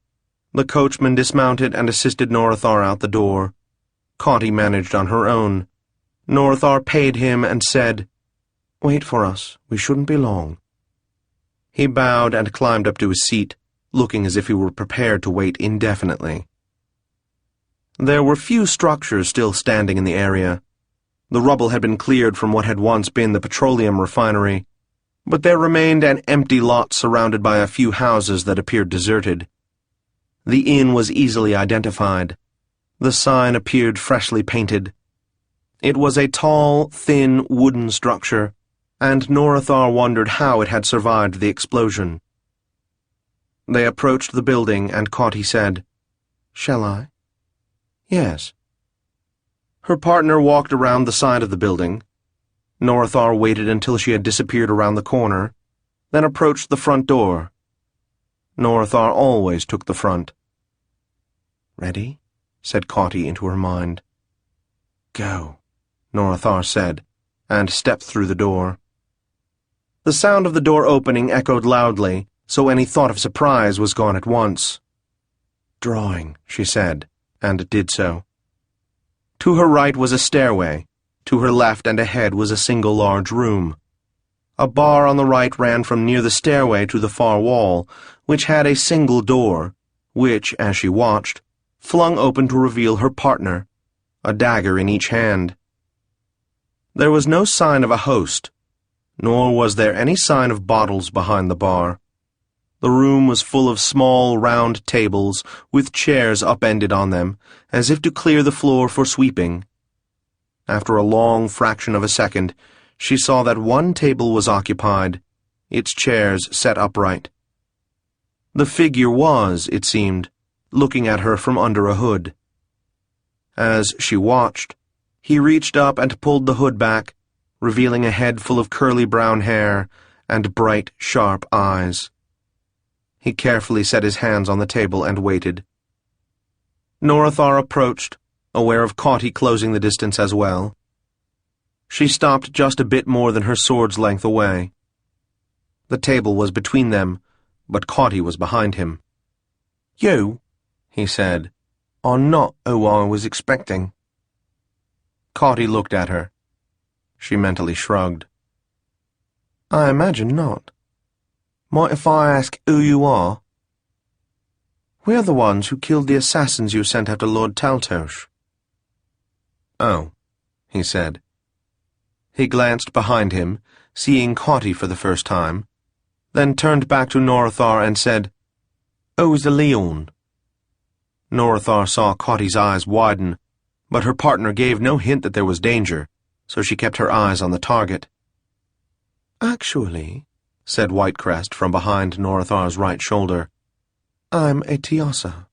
The coachman dismounted and assisted Norathar out the door. Cauty managed on her own. Norathar paid him and said, Wait for us. We shouldn't be long. He bowed and climbed up to his seat, looking as if he were prepared to wait indefinitely. There were few structures still standing in the area. The rubble had been cleared from what had once been the petroleum refinery, but there remained an empty lot surrounded by a few houses that appeared deserted. The inn was easily identified. The sign appeared freshly painted. It was a tall, thin, wooden structure, and Norathar wondered how it had survived the explosion. They approached the building, and Cauty said, Shall I? Yes. Her partner walked around the side of the building. Norathar waited until she had disappeared around the corner, then approached the front door. Norathar always took the front. Ready? Said Cauty into her mind. Go, Norathar said, and stepped through the door. The sound of the door opening echoed loudly, so any thought of surprise was gone at once. Drawing, she said, and did so. To her right was a stairway. To her left and ahead was a single large room. A bar on the right ran from near the stairway to the far wall, which had a single door, which, as she watched, flung open to reveal her partner, a dagger in each hand. There was no sign of a host, nor was there any sign of bottles behind the bar. The room was full of small, round tables with chairs upended on them, as if to clear the floor for sweeping. After a long fraction of a second, she saw that one table was occupied, its chairs set upright. The figure was, it seemed, looking at her from under a hood. As she watched, he reached up and pulled the hood back, revealing a head full of curly brown hair and bright, sharp eyes. He carefully set his hands on the table and waited. Norathar approached, aware of Caughty closing the distance as well. She stopped just a bit more than her sword's length away. The table was between them, but Caughty was behind him. "You," he said, "are not who I was expecting." Caughty looked at her. She mentally shrugged. "I imagine not. Mind if I ask who you are?" "We're the ones who killed the assassins you sent after Lord Taltos." "Oh," he said. He glanced behind him, seeing Caughty for the first time, then turned back to Norathar and said, "Who's the Leon?" Norathar saw Caughty's eyes widen, but her partner gave no hint that there was danger, so she kept her eyes on the target. "Actually," said Whitecrest from behind Norathar's right shoulder, "I'm a Tiassa."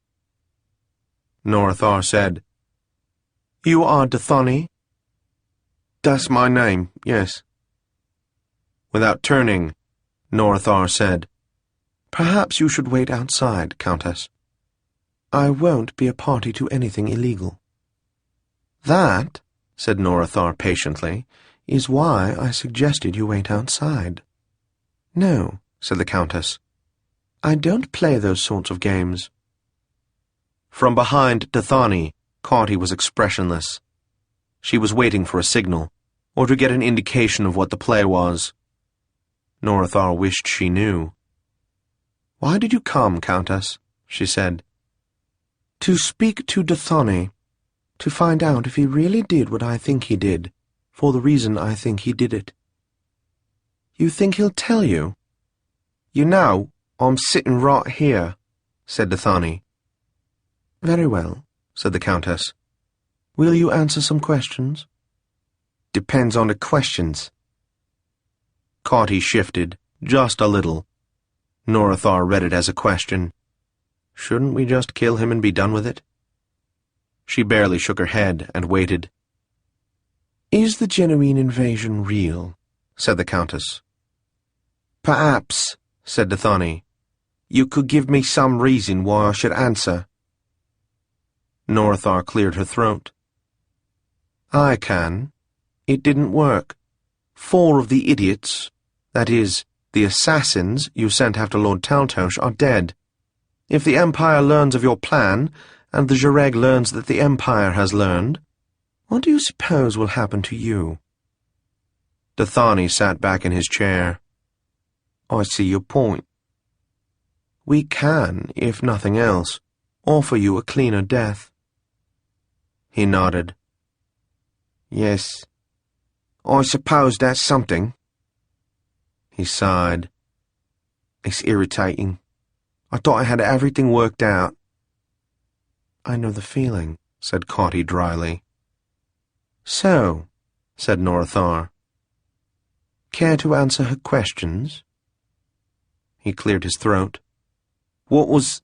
Norathar said, "You are Dathani?" "That's my name, yes." Without turning, Norathar said, "Perhaps you should wait outside, Countess. I won't be a party to anything illegal." "That," said Norathar patiently, "is why I suggested you wait outside." "No," said the Countess. "I don't play those sorts of games." From behind Dathani, Caughty was expressionless. She was waiting for a signal, or to get an indication of what the play was. Norathar wished she knew. "Why did you come, Countess?" she said. "To speak to Dathani, to find out if he really did what I think he did, for the reason I think he did it." "You think he'll tell you?" "You know, I'm sitting right here," said Dathani. "Very well," said the Countess. "Will you answer some questions?" "Depends on the questions." Caughty shifted, just a little. Norathar read it as a question. Shouldn't we just kill him and be done with it? She barely shook her head and waited. "Is the genuine invasion real?" said the Countess. "Perhaps," said Dathani. "You could give me some reason why I should answer." Norathar cleared her throat. "I can. It didn't work. 4 of the idiots, that is, the assassins you sent after Lord Taltos, are dead. If the Empire learns of your plan, and the Jareg learns that the Empire has learned, what do you suppose will happen to you?" Dathani sat back in his chair. "I see your point. We can, if nothing else, offer you a cleaner death." He nodded. "Yes, I suppose that's something." He sighed. "It's irritating. I thought I had everything worked out." "I know the feeling," said Caughty dryly. "So," said Norathar, "care to answer her questions?" He cleared his throat. "What was...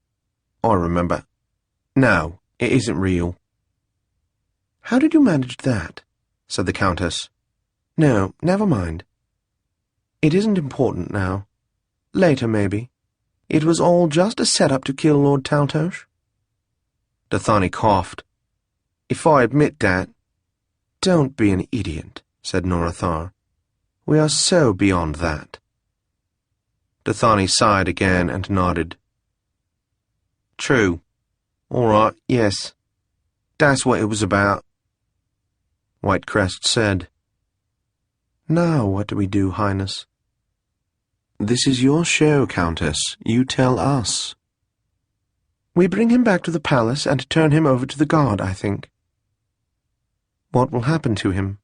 I remember. No, it isn't real." "How did you manage that?" said the Countess. "No, never mind. It isn't important now. Later, maybe. It was all just a set-up to kill Lord Taltos?" Dathani coughed. "If I admit that—" "Don't be an idiot," said Norathar. "We are so beyond that." Dathani sighed again and nodded. "True. All right, yes. That's what it was about." Whitecrest said, "Now what do we do, Highness?" "This is your show, Countess. You tell us." We bring him back to the palace and turn him over to the guard, I think. What will happen to him?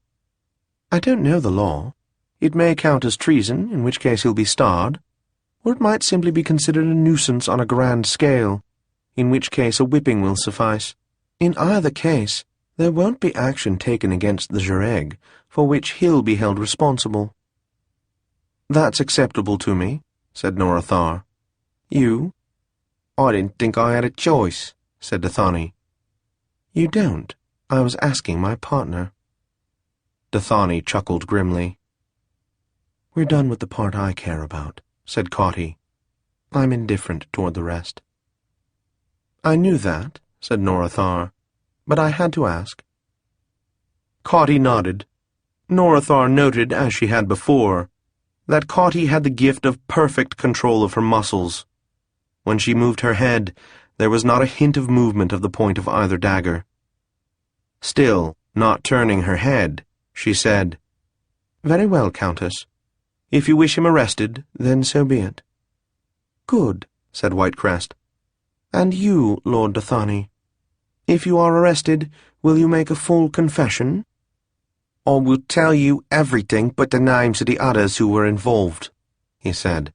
I don't know the law. It may count as treason, in which case he'll be starred, or it might simply be considered a nuisance on a grand scale, in which case a whipping will suffice. In either case, there won't be action taken against the Jareg, for which he'll be held responsible. That's acceptable to me, said Norathar. You? I didn't think I had a choice, said Dathani. You don't. I was asking my partner. Dathani chuckled grimly. We're done with the part I care about, said Caughty. I'm indifferent toward the rest. I knew that, said Norathar, but I had to ask. Caughty nodded. Norathar noted, as she had before, that Caughty had the gift of perfect control of her muscles. When she moved her head, there was not a hint of movement of the point of either dagger. Still, not turning her head, she said, Very well, Countess. If you wish him arrested, then so be it. Good, said Whitecrest. And you, Lord Dathani, if you are arrested, will you make a full confession? I will tell you everything but the names of the others who were involved, he said.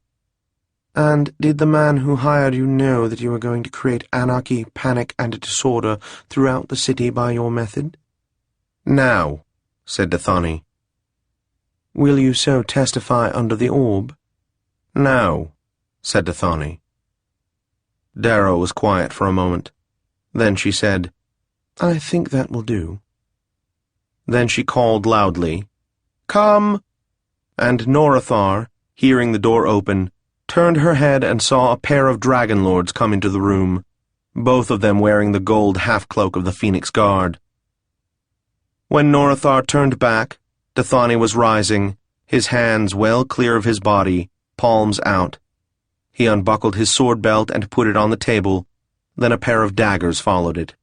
And did the man who hired you know that you were going to create anarchy, panic, and disorder throughout the city by your method? Now, said Dathani. Will you so testify under the orb? No, said Dathani. Darrow was quiet for a moment. Then she said, I think that will do. Then she called loudly, Come! And Norathar, hearing the door open, turned her head and saw a pair of dragon lords come into the room, both of them wearing the gold half-cloak of the Phoenix Guard. When Norathar turned back, Dathani was rising, his hands well clear of his body, palms out. He unbuckled his sword belt and put it on the table, then a pair of daggers followed it.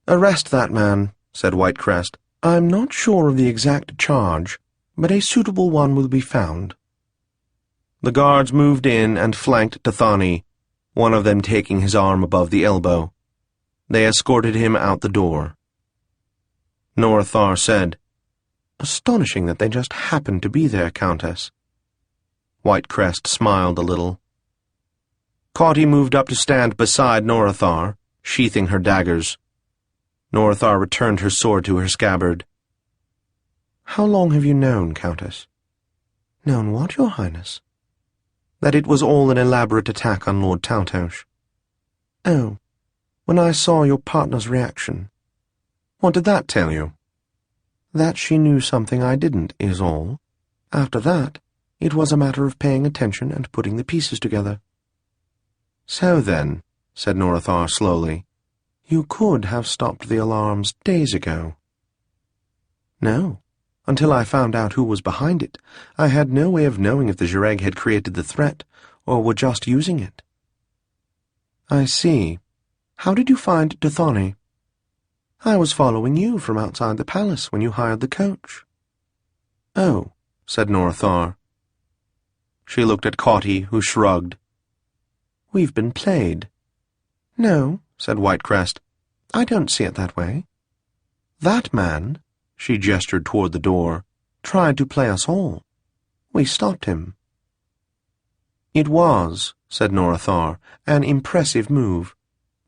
Arrest that man, said Whitecrest. I'm not sure of the exact charge, but a suitable one will be found. The guards moved in and flanked Dathani, one of them taking his arm above the elbow. They escorted him out the door. Norathar said, Astonishing that they just happened to be there, Countess. Whitecrest smiled a little. Caughty moved up to stand beside Norathar, sheathing her daggers. Norathar returned her sword to her scabbard. How long have you known, Countess? Known what, Your Highness? That it was all an elaborate attack on Lord Taltos. Oh, when I saw your partner's reaction. What did that tell you? That she knew something I didn't, is all. After that, it was a matter of paying attention and putting the pieces together. So then, said Norathar slowly, you could have stopped the alarms days ago. No. Until I found out who was behind it, I had no way of knowing if the Jareg had created the threat, or were just using it. I see. How did you find Dathani? I was following you from outside the palace when you hired the coach. Oh, said Norathar. She looked at Caughty, who shrugged. We've been played. No, said Whitecrest. I don't see it that way. That man, she gestured toward the door, tried to play us all. We stopped him. It was, said Norathar, an impressive move.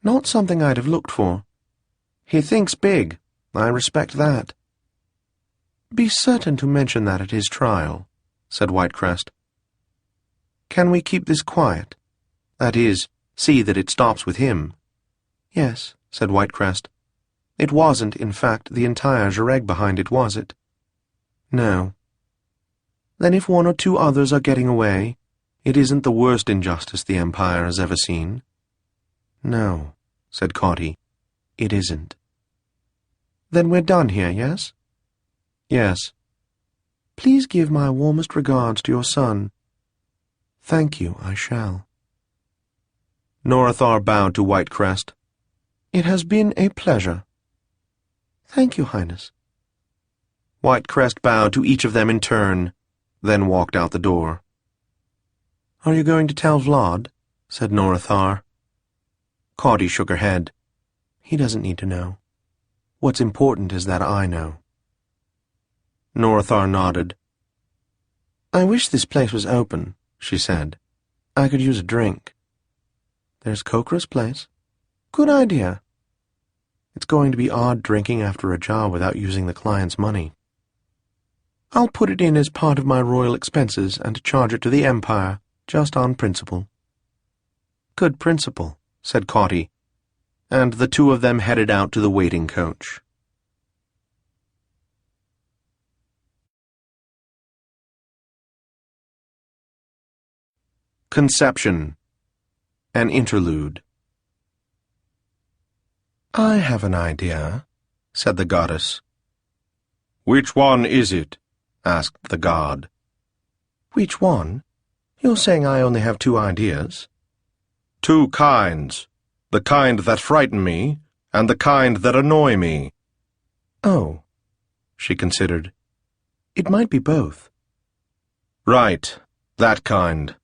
Not something I'd have looked for. He thinks big. I respect that. Be certain to mention that at his trial, said Whitecrest. Can we keep this quiet? That is, see that it stops with him. Yes, said Whitecrest. It wasn't, in fact, the entire Jareg behind it, was it? No. Then if one or two others are getting away, it isn't the worst injustice the Empire has ever seen. No, said Caughty. It isn't. Then we're done here, yes? Yes. Please give my warmest regards to your son. Thank you, I shall. Norathar bowed to Whitecrest. It has been a pleasure. Thank you, Highness. Whitecrest bowed to each of them in turn, then walked out the door. Are you going to tell Vlad? Said Norathar. Cawdy shook her head. He doesn't need to know. What's important is that I know. Northar nodded. I wish this place was open, she said. I could use a drink. There's Kokra's place. Good idea. It's going to be odd drinking after a job without using the client's money. I'll put it in as part of my royal expenses and charge it to the Empire, just on principle. Good principle, said Cawdy, and the two of them headed out to the waiting coach. Conception. An interlude. I have an idea, said the goddess. Which one is it? Asked the god. Which one? You're saying I only have two ideas? Two kinds. The kind that frighten me, and the kind that annoy me. Oh, she considered. It might be both. Right, that kind.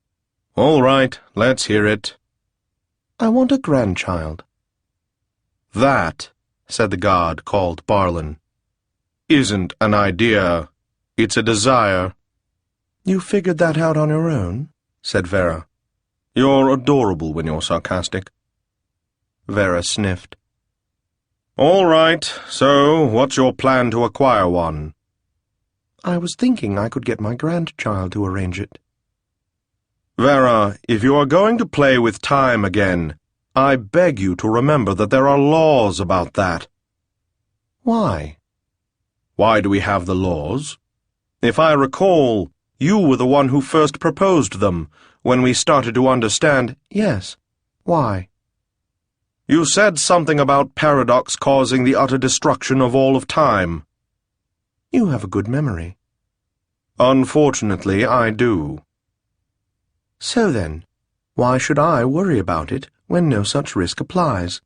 All right, let's hear it. I want a grandchild. That, said the god called Barlin, isn't an idea. It's a desire. You figured that out on your own? Said Vera. You're adorable when you're sarcastic. Vera sniffed. All right, so what's your plan to acquire one? I was thinking I could get my grandchild to arrange it. Vera, if you are going to play with time again, I beg you to remember that there are laws about that. Why? Why do we have the laws? If I recall, you were the one who first proposed them, when we started to understand. Yes. Why? You said something about paradox causing the utter destruction of all of time. You have a good memory. Unfortunately, I do. So then, why should I worry about it when no such risk applies?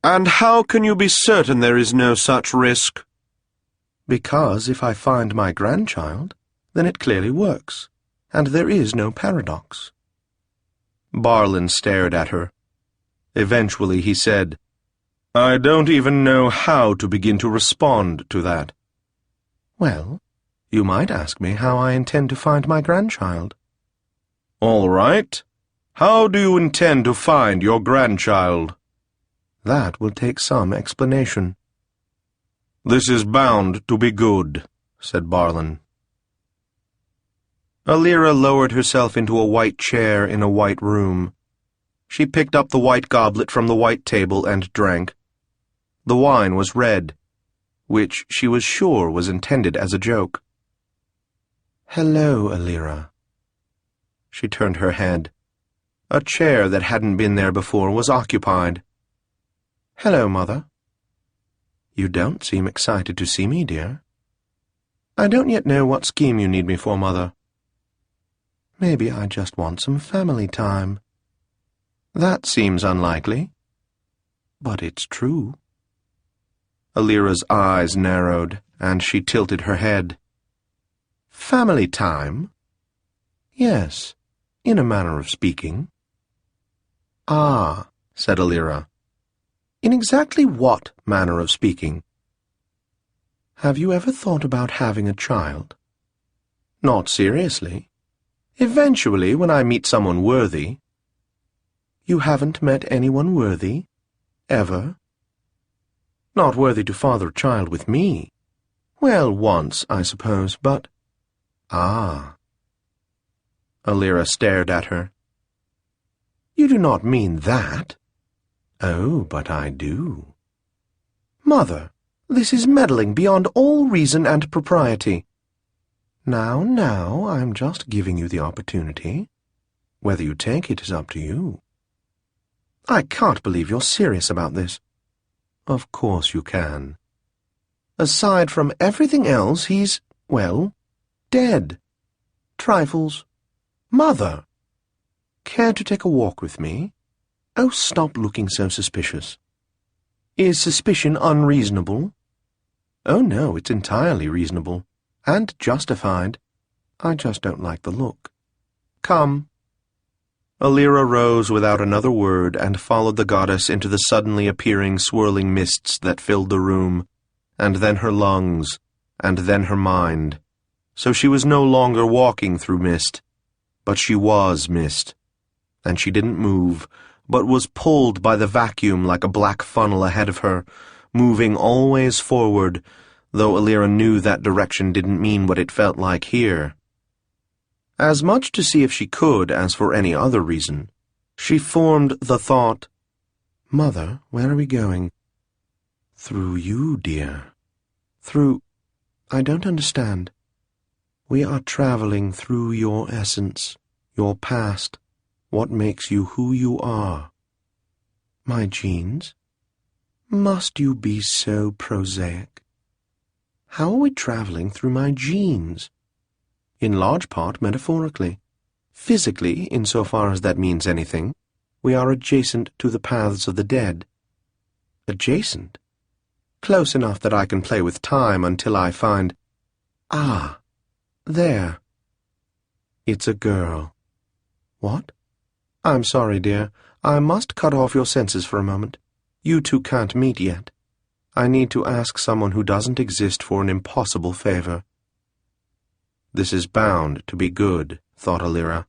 And how can you be certain there is no such risk? Because if I find my grandchild, then it clearly works, and there is no paradox. Barlin stared at her. Eventually he said, I don't even know how to begin to respond to that. Well, you might ask me how I intend to find my grandchild. All right. How do you intend to find your grandchild? That will take some explanation. This is bound to be good, said Barlin. Alira lowered herself into a white chair in a white room. She picked up the white goblet from the white table and drank. The wine was red, which she was sure was intended as a joke. Hello, Alira. She turned her head. A chair that hadn't been there before was occupied. Hello, Mother. You don't seem excited to see me, dear. I don't yet know what scheme you need me for, Mother. Maybe I just want some family time. That seems unlikely. But it's true. Alira's eyes narrowed, and she tilted her head. Family time? Yes, in a manner of speaking. Ah, said Alira. In exactly what manner of speaking? Have you ever thought about having a child? Not seriously. Eventually, when I meet someone worthy. You haven't met anyone worthy? Ever? Not worthy to father a child with me. Well, once, I suppose, but... Ah. Alira stared at her. You do not mean that. Oh, but I do. Mother, this is meddling beyond all reason and propriety. Now, I'm just giving you the opportunity. Whether you take it is up to you. I can't believe you're serious about this. Of course you can. Aside from everything else, he's, well, dead. Trifles. Mother! Care to take a walk with me? Oh, stop looking so suspicious. Is suspicion unreasonable? Oh, no, it's entirely reasonable. And justified. I just don't like the look. Come. Alira rose without another word and followed the goddess into the suddenly appearing swirling mists that filled the room, and then her lungs, and then her mind. So she was no longer walking through mist, but she was mist. And she didn't move, but was pulled by the vacuum like a black funnel ahead of her, moving always forward, though Alira knew that direction didn't mean what it felt like here. As much to see if she could as for any other reason, she formed the thought, "Mother, where are we going?" "Through you, dear." "Through... I don't understand." "We are traveling through your essence, your past, what makes you who you are." "My genes? Must you be so prosaic?" "How are we traveling through my genes?" "In large part metaphorically. Physically, insofar as that means anything, we are adjacent to the paths of the dead." "Adjacent?" "Close enough that I can play with time until I find... Ah, there." "It's a girl." "What?" "I'm sorry, dear. I must cut off your senses for a moment. You two can't meet yet. I need to ask someone who doesn't exist for an impossible favor." This is bound to be good, thought Alira.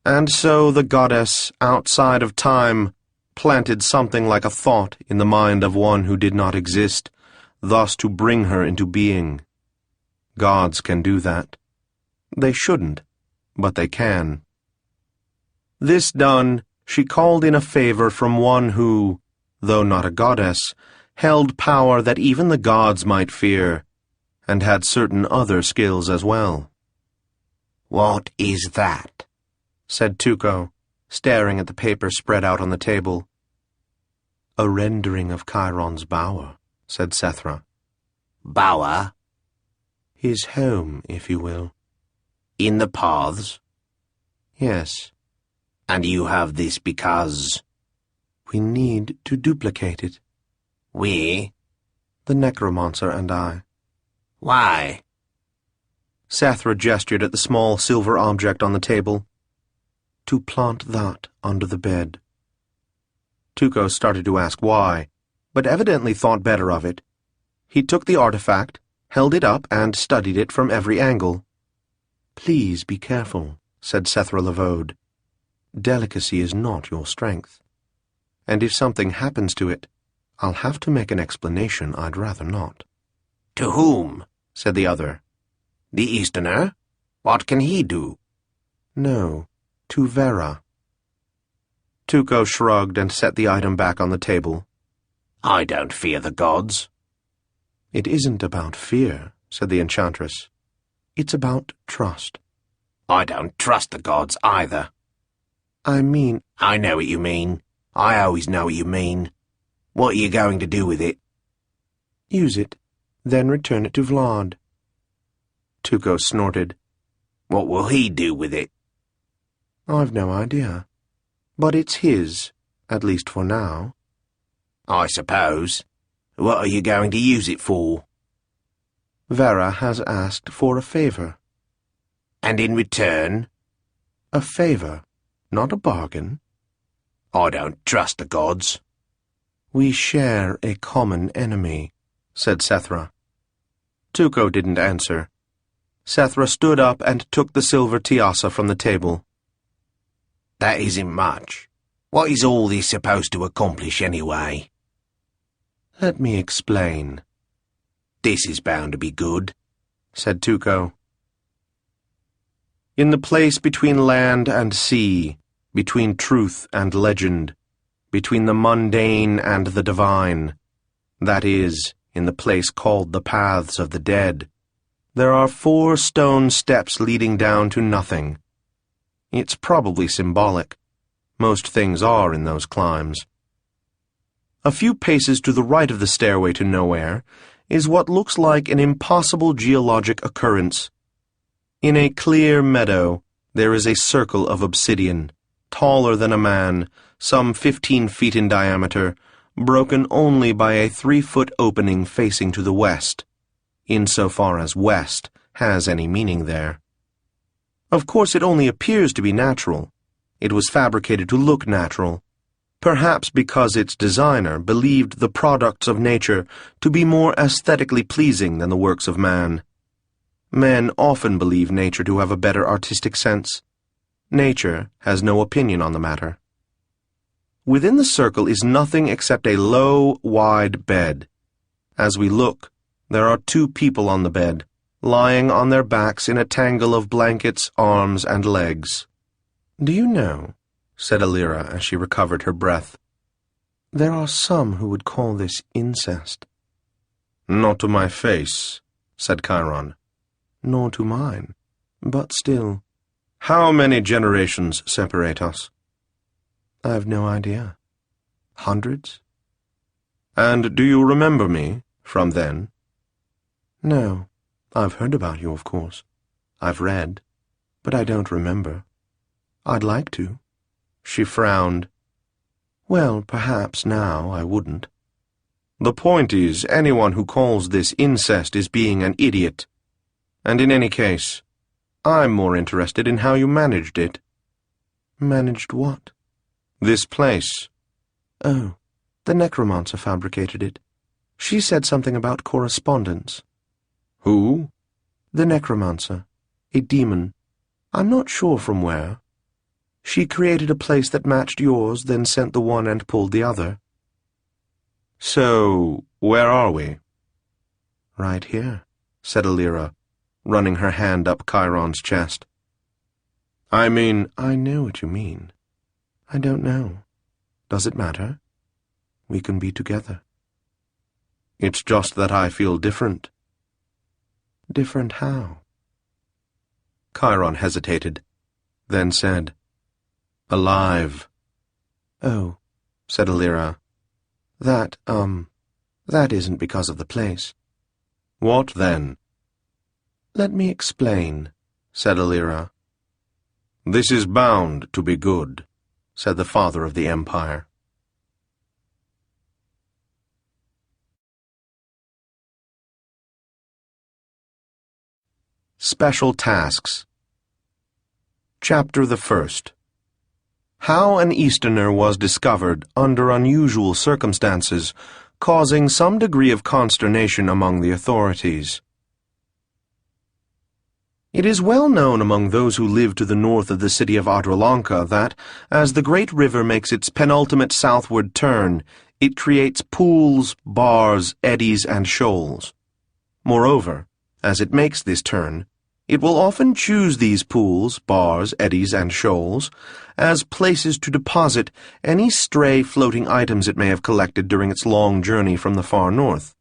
And so the goddess, outside of time, planted something like a thought in the mind of one who did not exist, thus to bring her into being. Gods can do that. They shouldn't, but they can. This done, she called in a favor from one who, though not a goddess, held power that even the gods might fear, and had certain other skills as well. "What is that?" said Tuco, staring at the paper spread out on the table. "A rendering of Chiron's bower," said Sethra. "Bower?" "His home, if you will." "In the paths?" "Yes." "And you have this because—" "We need to duplicate it." "We?" "The necromancer and I." "Why?" Sethra gestured at the small silver object on the table. "To plant that under the bed." Tuco started to ask why, but evidently thought better of it. He took the artifact, held it up, and studied it from every angle. "Please be careful," said Sethra Lavode. "Delicacy is not your strength. And if something happens to it, I'll have to make an explanation I'd rather not." "To whom?" said the other. "The Easterner? What can he do?" "No, to Vera." Tuco shrugged and set the item back on the table. "I don't fear the gods." "It isn't about fear," said the enchantress. "It's about trust." "I don't trust the gods either." "I mean—" "I know what you mean. I always know what you mean. What are you going to do with it?" "Use it, then return it to Vlad." Tuco snorted. "What will he do with it?" "I've no idea. But it's his, at least for now." "I suppose. What are you going to use it for?" "Vera has asked for a favor." "And in return?" "A favor, not a bargain." "I don't trust the gods." "We share a common enemy," said Sethra. Tuco didn't answer. Sethra stood up and took the silver Tiassa from the table. "That isn't much. What is all this supposed to accomplish, anyway?" "Let me explain." "This is bound to be good," said Tuco. In the place between land and sea, between truth and legend, between the mundane and the divine, that is, in the place called the Paths of the Dead, there are 4 stone steps leading down to nothing. It's probably symbolic. Most things are in those climbs. A few paces to the right of the stairway to nowhere is what looks like an impossible geologic occurrence. In a clear meadow, there is a circle of obsidian, taller than a man, some 15 feet in diameter, broken only by a 3-foot opening facing to the west, insofar as west has any meaning there. Of course, it only appears to be natural. It was fabricated to look natural, perhaps because its designer believed the products of nature to be more aesthetically pleasing than the works of man. Men often believe nature to have a better artistic sense. Nature has no opinion on the matter. Within the circle is nothing except a low, wide bed. As we look, there are two people on the bed, lying on their backs in a tangle of blankets, arms, and legs. "Do you know," said Alira as she recovered her breath, "there are some who would call this incest." "Not to my face," said Chiron. "Nor to mine, but still." "How many generations separate us?" "I've no idea. Hundreds?" "And do you remember me from then?" "No. I've heard about you, of course. I've read, but I don't remember. I'd like to." She frowned. "Well, perhaps now I wouldn't." "The point is, anyone who calls this incest is being an idiot. And in any case, I'm more interested in how you managed it." "Managed what?" "This place." "Oh, the necromancer fabricated it. She said something about correspondence." "Who?" "The necromancer. A demon. I'm not sure from where. She created a place that matched yours, then sent the one and pulled the other." "So, where are we?" "Right here," said Alira, running her hand up Chiron's chest. "I mean—" "I know what you mean. I don't know. Does it matter? We can be together." "It's just that I feel different." "Different how?" Chiron hesitated, then said, "Alive." "Oh," said Alira. That isn't because of the place." "What then?" "Let me explain," said Alira. "This is bound to be good," said the father of the empire. Special Tasks. Chapter the 1st. How an Easterner was discovered under unusual circumstances, causing some degree of consternation among the authorities. It is well known among those who live to the north of the city of Adralanka that, as the great river makes its penultimate southward turn, it creates pools, bars, eddies, and shoals. Moreover, as it makes this turn, it will often choose these pools, bars, eddies, and shoals as places to deposit any stray floating items it may have collected during its long journey from the far north.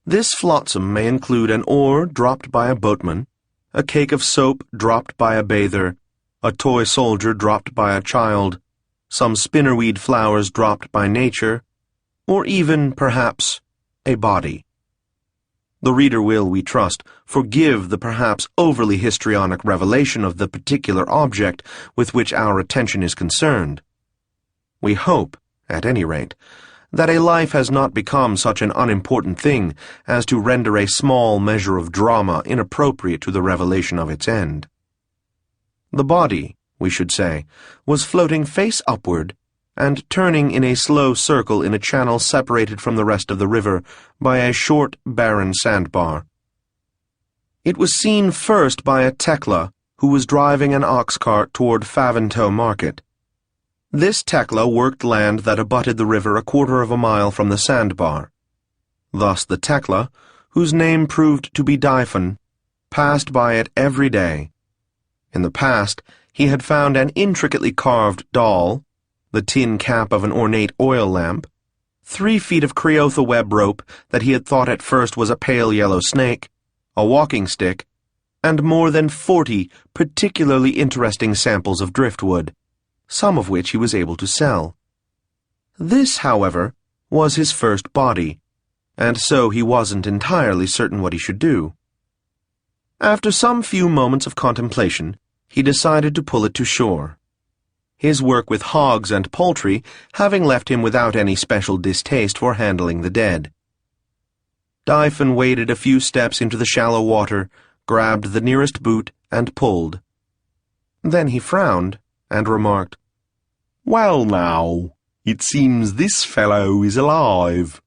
This flotsam may include an oar dropped by a boatman, a cake of soap dropped by a bather, a toy soldier dropped by a child, some spinnerweed flowers dropped by nature, or even, perhaps, a body. The reader will, we trust, forgive the perhaps overly histrionic revelation of the particular object with which our attention is concerned. We hope, at any rate, that a life has not become such an unimportant thing as to render a small measure of drama inappropriate to the revelation of its end. The body, we should say, was floating face upward and turning in a slow circle in a channel separated from the rest of the river by a short, barren sandbar. It was seen first by a tekla who was driving an ox cart toward Faventoe Market. This tekla worked land that abutted the river a quarter of a mile from the sandbar. Thus the tekla, whose name proved to be Dyphon, passed by it every day. In the past, he had found an intricately carved doll, the tin cap of an ornate oil lamp, 3 feet of creotha web rope that he had thought at first was a pale yellow snake, a walking stick, and more than 40 particularly interesting samples of driftwood, some of which he was able to sell. This, however, was his first body, and so he wasn't entirely certain what he should do. After some few moments of contemplation, he decided to pull it to shore. His work with hogs and poultry having left him without any special distaste for handling the dead. Dyphon waded a few steps into the shallow water, grabbed the nearest boot, and pulled. Then he frowned and remarked, "Well now, it seems this fellow is alive."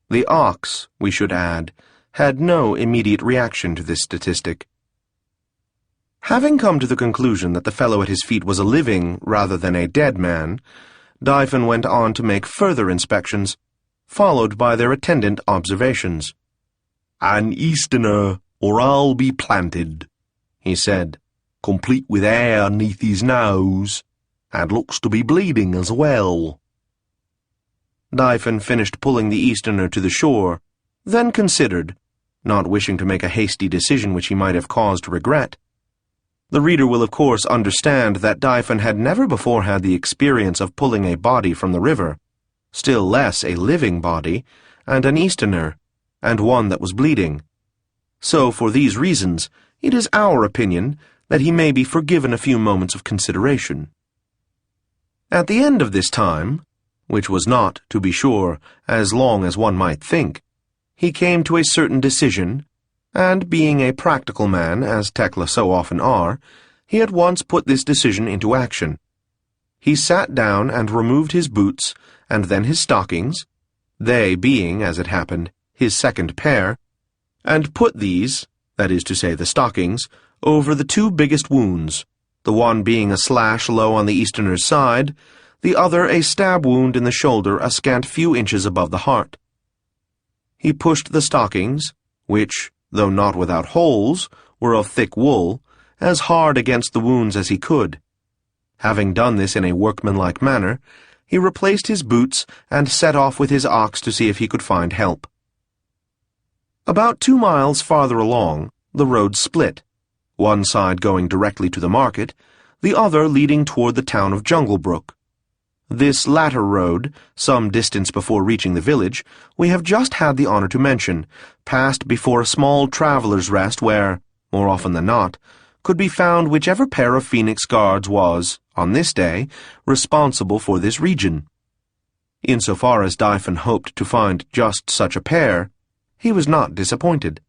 The ox, we should add, had no immediate reaction to this statistic. Having come to the conclusion that the fellow at his feet was a living rather than a dead man, Dyphon went on to make further inspections, followed by their attendant observations. "An Easterner, or I'll be planted," he said, "complete with hair neath his nose, and looks to be bleeding as well." Dyphon finished pulling the Easterner to the shore, then considered, not wishing to make a hasty decision which he might have cause to regret. The reader will of course understand that Dyphon had never before had the experience of pulling a body from the river, still less a living body, and an Easterner, and one that was bleeding. So, for these reasons, it is our opinion that he may be forgiven a few moments of consideration. At the end of this time, which was not, to be sure, as long as one might think, he came to a certain decision, and being a practical man, as Tekla so often are, he at once put this decision into action. He sat down and removed his boots, and then his stockings, they being, as it happened, his second pair, and put these, that is to say the stockings, over the two biggest wounds, the one being a slash low on the Easterner's side, the other a stab wound in the shoulder a scant few inches above the heart. He pushed the stockings, which, though not without holes, were of thick wool, as hard against the wounds as he could. Having done this in a workmanlike manner, he replaced his boots and set off with his ox to see if he could find help. About 2 miles farther along, the road split, one side going directly to the market, the other leading toward the town of Junglebrook. This latter road, some distance before reaching the village, we have just had the honor to mention, passed before a small traveller's rest where, more often than not, could be found whichever pair of Phoenix Guards was, on this day, responsible for this region. Insofar as Dyphon hoped to find just such a pair, he was not disappointed.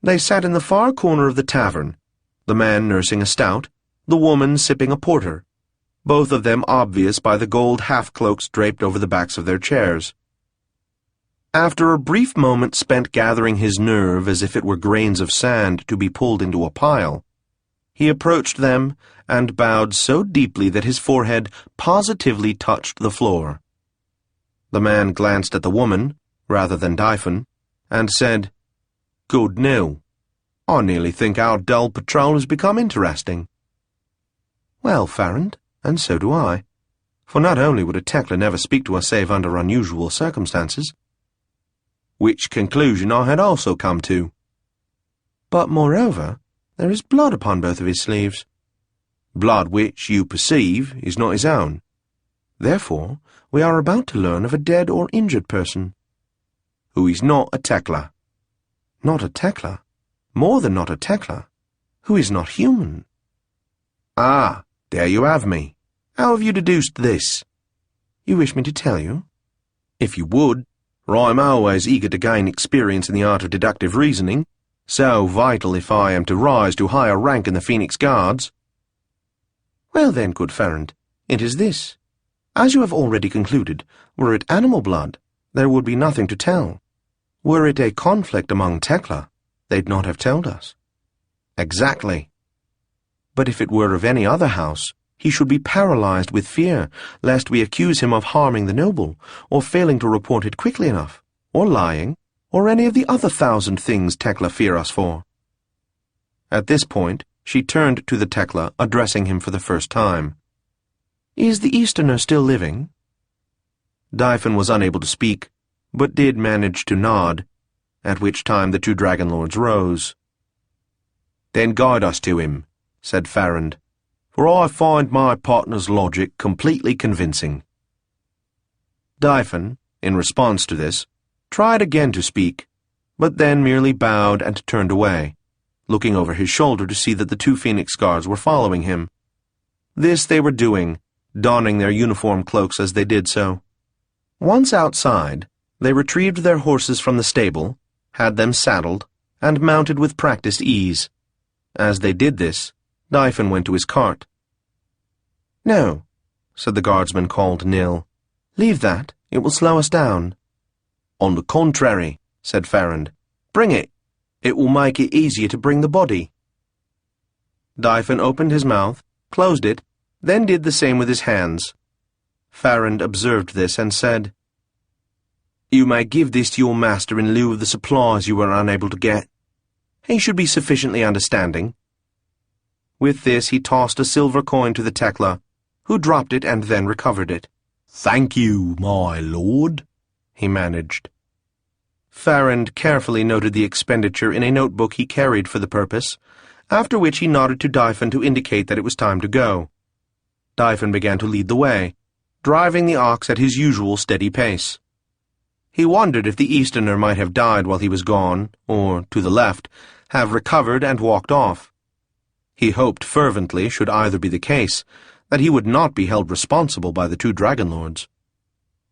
They sat in the far corner of the tavern, the man nursing a stout, the woman sipping a porter, both of them obvious by the gold half-cloaks draped over the backs of their chairs. After a brief moment spent gathering his nerve as if it were grains of sand to be pulled into a pile, he approached them and bowed so deeply that his forehead positively touched the floor. The man glanced at the woman, rather than Dyphon, and said, "Good now. I nearly think our dull patrol has become interesting." "Well, Farrand, and so do I, for not only would a Tekla never speak to us save under unusual circumstances, which conclusion I had also come to, but moreover, there is blood upon both of his sleeves, blood which, you perceive, is not his own. Therefore, we are about to learn of a dead or injured person, who is not a Tekla. Not a Tekla? More than not a Tekla, who is not human. Ah, there you have me. How have you deduced this? You wish me to tell you? If you would, for I am always eager to gain experience in the art of deductive reasoning, so vital if I am to rise to higher rank in the Phoenix Guards. Well then, good Farrand, it is this. As you have already concluded, were it animal blood, there would be nothing to tell. Were it a conflict among Tekla, they'd not have told us. Exactly. But if it were of any other house, he should be paralyzed with fear, lest we accuse him of harming the noble, or failing to report it quickly enough, or lying, or any of the other 1,000 things Tekla fear us for. At this point, she turned to the Tekla, addressing him for the first time. Is the Easterner still living? Dyphon was unable to speak, but did manage to nod, at which time the 2 dragon lords rose. Then guide us to him, said Farrand, for I find my partner's logic completely convincing. Dyphon, in response to this, tried again to speak, but then merely bowed and turned away, looking over his shoulder to see that the 2 Phoenix Guards were following him. This they were doing, donning their uniform cloaks as they did so. Once outside, they retrieved their horses from the stable, had them saddled, and mounted with practiced ease. As they did this, Dyphon went to his cart. "No," said the guardsman called Nil. "Leave that. It will slow us down." "On the contrary," said Farrand. "Bring it. It will make it easier to bring the body." Dyphon opened his mouth, closed it, then did the same with his hands. Farrand observed this and said, "You may give this to your master in lieu of the supplies you were unable to get. He should be sufficiently understanding." With this he tossed a silver coin to the Tekla, who dropped it and then recovered it. "Thank you, my lord," he managed. Farrand carefully noted the expenditure in a notebook he carried for the purpose, after which he nodded to Dyphon to indicate that it was time to go. Dyphon began to lead the way, driving the ox at his usual steady pace. He wondered if the Easterner might have died while he was gone, or, to the left, have recovered and walked off. He hoped fervently, should either be the case, that he would not be held responsible by the two dragonlords.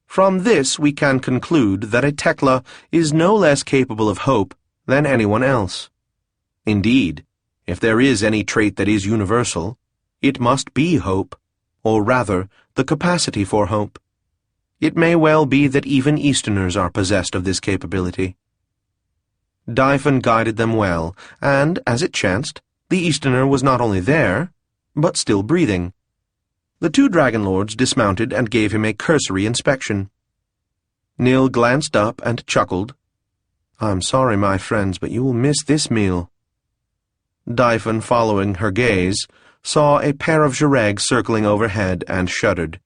From this we can conclude that a Tekla is no less capable of hope than anyone else. Indeed, if there is any trait that is universal, it must be hope, or rather, the capacity for hope. It may well be that even Easterners are possessed of this capability. Dyphon guided them well, and, as it chanced, the Easterner was not only there, but still breathing. The two dragonlords dismounted and gave him a cursory inspection. Nil glanced up and chuckled. "I'm sorry, my friends, but you will miss this meal." Dyphon, following her gaze, saw a pair of Jaregs circling overhead and shuddered.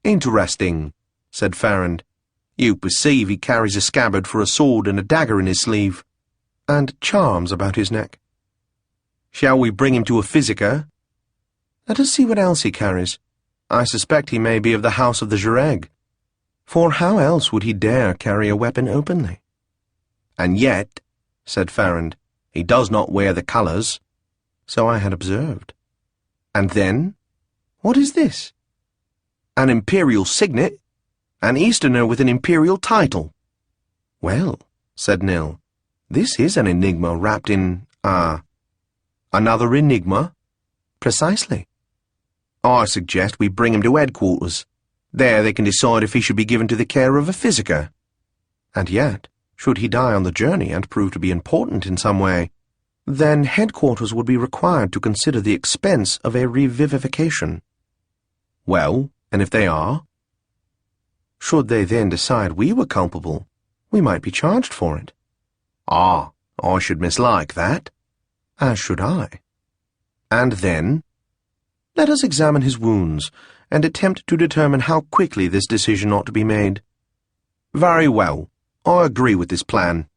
"Interesting," said Farrand. "You perceive he carries a scabbard for a sword and a dagger in his sleeve, and charms about his neck. Shall we bring him to a physicier? Let us see what else he carries. I suspect he may be of the house of the Jareg, for how else would he dare carry a weapon openly?" "And yet," said Farrand, "he does not wear the colours." "So I had observed." "And then? What is this?" "An imperial signet. An Easterner with an imperial title." "Well," said Nil, "this is an enigma wrapped in, another enigma?" "Precisely." "I suggest we bring him to headquarters. There they can decide if he should be given to the care of a physicier." "And yet, should he die on the journey and prove to be important in some way, then headquarters would be required to consider the expense of a revivification." "Well, and if they are?" "Should they then decide we were culpable, we might be charged for it." "Ah, I should mislike that." "As should I." "And then?" "Let us examine his wounds, and attempt to determine how quickly this decision ought to be made." "Very well. I agree with this plan."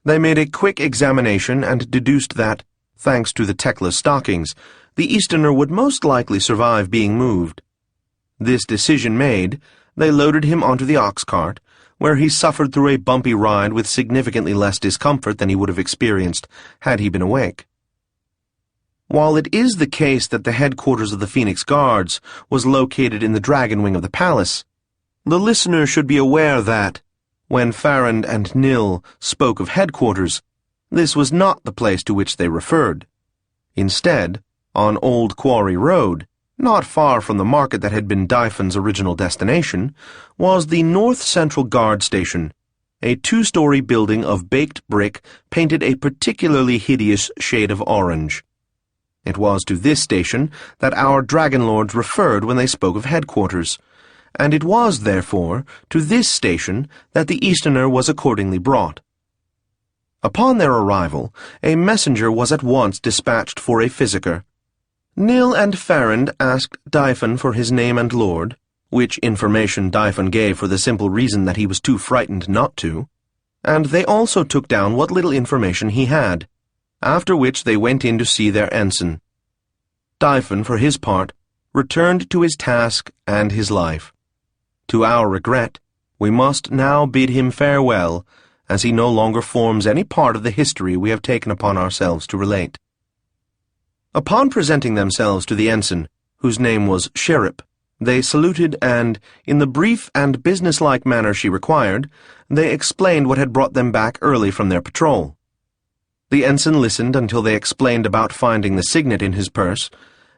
They made a quick examination and deduced that, thanks to the Tekla's stockings, the Easterner would most likely survive being moved. This decision made, they loaded him onto the ox cart, where he suffered through a bumpy ride with significantly less discomfort than he would have experienced had he been awake. While it is the case that the headquarters of the Phoenix Guards was located in the dragon wing of the palace, the listener should be aware that, when Farrand and Nil spoke of headquarters, this was not the place to which they referred. Instead, on Old Quarry Road, not far from the market that had been Dyphon's original destination, was the North Central Guard Station, a two-story building of baked brick painted a particularly hideous shade of orange. It was to this station that our dragonlords referred when they spoke of headquarters, and it was, therefore, to this station that the Easterner was accordingly brought. Upon their arrival, a messenger was at once dispatched for a physicier. Nil and Farrand asked Dyphon for his name and lord, which information Dyphon gave for the simple reason that he was too frightened not to, and they also took down what little information he had, after which they went in to see their ensign. Dyphon, for his part, returned to his task and his life. To our regret, we must now bid him farewell, as he no longer forms any part of the history we have taken upon ourselves to relate. Upon presenting themselves to the ensign, whose name was Sherip, they saluted and, in the brief and businesslike manner she required, they explained what had brought them back early from their patrol. The ensign listened until they explained about finding the signet in his purse,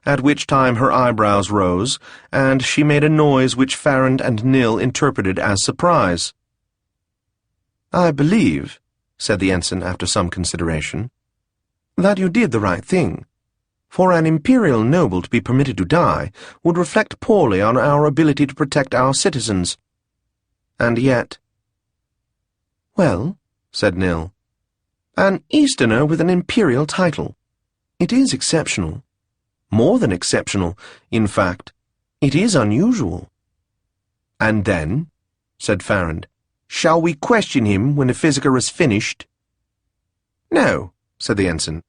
at which time her eyebrows rose, and she made a noise which Farrand and Nil interpreted as surprise. "I believe," said the ensign after some consideration, "that you did the right thing. For an imperial noble to be permitted to die would reflect poorly on our ability to protect our citizens. And yet—" "Well," said Nil, "an Easterner with an imperial title. It is exceptional. More than exceptional, in fact. It is unusual." "And then," said Farrand, "shall we question him when the Physiker is finished?" "No," said the ensign.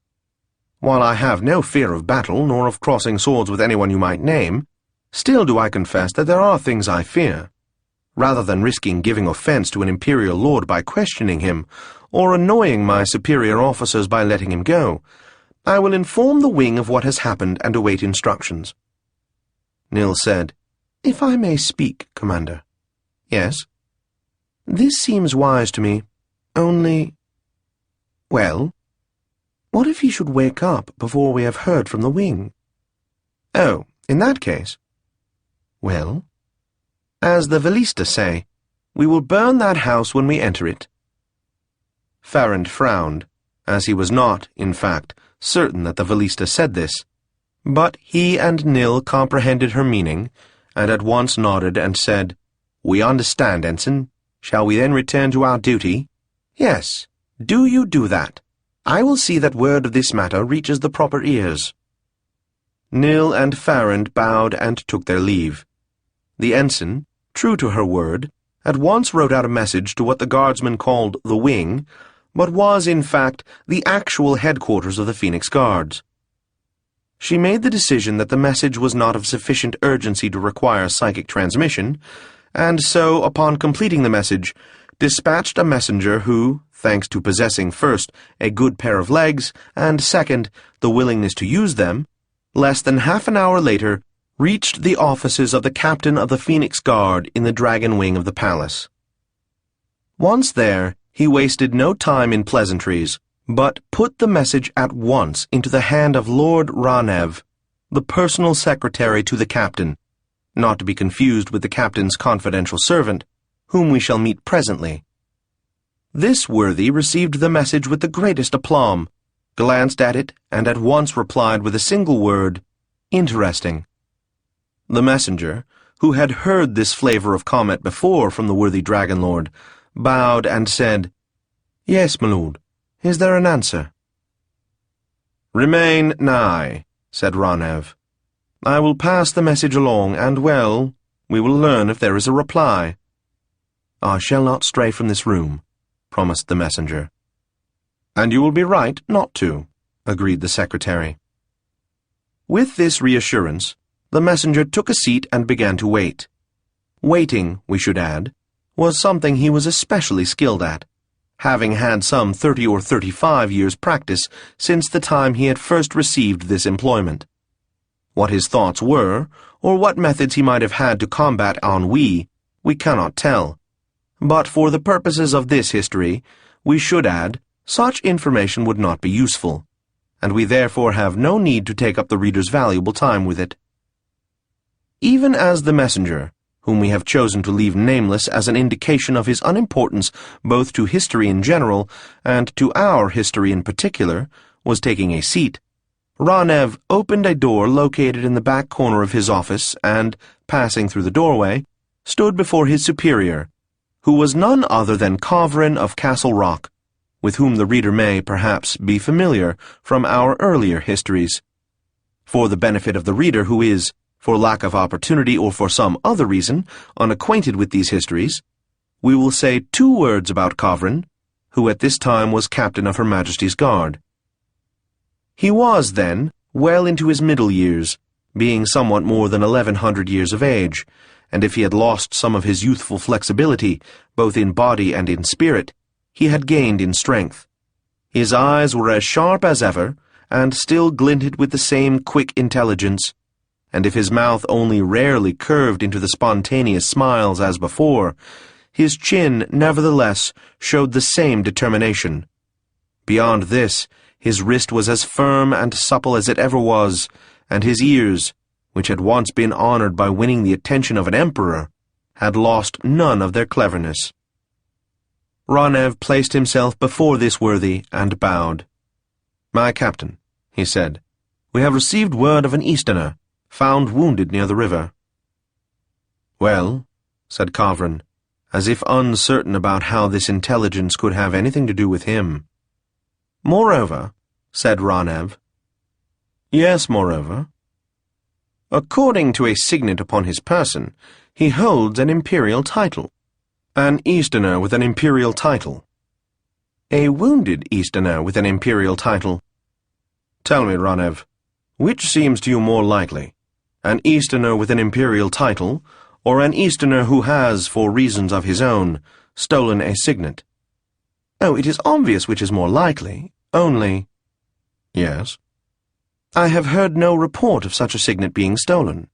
"While I have no fear of battle, nor of crossing swords with anyone you might name, still do I confess that there are things I fear. Rather than risking giving offense to an imperial lord by questioning him, or annoying my superior officers by letting him go, I will inform the wing of what has happened and await instructions." Nil said, "If I may speak, Commander." "Yes?" "This seems wise to me, only—" "Well?" "What if he should wake up before we have heard from the wing?" "Oh, in that case—" "Well?" "As the Velista say, we will burn that house when we enter it." Farrand frowned, as he was not, in fact, certain that the Velista said this, but he and Nil comprehended her meaning, and at once nodded and said, "We understand, Ensign. Shall we then return to our duty?" "Yes, do you do that. I will see that word of this matter reaches the proper ears." Nil and Farrand bowed and took their leave. The ensign, true to her word, at once wrote out a message to what the guardsmen called the wing, but was, in fact, the actual headquarters of the Phoenix Guards. She made the decision that the message was not of sufficient urgency to require psychic transmission, and so, upon completing the message, dispatched a messenger who, thanks to possessing first a good pair of legs, and second, the willingness to use them, less than half an hour later, reached the offices of the captain of the Phoenix Guard in the dragon wing of the palace. Once there, he wasted no time in pleasantries, but put the message at once into the hand of Lord Ranev, the personal secretary to the captain, not to be confused with the captain's confidential servant, whom we shall meet presently. This worthy received the message with the greatest aplomb, glanced at it, and at once replied with a single word, "Interesting." The messenger, who had heard this flavor of comment before from the worthy dragon lord, bowed and said, "Yes, my lord. Is there an answer?" "Remain nigh," said Ranev. "I will pass the message along, and, well, we will learn if there is a reply." "I shall not stray from this room," promised the messenger. "And you will be right not to," agreed the secretary. With this reassurance, the messenger took a seat and began to wait. Waiting, we should add, was something he was especially skilled at, having had some 30 or 35 years' practice since the time he had first received this employment. What his thoughts were, or what methods he might have had to combat ennui, we cannot tell. But for the purposes of this history, we should add, such information would not be useful, and we therefore have no need to take up the reader's valuable time with it. Even as the messenger, whom we have chosen to leave nameless as an indication of his unimportance both to history in general and to our history in particular, was taking a seat, Ranev opened a door located in the back corner of his office and, passing through the doorway, stood before his superior, who was none other than Kavrin of Castle Rock, with whom the reader may, perhaps, be familiar from our earlier histories. For the benefit of the reader who is, for lack of opportunity or for some other reason, unacquainted with these histories, we will say 2 words about Kavrin, who at this time was captain of Her Majesty's Guard. He was, then, well into his middle years, being somewhat more than 1100 years of age, and if he had lost some of his youthful flexibility, both in body and in spirit, he had gained in strength. His eyes were as sharp as ever, and still glinted with the same quick intelligence, and if his mouth only rarely curved into the spontaneous smiles as before, his chin nevertheless showed the same determination. Beyond this, his wrist was as firm and supple as it ever was, and his ears, which had once been honored by winning the attention of an emperor, had lost none of their cleverness. Ranev placed himself before this worthy and bowed. "My captain," he said, "we have received word of an Easterner, found wounded near the river." "Well," said Kavran, as if uncertain about how this intelligence could have anything to do with him. "Moreover," said Ranev. "Yes, moreover. According to a signet upon his person, he holds an imperial title. An Easterner with an imperial title. A wounded Easterner with an imperial title. Tell me, Ranev, which seems to you more likely? An Easterner with an imperial title, or an Easterner who has, for reasons of his own, stolen a signet?" "Oh, it is obvious which is more likely, only—" "Yes?" "I have heard no report of such a signet being stolen."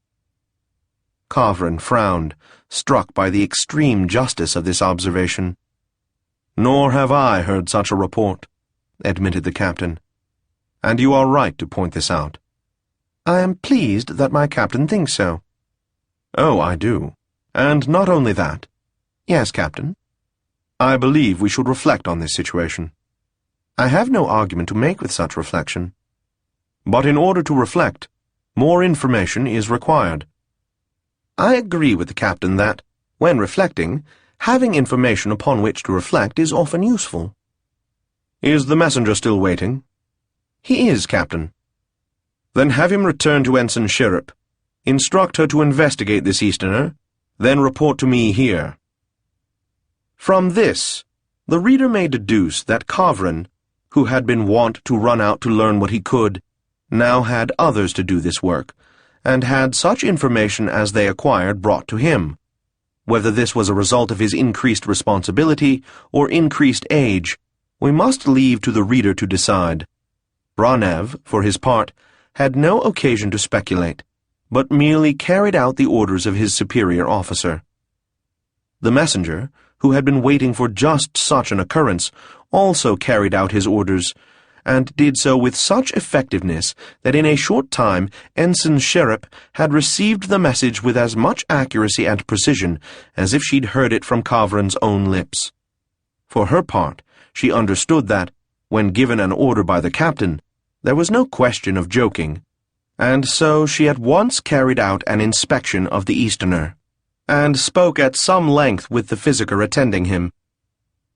Kavran frowned, struck by the extreme justice of this observation. "Nor have I heard such a report," admitted the captain. "And you are right to point this out." "I am pleased that my captain thinks so." "Oh, I do. And not only that." "Yes, captain." "I believe we should reflect on this situation." "I have no argument to make with such reflection." "But in order to reflect, more information is required." "I agree with the captain that, when reflecting, having information upon which to reflect is often useful." "Is the messenger still waiting?" "He is, captain." "Then have him return to Ensign Shirrup. Instruct her to investigate this Easterner, then report to me here." From this, the reader may deduce that Kavran, who had been wont to run out to learn what he could, now had others to do this work, and had such information as they acquired brought to him. Whether this was a result of his increased responsibility or increased age, we must leave to the reader to decide. Ranev, for his part, had no occasion to speculate, but merely carried out the orders of his superior officer. The messenger, who had been waiting for just such an occurrence, also carried out his orders, and did so with such effectiveness that in a short time Ensign Shirrup had received the message with as much accuracy and precision as if she'd heard it from Kavran's own lips. For her part, she understood that, when given an order by the captain, there was no question of joking, and so she at once carried out an inspection of the Easterner, and spoke at some length with the physiker attending him.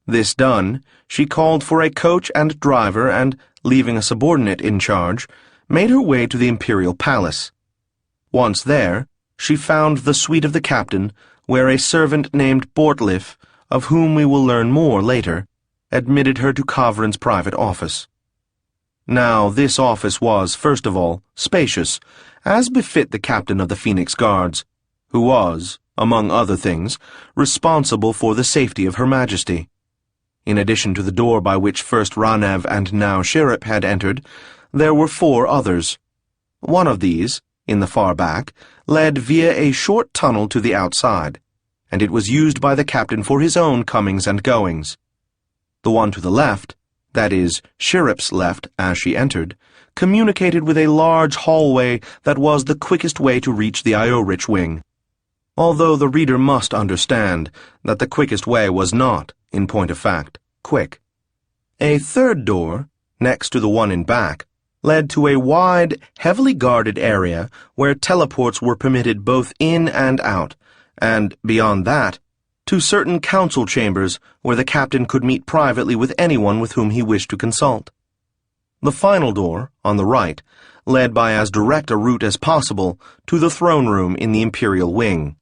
This done, she called for a coach and driver and, leaving a subordinate in charge, made her way to the imperial palace. Once there, she found the suite of the captain, where a servant named Bortliff, of whom we will learn more later, admitted her to Kavran's private office. Now, this office was, first of all, spacious, as befit the captain of the Phoenix Guards, who was, among other things, responsible for the safety of Her Majesty. In addition to the door by which first Ranev and now Shirrup had entered, there were 4 others. One of these, in the far back, led via a short tunnel to the outside, and it was used by the captain for his own comings and goings. The one to the left, that is, Shirrup's left as she entered, communicated with a large hallway that was the quickest way to reach the Iorich wing, although the reader must understand that the quickest way was not, in point of fact, quick. A third door, next to the one in back, led to a wide, heavily guarded area where teleports were permitted both in and out, and, beyond that, to certain council chambers where the captain could meet privately with anyone with whom he wished to consult. The final door, on the right, led by as direct a route as possible to the throne room in the imperial wing.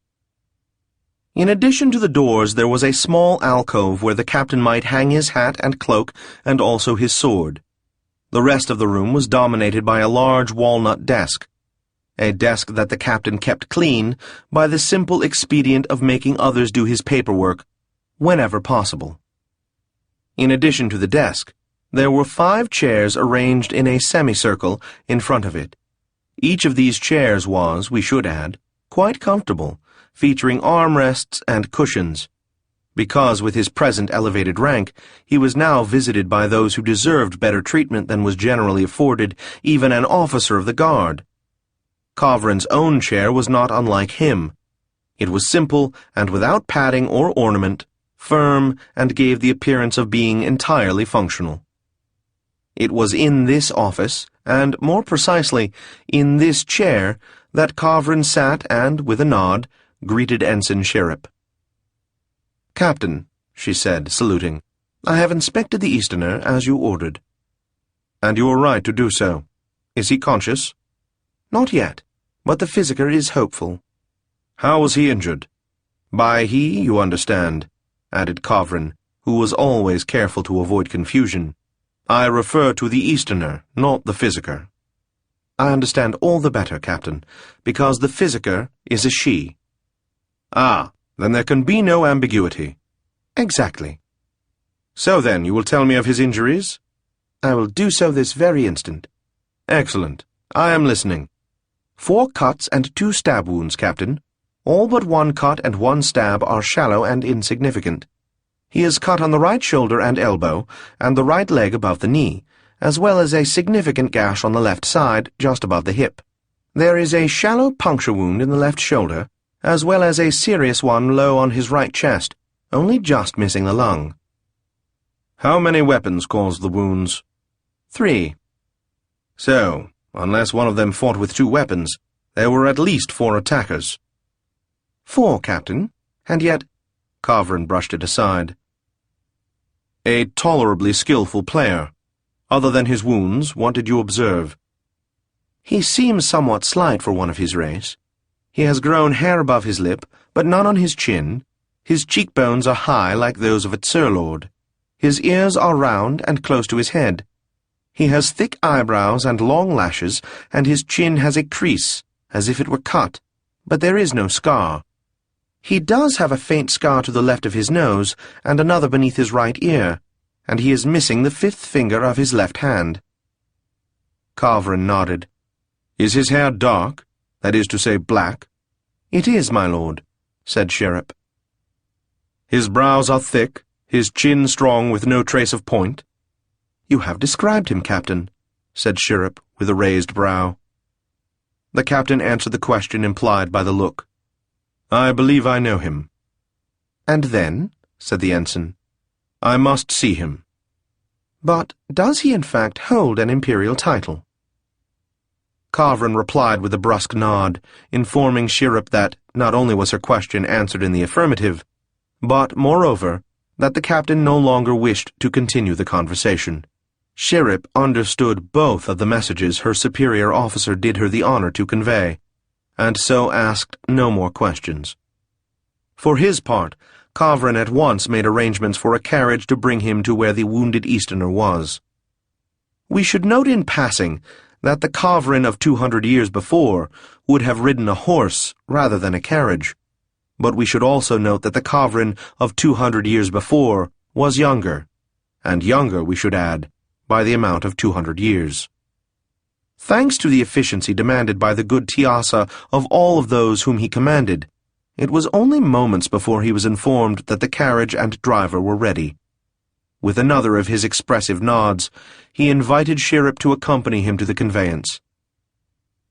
In addition to the doors, there was a small alcove where the captain might hang his hat and cloak and also his sword. The rest of the room was dominated by a large walnut desk, a desk that the captain kept clean by the simple expedient of making others do his paperwork whenever possible. In addition to the desk, there were 5 chairs arranged in a semicircle in front of it. Each of these chairs was, we should add, quite comfortable, featuring armrests and cushions. because with his present elevated rank, he was now visited by those who deserved better treatment than was generally afforded even an officer of the guard. Kavrin's own chair was not unlike him. It was simple and without padding or ornament, firm, and gave the appearance of being entirely functional. It was in this office, and more precisely, in this chair, that Kavrin sat and, with a nod, greeted Ensign Shirrip. "Captain," she said, saluting, "I have inspected the Easterner as you ordered." "And you were right to do so. Is he conscious?" "Not yet, but the physiker is hopeful." "How was he injured?" "By he, you understand," added Kavrin, who was always careful to avoid confusion. "I refer to the Easterner, not the physiker." "I understand all the better, Captain, because the physiker is a she." "Ah, then there can be no ambiguity." "Exactly." "So then, you will tell me of his injuries?" "I will do so this very instant." "Excellent. I am listening." 4 cuts and 2 stab wounds, Captain. All but 1 cut and 1 stab are shallow and insignificant. He is cut on the right shoulder and elbow, and the right leg above the knee, as well as a significant gash on the left side, just above the hip. There is a shallow puncture wound in the left shoulder, as well as a serious one low on his right chest, only just missing the lung. "How many weapons caused the wounds?" 3. "So, unless one of them fought with 2 weapons, there were at least 4 attackers." 4, Captain, and yet—" Kavrin brushed it aside. "A tolerably skillful player. Other than his wounds, what did you observe?" "He seems somewhat slight for one of his race. He has grown hair above his lip, but none on his chin. His cheekbones are high like those of a surlord. His ears are round and close to his head. He has thick eyebrows and long lashes, and his chin has a crease, as if it were cut, but there is no scar. He does have a faint scar to the left of his nose, and another beneath his right ear, and he is missing the 5th finger of his left hand." Kavrin nodded. "Is his hair dark? That is to say, black?" "It is, my lord," said Shirrip. "His brows are thick, his chin strong with no trace of point?" "You have described him, Captain," said Shirrip with a raised brow. The captain answered the question implied by the look. "I believe I know him." "And then?" said the ensign. "I must see him." "But does he in fact hold an imperial title?" Kavrin replied with a brusque nod, informing Shirrip that not only was her question answered in the affirmative, but, moreover, that the captain no longer wished to continue the conversation. Shirrip understood both of the messages her superior officer did her the honor to convey, and so asked no more questions. For his part, Kavrin at once made arrangements for a carriage to bring him to where the wounded Easterner was. We should note in passing that the Kavrin of 200 years before would have ridden a horse rather than a carriage, but we should also note that the Kavrin of 200 years before was younger, and younger, we should add, by the amount of 200 years. Thanks to the efficiency demanded by the good Tiassa of all of those whom he commanded, it was only moments before he was informed that the carriage and driver were ready. With another of his expressive nods, he invited Shirrip to accompany him to the conveyance.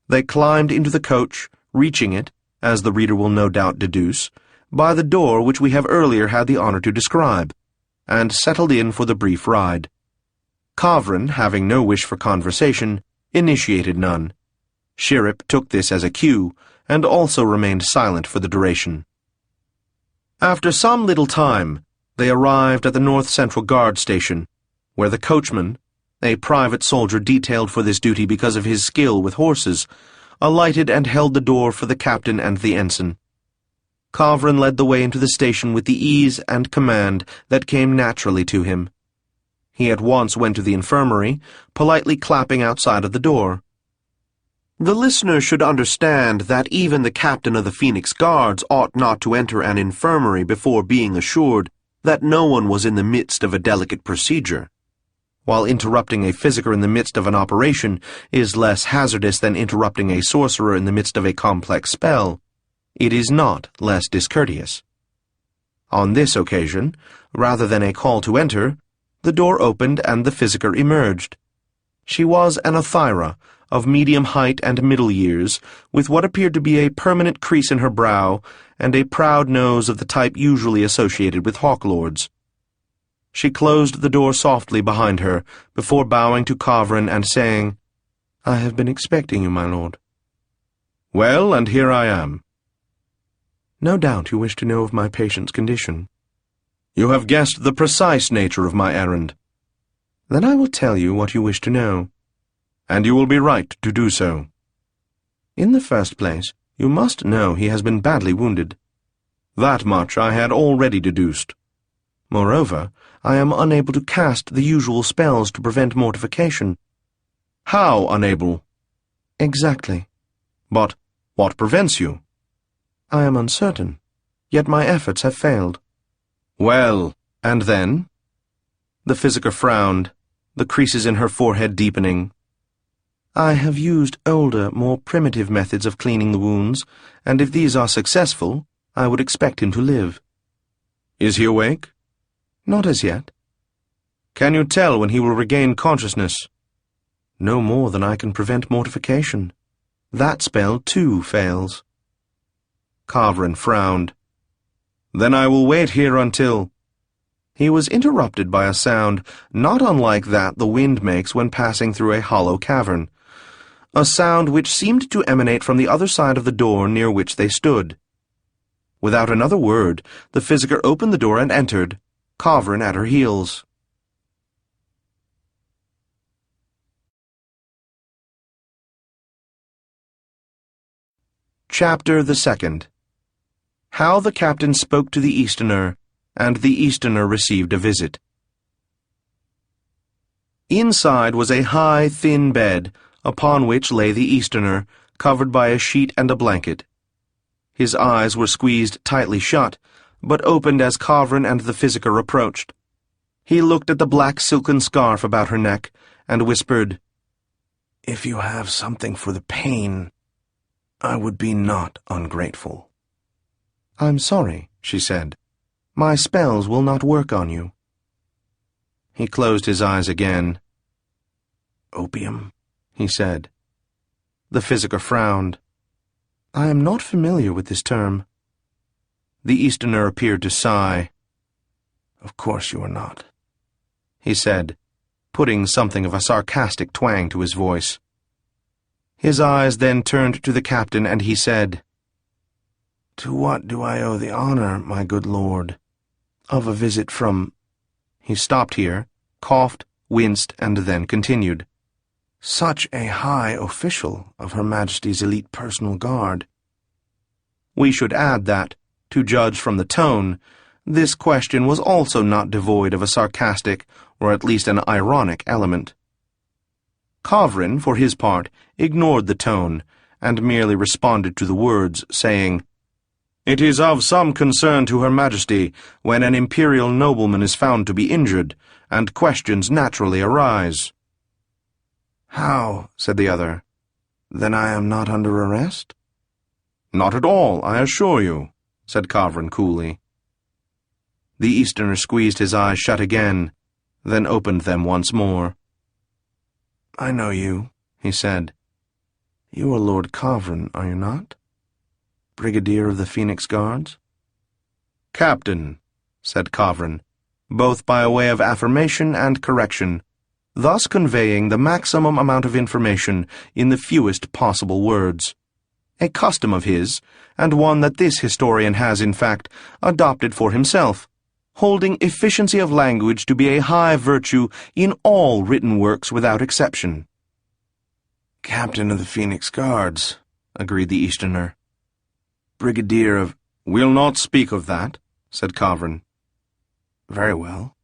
They climbed into the coach, reaching it, as the reader will no doubt deduce, by the door which we have earlier had the honor to describe, and settled in for the brief ride. Kavrin, having no wish for conversation, initiated none. Shirrip took this as a cue, and also remained silent for the duration. After some little time, they arrived at the North Central Guard Station, where the coachman, a private soldier detailed for this duty because of his skill with horses, alighted and held the door for the captain and the ensign. Kavrin led the way into the station with the ease and command that came naturally to him. He at once went to the infirmary, politely clapping outside of the door. The listener should understand that even the captain of the Phoenix Guards ought not to enter an infirmary before being assured that no one was in the midst of a delicate procedure. While interrupting a physiker in the midst of an operation is less hazardous than interrupting a sorcerer in the midst of a complex spell, it is not less discourteous. On this occasion, rather than a call to enter, the door opened and the Physiker emerged. She was an Othira, of medium height and middle years, with what appeared to be a permanent crease in her brow and a proud nose of the type usually associated with hawklords. She closed the door softly behind her, before bowing to Kavrin and saying, "I have been expecting you, my lord." "Well, and here I am." "No doubt you wish to know of my patient's condition." "You have guessed the precise nature of my errand." "Then I will tell you what you wish to know." "And you will be right to do so." "In the first place, you must know he has been badly wounded." "That much I had already deduced." "Moreover, I am unable to cast the usual spells to prevent mortification." "How unable?" "Exactly." "But what prevents you?" "I am uncertain, yet my efforts have failed." "Well, and then?" The Physiker frowned, the creases in her forehead deepening. "I have used older, more primitive methods of cleaning the wounds, and if these are successful, I would expect him to live." "Is he awake?" "Not as yet." "Can you tell when he will regain consciousness?" "No more than I can prevent mortification. That spell, too, fails." Kavrin frowned. "Then I will wait here until—" He was interrupted by a sound not unlike that the wind makes when passing through a hollow cavern, a sound which seemed to emanate from the other side of the door near which they stood. Without another word, the Physiker opened the door and entered, Kavrin at her heels. Chapter the 2nd. How the Captain Spoke to the Easterner, and the Easterner received a visit. Inside was a high, thin bed, upon which lay the Easterner, covered by a sheet and a blanket. His eyes were squeezed tightly shut, but opened as Kavrin and the Physiker approached. He looked at the black silken scarf about her neck, and whispered, "If you have something for the pain, I would be not ungrateful." "I'm sorry," she said. "My spells will not work on you." He closed his eyes again. "Opium," he said. The Physiker frowned. "I am not familiar with this term." The Easterner appeared to sigh. "Of course you are not," he said, putting something of a sarcastic twang to his voice. His eyes then turned to the Captain, and he said, "To what do I owe the honor, my good lord, of a visit from—" He stopped here, coughed, winced, and then continued, "Such a high official of Her Majesty's elite personal guard." We should add that, to judge from the tone, this question was also not devoid of a sarcastic, or at least an ironic element. Kavrin, for his part, ignored the tone, and merely responded to the words, saying, "It is of some concern to Her Majesty when an imperial nobleman is found to be injured, and questions naturally arise." "How?" said the other. "Then I am not under arrest?" "Not at all, I assure you," said Kavrin coolly. The Easterner squeezed his eyes shut again, then opened them once more. "I know you," he said. "You are Lord Kavrin, are you not? Brigadier of the Phoenix Guards?" "Captain," said Kavrin, both by way of affirmation and correction, thus conveying the maximum amount of information in the fewest possible words. A custom of his, and one that this historian has, in fact, adopted for himself, holding efficiency of language to be a high virtue in all written works without exception. "Captain of the Phoenix Guards," agreed the Easterner. "Brigadier of—" "We'll not speak of that," said Kavrin. "Very well."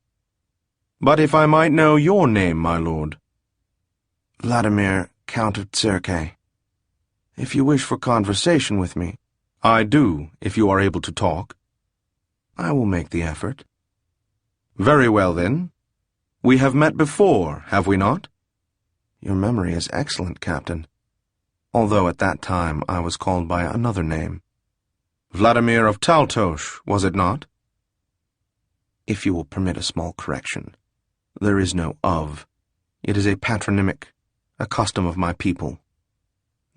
"But if I might know your name, my lord?" "Vladimir, Count of Tsirke. If you wish for conversation with me—" "I do, if you are able to talk." "I will make the effort." "Very well, then. We have met before, have we not?" "Your memory is excellent, Captain. Although at that time I was called by another name." "Vladimir of Taltos, was it not?" If you will permit a small correction, there is no of. It is a patronymic, a custom of my people.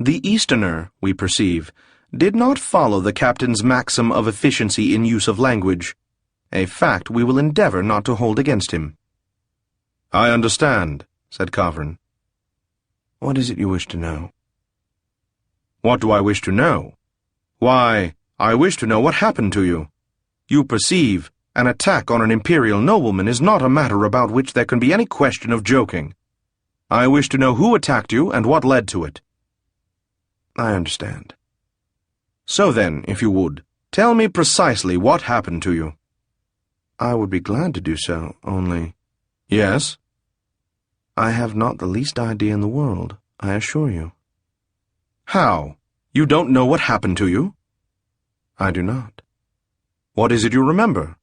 The Easterner, we perceive, did not follow the captain's maxim of efficiency in use of language, a fact we will endeavor not to hold against him. I understand, said Kavrin. What is it you wish to know? What do I wish to know? Why, I wish to know what happened to you. You perceive, an attack on an imperial nobleman is not a matter about which there can be any question of joking. I wish to know who attacked you and what led to it. I understand. So then, if you would, tell me precisely what happened to you. I would be glad to do so, only— Yes? I have not the least idea in the world, I assure you. How? You don't know what happened to you? I do not. What is it you remember?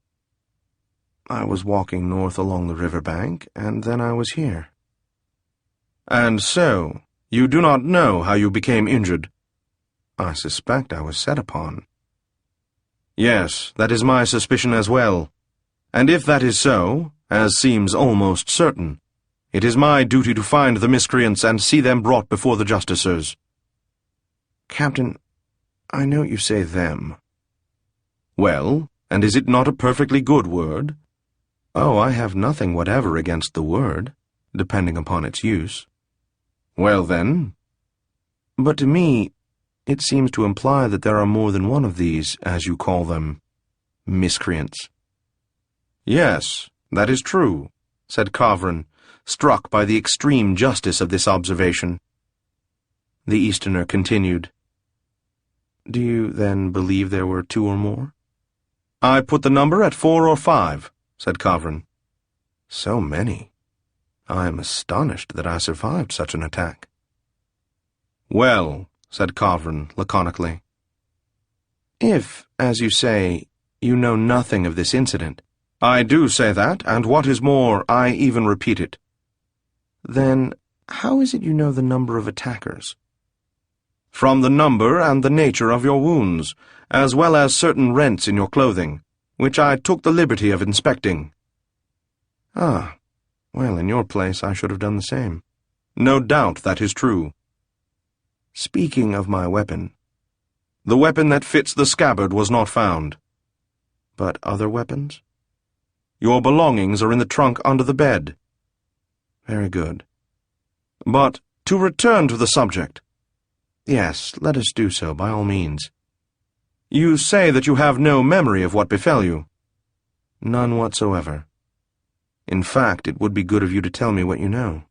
I was walking north along the river bank, and then I was here. And so, you do not know how you became injured? I suspect I was set upon. Yes, that is my suspicion as well. And if that is so, as seems almost certain, it is my duty to find the miscreants and see them brought before the justicers. Captain, I know you say them. Well, and is it not a perfectly good word? Oh, I have nothing whatever against the word, depending upon its use. Well, then. But to me, it seems to imply that there are more than one of these, as you call them, miscreants. Yes, that is true, said Kavrin, struck by the extreme justice of this observation. The Easterner continued, Do you then believe there were 2 or more? I put the number at 4 or 5, said Kavrin. So many. I am astonished that I survived such an attack. Well, said Kavrin laconically. If, as you say, you know nothing of this incident— I do say that, and what is more, I even repeat it. Then how is it you know the number of attackers? From the number and the nature of your wounds, as well as certain rents in your clothing, which I took the liberty of inspecting. Ah, well, in your place I should have done the same. No doubt that is true. Speaking of my weapon— The weapon that fits the scabbard was not found. But other weapons? Your belongings are in the trunk under the bed. Very good. But to return to the subject— Yes, let us do so, by all means. You say that you have no memory of what befell you. None whatsoever. In fact, it would be good of you to tell me what you know.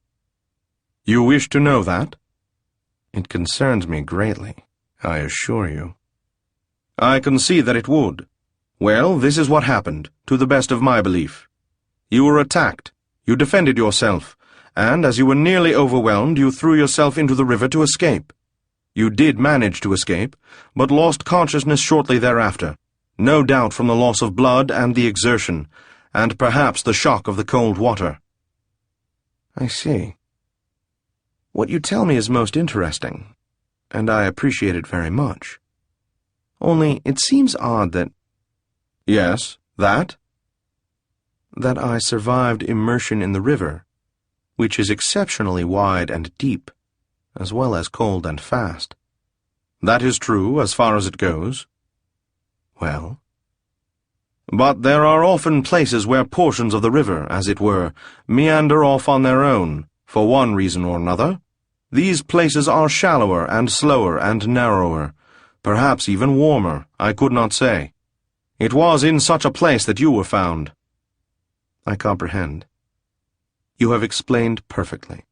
You wish to know that? It concerns me greatly, I assure you. I can see that it would. Well, this is what happened, to the best of my belief. You were attacked, you defended yourself, and as you were nearly overwhelmed, you threw yourself into the river to escape. You did manage to escape, but lost consciousness shortly thereafter, no doubt from the loss of blood and the exertion, and perhaps the shock of the cold water. I see. What you tell me is most interesting, and I appreciate it very much. Only it seems odd that— Yes, that? That I survived immersion in the river, which is exceptionally wide and deep, as well as cold and fast. That is true, as far as it goes. Well? But there are often places where portions of the river, as it were, meander off on their own, for one reason or another. These places are shallower and slower and narrower, perhaps even warmer, I could not say. It was in such a place that you were found. I comprehend. You have explained perfectly.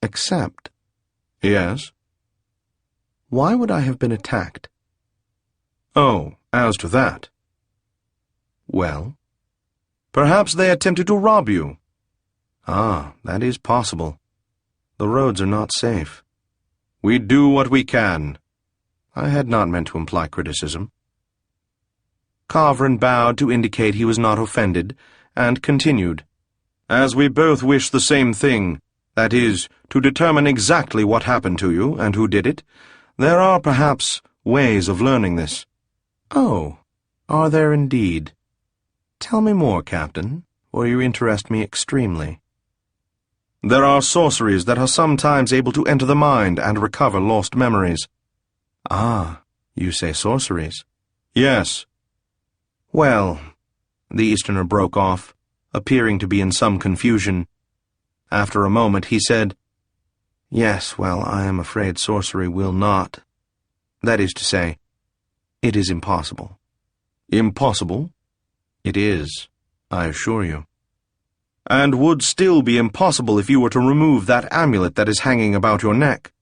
Except— Yes? Why would I have been attacked? Oh, as to that. Well? Perhaps they attempted to rob you. Ah, that is possible. The roads are not safe. We do what we can. I had not meant to imply criticism. Kavrin bowed to indicate he was not offended, and continued, As we both wish the same thing, that is, to determine exactly what happened to you and who did it, there are perhaps ways of learning this. Oh, are there indeed? Tell me more, Captain, for you interest me extremely. There are sorceries that are sometimes able to enter the mind and recover lost memories. Ah, you say sorceries. Yes. Well, the Easterner broke off, appearing to be in some confusion. After a moment he said, Yes, well, I am afraid sorcery will not. That is to say, it is impossible. Impossible? It is, I assure you. And would still be impossible if you were to remove that amulet that is hanging about your neck.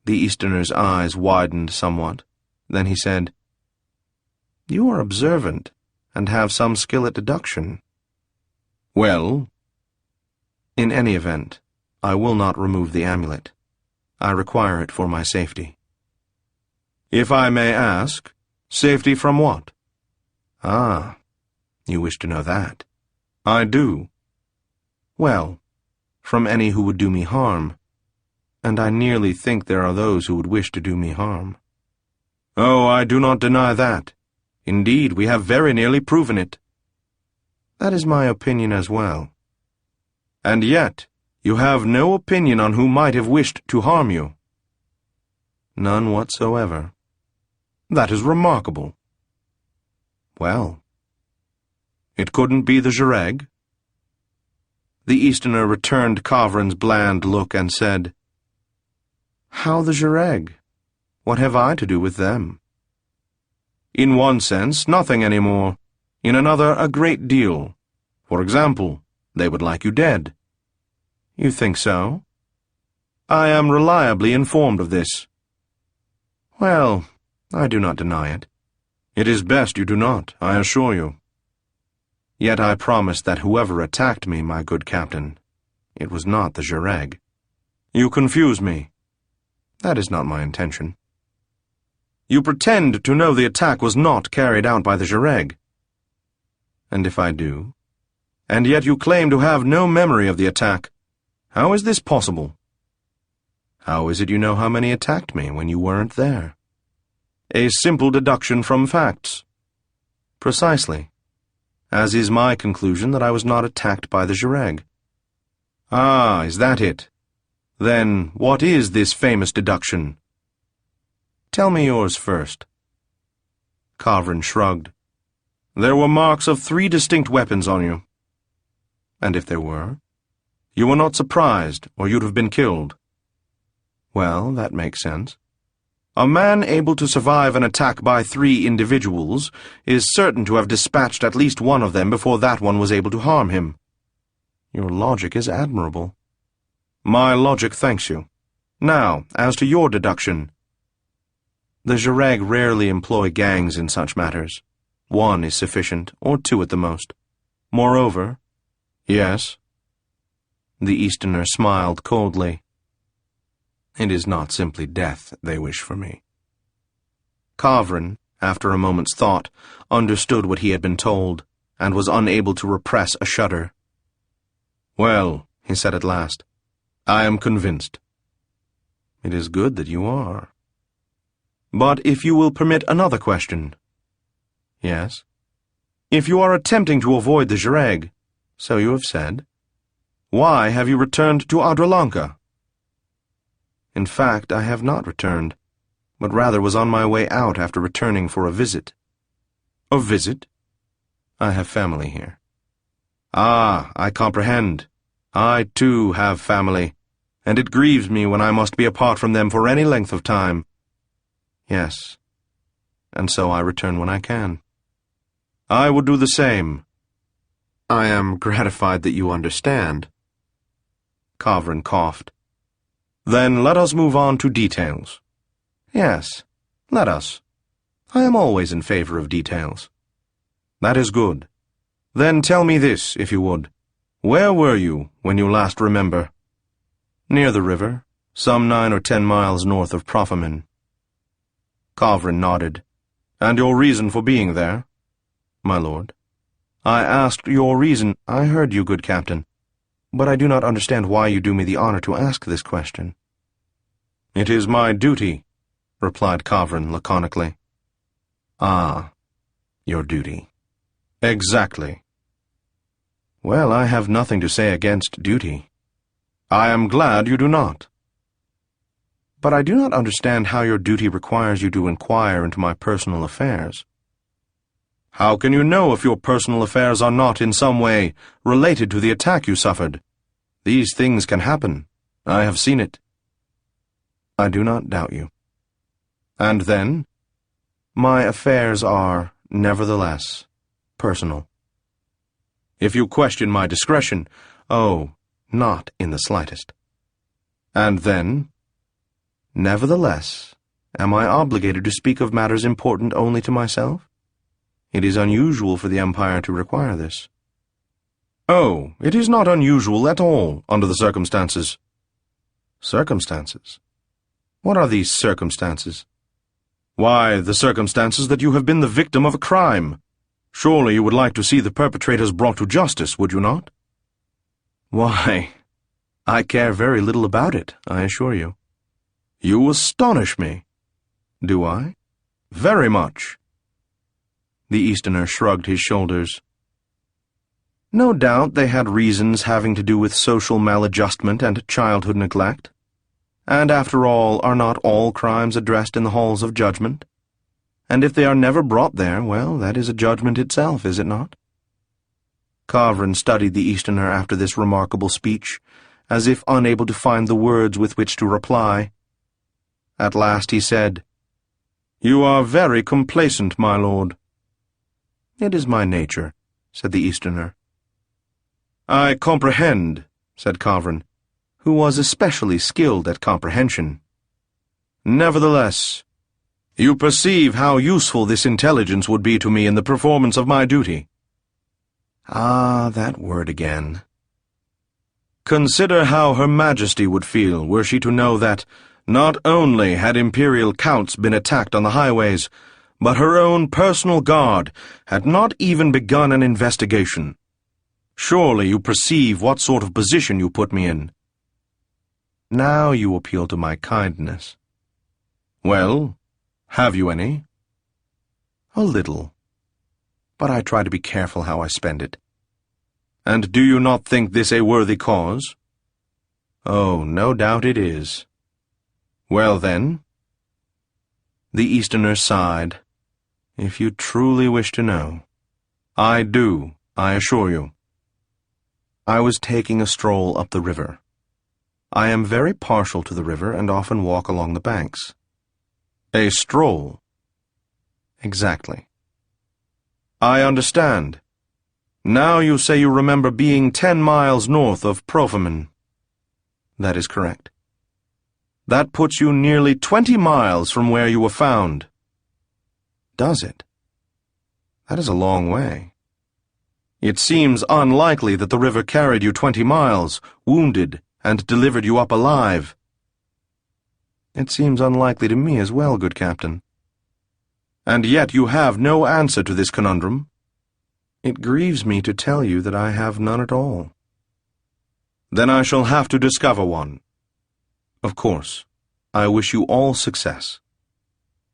The Easterner's eyes widened somewhat. Then he said, You are observant, and have some skill at deduction. Well? In any event, I will not remove the amulet. I require it for my safety. If I may ask, safety from what? Ah, you wish to know that? I do. Well, from any who would do me harm. And I nearly think there are those who would wish to do me harm. Oh, I do not deny that. Indeed, we have very nearly proven it. That is my opinion as well. And yet, you have no opinion on who might have wished to harm you. None whatsoever. That is remarkable. Well, it couldn't be the Jareg? The Easterner returned Kavrin's bland look and said, How the Jareg? What have I to do with them? In one sense, nothing any more. In another, a great deal. For example, they would like you dead. You think so? I am reliably informed of this. Well, I do not deny it. It is best you do not, I assure you. Yet I promise that whoever attacked me, my good captain, it was not the Jareg. You confuse me. That is not my intention. You pretend to know the attack was not carried out by the Jareg. And if I do? And yet you claim to have no memory of the attack. How is this possible? How is it you know how many attacked me when you weren't there? A simple deduction from facts. Precisely. As is my conclusion that I was not attacked by the Jareg. Ah, is that it? Then, what is this famous deduction? Tell me yours first. Kavrin shrugged. There were marks of 3 distinct weapons on you. And if there were? You were not surprised, or you'd have been killed. Well, that makes sense. A man able to survive an attack by 3 individuals is certain to have dispatched at least one of them before that one was able to harm him. Your logic is admirable. My logic thanks you. Now, as to your deduction. The Jareg rarely employ gangs in such matters. 1 is sufficient, or 2 at the most. Moreover— Yes? The Easterner smiled coldly. It is not simply death they wish for me. Kavrin, after a moment's thought, understood what he had been told, and was unable to repress a shudder. Well, he said at last, I am convinced. It is good that you are. But if you will permit another question. Yes? If you are attempting to avoid the Jareg, so you have said, why have you returned to Adralanka? In fact, I have not returned, but rather was on my way out after returning for a visit. A visit? I have family here. Ah, I comprehend. I, too, have family, and it grieves me when I must be apart from them for any length of time. Yes, and so I return when I can. I would do the same. I am gratified that you understand. Kavrin coughed. Then let us move on to details. Yes, let us. I am always in favor of details. That is good. Then tell me this, if you would. Where were you when you last remember? Near the river, some 9 or 10 miles north of Profamin. Kavrin nodded. And your reason for being there? My lord. I asked your reason. I heard you, good captain. But I do not understand why you do me the honor to ask this question. It is my duty, replied Kavrin laconically. Ah, your duty. Exactly. Well, I have nothing to say against duty. I am glad you do not. But I do not understand how your duty requires you to inquire into my personal affairs. How can you know if your personal affairs are not in some way related to the attack you suffered? These things can happen. I have seen it. I do not doubt you. And then, my affairs are, nevertheless, personal. If you question my discretion, oh, not in the slightest. And then, nevertheless, am I obligated to speak of matters important only to myself? It is unusual for the Empire to require this. Oh, it is not unusual at all, under the circumstances. Circumstances? What are these circumstances? Why, the circumstances that you have been the victim of a crime. Surely you would like to see the perpetrators brought to justice, would you not? Why, I care very little about it, I assure you. You astonish me. Do I? Very much. The Easterner shrugged his shoulders. No doubt they had reasons having to do with social maladjustment and childhood neglect. And after all, are not all crimes addressed in the halls of judgment? And if they are never brought there, well, that is a judgment itself, is it not? Kavrin studied the Easterner after this remarkable speech, as if unable to find the words with which to reply. At last he said, "You are very complacent, my lord." "It is my nature," said the Easterner. "I comprehend," said Kavrin, who was especially skilled at comprehension. "Nevertheless, you perceive how useful this intelligence would be to me in the performance of my duty." Ah, that word again. "Consider how Her Majesty would feel were she to know that not only had imperial counts been attacked on the highways, but her own personal guard had not even begun an investigation. Surely you perceive what sort of position you put me in." Now you appeal to my kindness. Well, have you any? A little. But I try to be careful how I spend it. And do you not think this a worthy cause? Oh, no doubt it is. Well then. The Easterner sighed. If you truly wish to know. I do, I assure you. I was taking a stroll up the river. I am very partial to the river and often walk along the banks. A stroll? Exactly. I understand. Now you say you remember being 10 miles north of Profimen. That is correct. That puts you nearly 20 miles from where you were found. Does it? That is a long way. It seems unlikely that the river carried you 20 miles, wounded, and delivered you up alive. It seems unlikely to me as well, good captain. And yet you have no answer to this conundrum. It grieves me to tell you that I have none at all. Then I shall have to discover one. Of course, I wish you all success.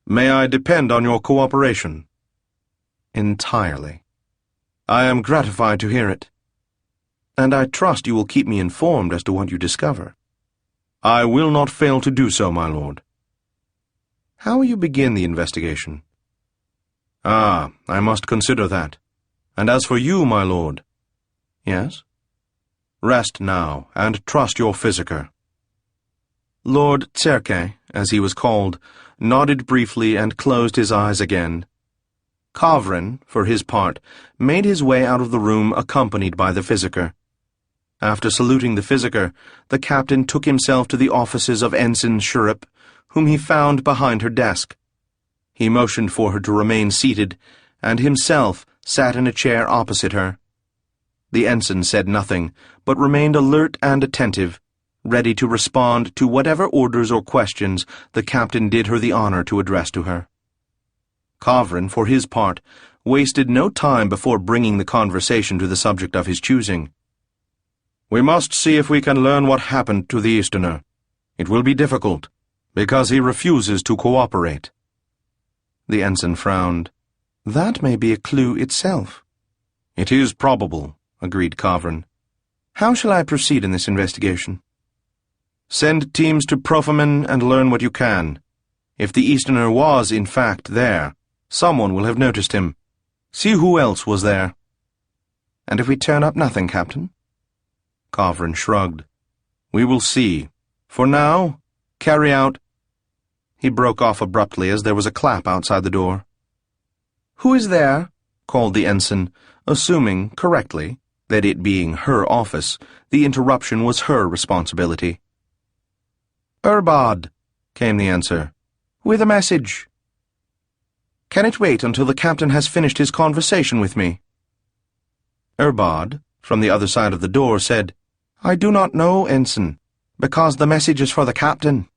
May I depend on your cooperation? Entirely. I am gratified to hear it. And I trust you will keep me informed as to what you discover. I will not fail to do so, my lord. How will you begin the investigation? Ah, I must consider that. And as for you, my lord. Yes? Rest now, and trust your physiker. Lord Tserke, as he was called, nodded briefly and closed his eyes again. Kavrin, for his part, made his way out of the room accompanied by the physiker. After saluting the physiker, the captain took himself to the offices of Ensign Shurip, whom he found behind her desk. He motioned for her to remain seated, and himself sat in a chair opposite her. The ensign said nothing, but remained alert and attentive, ready to respond to whatever orders or questions the captain did her the honor to address to her. Kavrin, for his part, wasted no time before bringing the conversation to the subject of his choosing. We must see if we can learn what happened to the Easterner. It will be difficult, because he refuses to cooperate. The ensign frowned. That may be a clue itself. It is probable, agreed Carverin. How shall I proceed in this investigation? Send teams to Profamen and learn what you can. If the Easterner was, in fact, there, someone will have noticed him. See who else was there. And if we turn up nothing, Captain? Carverin shrugged. We will see. For now, carry out... He broke off abruptly as there was a clap outside the door. Who is there? Called the ensign, assuming, correctly, that it being her office, the interruption was her responsibility. Urbad, came the answer, with a message. Can it wait until the captain has finished his conversation with me? Urbad, from the other side of the door, said, I do not know, ensign, because the message is for the captain.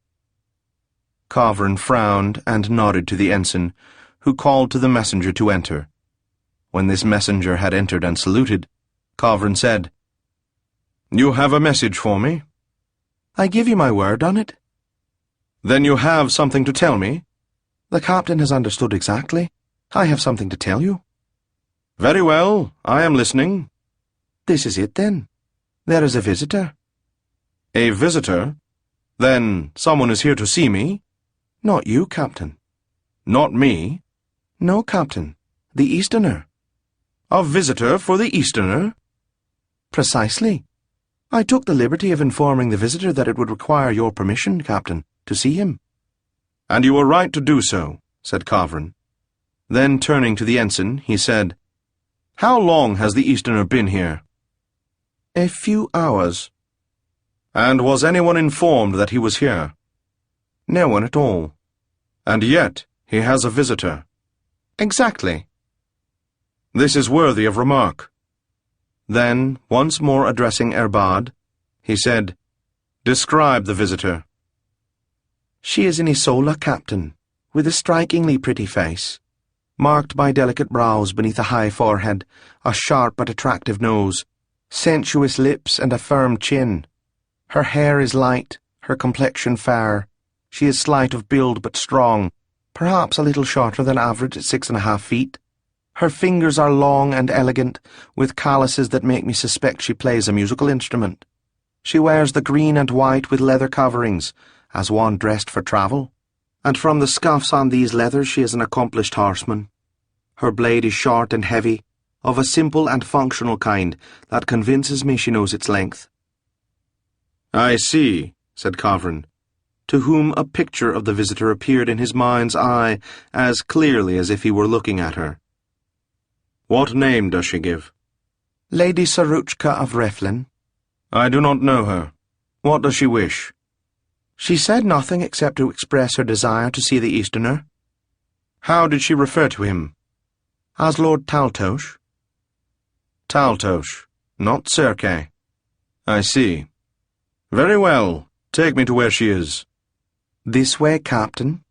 Carverin frowned and nodded to the ensign, who called to the messenger to enter. When this messenger had entered and saluted, Carverin said, You have a message for me? I give you my word on it. Then you have something to tell me? The captain has understood exactly. I have something to tell you. Very well, I am listening. This is it, then. There is a visitor. A visitor? Then someone is here to see me? Not you, Captain. Not me? No, Captain. The Easterner. A visitor for the Easterner? Precisely. I took the liberty of informing the visitor that it would require your permission, Captain, to see him. And you were right to do so, said Carverin. Then, turning to the ensign, he said, How long has the Easterner been here? A few hours. And was anyone informed that he was here? No one at all. And yet he has a visitor. Exactly. This is worthy of remark. Then, once more addressing Urbad, he said, Describe the visitor. She is an Isola, Captain, with a strikingly pretty face, marked by delicate brows beneath a high forehead, a sharp but attractive nose, sensuous lips, and a firm chin. Her hair is light, her complexion fair. She is slight of build but strong, perhaps a little shorter than average at 6.5 feet. Her fingers are long and elegant, with calluses that make me suspect she plays a musical instrument. She wears the green and white with leather coverings, as one dressed for travel, and from the scuffs on these leathers she is an accomplished horseman. Her blade is short and heavy, of a simple and functional kind that convinces me she knows its length. I see, said Carverin, to whom a picture of the visitor appeared in his mind's eye as clearly as if he were looking at her. What name does she give? Lady Saruchka of Reflin. I do not know her. What does she wish? She said nothing except to express her desire to see the Easterner. How did she refer to him? As Lord Taltos. Taltos, not Serke. I see. Very well. Take me to where she is. This way, Captain.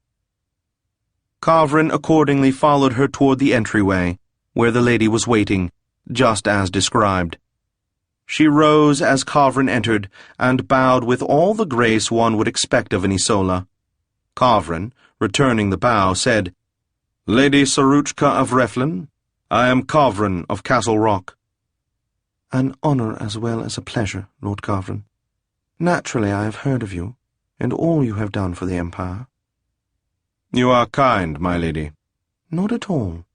Carverin accordingly followed her toward the entryway, where the lady was waiting, just as described. She rose as Carverin entered, and bowed with all the grace one would expect of an Isola. Carverin, returning the bow, said, Lady Saruchka of Reflin, I am Carverin of Castle Rock. An honour as well as a pleasure, Lord Carverin. Naturally I have heard of you, and all you have done for the Empire. You are kind, my lady. Not at all.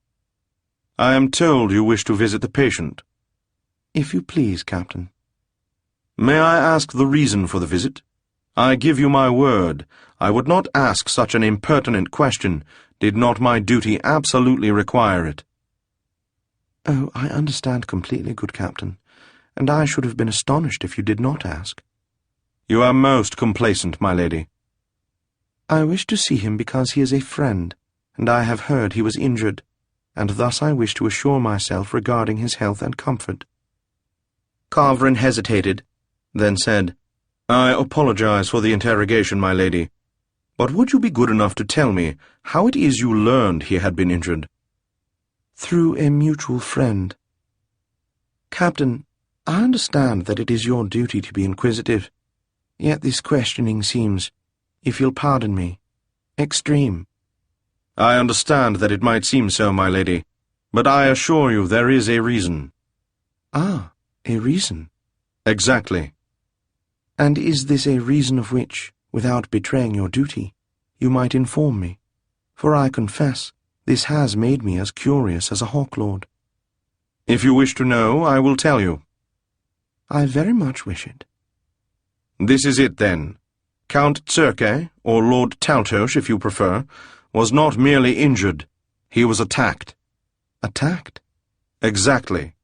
I am told you wish to visit the patient. If you please, Captain. May I ask the reason for the visit? I give you my word, I would not ask such an impertinent question, did not my duty absolutely require it. Oh, I understand completely, good Captain, and I should have been astonished if you did not ask. You are most complaisant, my lady. I wish to see him because he is a friend, and I have heard he was injured, and thus I wish to assure myself regarding his health and comfort. Carverin hesitated, then said, I apologize for the interrogation, my lady, but would you be good enough to tell me how it is you learned he had been injured? Through a mutual friend. Captain, I understand that it is your duty to be inquisitive, yet this questioning seems, if you'll pardon me, extreme. I understand that it might seem so, my lady, but I assure you there is a reason, Ah, a reason. Exactly. And is this a reason of which, without betraying your duty, you might inform me? For I confess, this has made me as curious as a hawklord. If you wish to know, I will tell you. I very much wish it. This is it, then. Count Circe, or Lord Taltos, if you prefer, was not merely injured. He was attacked. Attacked? Exactly.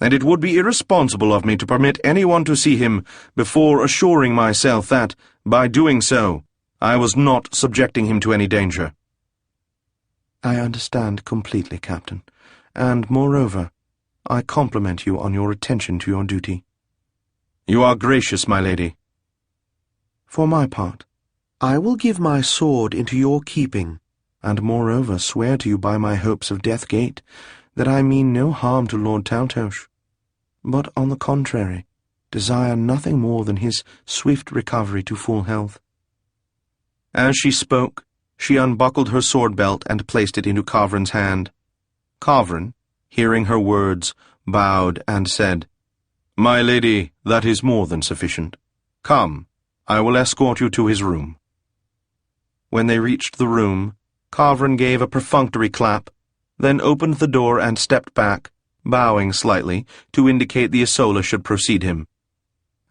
And it would be irresponsible of me to permit anyone to see him before assuring myself that, by doing so, I was not subjecting him to any danger. I understand completely, Captain, and, moreover, I compliment you on your attention to your duty. You are gracious, my lady. For my part, I will give my sword into your keeping, and moreover swear to you by my hopes of Death Gate that I mean no harm to Lord Taltos, but, on the contrary, desire nothing more than his swift recovery to full health. As she spoke, she unbuckled her sword-belt and placed it into Kavrin's hand. Kavrin, hearing her words, bowed and said, "My lady, that is more than sufficient. Come, I will escort you to his room." When they reached the room, Kavrin gave a perfunctory clap, then opened the door and stepped back, bowing slightly to indicate the Isola should precede him.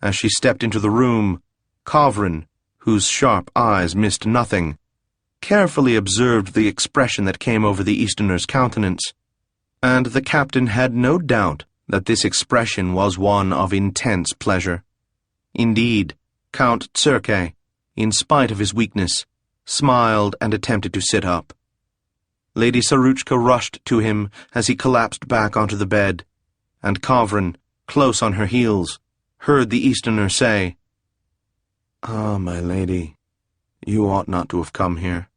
As she stepped into the room, Kavrin, whose sharp eyes missed nothing, carefully observed the expression that came over the Easterner's countenance, and the captain had no doubt that this expression was one of intense pleasure. Indeed, Count Circe, in spite of his weakness, smiled and attempted to sit up. Lady Saruchka rushed to him as he collapsed back onto the bed, and Kavrin, close on her heels, heard the Easterner say, "Ah, my lady, you ought not to have come here."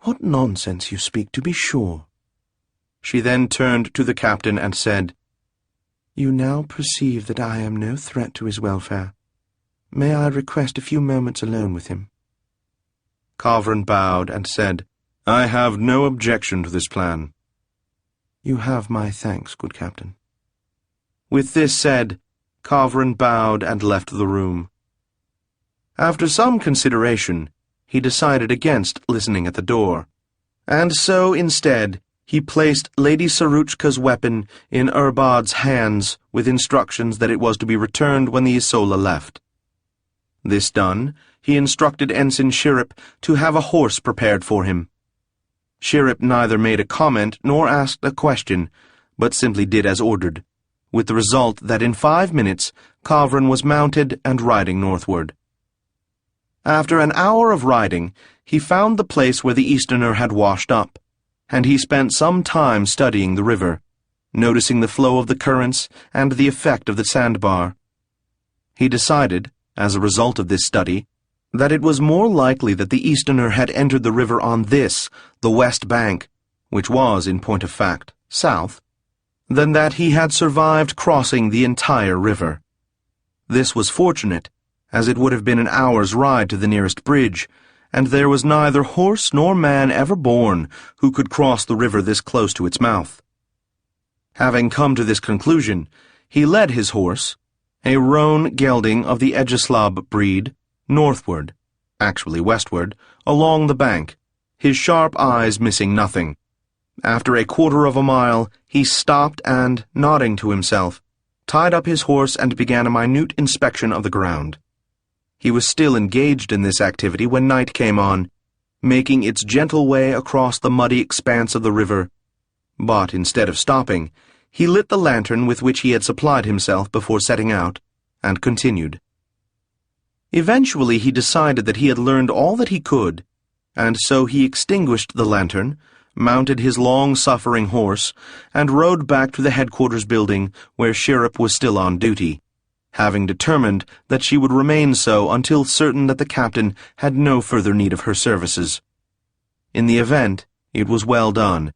"What nonsense you speak, to be sure." She then turned to the captain and said, "You now perceive that I am no threat to his welfare. May I request a few moments alone with him?" Kavrin bowed and said, "I have no objection to this plan." "You have my thanks, good captain." With this said, Kavrin bowed and left the room. After some consideration, he decided against listening at the door, and so, instead, he placed Lady Saruchka's weapon in Urbad's hands with instructions that it was to be returned when the Isola left. This done, he instructed Ensign Shirip to have a horse prepared for him. Shirip neither made a comment nor asked a question, but simply did as ordered, with the result that in 5 minutes Kavrin was mounted and riding northward. After an hour of riding, he found the place where the Easterner had washed up, and he spent some time studying the river, noticing the flow of the currents and the effect of the sandbar. He decided, as a result of this study, that it was more likely that the Easterner had entered the river on this, the west bank, which was, in point of fact, south, than that he had survived crossing the entire river. This was fortunate, as it would have been an hour's ride to the nearest bridge, and there was neither horse nor man ever born who could cross the river this close to its mouth. Having come to this conclusion, he led his horse, a roan gelding of the Egislav breed, northward, actually westward, along the bank, his sharp eyes missing nothing. After a quarter of a mile, he stopped and, nodding to himself, tied up his horse and began a minute inspection of the ground. He was still engaged in this activity when night came on, making its gentle way across the muddy expanse of the river, but instead of stopping, he lit the lantern with which he had supplied himself before setting out, and continued. Eventually he decided that he had learned all that he could, and so he extinguished the lantern, mounted his long-suffering horse, and rode back to the headquarters building where Shirip was still on duty, having determined that she would remain so until certain that the captain had no further need of her services. In the event, it was well done,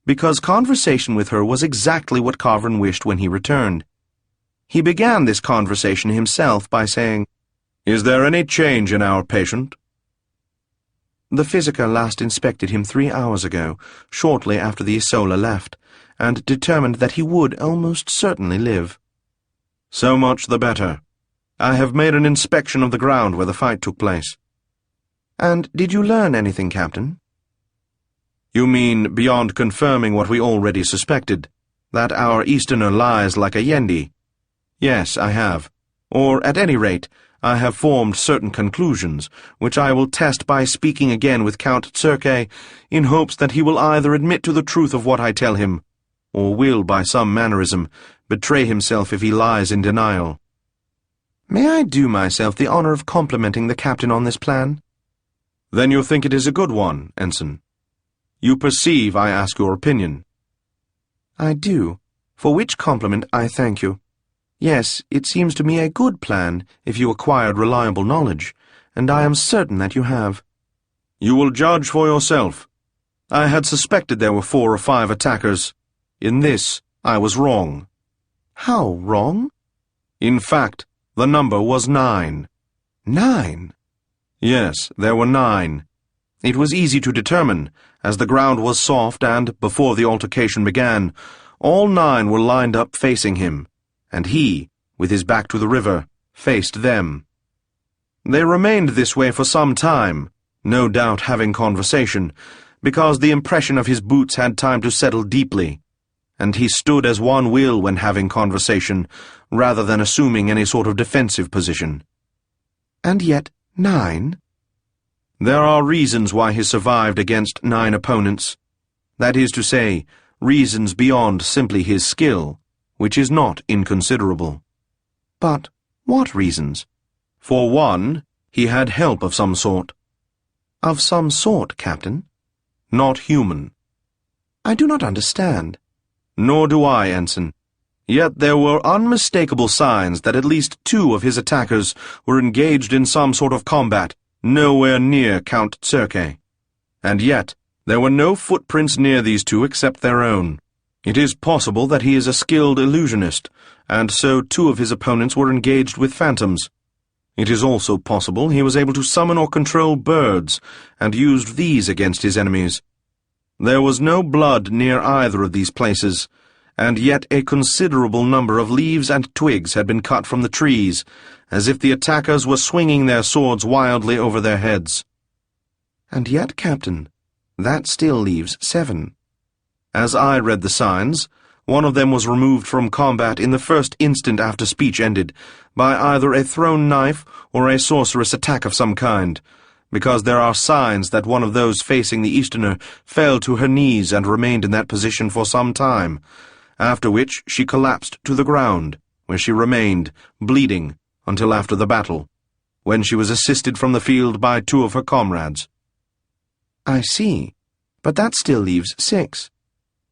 because conversation with her was exactly what Kavrin wished when he returned. He began this conversation himself by saying, "Is there any change in our patient?" "The physician last inspected him 3 hours ago, shortly after the Isola left, and determined that he would almost certainly live. So much the better. I have made an inspection of the ground where the fight took place. And did you learn anything, Captain? You mean beyond confirming what we already suspected, that our Easterner lies like a Yendi? Yes, I have. Or, at any rate, I have formed certain conclusions, which I will test by speaking again with Count Circe, in hopes that he will either admit to the truth of what I tell him, or will, by some mannerism, betray himself if he lies in denial. May I do myself the honor of complimenting the captain on this plan? Then you think it is a good one, Ensign? You perceive I ask your opinion. I do, for which compliment I thank you. Yes, it seems to me a good plan if you acquired reliable knowledge, and I am certain that you have. You will judge for yourself. I had suspected there were 4 or 5 attackers. In this, I was wrong. How wrong? In fact, the number was 9. 9? Yes, there were 9. It was easy to determine, as the ground was soft and, before the altercation began, all 9 were lined up facing him, and he, with his back to the river, faced them. They remained this way for some time, no doubt having conversation, because the impression of his boots had time to settle deeply, and he stood as one will when having conversation, rather than assuming any sort of defensive position. And yet 9? There are reasons why he survived against 9 opponents. That is to say, reasons beyond simply his skill, which is not inconsiderable. But what reasons? For one, he had help of some sort. Of some sort, Captain? Not human. I do not understand. Nor do I, Ensign. Yet there were unmistakable signs that at least 2 of his attackers were engaged in some sort of combat, nowhere near Count Circe. And yet, there were no footprints near these 2 except their own. It is possible that he is a skilled illusionist, and so 2 of his opponents were engaged with phantoms. It is also possible he was able to summon or control birds, and used these against his enemies. There was no blood near either of these places, and yet a considerable number of leaves and twigs had been cut from the trees, as if the attackers were swinging their swords wildly over their heads. And yet, Captain, that still leaves 7. As I read the signs, one of them was removed from combat in the first instant after speech ended, by either a thrown knife or a sorceress attack of some kind, because there are signs that one of those facing the Easterner fell to her knees and remained in that position for some time, after which she collapsed to the ground, where she remained, bleeding, until after the battle, when she was assisted from the field by 2 of her comrades. I see, but that still leaves 6.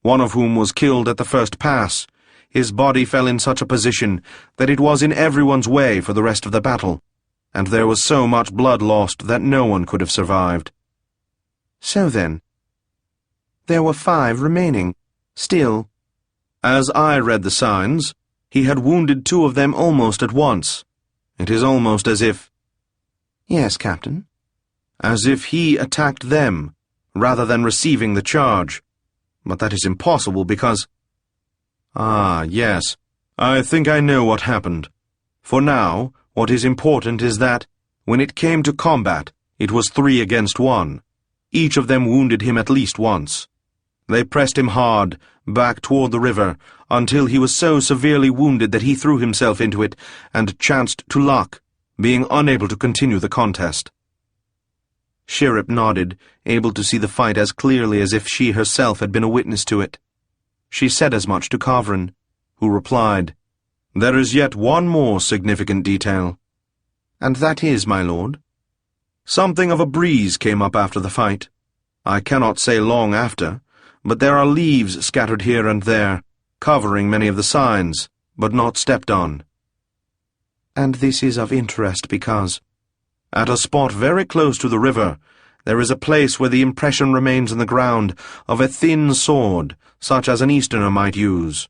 One of whom was killed at the first pass. His body fell in such a position that it was in everyone's way for the rest of the battle, and there was so much blood lost that no one could have survived. So then, there were 5 remaining, still. As I read the signs, he had wounded 2 of them almost at once. It is almost as if... Yes, Captain. As if he attacked them, rather than receiving the charge. But that is impossible because... Ah, yes, I think I know what happened. For now, what is important is that, when it came to combat, it was 3 against 1. Each of them wounded him at least once. They pressed him hard, back toward the river, until he was so severely wounded that he threw himself into it and chanced to luck, being unable to continue the contest. Shirip nodded, able to see the fight as clearly as if she herself had been a witness to it. She said as much to Kavrin, who replied, "There is yet one more significant detail." "And that is, my lord?" "Something of a breeze came up after the fight. I cannot say long after, but there are leaves scattered here and there, covering many of the signs, but not stepped on." "And this is of interest because—" "At a spot very close to the river, there is a place where the impression remains in the ground of a thin sword, such as an Easterner might use.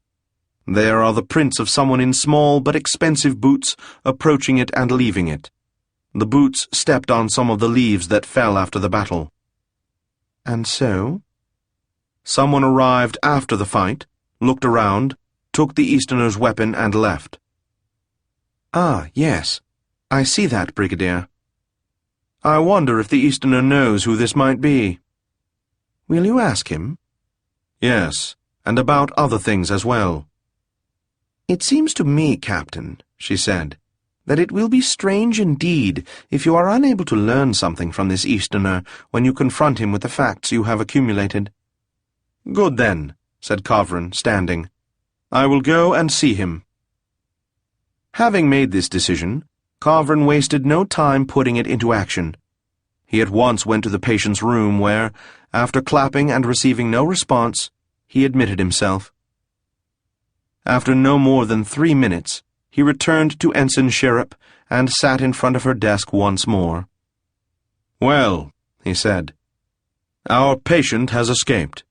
There are the prints of someone in small but expensive boots approaching it and leaving it. The boots stepped on some of the leaves that fell after the battle." "And so?" "Someone arrived after the fight, looked around, took the Easterner's weapon and left. "Ah, yes. I see that, Brigadier." "I wonder if the Easterner knows who this might be." "Will you ask him?" "Yes, and about other things as well." "It seems to me, Captain," she said, "that it will be strange indeed if you are unable to learn something from this Easterner when you confront him with the facts you have accumulated." "Good then," said Kavrin, standing. "I will go and see him." Having made this decision, Kavrin wasted no time putting it into action. He at once went to the patient's room where, after clapping and receiving no response, he admitted himself. After no more than 3 minutes, he returned to Ensign Shirrip and sat in front of her desk once more. "Well," he said, "our patient has escaped."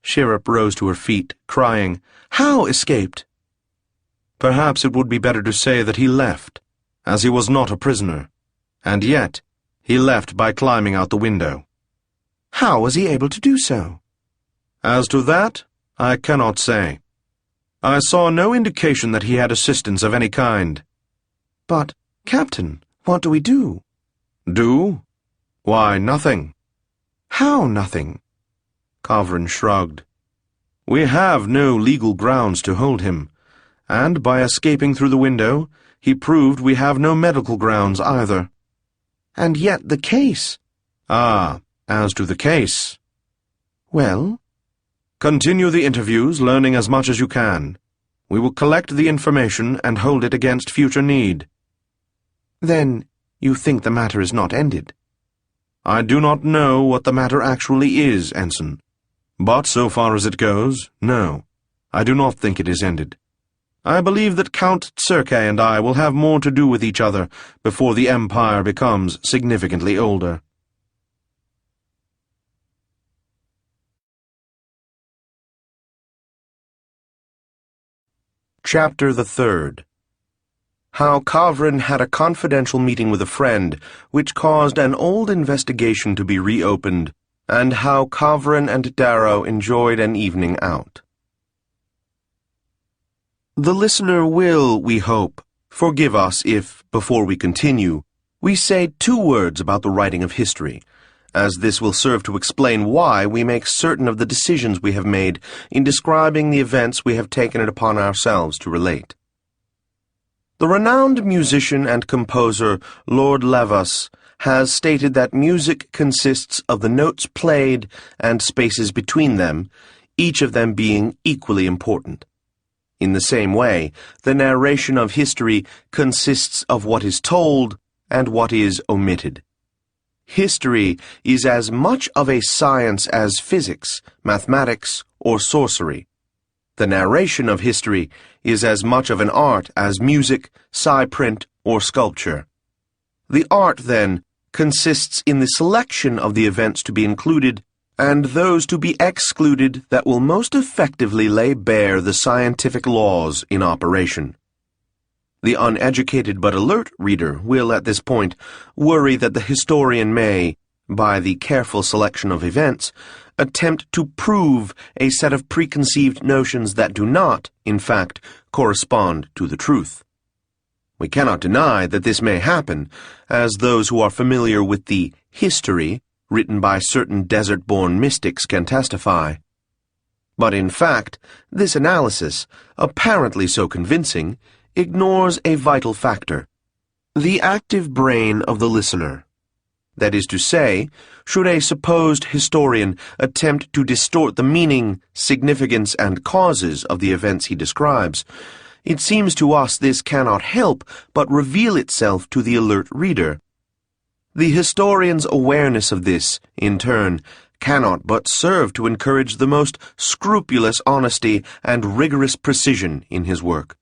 Shirrip rose to her feet, crying, "How escaped?" Perhaps it would be better to say that he left, as he was not a prisoner, and yet he left by climbing out the window. "How was he able to do so?" "As to that, I cannot say. I saw no indication that he had assistance of any kind." "But, Captain, what do we do?" "Do? Why, nothing." "How nothing?" Kavrin shrugged. "We have no legal grounds to hold him, and by escaping through the window, he proved we have no medical grounds either." "And yet the case—" "Ah, as to the case—" "Well?" "Continue the interviews, learning as much as you can. We will collect the information and hold it against future need." "Then you think the matter is not ended?" "I do not know what the matter actually is, Ensign. But so far as it goes, no, I do not think it is ended. I believe that Count Circe and I will have more to do with each other before the Empire becomes significantly older." Chapter the 3rd. How Kavrin had a confidential meeting with a friend, which caused an old investigation to be reopened, and how Kavrin and Darrow enjoyed an evening out. The listener will, we hope, forgive us if, before we continue, we say 2 words about the writing of history, as this will serve to explain why we make certain of the decisions we have made in describing the events we have taken it upon ourselves to relate. The renowned musician and composer Lord Levis has stated that music consists of the notes played and spaces between them, each of them being equally important. In the same way, the narration of history consists of what is told and what is omitted. History is as much of a science as physics, mathematics, or sorcery. The narration of history is as much of an art as music, psi-print, or sculpture. The art, then, consists in the selection of the events to be included and those to be excluded that will most effectively lay bare the scientific laws in operation. The uneducated but alert reader will, at this point, worry that the historian may, by the careful selection of events, attempt to prove a set of preconceived notions that do not, in fact, correspond to the truth. We cannot deny that this may happen, as those who are familiar with the history written by certain desert-born mystics can testify. But in fact, this analysis, apparently so convincing, ignores a vital factor: the active brain of the listener. That is to say, should a supposed historian attempt to distort the meaning, significance, and causes of the events he describes, it seems to us this cannot help but reveal itself to the alert reader. The historian's awareness of this, in turn, cannot but serve to encourage the most scrupulous honesty and rigorous precision in his work.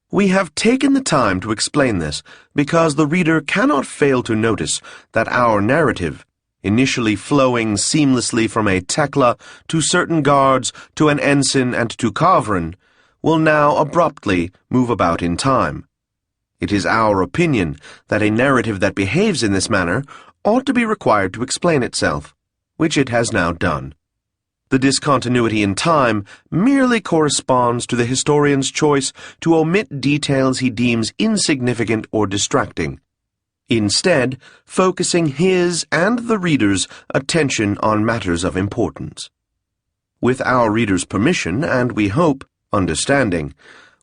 We have taken the time to explain this because the reader cannot fail to notice that our narrative, initially flowing seamlessly from a Tekla to certain guards to an ensign and to Kavrin, will now abruptly move about in time. It is our opinion that a narrative that behaves in this manner ought to be required to explain itself, which it has now done. The discontinuity in time merely corresponds to the historian's choice to omit details he deems insignificant or distracting, instead focusing his and the reader's attention on matters of importance. With our reader's permission, and we hope, understanding,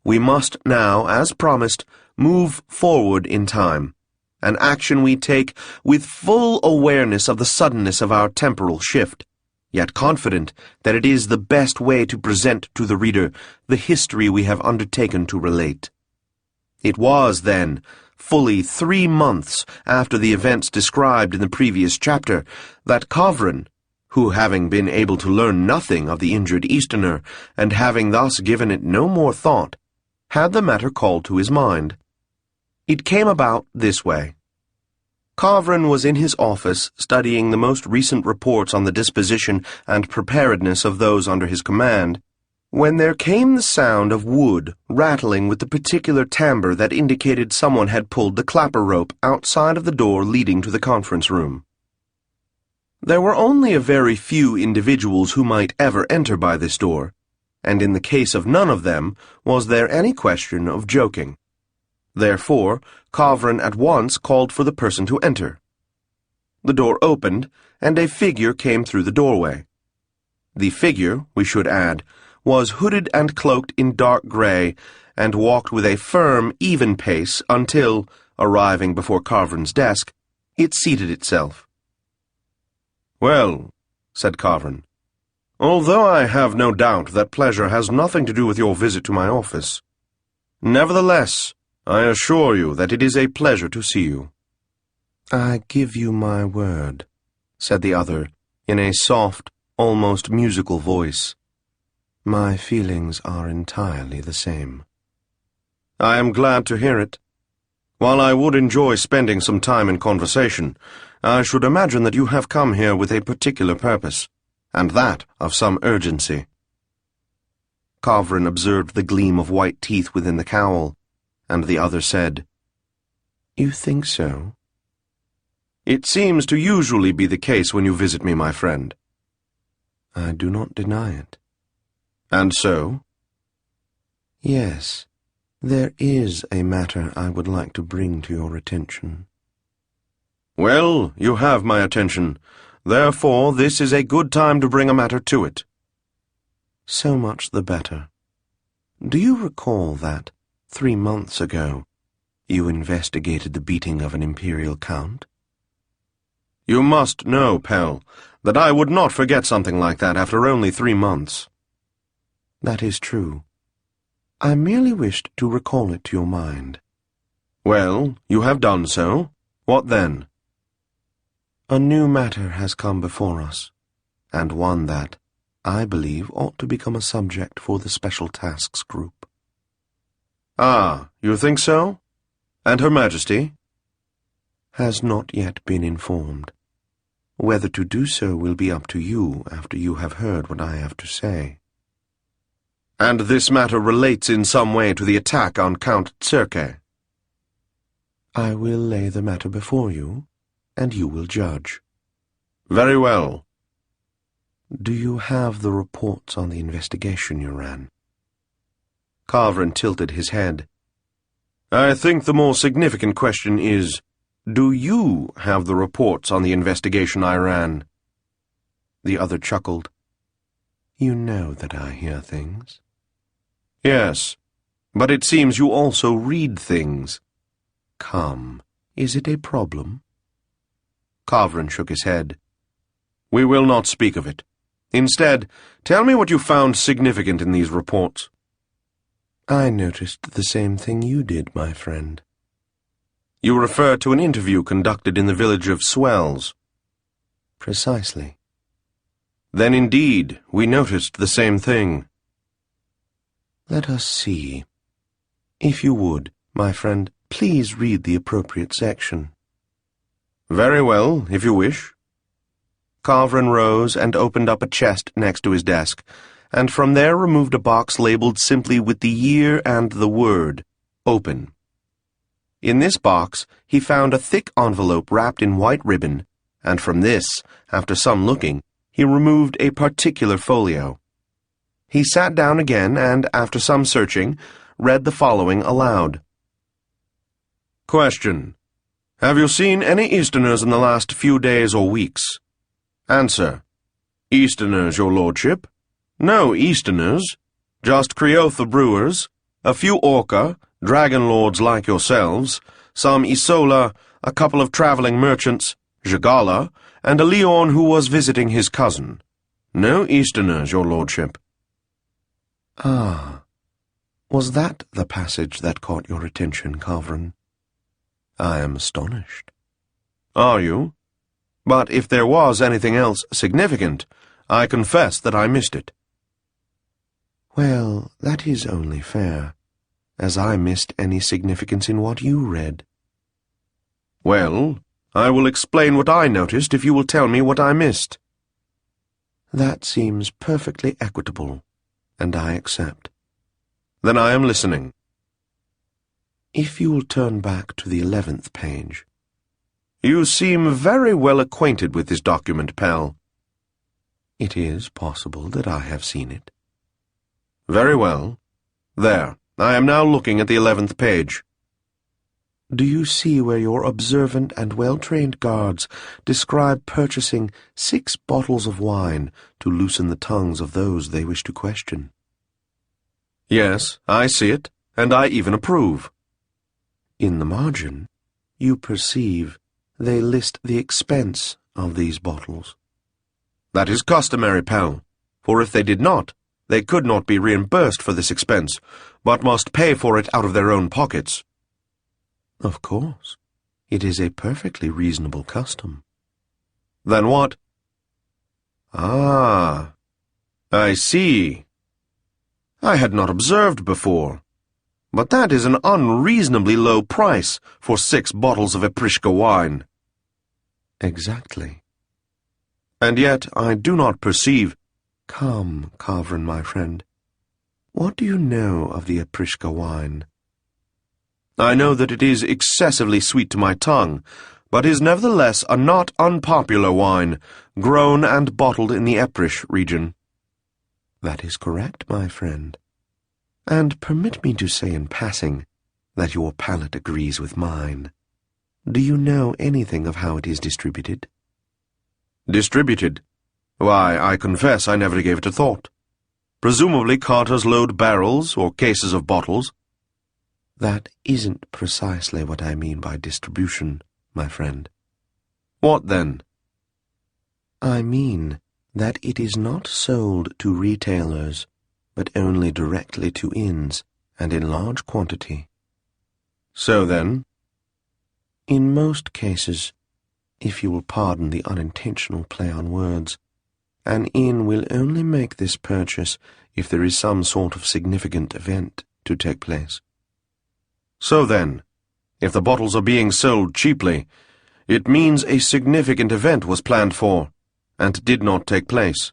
we must now, as promised, move forward in time, an action we take with full awareness of the suddenness of our temporal shift, yet confident that it is the best way to present to the reader the history we have undertaken to relate. It was, then, fully 3 months after the events described in the previous chapter that Kavran, who, having been able to learn nothing of the injured Easterner, and having thus given it no more thought, had the matter called to his mind. It came about this way. Kavran was in his office studying the most recent reports on the disposition and preparedness of those under his command, when there came the sound of wood rattling with the particular timbre that indicated someone had pulled the clapper rope outside of the door leading to the conference room. There were only a very few individuals who might ever enter by this door, and in the case of none of them was there any question of joking. Therefore, Kavran at once called for the person to enter. The door opened, and a figure came through the doorway. The figure, we should add, was hooded and cloaked in dark grey, and walked with a firm, even pace until, arriving before Kavran's desk, it seated itself. "Well," said Kavran, "although I have no doubt that pleasure has nothing to do with your visit to my office, nevertheless, I assure you that it is a pleasure to see you." "I give you my word," said the other, in a soft, almost musical voice. "My feelings are entirely the same." "I am glad to hear it. While I would enjoy spending some time in conversation, I should imagine that you have come here with a particular purpose, and that of some urgency." Kavran observed the gleam of white teeth within the cowl, and the other said, "You think so?" "It seems to usually be the case when you visit me, my friend." "I do not deny it." "And so?" "Yes, there is a matter I would like to bring to your attention." "Well, you have my attention. Therefore, this is a good time to bring a matter to it." "So much the better. Do you recall that, 3 months ago, you investigated the beating of an imperial count?" "You must know, Pell, that I would not forget something like that after only 3 months." "That is true. I merely wished to recall it to your mind." "Well, you have done so. What then?" "A new matter has come before us, and one that, I believe, ought to become a subject for the Special Tasks Group." "Ah, you think so? And Her Majesty?" "Has not yet been informed. Whether to do so will be up to you after you have heard what I have to say." "And this matter relates in some way to the attack on Count Circe?" "I will lay the matter before you, and you will judge." "Very well." "Do you have the reports on the investigation you ran?" Kavran tilted his head. "I think the more significant question is, do you have the reports on the investigation I ran?" The other chuckled. "You know that I hear things." "Yes, but it seems you also read things." "Come, is it a problem?" Kavran shook his head. "We will not speak of it. Instead, tell me what you found significant in these reports." "I noticed the same thing you did, my friend." "You refer to an interview conducted in the village of Swells." "Precisely." "Then indeed, we noticed the same thing." "Let us see. If you would, my friend, please read the appropriate section." "Very well, if you wish." Kavran rose and opened up a chest next to his desk, and from there removed a box labeled simply with the year and the word, "Open." In this box he found a thick envelope wrapped in white ribbon, and from this, after some looking, he removed a particular folio. He sat down again and, after some searching, read the following aloud. Question. Have you seen any Easterners in the last few days or weeks? Answer. Easterners, your lordship. No Easterners. Just Creotha brewers, a few Orca, dragon lords like yourselves, some Isola, a couple of travelling merchants, Jagala, and a Leon who was visiting his cousin. No Easterners, your lordship. Ah, was that the passage that caught your attention, Kavran? I am astonished. Are you? But if there was anything else significant, I confess that I missed it. Well, that is only fair, as I missed any significance in what you read. Well, I will explain what I noticed if you will tell me what I missed. That seems perfectly equitable, and I accept. Then I am listening. If you will turn back to the 11th page. You seem very well acquainted with this document, pal. It is possible that I have seen it. Very well. There, I am now looking at the 11th page. Do you see where your observant and well-trained guards describe purchasing 6 bottles of wine to loosen the tongues of those they wish to question? Yes, I see it, and I even approve. In the margin, you perceive they list the expense of these bottles. That is customary, pal, for if they did not, they could not be reimbursed for this expense, but must pay for it out of their own pockets. Of course. It is a perfectly reasonable custom. Then what? Ah, I see. I had not observed before. But that is an unreasonably low price for 6 bottles of Eprishka wine. Exactly. And yet I do not perceive— Come, Kavran, my friend. What do you know of the Eprishka wine? I know that it is excessively sweet to my tongue, but is nevertheless a not unpopular wine, grown and bottled in the Eprish region. That is correct, my friend. And permit me to say in passing that your palate agrees with mine. Do you know anything of how it is distributed? Distributed? Why, I confess I never gave it a thought. Presumably carters load barrels or cases of bottles. That isn't precisely what I mean by distribution, my friend. What then? I mean that it is not sold to retailers, but only directly to inns, and in large quantity. So then? In most cases, if you will pardon the unintentional play on words, an inn will only make this purchase if there is some sort of significant event to take place. So then, if the bottles are being sold cheaply, it means a significant event was planned for, and did not take place.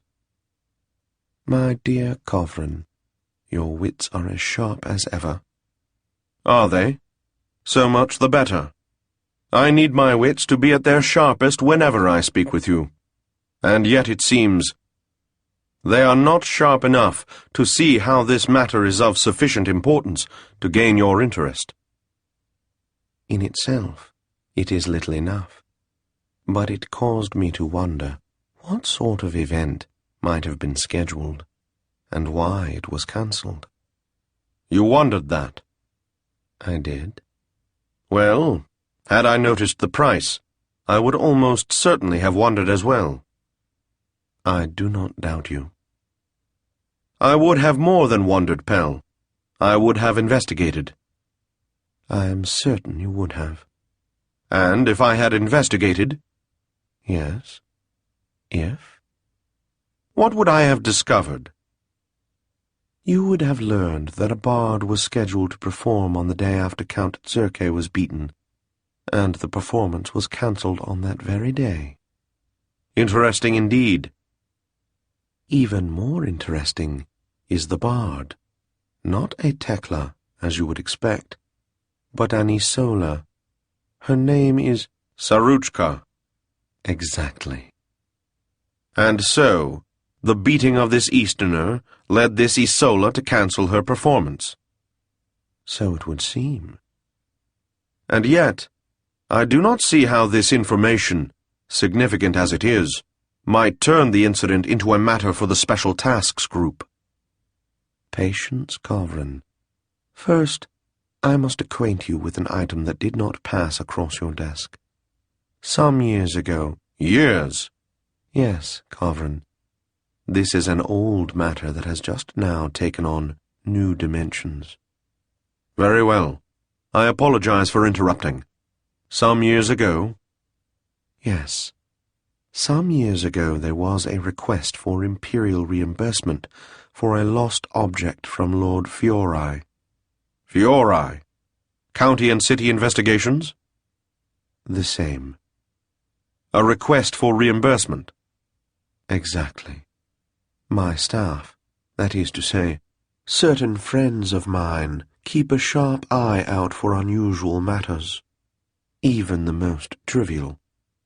My dear Kavran, your wits are as sharp as ever. Are they? So much the better. I need my wits to be at their sharpest whenever I speak with you. And yet it seems they are not sharp enough to see how this matter is of sufficient importance to gain your interest. In itself, it is little enough, but it caused me to wonder what sort of event might have been scheduled, and why it was cancelled. You wondered that? I did. Well, had I noticed the price, I would almost certainly have wondered as well. I do not doubt you. I would have more than wondered, Pell. I would have investigated. I am certain you would have. And if I had investigated— Yes. If? What would I have discovered? You would have learned that a bard was scheduled to perform on the day after Count Zerke was beaten, and the performance was cancelled on that very day. Interesting indeed. Even more interesting is the bard, not a Tekla, as you would expect, but an Isola. Her name is Saruchka. Exactly. And so, the beating of this Easterner led this Isola to cancel her performance. So it would seem. And yet, I do not see how this information, significant as it is, might turn the incident into a matter for the Special Tasks Group. Patience, Kavrin. First, I must acquaint you with an item that did not pass across your desk. Some years ago— Years? Yes, Kavrin. This is an old matter that has just now taken on new dimensions. Very well. I apologize for interrupting. Some years ago? Yes. Some years ago there was a request for imperial reimbursement for a lost object from Lord Fiori. Fiori? County and city investigations? The same. A request for reimbursement? Exactly. My staff, that is to say, certain friends of mine, keep a sharp eye out for unusual matters, even the most trivial,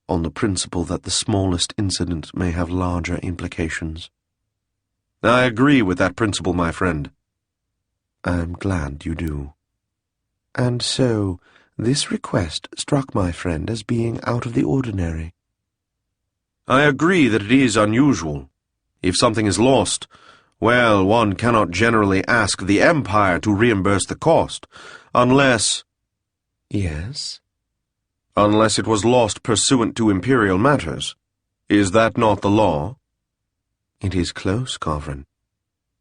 on the principle that the smallest incident may have larger implications. I agree with that principle, my friend. I'm glad you do. And so, this request struck my friend as being out of the ordinary. I agree that it is unusual. If something is lost, well, one cannot generally ask the Empire to reimburse the cost, unless— Yes? Unless it was lost pursuant to imperial matters. Is that not the law? It is close, Kavrin.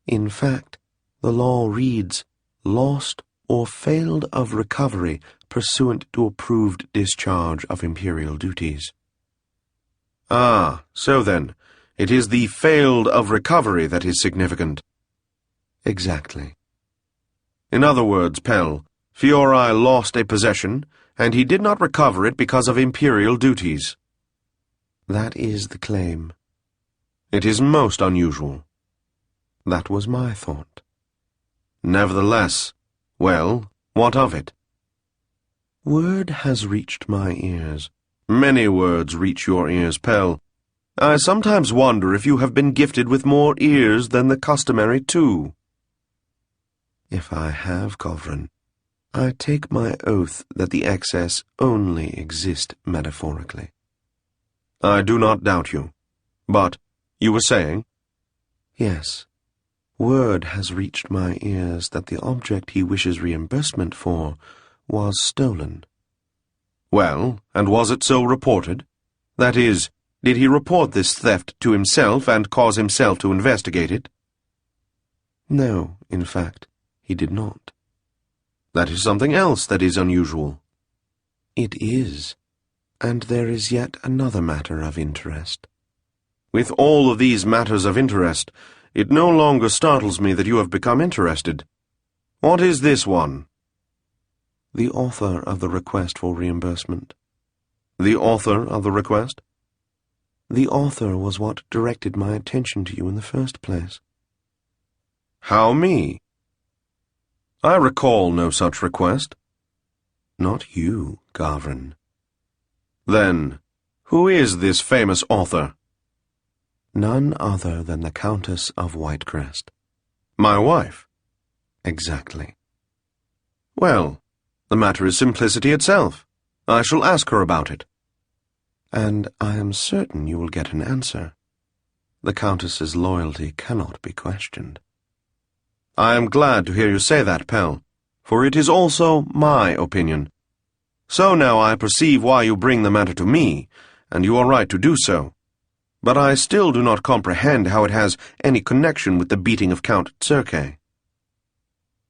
In fact, the law reads, lost or failed of recovery pursuant to approved discharge of imperial duties. Ah, so then, it is the failed of recovery that is significant. Exactly. In other words, Pell, Fiori lost a possession, and he did not recover it because of imperial duties. That is the claim. It is most unusual. That was my thought. Nevertheless, well, what of it? Word has reached my ears. Many words reach your ears, Pell. I sometimes wonder if you have been gifted with more ears than the customary two. If I have, Kavrin, I take my oath that the excess only exist metaphorically. I do not doubt you. But, you were saying? Yes. Word has reached my ears that the object he wishes reimbursement for was stolen. Well, and was it so reported? That is, did he report this theft to himself and cause himself to investigate it? No, in fact, he did not. That is something else that is unusual. It is, and there is yet another matter of interest. With all of these matters of interest, it no longer startles me that you have become interested. What is this one? The author of the request for reimbursement. The author of the request? The author was what directed my attention to you in the first place. How me? I recall no such request. Not you, Gavrin. Then, who is this famous author? None other than the Countess of Whitecrest. My wife? Exactly. Well, the matter is simplicity itself. I shall ask her about it. And I am certain you will get an answer. The Countess's loyalty cannot be questioned. I am glad to hear you say that, Pell, for it is also my opinion. So now I perceive why you bring the matter to me, and you are right to do so. But I still do not comprehend how it has any connection with the beating of Count Circe.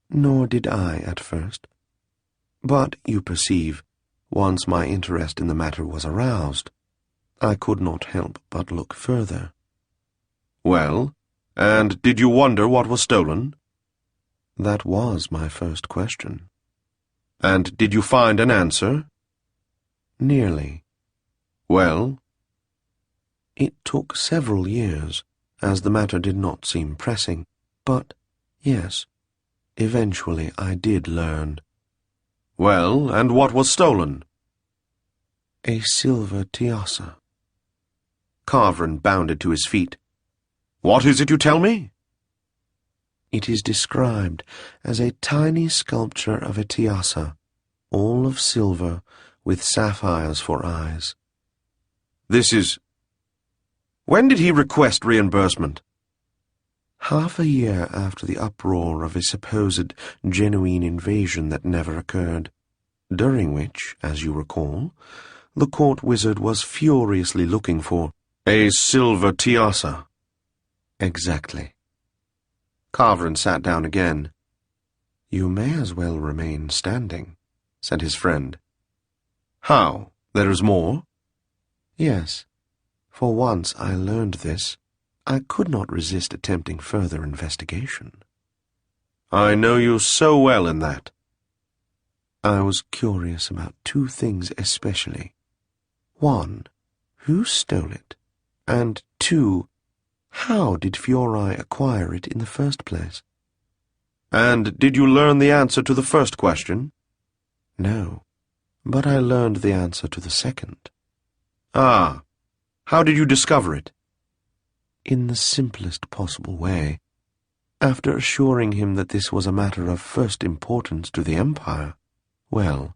Nor did I at first. But, you perceive, once my interest in the matter was aroused, I could not help but look further. Well, and did you wonder what was stolen? That was my first question. And did you find an answer? Nearly. Well? It took several years, as the matter did not seem pressing, but, yes, eventually I did learn. Well, and what was stolen? A silver Tiassa. Carveran bounded to his feet. "What is it you tell me?" "It is described as a tiny sculpture of a Tiassa, all of silver, with sapphires for eyes." "This is... When did he request reimbursement?" "Half a year after the uproar of a supposed genuine invasion that never occurred, during which, as you recall, the court wizard was furiously looking for a silver Tiassa." "Exactly." Carveran sat down again. "You may as well remain standing," said his friend. "How? There is more?" "Yes. For once I learned this, I could not resist attempting further investigation." "I know you so well in that." "I was curious about two things especially. One, who stole it? And two, how did Fiori acquire it in the first place?" "And did you learn the answer to the first question?" "No, but I learned the answer to the second." "Ah, how did you discover it?" "In the simplest possible way. After assuring him that this was a matter of first importance to the Empire, well,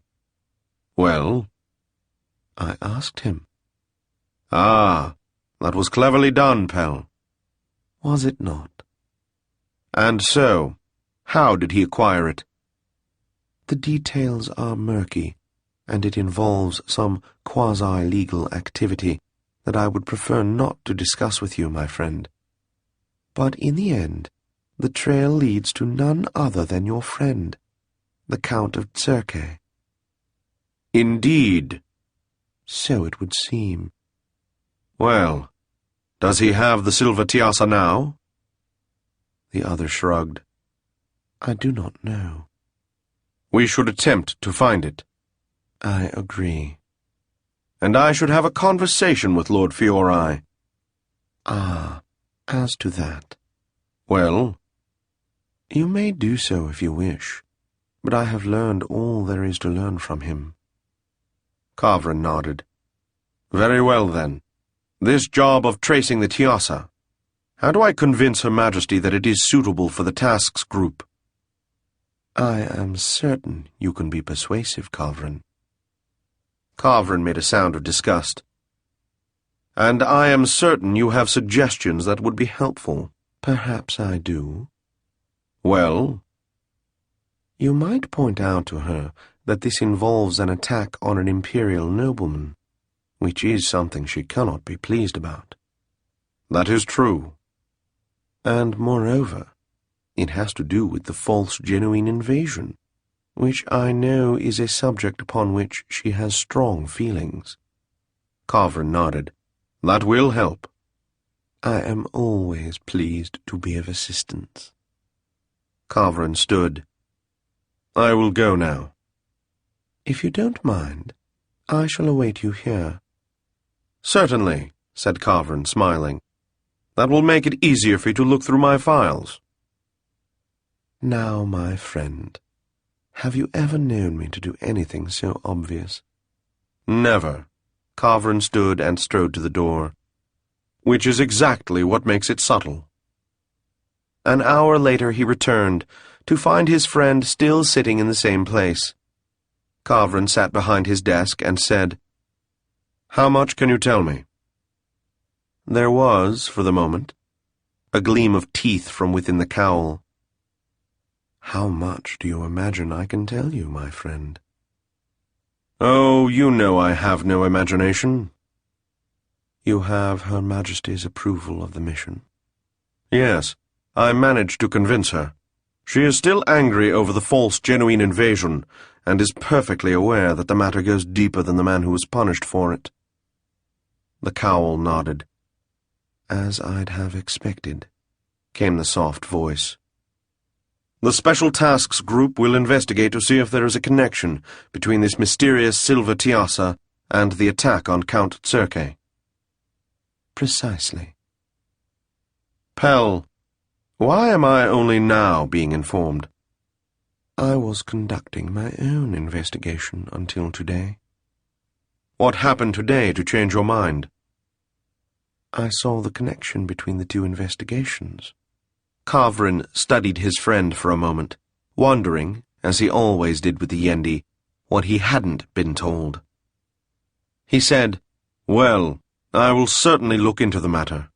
I asked him." "Ah, that was cleverly done, Pell." "Was it not?" "And so, how did he acquire it?" "The details are murky, and it involves some quasi-legal activity that I would prefer not to discuss with you, my friend. But in the end, the trail leads to none other than your friend, the Count of Circe." "Indeed." "So it would seem." "Well, does he have the silver Tiassa now?" The other shrugged. "I do not know." "We should attempt to find it." "I agree." "And I should have a conversation with Lord Fiori." "Ah, as to that." "Well?" "You may do so if you wish, but I have learned all there is to learn from him." Carveran nodded. "Very well, then. This job of tracing the Tiassa. How do I convince Her Majesty that it is suitable for the tasks group?" "I am certain you can be persuasive, Carveran." Carveran made a sound of disgust. "And I am certain you have suggestions that would be helpful." "Perhaps I do." "Well?" "You might point out to her that this involves an attack on an imperial nobleman, which is something she cannot be pleased about." "That is true." "And moreover, it has to do with the false genuine invasion, which I know is a subject upon which she has strong feelings." Carveran nodded. "That will help." "I am always pleased to be of assistance." Carveran stood. "I will go now." "If you don't mind, I shall await you here." "Certainly," said Carveran, smiling. "That will make it easier for you to look through my files." "Now, my friend, have you ever known me to do anything so obvious?" "Never." Carveran stood and strode to the door. "Which is exactly what makes it subtle." An hour later he returned, to find his friend still sitting in the same place. Carveran sat behind his desk and said, "How much can you tell me?" There was, for the moment, a gleam of teeth from within the cowl. "How much do you imagine I can tell you, my friend?" "Oh, you know I have no imagination." "You have Her Majesty's approval of the mission?" "Yes, I managed to convince her. She is still angry over the false genuine invasion, and is perfectly aware that the matter goes deeper than the man who was punished for it." The cowl nodded. "As I'd have expected," came the soft voice. "The Special Tasks Group will investigate to see if there is a connection between this mysterious silver Tiassa and the attack on Count Circe." "Precisely." "Pell, why am I only now being informed?" "I was conducting my own investigation until today." "What happened today to change your mind?" I saw the connection between the two investigations. Kavrin studied his friend for a moment, wondering, as he always did with the Yendi, what he hadn't been told. He said, "Well, I will certainly look into the matter."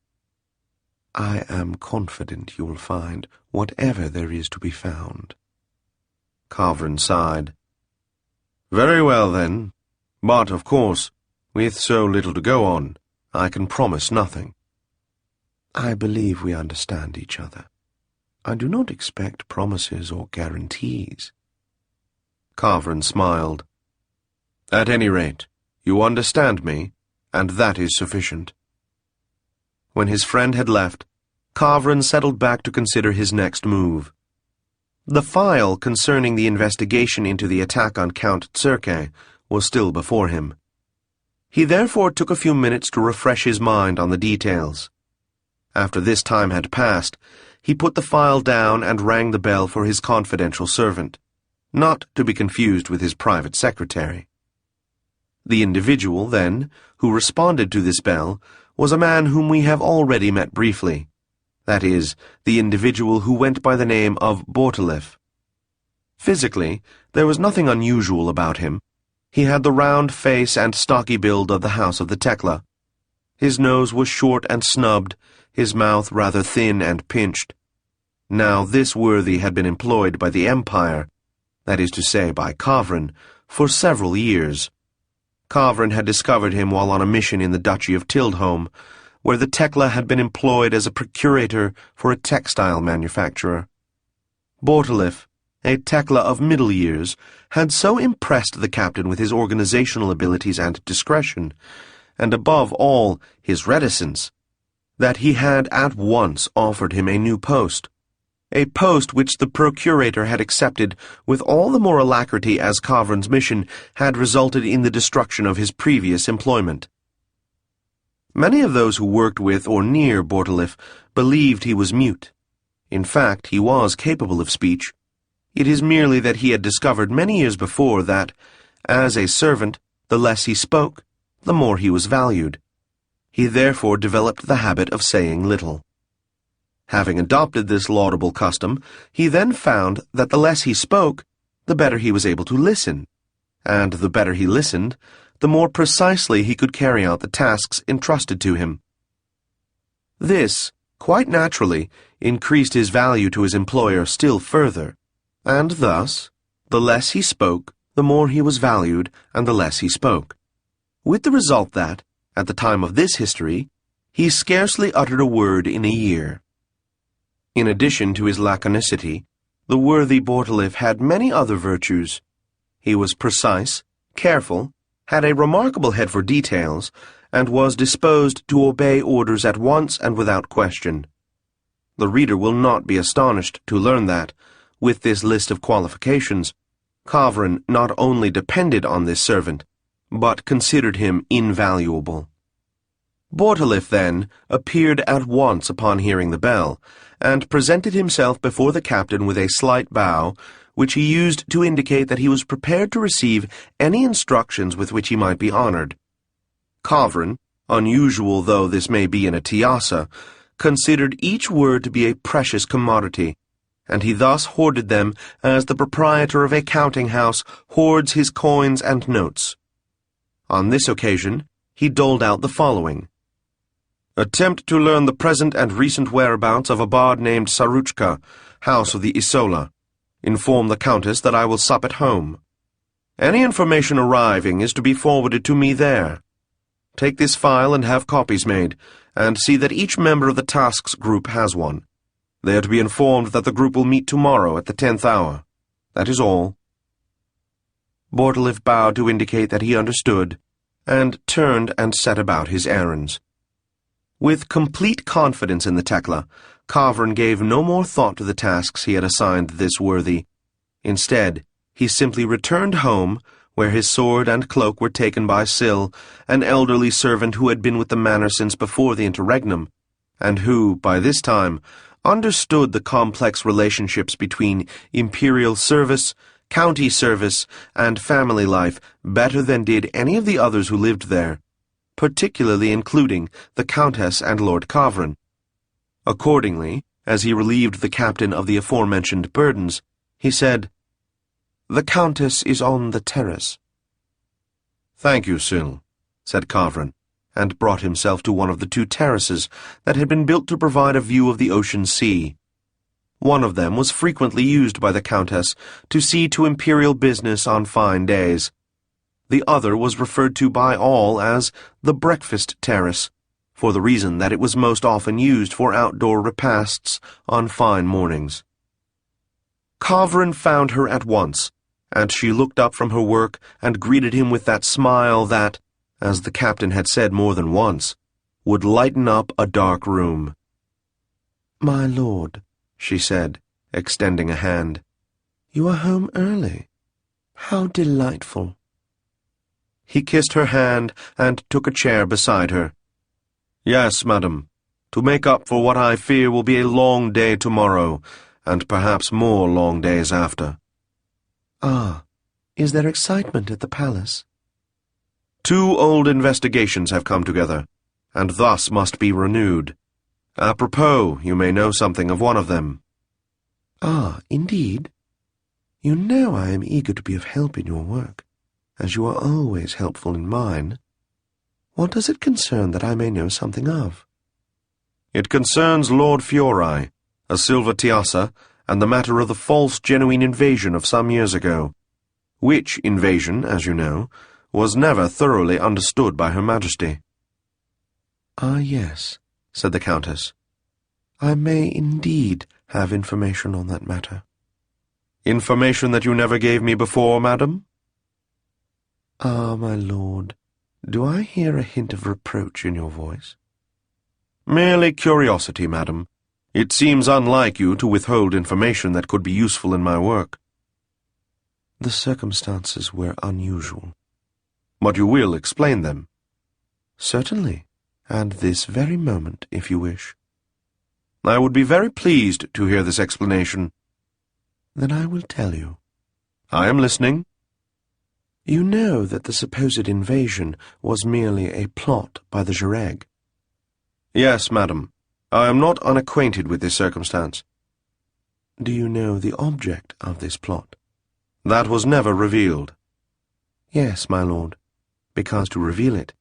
"I am confident you will find whatever there is to be found." Kavrin sighed. "Very well, then. But, of course, with so little to go on, I can promise nothing." "I believe we understand each other. I do not expect promises or guarantees." Kavrin smiled. "At any rate, you understand me, and that is sufficient." When his friend had left, Kavrin settled back to consider his next move. The file concerning the investigation into the attack on Count Tsirke was still before him. He therefore took a few minutes to refresh his mind on the details. After this time had passed, he put the file down and rang the bell for his confidential servant, not to be confused with his private secretary. The individual, then, who responded to this bell was a man whom we have already met briefly. That is, the individual who went by the name of Bortolef. Physically, there was nothing unusual about him. He had the round face and stocky build of the House of the Tekla. His nose was short and snubbed, his mouth rather thin and pinched. Now this worthy had been employed by the Empire, that is to say by Kavrin, for several years. Kavrin had discovered him while on a mission in the Duchy of Tildholm, where the Tekla had been employed as a procurator for a textile manufacturer. Bortolef, a Tekla of middle years, had so impressed the captain with his organizational abilities and discretion, and above all his reticence, that he had at once offered him a new post, a post which the procurator had accepted with all the more alacrity as Kavrin's mission had resulted in the destruction of his previous employment. Many of those who worked with or near Bortolef believed he was mute. In fact, he was capable of speech. It is merely that he had discovered many years before that, as a servant, the less he spoke, the more he was valued. He therefore developed the habit of saying little. Having adopted this laudable custom, he then found that the less he spoke, the better he was able to listen, and the better he listened, the more precisely he could carry out the tasks entrusted to him. This, quite naturally, increased his value to his employer still further, and thus, the less he spoke, the more he was valued, and the less he spoke, with the result that, at the time of this history, he scarcely uttered a word in a year. In addition to his laconicity, the worthy Bortolef had many other virtues. He was precise, careful, had a remarkable head for details, and was disposed to obey orders at once and without question. The reader will not be astonished to learn that, with this list of qualifications, Kavrin not only depended on this servant, but considered him invaluable. Bortolef, then, appeared at once upon hearing the bell, and presented himself before the captain with a slight bow, which he used to indicate that he was prepared to receive any instructions with which he might be honored. Kavrin, unusual though this may be in a Tiassa, considered each word to be a precious commodity, and he thus hoarded them as the proprietor of a counting-house hoards his coins and notes. On this occasion, he doled out the following: "Attempt to learn the present and recent whereabouts of a bard named Saruchka, house of the Isola. Inform the Countess that I will sup at home. Any information arriving is to be forwarded to me there. Take this file and have copies made, and see that each member of the tasks group has one. They are to be informed that the group will meet tomorrow at the 10th hour. That is all." Bortolef bowed to indicate that he understood, and turned and set about his errands. With complete confidence in the Tekla, Kavrin gave no more thought to the tasks he had assigned this worthy. Instead, he simply returned home, where his sword and cloak were taken by Syl, an elderly servant who had been with the manor since before the interregnum, and who, by this time, understood the complex relationships between imperial service, county service, and family life better than did any of the others who lived there. particularly including the Countess and Lord Carverin. Accordingly, as he relieved the captain of the aforementioned burdens, he said, "The Countess is on the terrace." "Thank you, Syl," said Carverin, and brought himself to one of the two terraces that had been built to provide a view of the ocean sea. One of them was frequently used by the Countess to see to imperial business on fine days. The other was referred to by all as the breakfast terrace, for the reason that it was most often used for outdoor repasts on fine mornings. Carverin found her at once, and she looked up from her work and greeted him with that smile that, as the captain had said more than once, would lighten up a dark room. "My lord," she said, extending a hand, "you are home early. How delightful." He kissed her hand and took a chair beside her. "Yes, madam, to make up for what I fear will be a long day tomorrow, and perhaps more long days after." "Ah, is there excitement at the palace?" "Two old investigations have come together, and thus must be renewed. Apropos, you may know something of one of them." "Ah, indeed? You know I am eager to be of help in your work, as you are always helpful in mine. What does it concern that I may know something of?" "It concerns Lord Fiori, a silver Tiassa, and the matter of the false genuine invasion of some years ago, which invasion, as you know, was never thoroughly understood by Her Majesty." "Ah, yes," said the Countess. "I may indeed have information on that matter." "Information that you never gave me before, madam?" "Ah, my lord, do I hear a hint of reproach in your voice?" "Merely curiosity, madam. It seems unlike you to withhold information that could be useful in my work." "The circumstances were unusual." "But you will explain them?" "Certainly, and this very moment, if you wish." "I would be very pleased to hear this explanation." "Then I will tell you." "I am listening." "You know that the supposed invasion was merely a plot by the Jireg?" "Yes, madam. I am not unacquainted with this circumstance." "Do you know the object of this plot?" "That was never revealed." "Yes, my lord, because to reveal it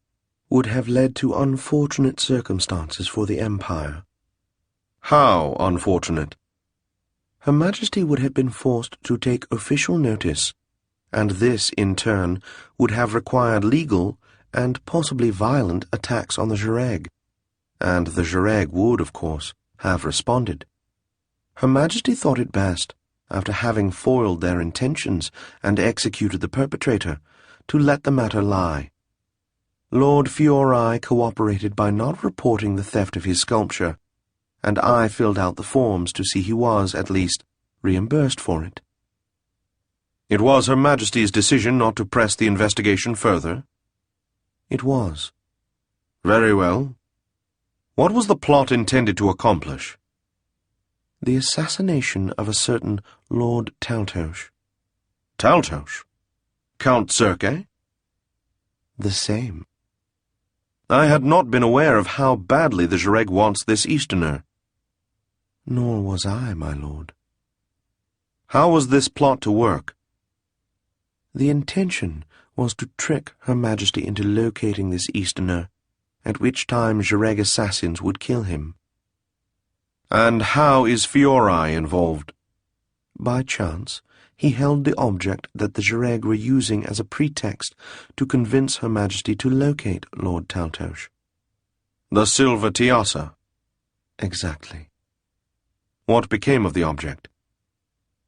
would have led to unfortunate circumstances for the Empire." "How unfortunate?" Her Majesty would have been forced to take official notice, and this, in turn, would have required legal and possibly violent attacks on the Jireg, and the Jireg would, of course, have responded. Her Majesty thought it best, after having foiled their intentions and executed the perpetrator, to let the matter lie. Lord Fiori cooperated by not reporting the theft of his sculpture, and I filled out the forms to see he was, at least, reimbursed for it." "It was Her Majesty's decision not to press the investigation further?" "It was." "Very well. What was the plot intended to accomplish?" "The assassination of a certain Lord Taltos." "Taltos? Count Circe?" "The same." "I had not been aware of how badly the Jireg wants this Easterner." "Nor was I, my lord." "How was this plot to work?" "The intention was to trick Her Majesty into locating this Easterner, at which time Jireg assassins would kill him." "And how is Fiori involved?" By chance, he held the object that the Jireg were using as a pretext to convince Her Majesty to locate Lord Taltos." "The silver Tiassa?" "Exactly." "What became of the object?"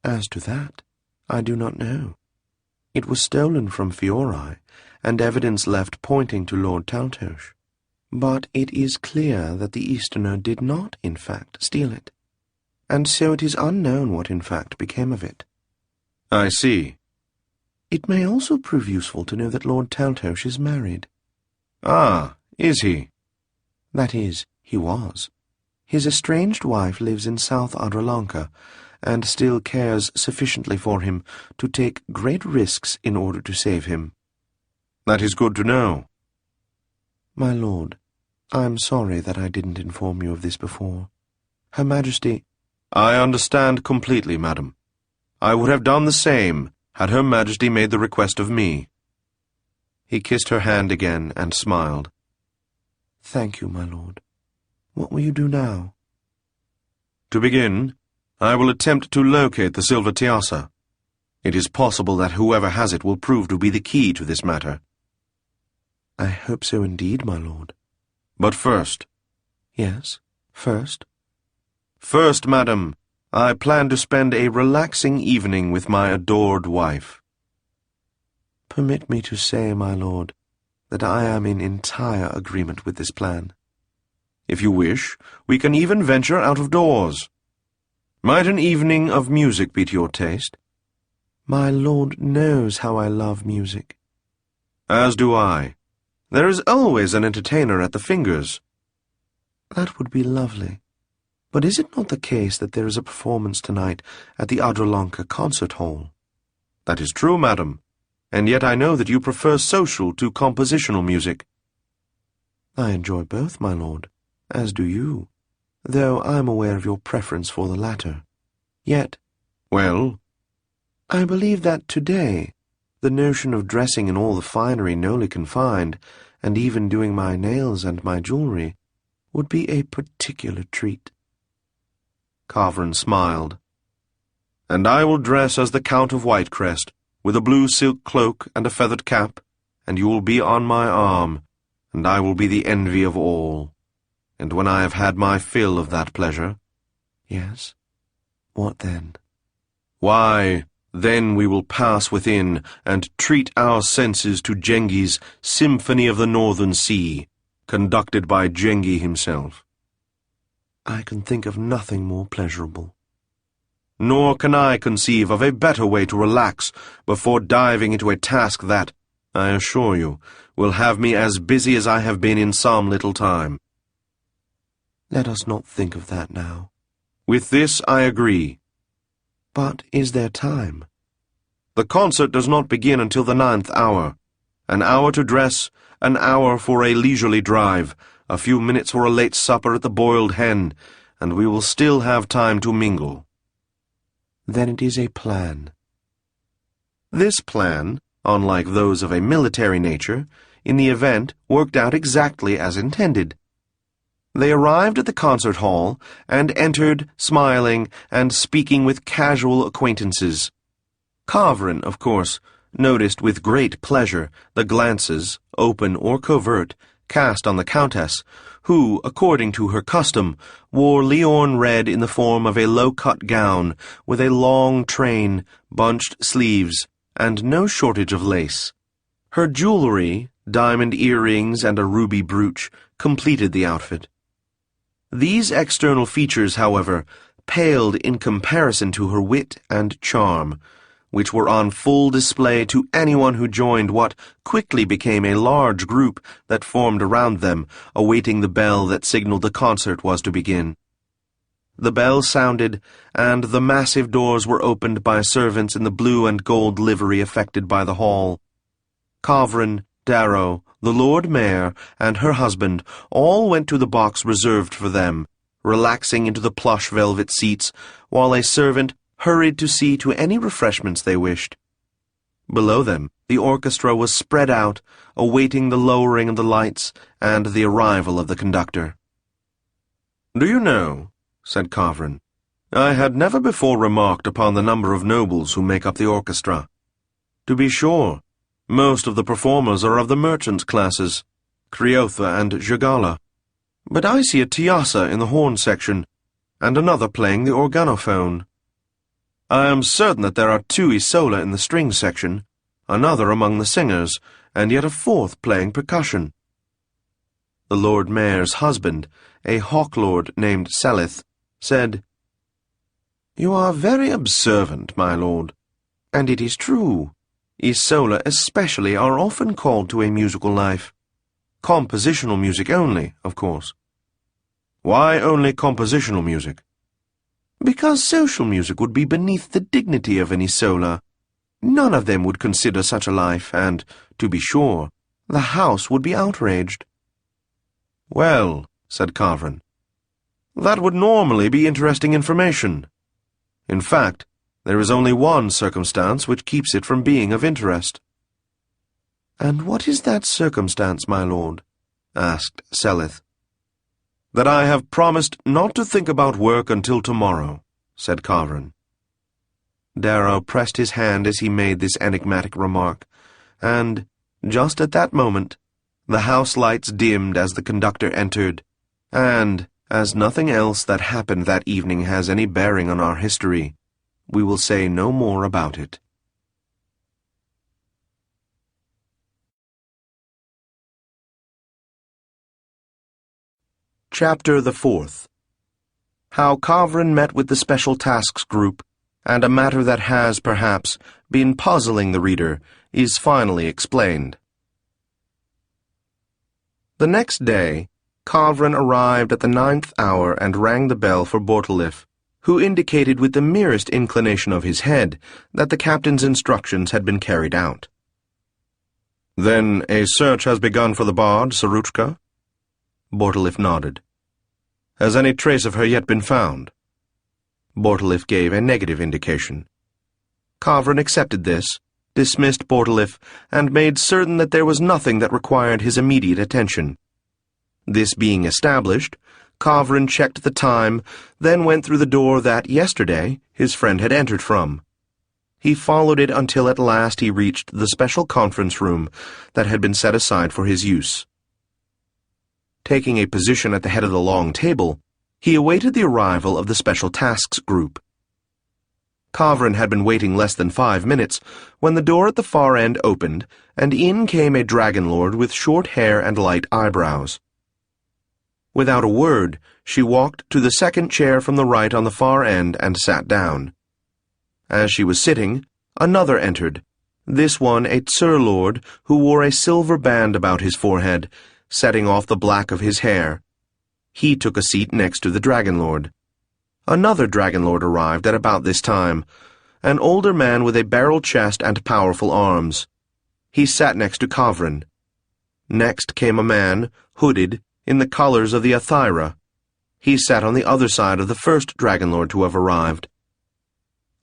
"As to that, I do not know. It was stolen from Fiori, and evidence left pointing to Lord Taltos. But it is clear that the Easterner did not, in fact, steal it, and so it is unknown what in fact became of it." "I see." "It may also prove useful to know that Lord Taltos is married." "Ah, is he?" "That is, he was. His estranged wife lives in South Adralanka, and still cares sufficiently for him to take great risks in order to save him." "That is good to know." My lord, I'm sorry that I didn't inform you of this before. Her Majesty— I understand completely, madam. I would have done the same had Her Majesty made the request of me. He kissed her hand again and smiled. Thank you, my lord. What will you do now? To begin, I will attempt to locate the silver Tiassa. It is possible that whoever has it will prove to be the key to this matter. I hope so indeed, my lord. But first— Yes, first? First, madam, I plan to spend a relaxing evening with my adored wife. Permit me to say, my lord, that I am in entire agreement with this plan. If you wish, we can even venture out of doors. Might an evening of music be to your taste? My lord knows how I love music. As do I. There is always an entertainer at the fingers. That would be lovely. But is it not the case that there is a performance tonight at the Adrolanka concert hall? That is true, madam, and yet I know that you prefer social to compositional music. I enjoy both, my lord, as do you, though I am aware of your preference for the latter. Yet— Well? I believe that today the notion of dressing in all the finery newly confined, and even doing my nails and my jewelry, would be a particular treat. Kavrin smiled. And I will dress as the Count of Whitecrest, with a blue silk cloak and a feathered cap, and you will be on my arm, and I will be the envy of all. And when I have had my fill of that pleasure— Yes? What then? Why, then we will pass within and treat our senses to Gengi's Symphony of the Northern Sea, conducted by Gengi himself. I can think of nothing more pleasurable. Nor can I conceive of a better way to relax before diving into a task that, I assure you, will have me as busy as I have been in some little time. Let us not think of that now. With this I agree. But is there time? The concert does not begin until the 9th hour. An hour to dress, an hour for a leisurely drive, a few minutes for a late supper at the Boiled Hen, and we will still have time to mingle. Then it is a plan. This plan, unlike those of a military nature, in the event worked out exactly as intended. They arrived at the concert hall and entered, smiling and speaking with casual acquaintances. Kavrin, of course, noticed with great pleasure the glances, open or covert, cast on the Countess, who, according to her custom, wore Leorn red in the form of a low-cut gown with a long train, bunched sleeves, and no shortage of lace. Her jewelry, diamond earrings and a ruby brooch, completed the outfit. These external features, however, paled in comparison to her wit and charm, which were on full display to anyone who joined what quickly became a large group that formed around them, awaiting the bell that signaled the concert was to begin. The bell sounded, and the massive doors were opened by servants in the blue and gold livery affected by the hall. Kavrin, Darrow, the Lord Mayor, and her husband all went to the box reserved for them, relaxing into the plush velvet seats, while a servant hurried to see to any refreshments they wished. Below them, the orchestra was spread out, awaiting the lowering of the lights and the arrival of the conductor. "Do you know," said Kavrin, "I had never before remarked upon the number of nobles who make up the orchestra. To be sure, most of the performers are of the merchant classes, Criotha and Jagala, but I see a Tiassa in the horn section, and another playing the organophone. I am certain that there are 2 Isola in the string section, another among the singers, and yet a 4th playing percussion." The Lord Mayor's husband, a hawklord named Selith, said, "You are very observant, my lord, and it is true. Isola especially are often called to a musical life. Compositional music only, of course." "Why only compositional music?" "Because social music would be beneath the dignity of an Isola. None of them would consider such a life, and, to be sure, the house would be outraged. Well, said Kavrin, that would normally be interesting information. In fact, there is only one circumstance which keeps it from being of interest. And what is that circumstance, my lord? Asked Selith. That I have promised not to think about work until tomorrow, said Kavrin. Darrow pressed his hand as he made this enigmatic remark, and, just at that moment, the house lights dimmed as the conductor entered, and, as nothing else that happened that evening has any bearing on our history, we will say no more about it. Chapter the 4th. How Kavrin met with the Special Tasks Group, and a matter that has, perhaps, been puzzling the reader, is finally explained. The next day, Kavrin arrived at the 9th hour and rang the bell for Bortolif, who indicated with the merest inclination of his head that the captain's instructions had been carried out. Then a search has begun for the bard, Saruchka? Bortolif nodded. Has any trace of her yet been found? Bortolif gave a negative indication. Kavrin accepted this, dismissed Bortolif, and made certain that there was nothing that required his immediate attention. This being established, Kavrin checked the time, then went through the door that, yesterday, his friend had entered from. He followed it until at last he reached the special conference room that had been set aside for his use. Taking a position at the head of the long table, he awaited the arrival of the Special Tasks Group. Kavrin had been waiting less than 5 minutes when the door at the far end opened, and in came a dragon lord with short hair and light eyebrows. Without a word, she walked to the second chair from the right on the far end and sat down. As she was sitting, another entered, this one a Tsur lord who wore a silver band about his forehead, setting off the black of his hair. He took a seat next to the dragon lord. Another dragon lord arrived at about this time, an older man with a barrel chest and powerful arms. He sat next to Kavrin. Next came a man, hooded, in the colors of the Athyra. He sat on the other side of the first dragon lord to have arrived.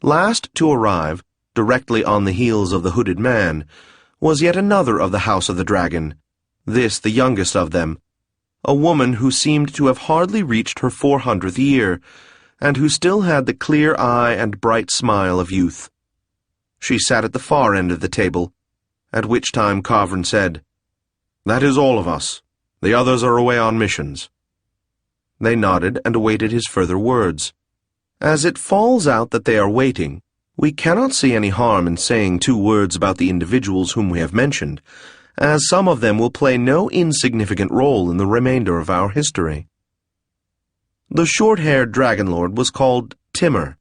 Last to arrive, directly on the heels of the hooded man, was yet another of the House of the Dragon, this the youngest of them, a woman who seemed to have hardly reached her 400th year, and who still had the clear eye and bright smile of youth. She sat at the far end of the table, at which time Kavrin said, "That is all of us. The others are away on missions." They nodded and awaited his further words. As it falls out that they are waiting, we cannot see any harm in saying 2 words about the individuals whom we have mentioned, as some of them will play no insignificant role in the remainder of our history. The short-haired dragon lord was called Timur.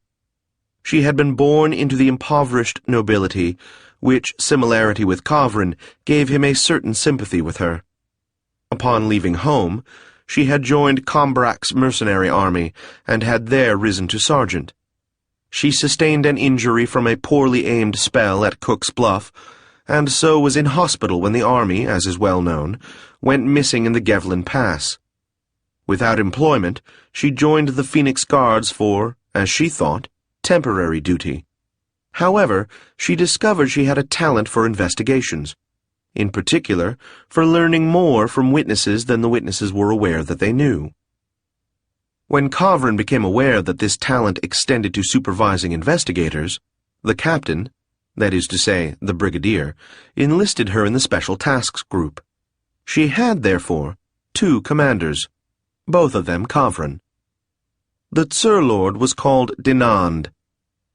She had been born into the impoverished nobility, which similarity with Kavrin gave him a certain sympathy with her. Upon leaving home, she had joined Kombrak's mercenary army and had there risen to sergeant. She sustained an injury from a poorly aimed spell at Cook's Bluff, and so was in hospital when the army, as is well known, went missing in the Gevlin Pass. Without employment, she joined the Phoenix Guards for, as she thought, temporary duty. However, she discovered she had a talent for investigations, in particular, for learning more from witnesses than the witnesses were aware that they knew. When Kavrin became aware that this talent extended to supervising investigators, the captain, that is to say, the brigadier, enlisted her in the Special Tasks Group. She had, therefore, 2 commanders, both of them Kavrin. The Tsur lord was called Dinand.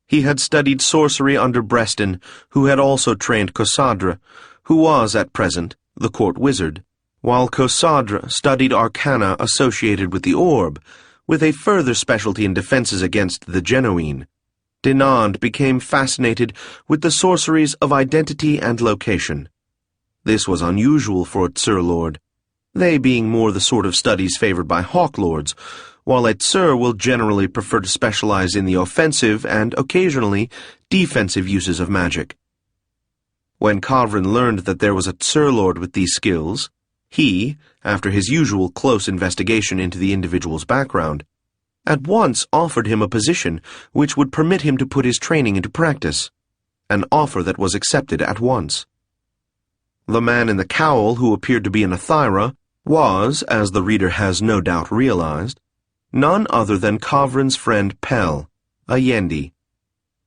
He had studied sorcery under Breston, who had also trained Kosadra, who was, at present, the court wizard, while Kosadra studied arcana associated with the orb, with a further specialty in defenses against the Genuine. Dinand became fascinated with the sorceries of identity and location. This was unusual for a Tsur lord, they being more the sort of studies favored by hawk lords, while a Tsur will generally prefer to specialize in the offensive and, occasionally, defensive uses of magic. When Kavrin learned that there was a Tsur lord with these skills, He, after his usual close investigation into the individual's background, at once offered him a position which would permit him to put his training into practice, an offer that was accepted at once. The man in the cowl, who appeared to be an Athyra, was, as the reader has no doubt realized, none other than Kavrin's friend Pell, a Yendi.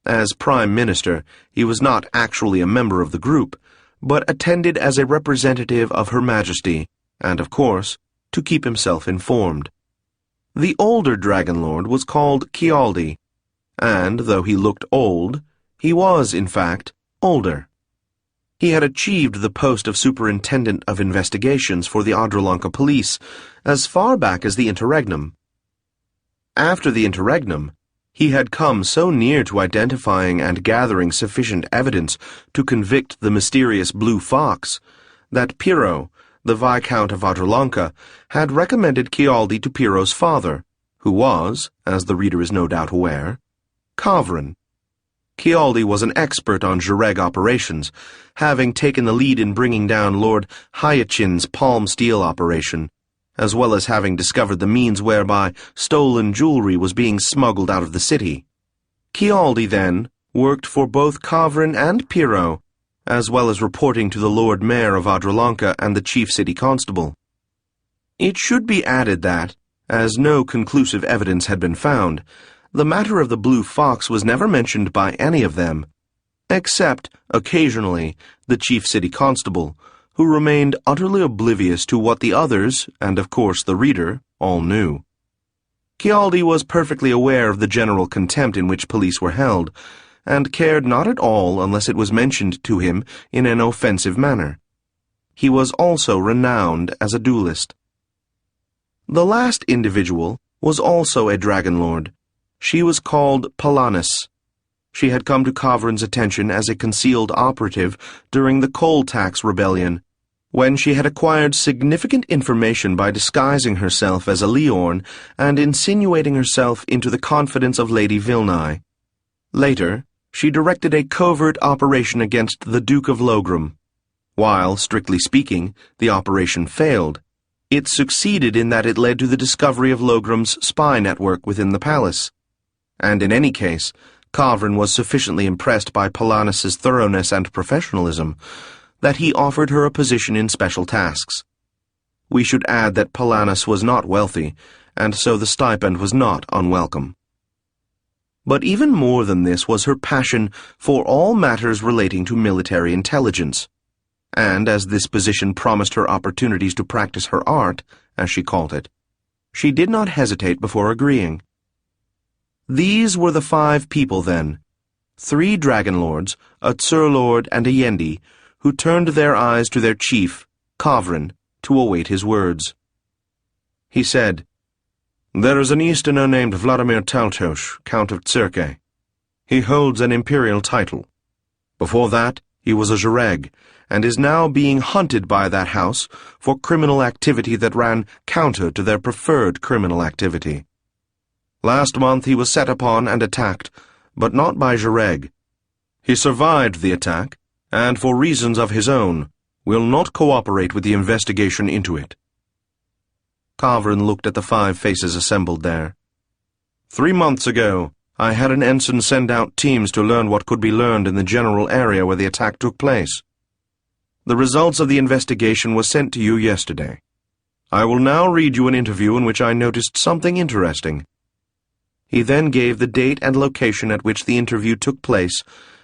As Prime Minister, he was not actually a member of the group, but attended as a representative of Her Majesty, and, of course, to keep himself informed. The older Dragon Lord was called Kialdi, and, though he looked old, he was, in fact, older. He had achieved the post of Superintendent of Investigations for the Adrolanka Police as far back as the Interregnum. After the Interregnum, he had come so near to identifying and gathering sufficient evidence to convict the mysterious Blue Fox that Pirro, the Viscount of Adrolanka, had recommended Kialdi to Pirro's father, who was, as the reader is no doubt aware, Kavrin. Kialdi was an expert on Jareg operations, having taken the lead in bringing down Lord Hyachin's palm steel operation, as well as having discovered the means whereby stolen jewelry was being smuggled out of the city. Kialdi, then, worked for both Kavrin and Pirro, as well as reporting to the Lord Mayor of Adrolanka and the Chief City Constable. It should be added that, as no conclusive evidence had been found, the matter of the Blue Fox was never mentioned by any of them, except, occasionally, the Chief City Constable, who remained utterly oblivious to what the others, and of course the reader, all knew. Kialdi was perfectly aware of the general contempt in which police were held, and cared not at all unless it was mentioned to him in an offensive manner. He was also renowned as a duelist. The last individual was also a Dragon Lord. She was called Palanis. She had come to Kavrin's attention as a concealed operative during the coal tax rebellion, when she had acquired significant information by disguising herself as a Leorn and insinuating herself into the confidence of Lady Vilnai. Later, she directed a covert operation against the Duke of Logram. While, strictly speaking, the operation failed, it succeeded in that it led to the discovery of Logram's spy network within the palace. And in any case, Kavrin was sufficiently impressed by Palanis's thoroughness and professionalism that he offered her a position in special tasks. We should add that Palanis was not wealthy, and so the stipend was not unwelcome. But even more than this was her passion for all matters relating to military intelligence, and as this position promised her opportunities to practice her art, as she called it, she did not hesitate before agreeing. These were the 5 people, then, 3 Dragon Lords, a Tsur Lord, and a Yendi, who turned their eyes to their chief, Kavrin, to await his words. He said, "There is an Easterner named Vladimir Taltos, Count of Tsirke. He holds an imperial title. Before that, he was a Jareg, and is now being hunted by that house for criminal activity that ran counter to their preferred criminal activity. Last month he was set upon and attacked, but not by Jareg. He survived the attack, and for reasons of his own, will not cooperate with the investigation into it." Kavrin looked at the 5 faces assembled there. "3 months ago, I had an ensign send out teams to learn what could be learned in the general area where the attack took place. The results of the investigation were sent to you yesterday. I will now read you an interview in which I noticed something interesting." He then gave the date and location at which the interview took place,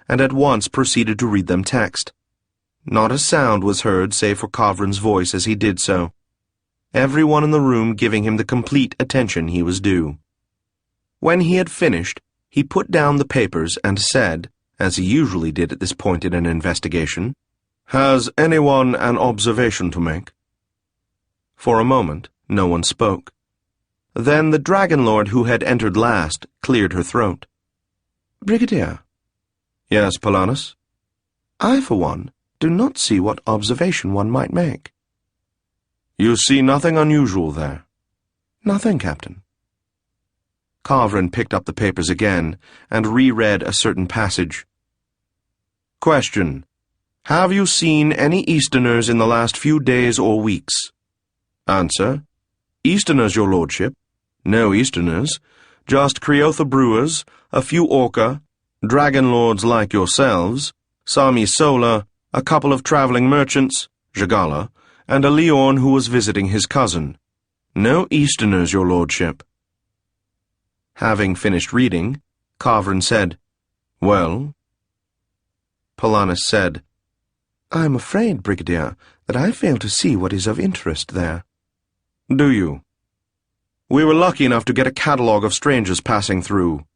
and at once proceeded to read them text. Not a sound was heard save for Kavrin's voice as he did so, everyone in the room giving him the complete attention he was due. When he had finished, he put down the papers and said, as he usually did at this point in an investigation, "Has anyone an observation to make?" For a moment, no one spoke. Then the Dragon Lord who had entered last cleared her throat. "Brigadier." "Yes, Palanis?" "I, for one, do not see what observation one might make." "You see nothing unusual there?" "Nothing, Captain." Kavrin picked up the papers again and reread a certain passage. "Question. Have you seen any Easterners in the last few days or weeks?" Answer: Easterners, your lordship. No Easterners. Just Creotha brewers, a few Orca, dragon lords like yourselves, some Isola, a couple of traveling merchants, Jagala, and a Leon who was visiting his cousin. No Easterners, your lordship. Having finished reading, Kavrin said, Well? Polanus said, I am afraid, Brigadier, that I fail to see what is of interest there. Do you? We were lucky enough to get a catalogue of strangers passing through.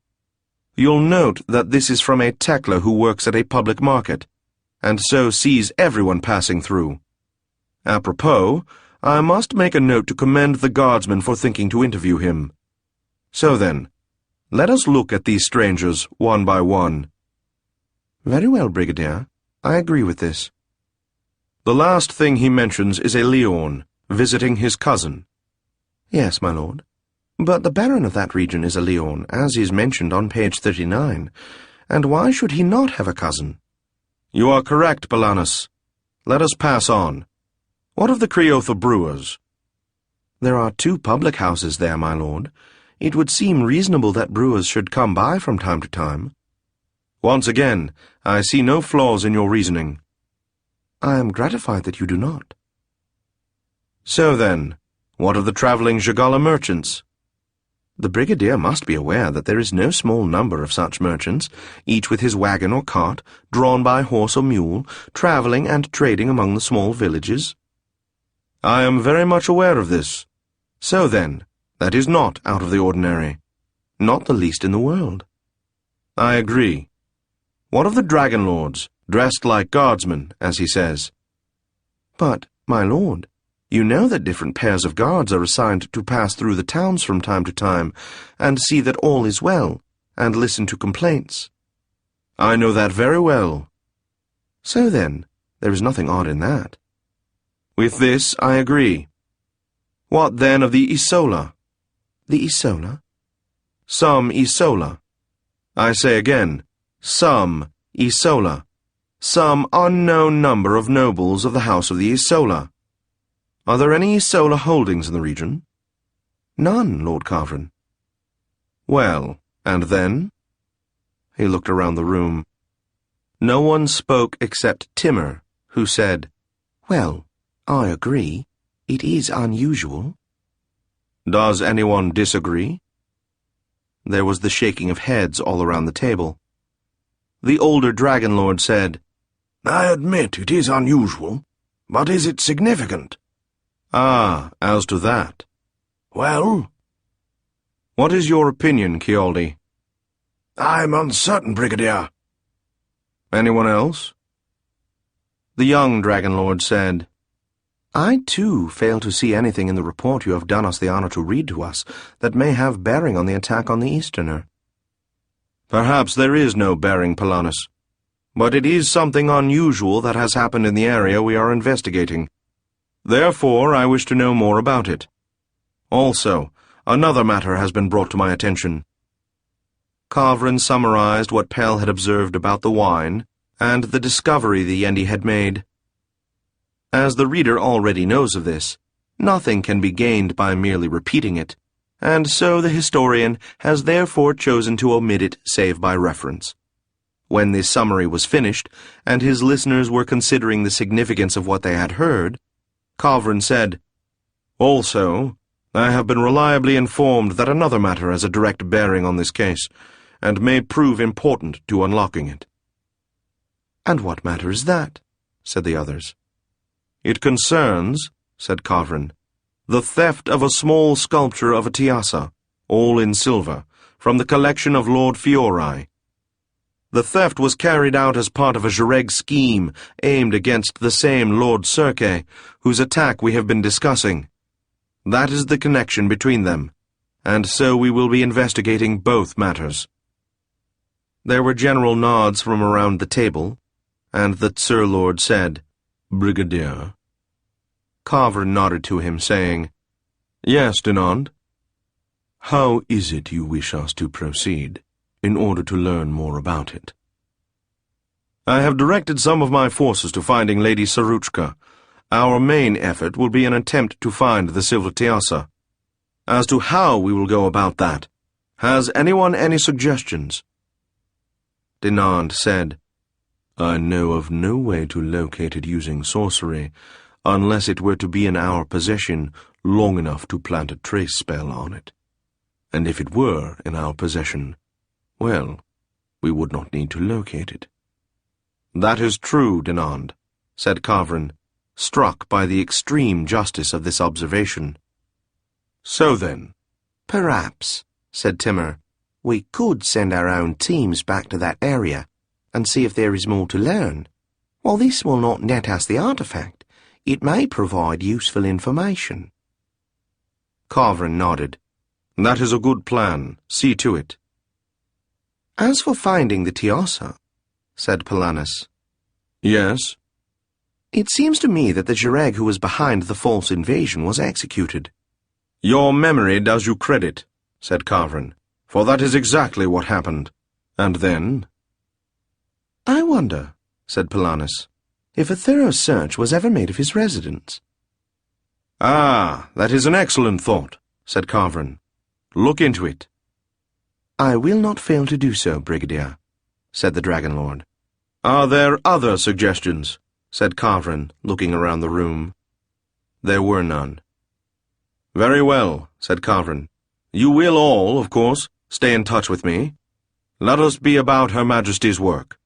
You'll note that this is from a Tekla who works at a public market, and so sees everyone passing through. Apropos, I must make a note to commend the guardsman for thinking to interview him. So then, let us look at these strangers one by one. Very well, Brigadier. I agree with this. The last thing he mentions is a Leon, visiting his cousin. Yes, my lord. But the Baron of that region is a Leon, as is mentioned on page 39. And why should he not have a cousin? You are correct, Polanus. Let us pass on. What of the Creotha brewers? There are 2 public houses there, my lord. It would seem reasonable that brewers should come by from time to time. Once again, I see no flaws in your reasoning. I am gratified that you do not. So then, what of the traveling Jagala merchants? The Brigadier must be aware that there is no small number of such merchants, each with his wagon or cart, drawn by horse or mule, travelling and trading among the small villages. I am very much aware of this. So then, that is not out of the ordinary. Not the least in the world. I agree. What of the dragon lords, dressed like guardsmen, as he says? But, my lord, you know that different pairs of guards are assigned to pass through the towns from time to time, and see that all is well, and listen to complaints. I know that very well. So then, there is nothing odd in that. With this I agree. What then of the Isola? The Isola? Some Isola. I say again, some Isola. Some unknown number of nobles of the house of the Isola. Are there any Isola holdings in the region? None, Lord Kavrin. Well, and then? He looked around the room. No one spoke except Timur, who said, Well, I agree. It is unusual. Does anyone disagree? There was the shaking of heads all around the table. The older dragon lord said, I admit it is unusual, but is it significant? Ah, as to that. Well? What is your opinion, Cialdi? I'm uncertain, Brigadier. Anyone else? The young dragon lord said, I, too, fail to see anything in the report you have done us the honor to read to us that may have bearing on the attack on the Easterner. Perhaps there is no bearing, Polanus, but it is something unusual that has happened in the area we are investigating. Therefore, I wish to know more about it. Also, another matter has been brought to my attention. Kavrin summarized what Pell had observed about the wine, and the discovery the Yendi had made. As the reader already knows of this, nothing can be gained by merely repeating it, and so the historian has therefore chosen to omit it save by reference. When this summary was finished, and his listeners were considering the significance of what they had heard, Kavrin said, Also, I have been reliably informed that another matter has a direct bearing on this case, and may prove important to unlocking it. And what matter is that? Said the others. It concerns, said Kavrin, the theft of a small sculpture of a Tiassa, all in silver, from the collection of Lord Fiori. The theft was carried out as part of a Jareg scheme aimed against the same Lord Circe, whose attack we have been discussing. That is the connection between them, and so we will be investigating both matters. There were general nods from around the table, and the Sir Lord said, Brigadier. Kavrin nodded to him, saying, Yes, Dinand. How is it you wish us to proceed, in order to learn more about it? I have directed some of my forces to finding Lady Saruchka, Our main effort will be an attempt to find the Silver Tiassa. As to how we will go about that, has anyone any suggestions? Dinand said, I know of no way to locate it using sorcery, unless it were to be in our possession long enough to plant a trace spell on it. And if it were in our possession, well, we would not need to locate it. That is true, Dinand, said Kavrin, struck by the extreme justice of this observation. So then, Perhaps, said Timur, we could send our own teams back to that area and see if there is more to learn. While this will not net us the artifact, it may provide useful information. Kavrin nodded. That is a good plan. See to it. As for finding the Tiassa, said Polanus. Yes? It seems to me that the Jireg who was behind the false invasion was executed. Your memory does you credit, said Kavrin, for that is exactly what happened. And then? I wonder, said Polanus, if a thorough search was ever made of his residence. Ah, that is an excellent thought, said Kavrin. Look into it. I will not fail to do so, Brigadier, said the Dragon Lord. Are there other suggestions? Said Kavrin, looking around the room. There were none. Very well, said Kavrin. You will all, of course, stay in touch with me. Let us be about Her Majesty's work.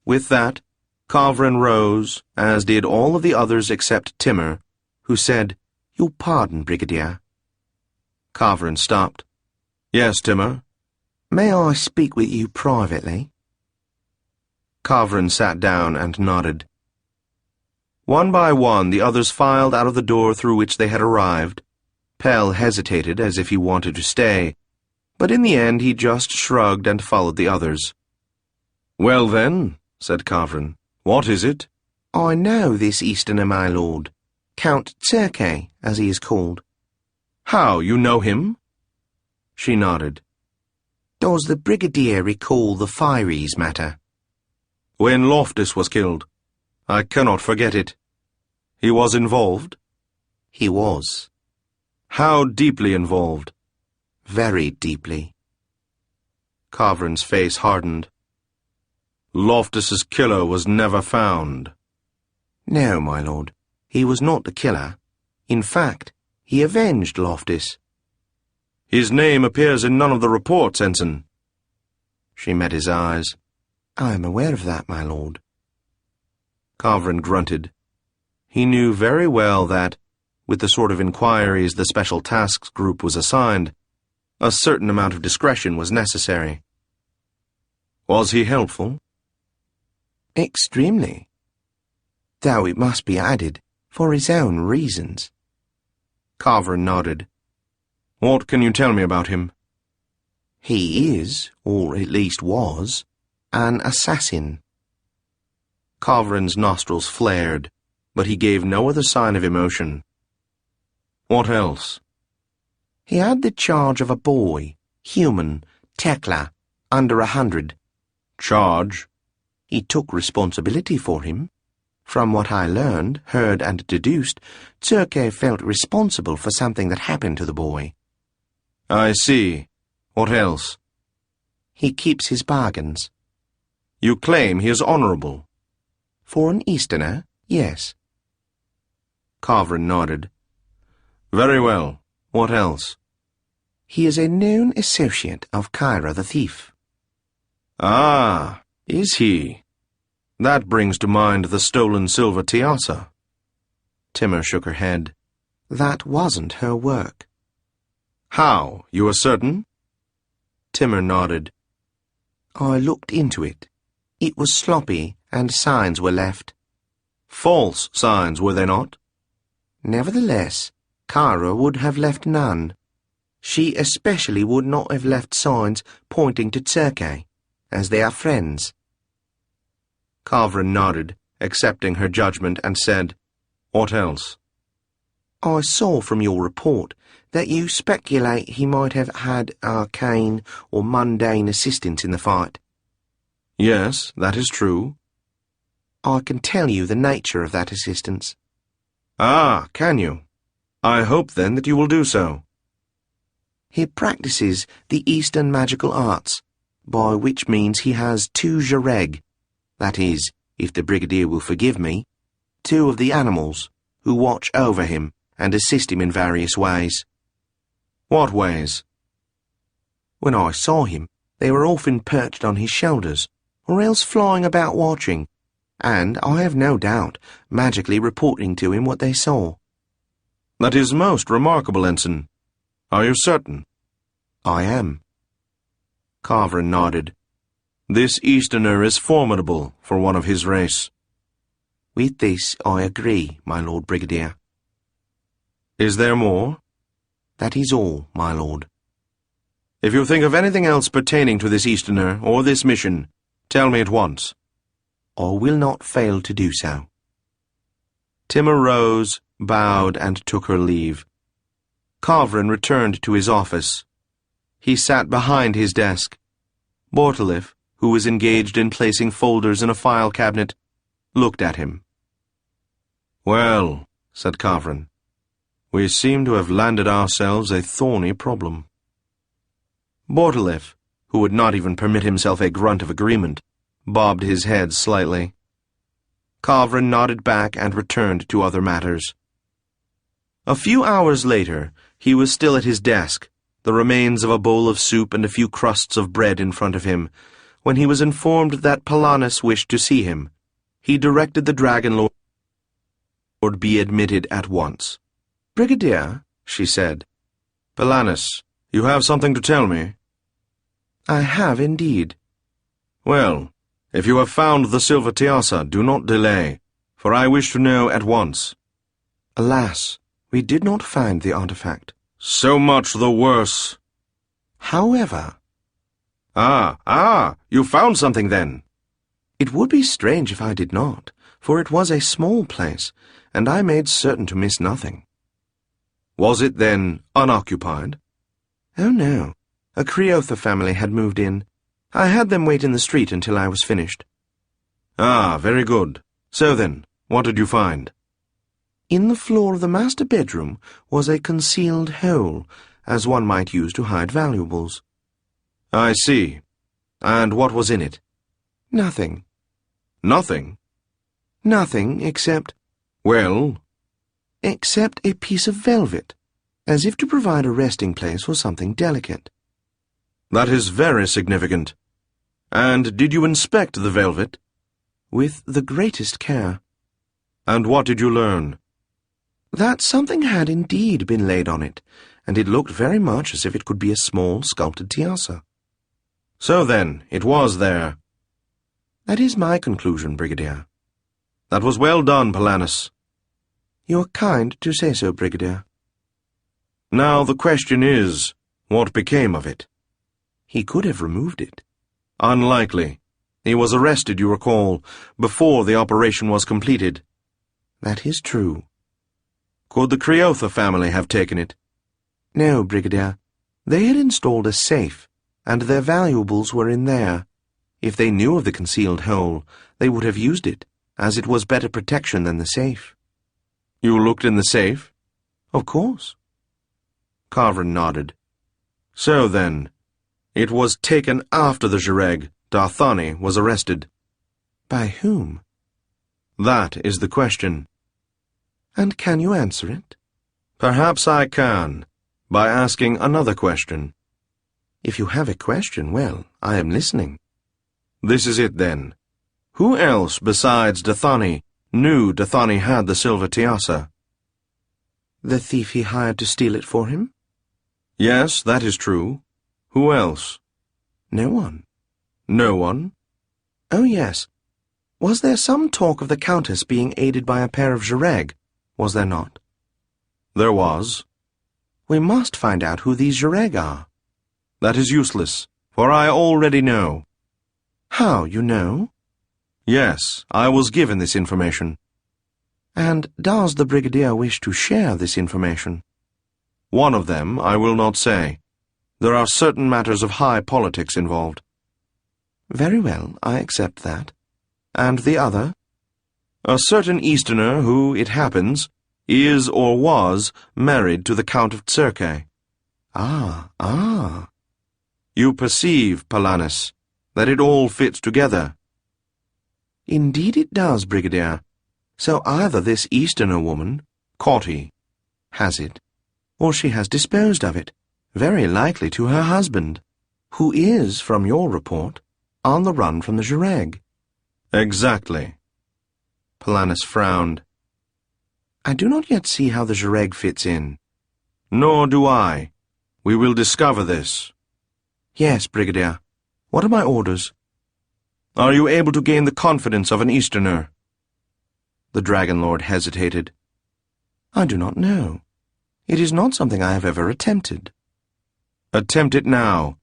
With that, Kavrin rose, as did all of the others except Timur, who said, Your pardon, Brigadier. Kavrin stopped. Yes, Timur? May I speak with you privately? Kavrin sat down and nodded. One by one, the others filed out of the door through which they had arrived. Pell hesitated as if he wanted to stay, but in the end he just shrugged and followed the others. Well then, said Kavrin, what is it? I know this Easterner, my lord. Count Turkey, as he is called. How, you know him? She nodded. Does the Brigadier recall the Fyries matter? When Loftus was killed. I cannot forget it. He was involved? He was. How deeply involved? Very deeply. Kavrin's face hardened. Loftus's killer was never found. No, my lord. He was not the killer. In fact, he avenged Loftus. His name appears in none of the reports, Ensign. She met his eyes. I am aware of that, my lord. Kavrin grunted. He knew very well that, with the sort of inquiries the Special Tasks Group was assigned, a certain amount of discretion was necessary. Was he helpful? Extremely. Though it must be added, for his own reasons. Kavrin nodded. What can you tell me about him? He is, or at least was, an assassin. Kavrin's nostrils flared, but he gave no other sign of emotion. What else? He had the charge of a boy, human, Tekla, under 100. Charge? He took responsibility for him. From what I learned, heard, and deduced, Turkey felt responsible for something that happened to the boy. I see. What else? He keeps his bargains. You claim he is honorable? For an Easterner, yes. Kavrin nodded. Very well. What else? He is a known associate of Kyra the thief. Ah, is he? That brings to mind the stolen Silver Tiassa. Timur shook her head. That wasn't her work. How? You are certain? Timur nodded. I looked into it. It was sloppy, and signs were left. False signs, were they not? Nevertheless, Kyra would have left none. She especially would not have left signs pointing to Turkey, as they are friends. Kavrin nodded, accepting her judgment, and said, What else? I saw from your report that you speculate he might have had arcane or mundane assistance in the fight. Yes, that is true. I can tell you the nature of that assistance. Ah, can you? I hope then that you will do so. He practices the Eastern magical arts, by which means he has 2 Jareg, that is, if the Brigadier will forgive me, 2 of the animals, who watch over him and assist him in various ways. What ways? When I saw him, they were often perched on his shoulders, or else flying about watching, and, I have no doubt, magically reporting to him what they saw. That is most remarkable, Ensign. Are you certain? I am. Carver nodded. This Easterner is formidable for one of his race. With this I agree, my Lord Brigadier. Is there more? That is all, my lord. If you think of anything else pertaining to this Easterner or this mission, tell me at once. I will not fail to do so. Timur rose, bowed, and took her leave. Carverin returned to his office. He sat behind his desk. Bortolif, who was engaged in placing folders in a file cabinet, looked at him. "Well," said Carverin, "we seem to have landed ourselves a thorny problem." Bortolif, who would not even permit himself a grunt of agreement, bobbed his head slightly. Carverin nodded back and returned to other matters. A few hours later, he was still at his desk, the remains of a bowl of soup and a few crusts of bread in front of him, when he was informed that Palanus wished to see him. He directed the Dragon Lord be admitted at once. Brigadier, she said. "Palanus, you have something to tell me?" I have indeed. "Well, if you have found the silver Tiassa, do not delay, for I wish to know at once." Alas, we did not find the artifact. "So much the worse." However... You found something then? It would be strange if I did not, for it was a small place, and I made certain to miss nothing. Was it then unoccupied? Oh no, a Creotha family had moved in. I had them wait in the street until I was finished. Ah, very good. So then, what did you find? In the floor of the master bedroom was a concealed hole, as one might use to hide valuables. I see. And what was in it? Nothing. Nothing? Nothing except... Well? Except a piece of velvet, as if to provide a resting place for something delicate. That is very significant. And did you inspect the velvet? With the greatest care. And what did you learn? That something had indeed been laid on it, and it looked very much as if it could be a small sculpted Tiassa. So then, it was there. That is my conclusion, Brigadier. That was well done, Palanus. You are kind to say so, Brigadier. Now the question is, what became of it? He could have removed it. Unlikely. He was arrested, you recall, before the operation was completed. That is true. Could the Creotha family have taken it? No, Brigadier. They had installed a safe, and their valuables were in there. If they knew of the concealed hole, they would have used it, as it was better protection than the safe. You looked in the safe? Of course. Carverin nodded. So then, it was taken after the Jareg, Darthani, was arrested. By whom? That is the question. And can you answer it? Perhaps I can, by asking another question. If you have a question, well, I am listening. This is it, then. Who else besides Darthani knew Darthani had the silver Tiassa? The thief he hired to steal it for him? Yes, that is true. Who else? No one. No one? Oh, yes. Was there some talk of the Countess being aided by a pair of Jareg? Was there not? There was. We must find out who these Jareg are. That is useless, for I already know. How, you know? Yes, I was given this information. And does the Brigadier wish to share this information? One of them I will not say. There are certain matters of high politics involved. Very well, I accept that. And the other? A certain Easterner who, it happens, is or was married to the Count of Circe. Ah. You perceive, Palanus, that it all fits together. Indeed it does, Brigadier. So either this Easterner woman, Cauty, has it, or she has disposed of it, very likely to her husband, who is, from your report, on the run from the Jureg. Exactly. Palanus frowned. I do not yet see how the Jureg fits in. Nor do I. We will discover this. Yes, Brigadier. What are my orders? Are you able to gain the confidence of an Easterner? The Dragon Lord hesitated. I do not know. It is not something I have ever attempted. Attempt it now.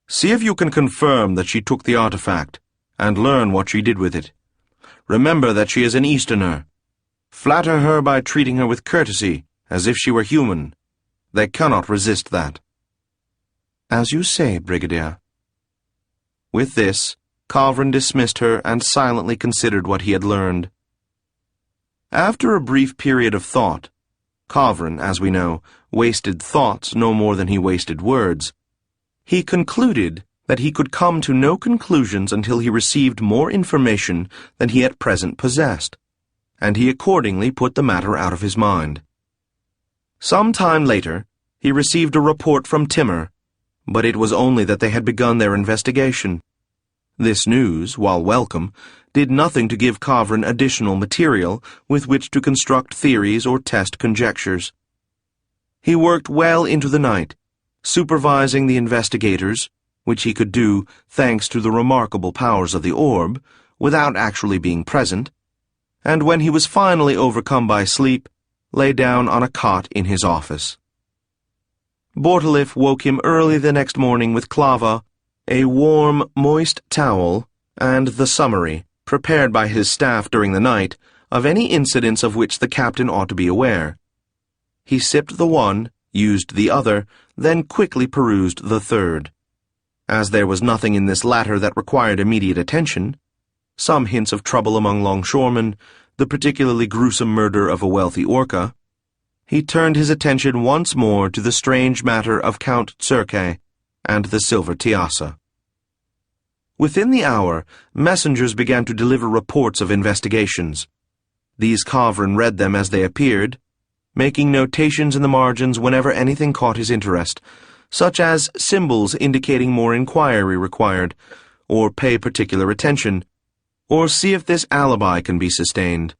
See if you can confirm that she took the artifact, and learn what she did with it. Remember that she is an Easterner. Flatter her by treating her with courtesy, as if she were human. They cannot resist that. As you say, Brigadier. With this, Kavrin dismissed her and silently considered what he had learned. After a brief period of thought, Kavrin, as we know, wasted thoughts no more than he wasted words. He concluded that he could come to no conclusions until he received more information than he at present possessed, and he accordingly put the matter out of his mind. Some time later, he received a report from Timur, but it was only that they had begun their investigation. This news, while welcome, did nothing to give Kavrin additional material with which to construct theories or test conjectures. He worked well into the night, supervising the investigators, which he could do thanks to the remarkable powers of the orb, without actually being present, and when he was finally overcome by sleep, lay down on a cot in his office. Bortolif woke him early the next morning with clava, a warm, moist towel, and the summary, prepared by his staff during the night, of any incidents of which the captain ought to be aware. He sipped the one, used the other, then quickly perused the third. As there was nothing in this latter that required immediate attention, some hints of trouble among longshoremen, the particularly gruesome murder of a wealthy orca, he turned his attention once more to the strange matter of Count Circe and the silver Tiassa. Within the hour, messengers began to deliver reports of investigations. These Kavrin read them as they appeared, making notations in the margins whenever anything caught his interest, such as symbols indicating more inquiry required, or pay particular attention, or see if this alibi can be sustained.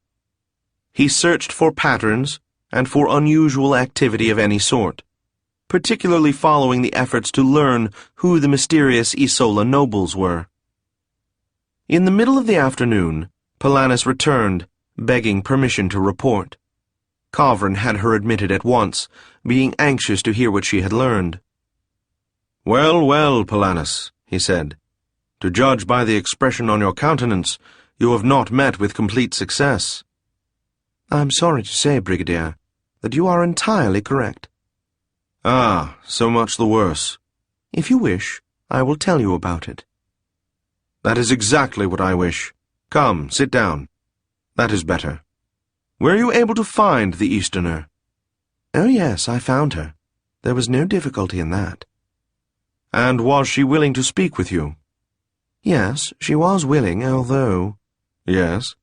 He searched for patterns and for unusual activity of any sort, particularly following the efforts to learn who the mysterious Isola nobles were. In the middle of the afternoon, Palanus returned, begging permission to report. Kavrin had her admitted at once, being anxious to hear what she had learned. Well, well, Palanus, he said. To judge by the expression on your countenance, you have not met with complete success. I am sorry to say, Brigadier, that you are entirely correct. Ah, so much the worse. If you wish, I will tell you about it. That is exactly what I wish. Come, sit down. That is better. Were you able to find the Easterner? Oh, yes, I found her. There was no difficulty in that. And was she willing to speak with you? Yes, she was willing, although... Yes?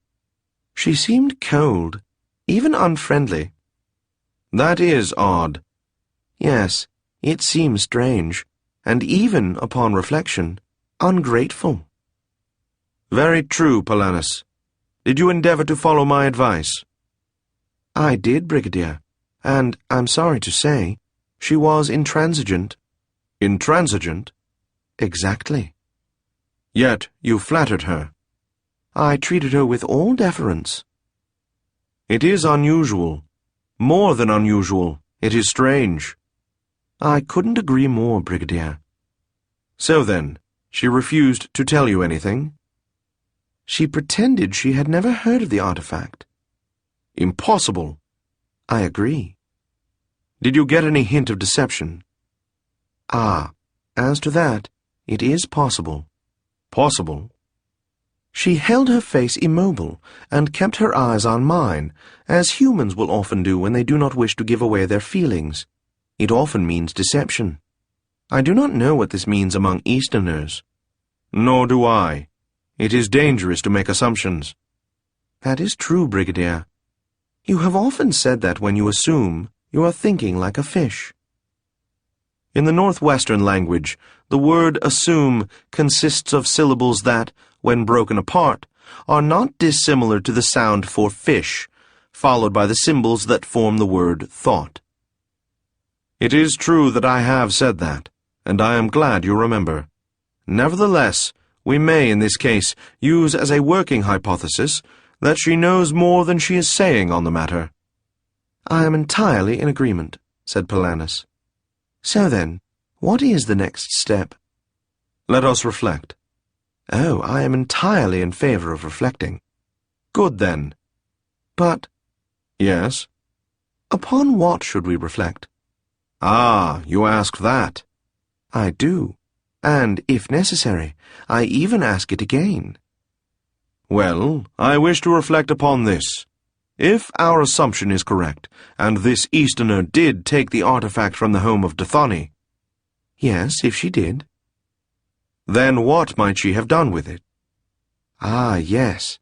She seemed cold, even unfriendly. That is odd. Yes, it seems strange, and even, upon reflection, ungrateful. Very true, Palanus. Did you endeavor to follow my advice? I did, Brigadier, and, I'm sorry to say, she was intransigent. Intransigent? Exactly. Yet you flattered her. I treated her with all deference. It is unusual. More than unusual. It is strange. I couldn't agree more, Brigadier. So then, she refused to tell you anything? She pretended she had never heard of the artifact. Impossible. I agree. Did you get any hint of deception? Ah, as to that, it is possible. Possible? She held her face immobile and kept her eyes on mine, as humans will often do when they do not wish to give away their feelings. It often means deception. I do not know what this means among Easterners. Nor do I. It is dangerous to make assumptions. That is true, Brigadier. You have often said that when you assume, you are thinking like a fish. In the Northwestern language, the word assume consists of syllables that, when broken apart, are not dissimilar to the sound for fish, followed by the symbols that form the word thought. It is true that I have said that, and I am glad you remember. Nevertheless, we may, in this case, use as a working hypothesis that she knows more than she is saying on the matter. I am entirely in agreement, said Polanus. So then, what is the next step? Let us reflect. Oh, I am entirely in favor of reflecting. Good, then. But... Yes? Upon what should we reflect? Ah, you ask that. I do, and, if necessary, I even ask it again. Well, I wish to reflect upon this. If our assumption is correct, and this Easterner did take the artifact from the home of Dathani... Yes, if she did. Then what might she have done with it? Ah, yes.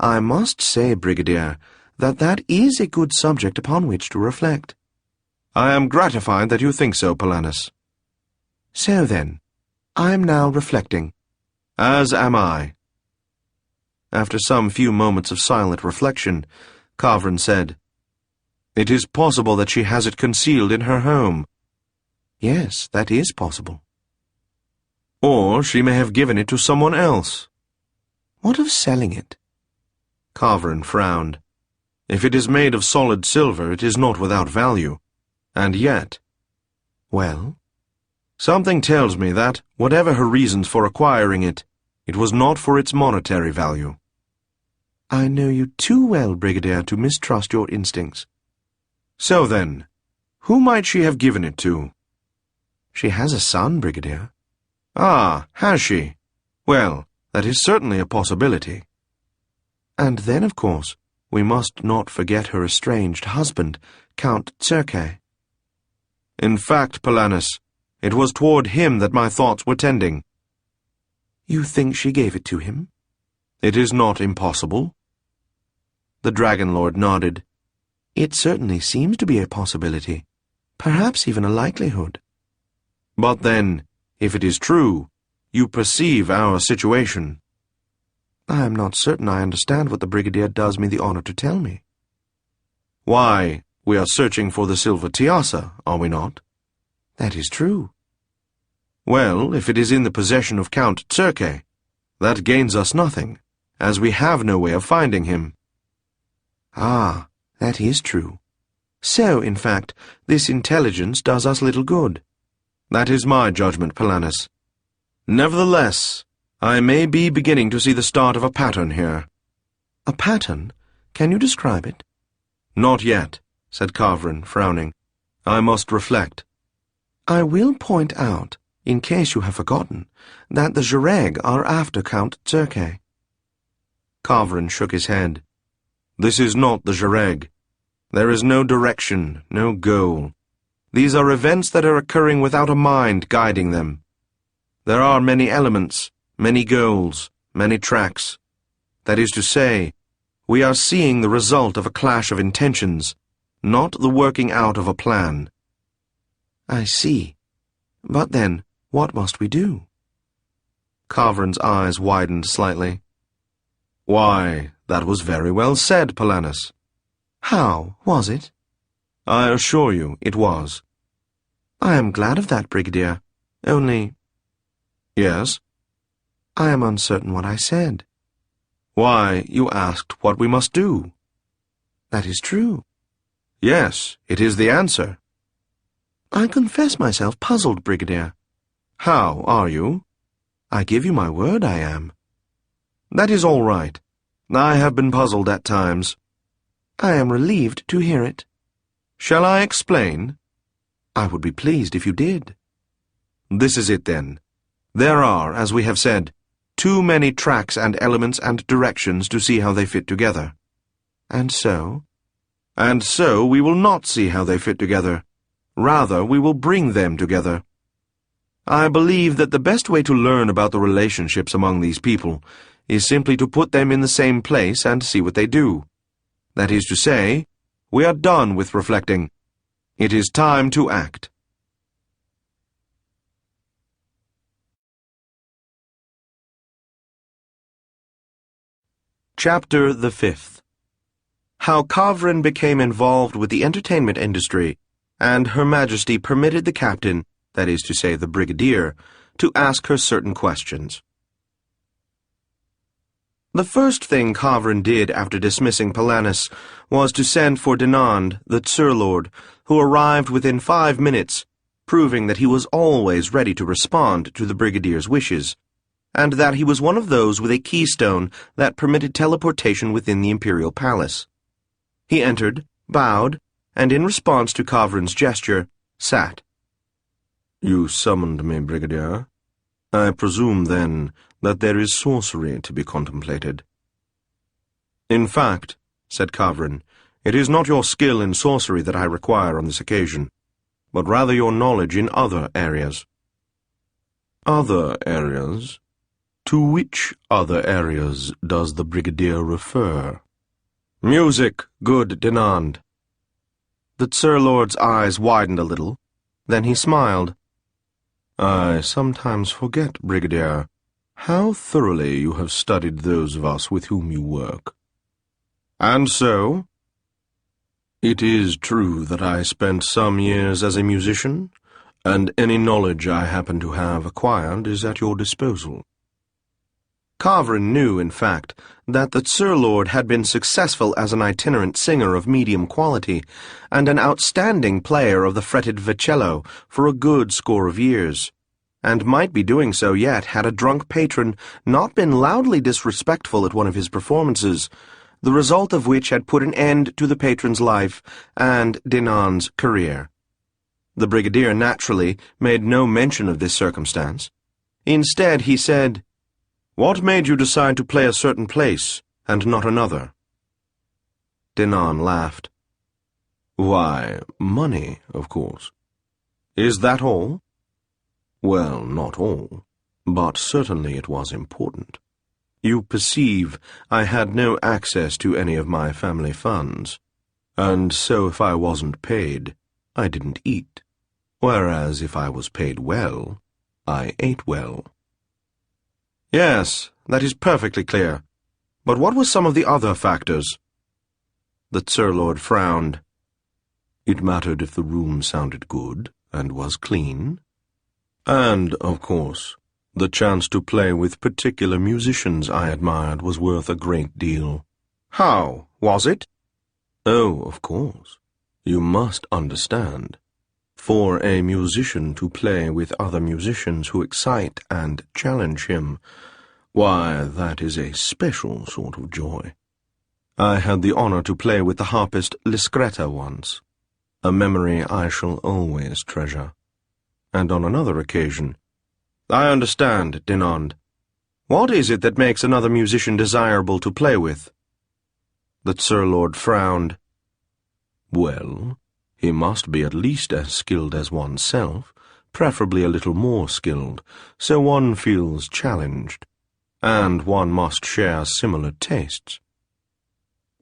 I must say, Brigadier, that is a good subject upon which to reflect. I am gratified that you think so, Polanus. So then, I am now reflecting. As am I. After some few moments of silent reflection, Kavrin said, It is possible that she has it concealed in her home. Yes, that is possible. Or she may have given it to someone else. What of selling it? Kavrin frowned. If it is made of solid silver, it is not without value. And yet... Well? Something tells me that, whatever her reasons for acquiring it, it was not for its monetary value. I know you too well, Brigadier, to mistrust your instincts. So then, who might she have given it to? She has a son, Brigadier. Ah, has she? Well, that is certainly a possibility. And then, of course, we must not forget her estranged husband, Count Tsirke. In fact, Polanus, it was toward him that my thoughts were tending. You think she gave it to him? It is not impossible. The Dragon Lord nodded. It certainly seems to be a possibility, perhaps even a likelihood. But then, if it is true, you perceive our situation. I am not certain I understand what the Brigadier does me the honor to tell me. Why, we are searching for the silver Tiassa, are we not? That is true. Well, if it is in the possession of Count Tsirke, that gains us nothing, as we have no way of finding him. Ah, that is true. So, in fact, this intelligence does us little good. That is my judgment, Polanus. Nevertheless, I may be beginning to see the start of a pattern here. A pattern? Can you describe it? Not yet, said Kavrin, frowning. I must reflect. I will point out, in case you have forgotten, that the Jareg are after Count Tsirke. Kavrin shook his head. This is not the Jareg. There is no direction, no goal. These are events that are occurring without a mind guiding them. There are many elements, many goals, many tracks. That is to say, we are seeing the result of a clash of intentions, not the working out of a plan. I see. But then, what must we do? Kavrin's eyes widened slightly. Why, that was very well said, Polanus. How was it? I assure you it was. I am glad of that, Brigadier. Only... Yes? I am uncertain what I said. Why, you asked what we must do. That is true. Yes, it is the answer. I confess myself puzzled, Brigadier. How are you? I give you my word I am. That is all right. I have been puzzled at times. I am relieved to hear it. Shall I explain? I would be pleased if you did. This is it, then. There are, as we have said, Too many tracks and elements and directions to see how they fit together. And so we will not see how they fit together. Rather, we will bring them together. I believe that the best way to learn about the relationships among these people is simply to put them in the same place and see what they do. That is to say, we are done with reflecting. It is time to act. Chapter the 5th. How Kavrin became involved with the entertainment industry, and Her Majesty permitted the captain, that is to say the brigadier, to ask her certain questions. The first thing Kavrin did after dismissing Palanis was to send for Dinand, the Tsur-Lord, who arrived within 5 minutes, proving that he was always ready to respond to the brigadier's wishes, and that he was one of those with a keystone that permitted teleportation within the imperial palace. He entered, bowed, and in response to Kavrin's gesture, sat. You summoned me, Brigadier. I presume, then, that there is sorcery to be contemplated. In fact, said Kavrin, it is not your skill in sorcery that I require on this occasion, but rather your knowledge in other areas. Other areas? To which other areas does the Brigadier refer? Music, good Dinand. The Tsur-Lord's eyes widened a little. Then he smiled. I sometimes forget, Brigadier, how thoroughly you have studied those of us with whom you work. And so? It is true that I spent some years as a musician, and any knowledge I happen to have acquired is at your disposal. Kavrin knew, in fact, that the Tsur-Lord had been successful as an itinerant singer of medium quality and an outstanding player of the fretted vicello for a good score of years, and might be doing so yet had a drunk patron not been loudly disrespectful at one of his performances, the result of which had put an end to the patron's life and Dinand's career. The brigadier naturally made no mention of this circumstance. Instead, he said, "What made you decide to play a certain place and not another?" Dinand laughed. Why, money, of course. Is that all? Well, not all, but certainly it was important. You perceive I had no access to any of my family funds, and so if I wasn't paid, I didn't eat, whereas if I was paid well, I ate well. Yes, that is perfectly clear. But what were some of the other factors? The Tsur-Lord frowned. It mattered if the room sounded good and was clean. And, of course, the chance to play with particular musicians I admired was worth a great deal. How was it? Oh, of course. You must understand. For a musician to play with other musicians who excite and challenge him, why, that is a special sort of joy. I had the honor to play with the harpist Liscreta once, a memory I shall always treasure. And on another occasion, I understand, Dinand. What is it that makes another musician desirable to play with? The Tsur-Lord frowned. Well, he must be at least as skilled as oneself, preferably a little more skilled, so one feels challenged, and one must share similar tastes.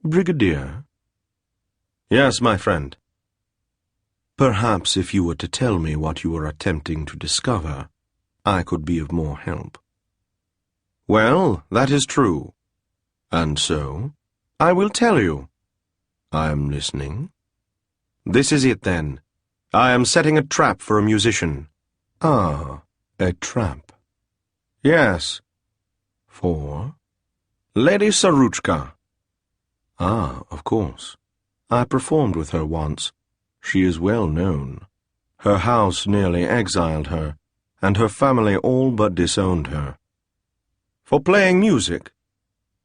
Brigadier? Yes, my friend. Perhaps if you were to tell me what you were attempting to discover, I could be of more help. Well, that is true. And so? I will tell you. I am listening. This is it, then. I am setting a trap for a musician. Ah, a trap. Yes. For? Lady Saruchka. Ah, of course. I performed with her once. She is well known. Her house nearly exiled her, and her family all but disowned her. For playing music?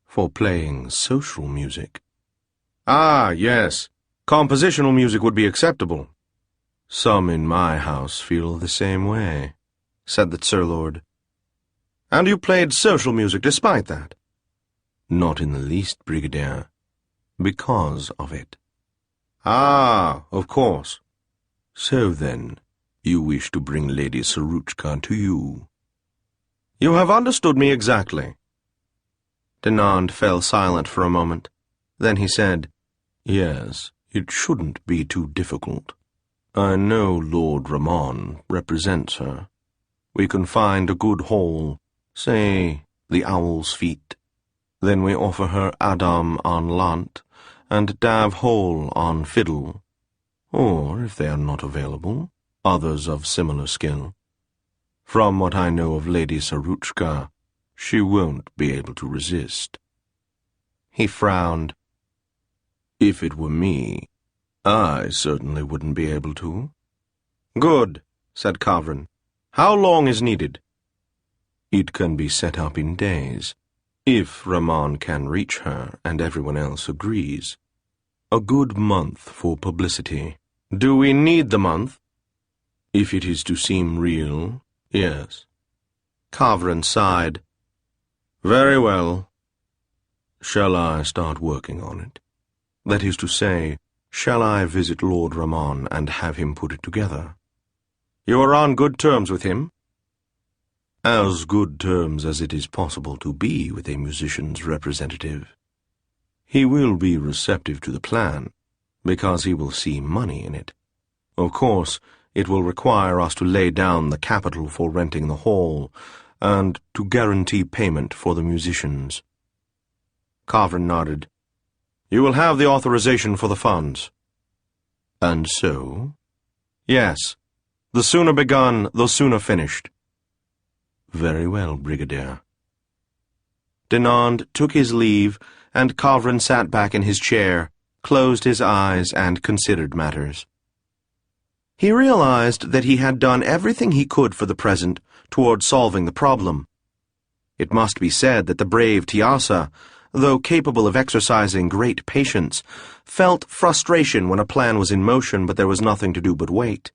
For playing social music. Ah, yes. Compositional music would be acceptable. Some in my house feel the same way, said the Tsur-Lord. And you played social music despite that? Not in the least, Brigadier. Because of it. Ah, of course. So then, you wish to bring Lady Saruchka to you? You have understood me exactly. Dinand fell silent for a moment. Then he said, Yes, it shouldn't be too difficult. I know Lord Ramon represents her. We can find a good hall, say the Owl's Feet. Then we offer her Adam on Lant and Dav Hole on Fiddle. Or, if they are not available, others of similar skill. From what I know of Lady Saruchka, she won't be able to resist. He frowned. If it were me, I certainly wouldn't be able to. Good, said Kavrin. How long is needed? It can be set up in days, if Ramon can reach her and everyone else agrees. A good month for publicity. Do we need the month? If it is to seem real, yes. Kavrin sighed. Very well. Shall I start working on it? That is to say, shall I visit Lord Ramon and have him put it together? You are on good terms with him? As good terms as it is possible to be with a musician's representative. He will be receptive to the plan, because he will see money in it. Of course, it will require us to lay down the capital for renting the hall, and to guarantee payment for the musicians. Kavrin nodded. You will have the authorization for the funds. And so? Yes. The sooner begun, the sooner finished. Very well, Brigadier. Dinand took his leave, and Kavrin sat back in his chair, closed his eyes, and considered matters. He realized that he had done everything he could for the present toward solving the problem. It must be said that the brave Tiassa, though capable of exercising great patience, felt frustration when a plan was in motion but there was nothing to do but wait.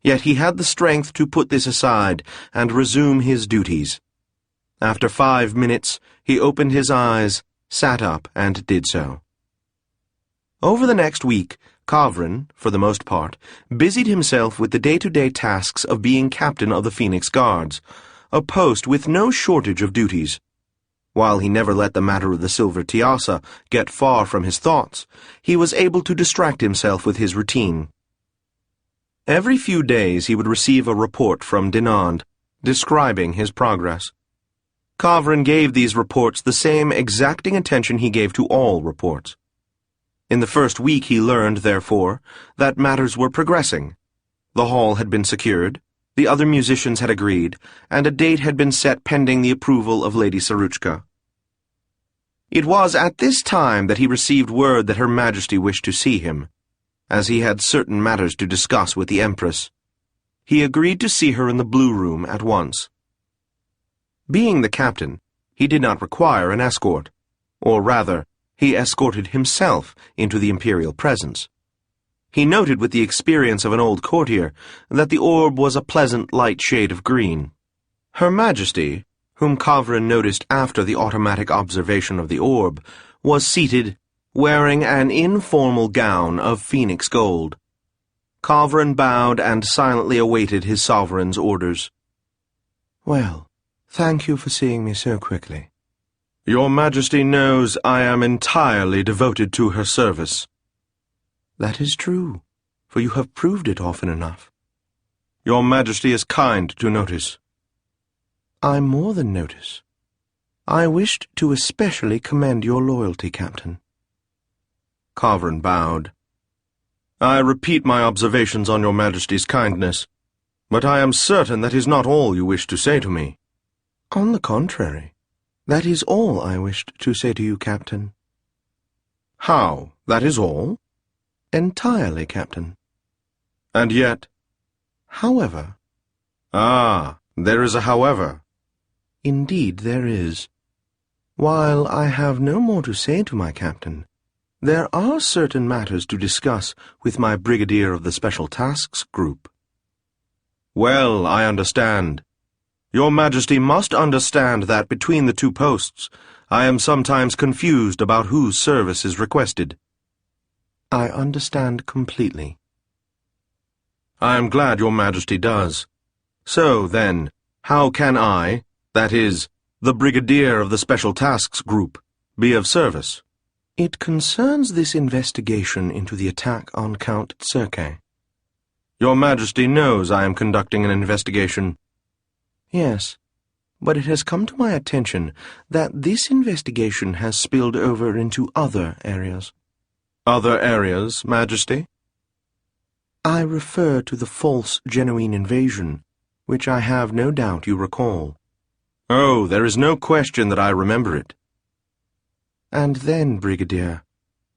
Yet he had the strength to put this aside and resume his duties. After 5 minutes, he opened his eyes, sat up, and did so. Over the next week, Kavrin, for the most part, busied himself with the day-to-day tasks of being captain of the Phoenix Guards, a post with no shortage of duties. While he never let the matter of the Silver Tiassa get far from his thoughts, he was able to distract himself with his routine. Every few days he would receive a report from Dinand, describing his progress. Kavrin gave these reports the same exacting attention he gave to all reports. In the first week he learned, therefore, that matters were progressing. The hall had been secured, the other musicians had agreed, and a date had been set pending the approval of Lady Saruchka. It was at this time that he received word that Her Majesty wished to see him, as he had certain matters to discuss with the Empress. He agreed to see her in the Blue Room at once. Being the captain, he did not require an escort, or rather, he escorted himself into the imperial presence. He noted with the experience of an old courtier that the orb was a pleasant light shade of green. Her Majesty, whom Kavrin noticed after the automatic observation of the orb, was seated, wearing an informal gown of phoenix gold. Kavrin bowed and silently awaited his sovereign's orders. Well, thank you for seeing me so quickly. Your Majesty knows I am entirely devoted to her service. That is true, for you have proved it often enough. Your Majesty is kind to notice. I more than notice. I wished to especially commend your loyalty, Captain. Kavrin bowed. I repeat my observations on your Majesty's kindness, but I am certain that is not all you wish to say to me. On the contrary, that is all I wished to say to you, Captain. How? That is all? Entirely, Captain. And yet... However... Ah, there is a however. Indeed there is. While I have no more to say to my captain, there are certain matters to discuss with my brigadier of the Special Tasks Group. Well, I understand. Your Majesty must understand that between the two posts, I am sometimes confused about whose service is requested. I understand completely. I am glad your Majesty does. So, then, how can I, that is, the Brigadier of the Special Tasks Group, be of service? It concerns this investigation into the attack on Count Circe. Your Majesty knows I am conducting an investigation. Yes, but it has come to my attention that this investigation has spilled over into other areas. Other areas, Majesty? I refer to the false genuine invasion, which I have no doubt you recall. Oh, there is no question that I remember it. And then, Brigadier,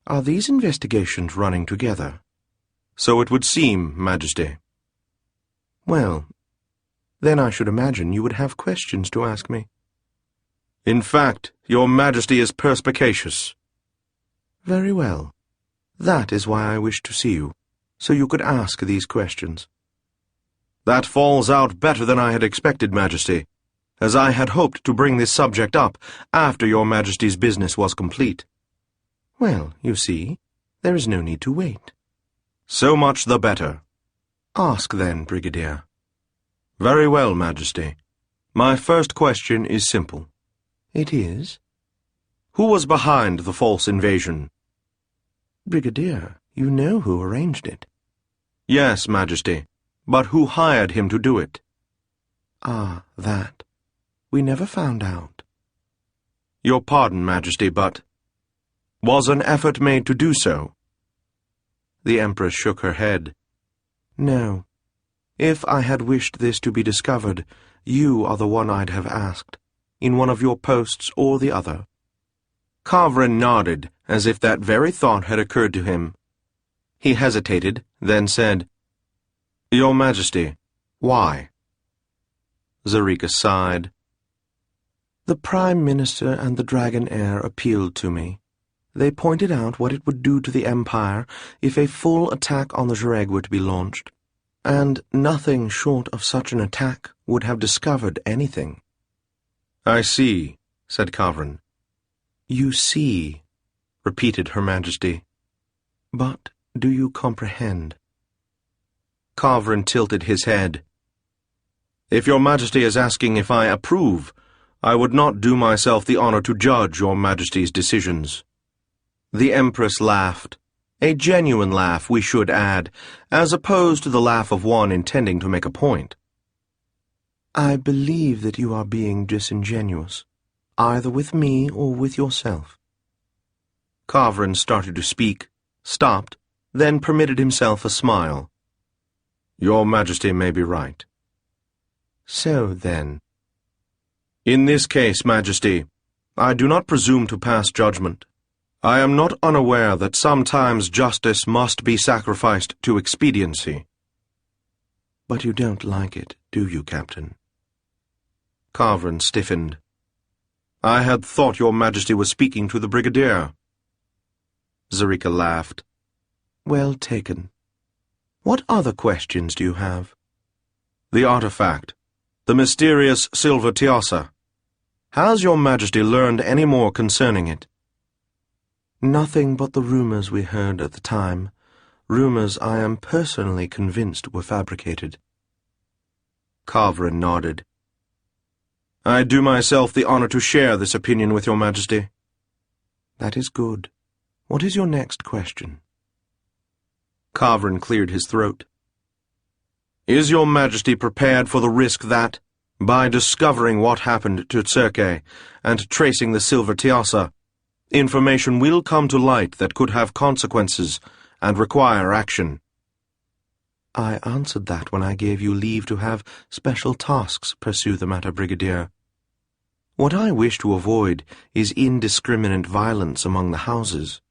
are these investigations running together? So it would seem, Majesty. Well, then I should imagine you would have questions to ask me. In fact, your Majesty is perspicacious. Very well. That is why I wished to see you, so you could ask these questions. That falls out better than I had expected, Majesty, as I had hoped to bring this subject up after your Majesty's business was complete. Well, you see, there is no need to wait. So much the better. Ask then, Brigadier. Very well, Majesty. My first question is simple. It is? Who was behind the false invasion? Brigadier, you know who arranged it. Yes, Majesty, but who hired him to do it? Ah, that. We never found out. Your pardon, Majesty, but was an effort made to do so? The Empress shook her head. No. If I had wished this to be discovered, you are the one I'd have asked, in one of your posts or the other. Kavrin nodded, as if that very thought had occurred to him. He hesitated, then said, Your Majesty, why? Zerika sighed. The Prime Minister and the Dragon Heir appealed to me. They pointed out what it would do to the Empire if a full attack on the Zhureg were to be launched, and nothing short of such an attack would have discovered anything. I see, said Kavrin. You see, repeated Her Majesty. But do you comprehend? Kavrin tilted his head. If your Majesty is asking if I approve, I would not do myself the honor to judge your Majesty's decisions. The Empress laughed. A genuine laugh, we should add, as opposed to the laugh of one intending to make a point. I believe that you are being disingenuous, either with me or with yourself. Kavrin started to speak, stopped, then permitted himself a smile. Your Majesty may be right. So then. In this case, Majesty, I do not presume to pass judgment. I am not unaware that sometimes justice must be sacrificed to expediency. But you don't like it, do you, Captain? Kavrin stiffened. I had thought your Majesty was speaking to the Brigadier. Zerika laughed. Well taken. What other questions do you have? The artifact, the mysterious silver Tiassa. Has your Majesty learned any more concerning it? Nothing but the rumors we heard at the time, rumors I am personally convinced were fabricated. Kavrin nodded. I do myself the honor to share this opinion with your Majesty. That is good. What is your next question? Kavrin cleared his throat. Is your Majesty prepared for the risk that, by discovering what happened to Circe and tracing the silver Tiassa, information will come to light that could have consequences and require action? I answered that when I gave you leave to have special tasks pursue the matter, Brigadier. What I wish to avoid is indiscriminate violence among the houses.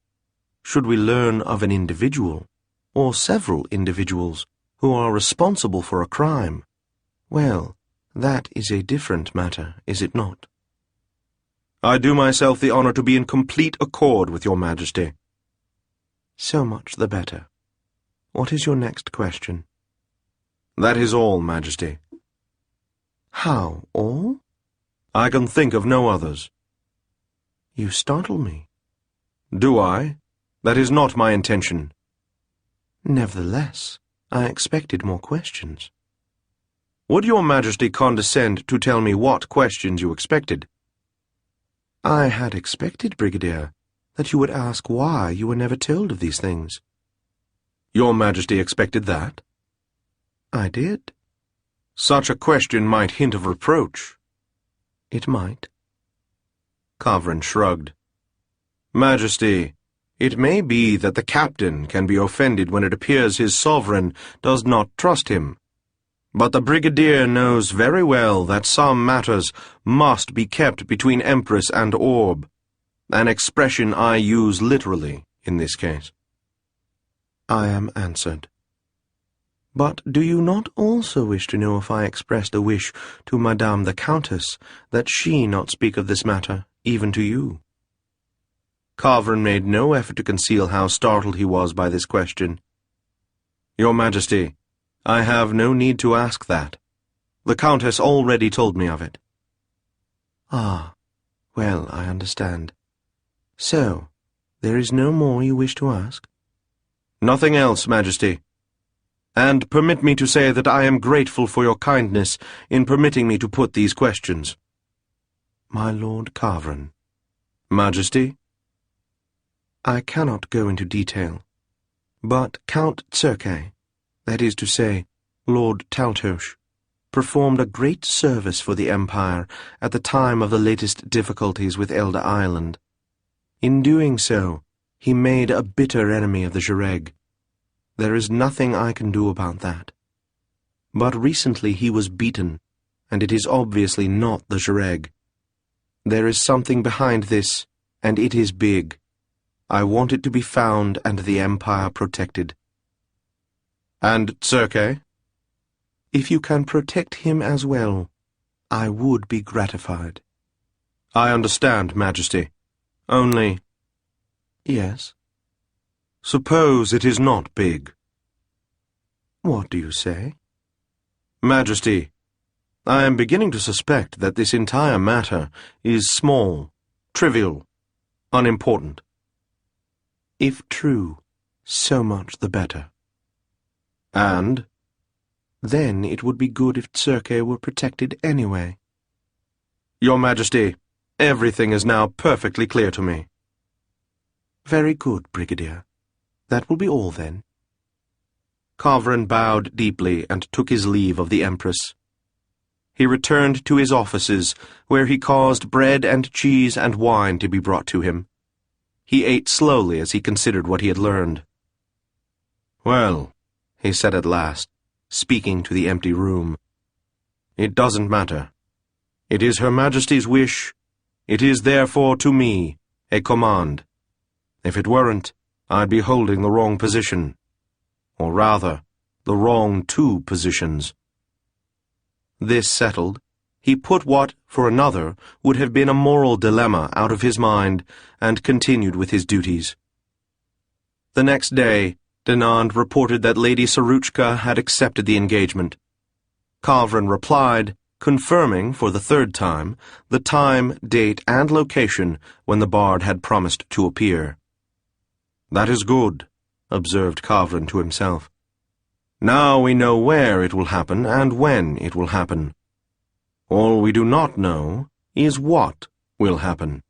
Should we learn of an individual, or several individuals, who are responsible for a crime, well, that is a different matter, is it not? I do myself the honor to be in complete accord with your Majesty. So much the better. What is your next question? That is all, Majesty. How, all? I can think of no others. You startle me. Do I? That is not my intention. Nevertheless, I expected more questions. Would your Majesty condescend to tell me what questions you expected? I had expected, Brigadier, that you would ask why you were never told of these things. Your Majesty expected that? I did. Such a question might hint of reproach. It might. Kavrin shrugged. Majesty, it may be that the captain can be offended when it appears his sovereign does not trust him. But the brigadier knows very well that some matters must be kept between Empress and Orb, an expression I use literally in this case. I am answered. But do you not also wish to know if I expressed a wish to Madame the Countess that she not speak of this matter, even to you? Kavrin made no effort to conceal how startled he was by this question. Your Majesty, I have no need to ask that. The Countess already told me of it. Ah, well, I understand. So, there is no more you wish to ask? Nothing else, Majesty. And permit me to say that I am grateful for your kindness in permitting me to put these questions. My Lord Kavrin. Majesty? I cannot go into detail, but Count Circe, that is to say, Lord Taltos, performed a great service for the Empire at the time of the latest difficulties with Elder Island. In doing so, he made a bitter enemy of the Jareg. There is nothing I can do about that. But recently he was beaten, and it is obviously not the Jareg. There is something behind this, and it is big. I want it to be found and the Empire protected. And Circe? If you can protect him as well, I would be gratified. I understand, Majesty. Only... Yes? Suppose it is not big. What do you say? Majesty, I am beginning to suspect that this entire matter is small, trivial, unimportant. If true, so much the better. And? Then it would be good if Circe were protected anyway. Your Majesty, everything is now perfectly clear to me. Very good, Brigadier. That will be all, then. Kavrin bowed deeply and took his leave of the Empress. He returned to his offices, where he caused bread and cheese and wine to be brought to him. He ate slowly as he considered what he had learned. Well, he said at last, speaking to the empty room, it doesn't matter. It is Her Majesty's wish. It is therefore to me a command. If it weren't, I'd be holding the wrong position. Or rather, the wrong two positions. This settled, he put what, for another, would have been a moral dilemma out of his mind and continued with his duties. The next day, Dinand reported that Lady Saruchka had accepted the engagement. Kavrin replied, confirming for the third time the time, date, and location when the bard had promised to appear. That is good, observed Kavrin to himself. Now we know where it will happen and when it will happen. All we do not know is what will happen.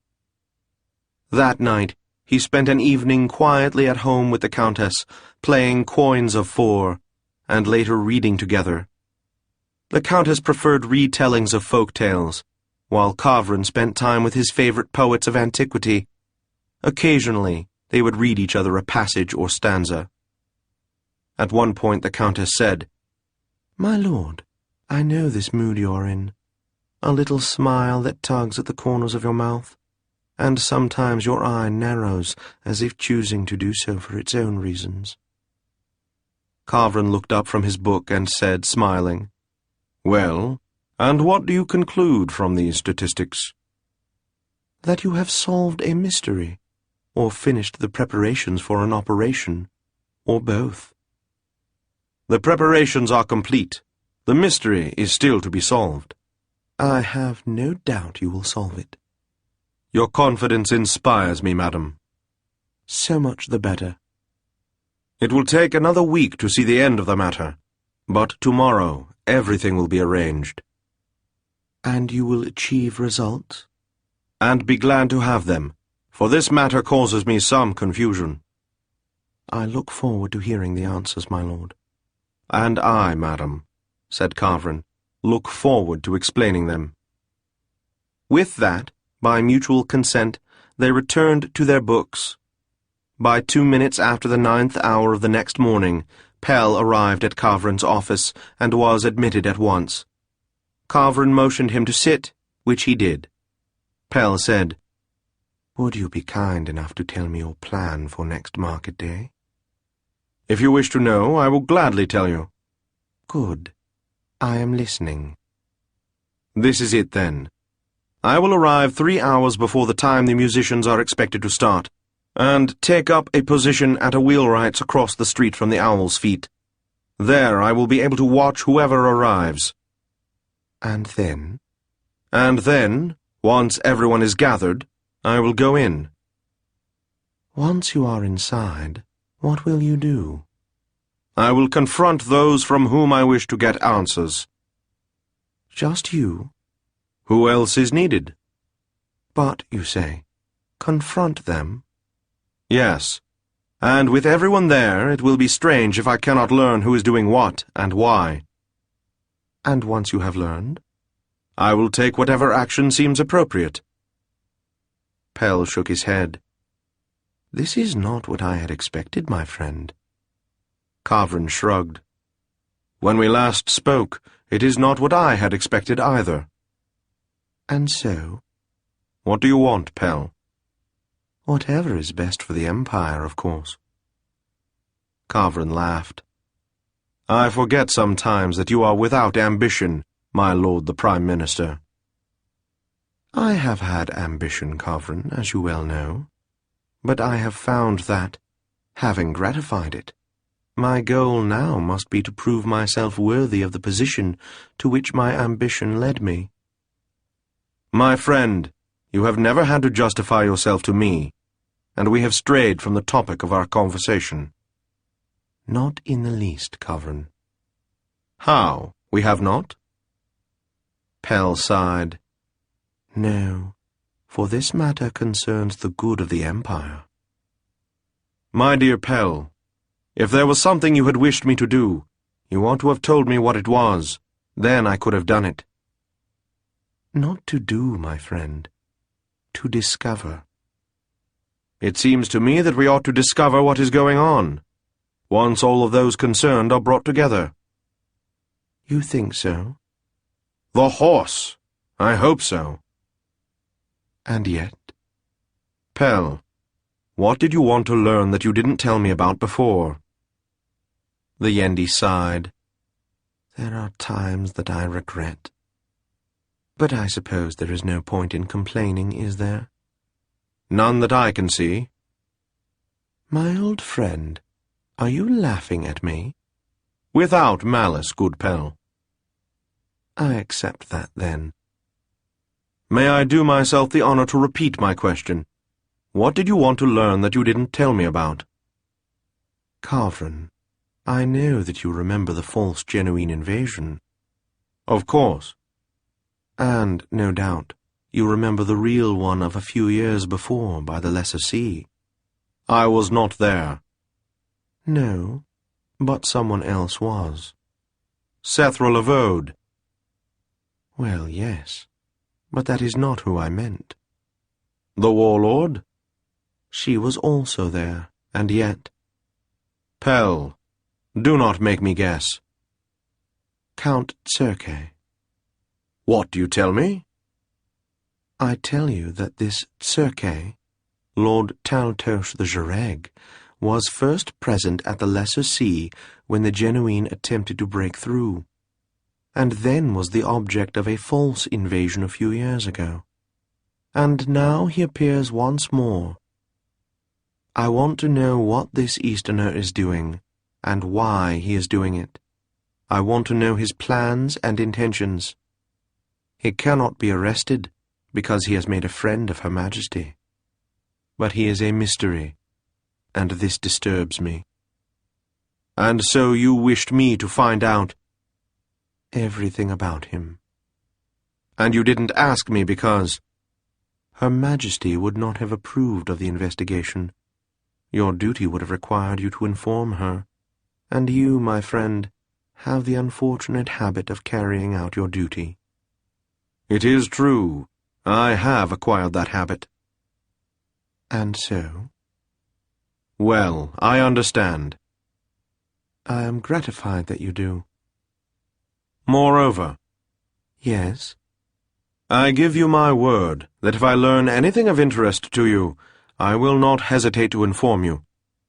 That night, he spent an evening quietly at home with the Countess, playing coins of 4, and later reading together. The Countess preferred retellings of folk tales, while Kavrin spent time with his favorite poets of antiquity. Occasionally, they would read each other a passage or stanza. At one point the Countess said, "My lord, I know this mood you're in. A little smile that tugs at the corners of your mouth, and sometimes your eye narrows as if choosing to do so for its own reasons." Kavrin looked up from his book and said, smiling, "Well, and what do you conclude from these statistics?" "That you have solved a mystery, or finished the preparations for an operation, or both." "The preparations are complete. The mystery is still to be solved." I have no doubt you will solve it. Your confidence inspires me, madam. So much the better. It will take another week to see the end of the matter, but tomorrow everything will be arranged. And you will achieve results? And be glad to have them, for this matter causes me some confusion. I look forward to hearing the answers, my lord. And I, madam, said Carverin, look forward to explaining them. With that, by mutual consent, they returned to their books. By 2 minutes after the 9th hour of the next morning, Pell arrived at Carverin's office and was admitted at once. Carverin motioned him to sit, which he did. Pell said, Would you be kind enough to tell me your plan for next market day? If you wish to know, I will gladly tell you. Good. I am listening. This is it, then. I will arrive 3 hours before the time the musicians are expected to start, and take up a position at a wheelwright's across the street from the Owl's Feet. There I will be able to watch whoever arrives. And then? And then, once everyone is gathered, I will go in. Once you are inside, what will you do? I will confront those from whom I wish to get answers. Just you? Who else is needed? But, you say, confront them? Yes, and with everyone there, it will be strange if I cannot learn who is doing what and why. And once you have learned? I will take whatever action seems appropriate. Pell shook his head. This is not what I had expected, my friend. Carverin shrugged. When we last spoke, it is not what I had expected either. And so? What do you want, Pell? Whatever is best for the Empire, of course. Carverin laughed. I forget sometimes that you are without ambition, my lord the Prime Minister. I have had ambition, Carverin, as you well know. But I have found that, having gratified it, my goal now must be to prove myself worthy of the position to which my ambition led me. My friend, you have never had to justify yourself to me, and we have strayed from the topic of our conversation. Not in the least, Carverin. How? We have not? Pell sighed. No, for this matter concerns the good of the Empire. My dear Pell, if there was something you had wished me to do, you ought to have told me what it was. Then I could have done it. Not to do, my friend. To discover. It seems to me that we ought to discover what is going on, once all of those concerned are brought together. You think so? The horse! I hope so. And yet? Pell, what did you want to learn that you didn't tell me about before? The Yendi sighed. There are times that I regret. But I suppose there is no point in complaining, is there? None that I can see. My old friend, are you laughing at me? Without malice, good Pell. I accept that, then. May I do myself the honor to repeat my question? What did you want to learn that you didn't tell me about? Carverin, I know that you remember the false genuine invasion. Of course. And, no doubt, you remember the real one of a few years before by the Lesser Sea. I was not there. No, but someone else was. Setaro Levode. Well, yes, but that is not who I meant. The warlord? She was also there, and yet... Pell, do not make me guess. Count Tsirke. What do you tell me? I tell you that this Tsirke, Lord Taltos the Jareg, was first present at the Lesser Sea when the Genuine attempted to break through, and then was the object of a false invasion a few years ago. And now he appears once more. I want to know what this Easterner is doing, and why he is doing it. I want to know his plans and intentions. He cannot be arrested, because he has made a friend of Her Majesty. But he is a mystery, and this disturbs me. And so you wished me to find out everything about him. And you didn't ask me because Her Majesty would not have approved of the investigation. Your duty would have required you to inform her, and you, my friend, have the unfortunate habit of carrying out your duty. It is true. I have acquired that habit. And so? Well, I understand. I am gratified that you do. Moreover, Yes? I give you my word that if I learn anything of interest to you, I will not hesitate to inform you,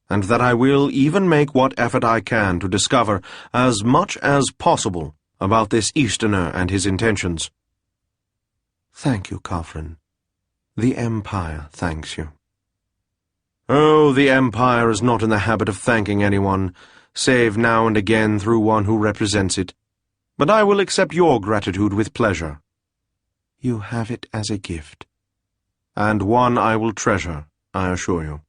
and that I will even make what effort I can to discover as much as possible about this Easterner and his intentions. Thank you, Kavrin. The Empire thanks you. Oh, the Empire is not in the habit of thanking anyone, save now and again through one who represents it. But I will accept your gratitude with pleasure. You have it as a gift. And one I will treasure, I assure you.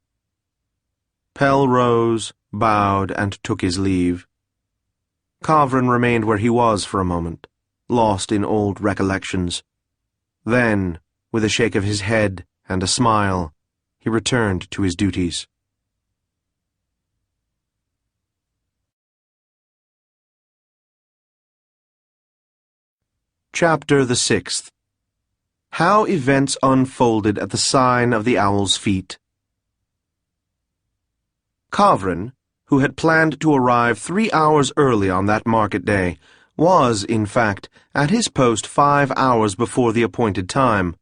Pell rose, bowed, and took his leave. Kavrin remained where he was for a moment, lost in old recollections. Then, with a shake of his head and a smile, he returned to his duties. Chapter the 6th. How events unfolded at the sign of the Owl's Feet. Kavrin, who had planned to arrive 3 hours early on that market day, was, in fact, at his post 5 hours before the appointed time.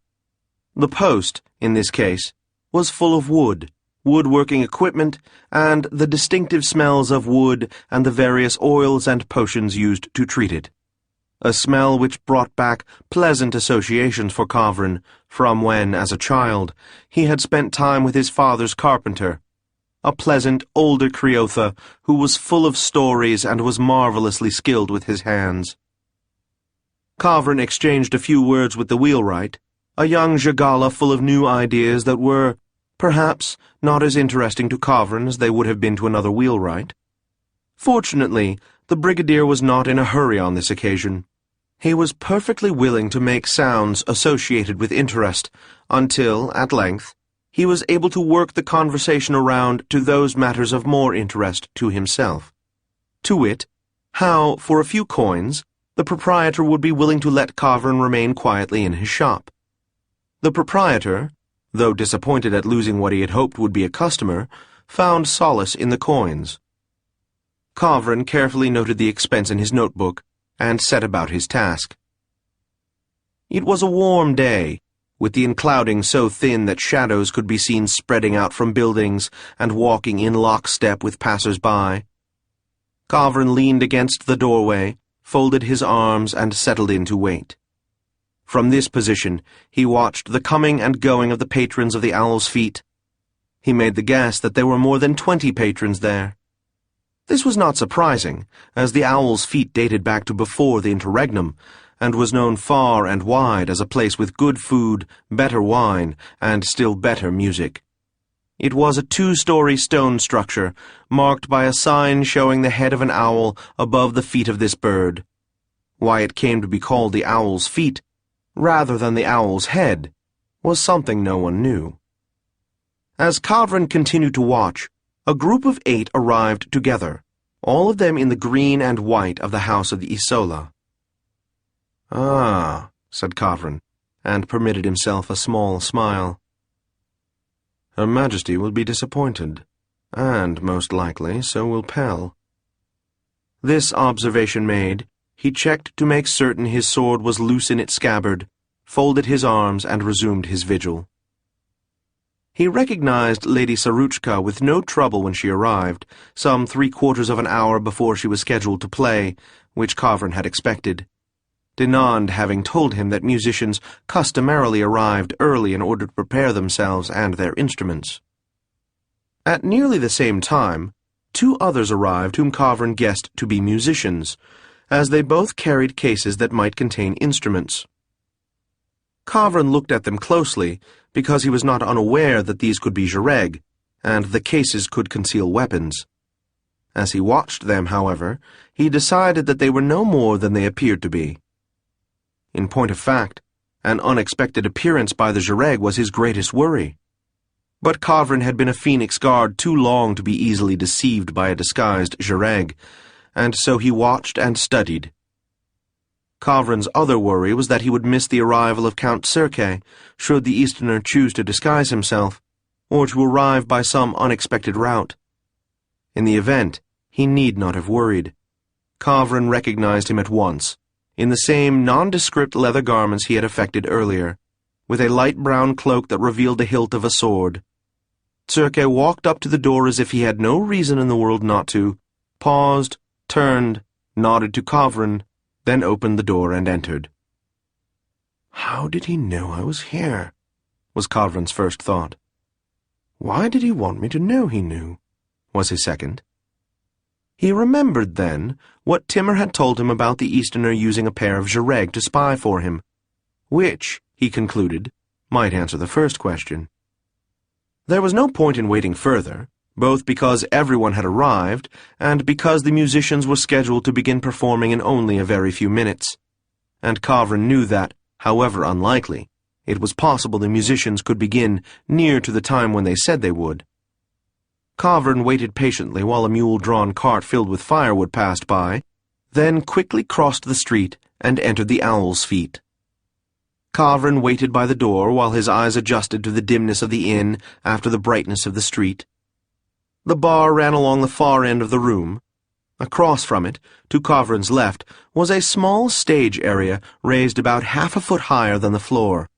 The post, in this case, was full of wood, woodworking equipment, and the distinctive smells of wood and the various oils and potions used to treat it. A smell which brought back pleasant associations for Kavrin from when, as a child, he had spent time with his father's carpenter, a pleasant older Criotha who was full of stories and was marvelously skilled with his hands. Kavrin exchanged a few words with the wheelwright, a young Jagala full of new ideas that were, perhaps, not as interesting to Kavrin as they would have been to another wheelwright. Fortunately, the brigadier was not in a hurry on this occasion. He was perfectly willing to make sounds associated with interest, until, at length, he was able to work the conversation around to those matters of more interest to himself. To wit, how, for a few coins, the proprietor would be willing to let Kavrin remain quietly in his shop. The proprietor, though disappointed at losing what he had hoped would be a customer, found solace in the coins. Kavrin carefully noted the expense in his notebook, and set about his task. It was a warm day, with the enclouding so thin that shadows could be seen spreading out from buildings and walking in lockstep with passers-by. Kavrin leaned against the doorway, folded his arms, and settled in to wait. From this position, he watched the coming and going of the patrons of the Owl's Feet. He made the guess that there were more than 20 patrons there. This was not surprising, as the Owl's Feet dated back to before the interregnum, and was known far and wide as a place with good food, better wine, and still better music. It was a 2-story stone structure, marked by a sign showing the head of an owl above the feet of this bird. Why it came to be called the Owl's Feet, rather than the owl's head, was something no one knew. As Kavrin continued to watch, a group of 8 arrived together, all of them in the green and white of the house of the Isola. "Ah," said Kavrin, and permitted himself a small smile. "Her Majesty will be disappointed, and, most likely, so will Pell." This observation made, he checked to make certain his sword was loose in its scabbard, folded his arms, and resumed his vigil. He recognized Lady Saruchka with no trouble when she arrived, some 3/4 of an hour before she was scheduled to play, which Kavrin had expected, Dinand having told him that musicians customarily arrived early in order to prepare themselves and their instruments. At nearly the same time, 2 others arrived whom Kavrin guessed to be musicians, as they both carried cases that might contain instruments. Kavran looked at them closely, because he was not unaware that these could be Jareg, and the cases could conceal weapons. As he watched them, however, he decided that they were no more than they appeared to be. In point of fact, an unexpected appearance by the Jareg was his greatest worry. But Kavran had been a Phoenix Guard too long to be easily deceived by a disguised Jareg, and so he watched and studied. Kavran's other worry was that he would miss the arrival of Count Circe, should the Easterner choose to disguise himself, or to arrive by some unexpected route. In the event, he need not have worried. Kavran recognized him at once, in the same nondescript leather garments he had affected earlier, with a light brown cloak that revealed the hilt of a sword. Circe walked up to the door as if he had no reason in the world not to, paused, turned, nodded to Kavran, then opened the door and entered. How did he know I was here? Was Kavran's first thought. Why did he want me to know he knew? Was his second. He remembered, then, what Timur had told him about the Easterner using a pair of Jareg to spy for him, which, he concluded, might answer the first question. There was no point in waiting further, both because everyone had arrived and because the musicians were scheduled to begin performing in only a very few minutes, and Kavran knew that, however unlikely, it was possible the musicians could begin near to the time when they said they would. Kavran waited patiently while a mule-drawn cart filled with firewood passed by, then quickly crossed the street and entered the Owl's Feet. Kavran waited by the door while his eyes adjusted to the dimness of the inn after the brightness of the street. The bar ran along the far end of the room. Across from it, to Kavran's left, was a small stage area raised about half a foot higher than the floor,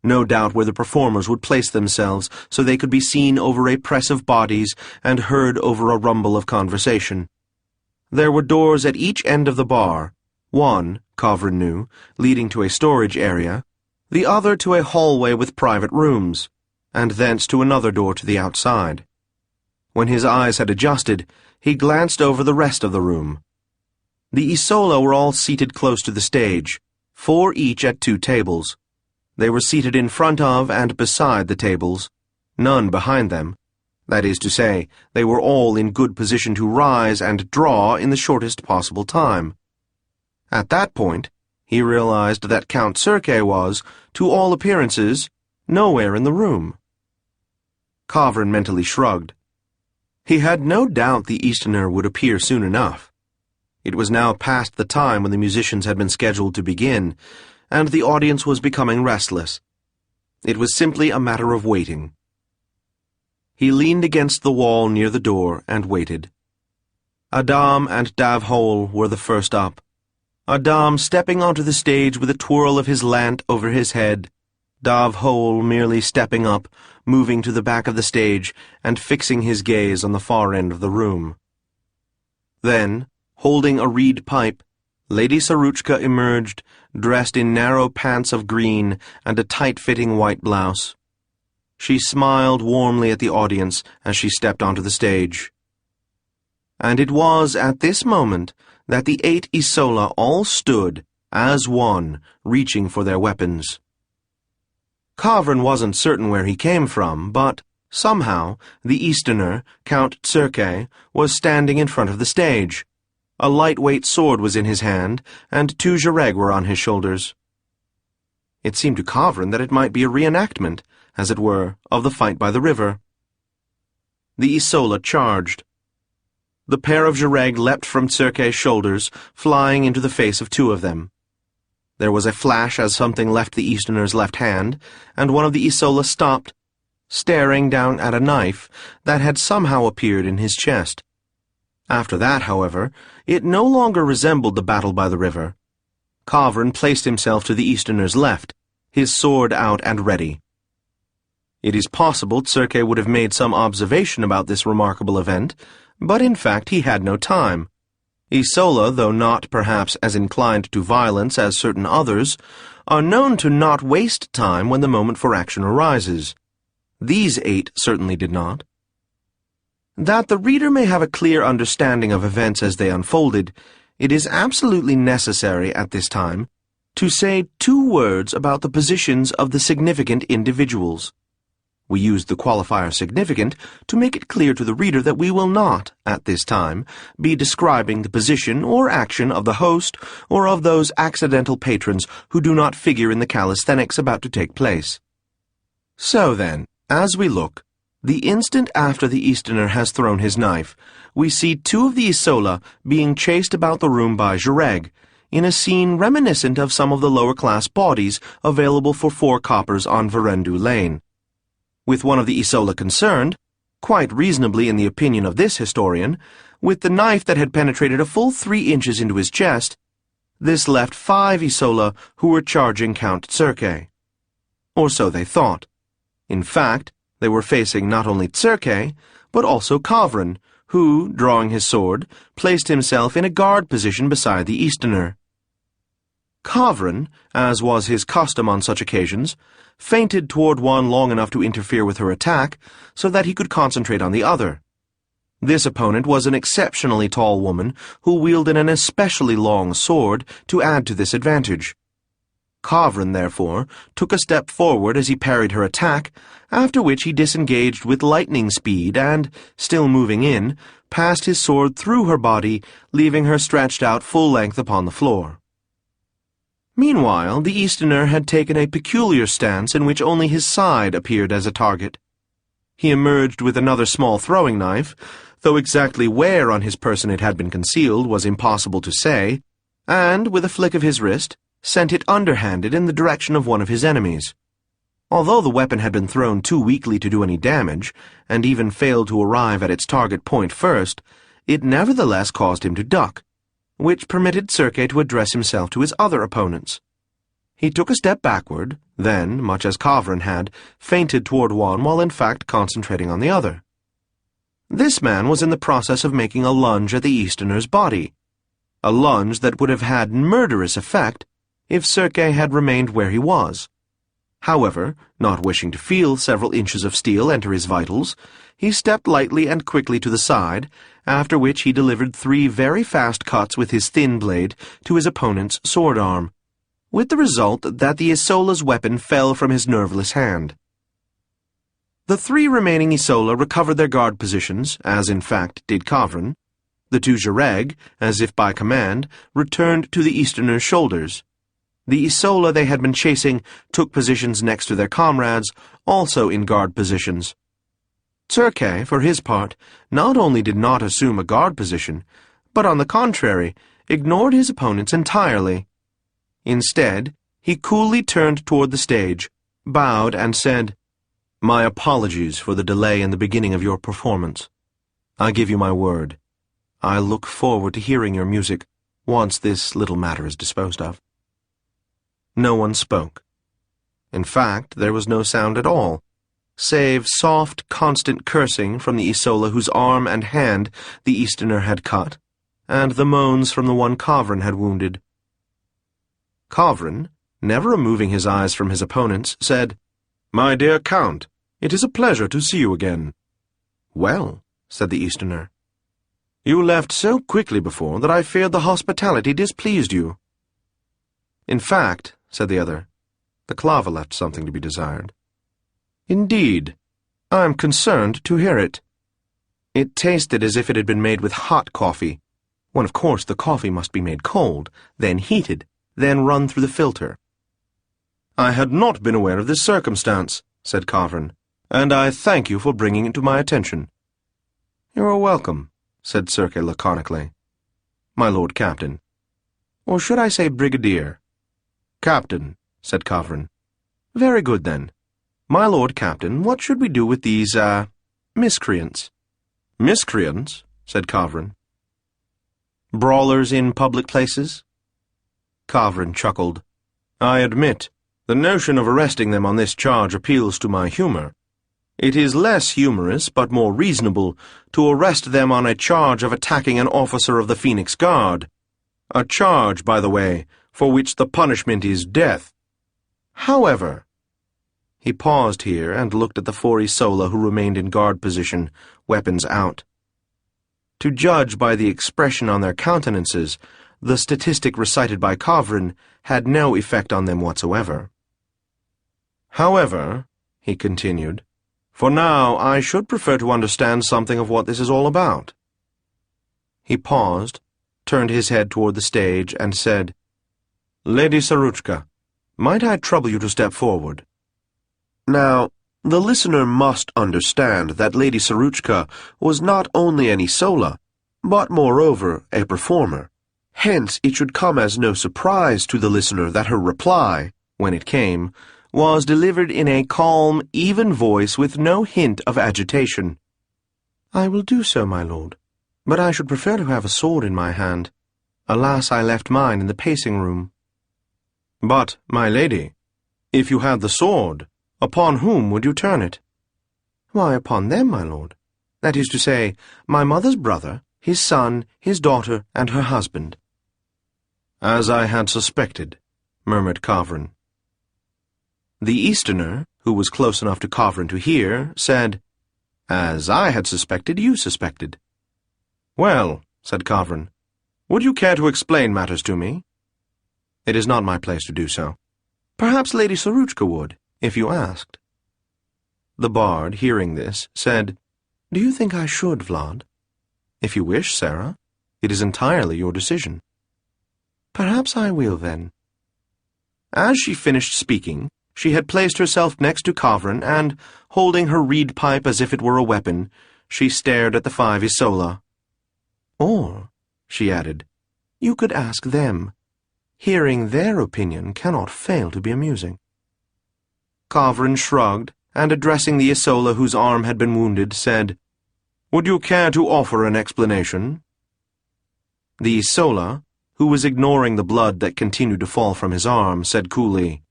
no doubt where the performers would place themselves so they could be seen over a press of bodies and heard over a rumble of conversation. There were doors at each end of the bar, one, Kavran knew, leading to a storage area, the other to a hallway with private rooms, and thence to another door to the outside. When his eyes had adjusted, he glanced over the rest of the room. The Isola were all seated close to the stage, 4 each at 2 tables. They were seated in front of and beside the tables, none behind them. That is to say, they were all in good position to rise and draw in the shortest possible time. At that point, he realized that Count Circe was, to all appearances, nowhere in the room. Kavran mentally shrugged. He had no doubt the Easterner would appear soon enough. It was now past the time when the musicians had been scheduled to begin, and the audience was becoming restless. It was simply a matter of waiting. He leaned against the wall near the door and waited. Adam and Davhol were the first up. Adam stepping onto the stage with a twirl of his lant over his head, Davhol merely stepping up, moving to the back of the stage and fixing his gaze on the far end of the room. Then, holding a reed pipe, Lady Saruchka emerged, dressed in narrow pants of green and a tight-fitting white blouse. She smiled warmly at the audience as she stepped onto the stage. And it was at this moment that the 8 Isola all stood, as one, reaching for their weapons. Kavran wasn't certain where he came from, but, somehow, the Easterner, Count Circe, was standing in front of the stage. A lightweight sword was in his hand, and 2 Jareg were on his shoulders. It seemed to Kavran that it might be a reenactment, as it were, of the fight by the river. The Isola charged. The pair of Jareg leapt from Circe's shoulders, flying into the face of 2 of them. There was a flash as something left the Easterner's left hand, and one of the Isola stopped, staring down at a knife that had somehow appeared in his chest. After that, however, it no longer resembled the battle by the river. Kavran placed himself to the Easterner's left, his sword out and ready. It is possible Circe would have made some observation about this remarkable event, but in fact he had no time. Isola, though not perhaps as inclined to violence as certain others, are known to not waste time when the moment for action arises. These 8 certainly did not. That the reader may have a clear understanding of events as they unfolded, it is absolutely necessary at this time to say 2 words about the positions of the significant individuals. We use the qualifier significant to make it clear to the reader that we will not, at this time, be describing the position or action of the host or of those accidental patrons who do not figure in the calisthenics about to take place. So then, as we look, the instant after the Easterner has thrown his knife, we see 2 of the Isola being chased about the room by Jareg, in a scene reminiscent of some of the lower-class bodies available for 4 coppers on Verendu Lane. With one of the Isola concerned, quite reasonably in the opinion of this historian, with the knife that had penetrated a full 3 inches into his chest, this left 5 Isola who were charging Count Circe. Or so they thought. In fact, they were facing not only Circe, but also Kavran, who, drawing his sword, placed himself in a guard position beside the Easterner. Kavran, as was his custom on such occasions, feinted toward one long enough to interfere with her attack, so that he could concentrate on the other. This opponent was an exceptionally tall woman who wielded an especially long sword to add to this advantage. Kavran, therefore, took a step forward as he parried her attack, after which he disengaged with lightning speed and, still moving in, passed his sword through her body, leaving her stretched out full length upon the floor. Meanwhile, the Easterner had taken a peculiar stance in which only his side appeared as a target. He emerged with another small throwing knife, though exactly where on his person it had been concealed was impossible to say, and, with a flick of his wrist, sent it underhanded in the direction of one of his enemies. Although the weapon had been thrown too weakly to do any damage, and even failed to arrive at its target point first, it nevertheless caused him to duck, which permitted Circe to address himself to his other opponents. He took a step backward, then, much as Kavran had, feinted toward one while in fact concentrating on the other. This man was in the process of making a lunge at the Easterner's body, a lunge that would have had murderous effect if Circe had remained where he was. However, not wishing to feel several inches of steel enter his vitals, he stepped lightly and quickly to the side, after which he delivered 3 very fast cuts with his thin blade to his opponent's sword arm, with the result that the Isola's weapon fell from his nerveless hand. The 3 remaining Isola recovered their guard positions, as in fact did Kavran. The 2 Jareg, as if by command, returned to the Easterner's shoulders. The Isola they had been chasing took positions next to their comrades, also in guard positions. Circe, for his part, not only did not assume a guard position, but on the contrary, ignored his opponents entirely. Instead, he coolly turned toward the stage, bowed, and said, "My apologies for the delay in the beginning of your performance. I give you my word. I look forward to hearing your music once this little matter is disposed of." No one spoke. In fact, there was no sound at all, save soft, constant cursing from the Isola whose arm and hand the Easterner had cut, and the moans from the one Kavran had wounded. Kavran, never removing his eyes from his opponent's, said, "My dear Count, it is a pleasure to see you again." "Well," said the Easterner, "you left so quickly before that I feared the hospitality displeased you." "In fact," said the other, "the clava left something to be desired." "Indeed. I am concerned to hear it." "It tasted as if it had been made with hot coffee, when of course the coffee must be made cold, then heated, then run through the filter." "I had not been aware of this circumstance," said Kavran, "and I thank you for bringing it to my attention." "You are welcome," said Circe laconically. "My Lord Captain. Or should I say Brigadier?" "Captain," said Kavran. "Very good, then. My Lord Captain, what should we do with these, miscreants?" "Miscreants?" said Kavran. "Brawlers in public places?" Kavran chuckled. "I admit, the notion of arresting them on this charge appeals to my humor. It is less humorous, but more reasonable, to arrest them on a charge of attacking an officer of the Phoenix Guard. A charge, by the way, for which the punishment is death. However—" He paused here and looked at the 4 Isola who remained in guard position, weapons out. To judge by the expression on their countenances, the statistic recited by Kavrin had no effect on them whatsoever. "However," he continued, "for now I should prefer to understand something of what this is all about." He paused, turned his head toward the stage, and said, "Lady Saruchka, might I trouble you to step forward?" Now, the listener must understand that Lady Saruchka was not only an Isola, but moreover a performer. Hence it should come as no surprise to the listener that her reply, when it came, was delivered in a calm, even voice with no hint of agitation. "I will do so, my lord, but I should prefer to have a sword in my hand. Alas, I left mine in the pacing-room." "But, my lady, if you had the sword, upon whom would you turn it?" "Why, upon them, my lord. That is to say, my mother's brother, his son, his daughter, and her husband." "As I had suspected," murmured Kavrin. The Easterner, who was close enough to Kavrin to hear, said, "As I had suspected, you suspected." "Well," said Kavrin, "would you care to explain matters to me?" "It is not my place to do so. Perhaps Lady Saruchka would, if you asked." The bard, hearing this, said, "Do you think I should, Vlad?" "If you wish, Sarah. It is entirely your decision." "Perhaps I will, then." As she finished speaking, she had placed herself next to Kavrin, and, holding her reed pipe as if it were a weapon, she stared at the 5 Isola. "Or," she added, "you could ask them. Hearing their opinion cannot fail to be amusing." Kavrin shrugged, and addressing the Isola whose arm had been wounded, said, "Would you care to offer an explanation?" The Isola, who was ignoring the blood that continued to fall from his arm, said coolly,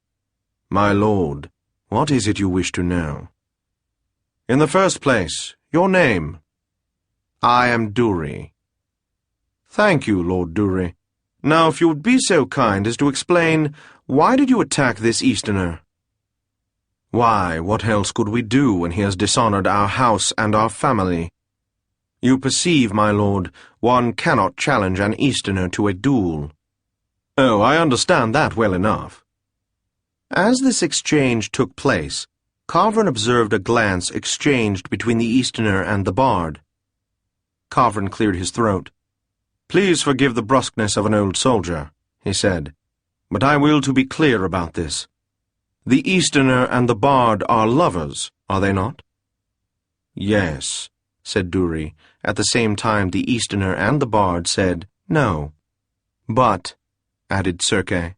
"My lord, what is it you wish to know?" "In the first place, your name." "I am Dury." "Thank you, Lord Dury. Now, if you would be so kind as to explain, why did you attack this Easterner?" "Why, what else could we do when he has dishonored our house and our family? You perceive, my lord, one cannot challenge an Easterner to a duel." "Oh, I understand that well enough." As this exchange took place, Kavrin observed a glance exchanged between the Easterner and the bard. Kavrin cleared his throat. "Please forgive the brusqueness of an old soldier," he said, "but I will to be clear about this. The Easterner and the bard are lovers, are they not?" "Yes," said Dury. At the same time the Easterner and the bard said, "No." "But," added Sergei,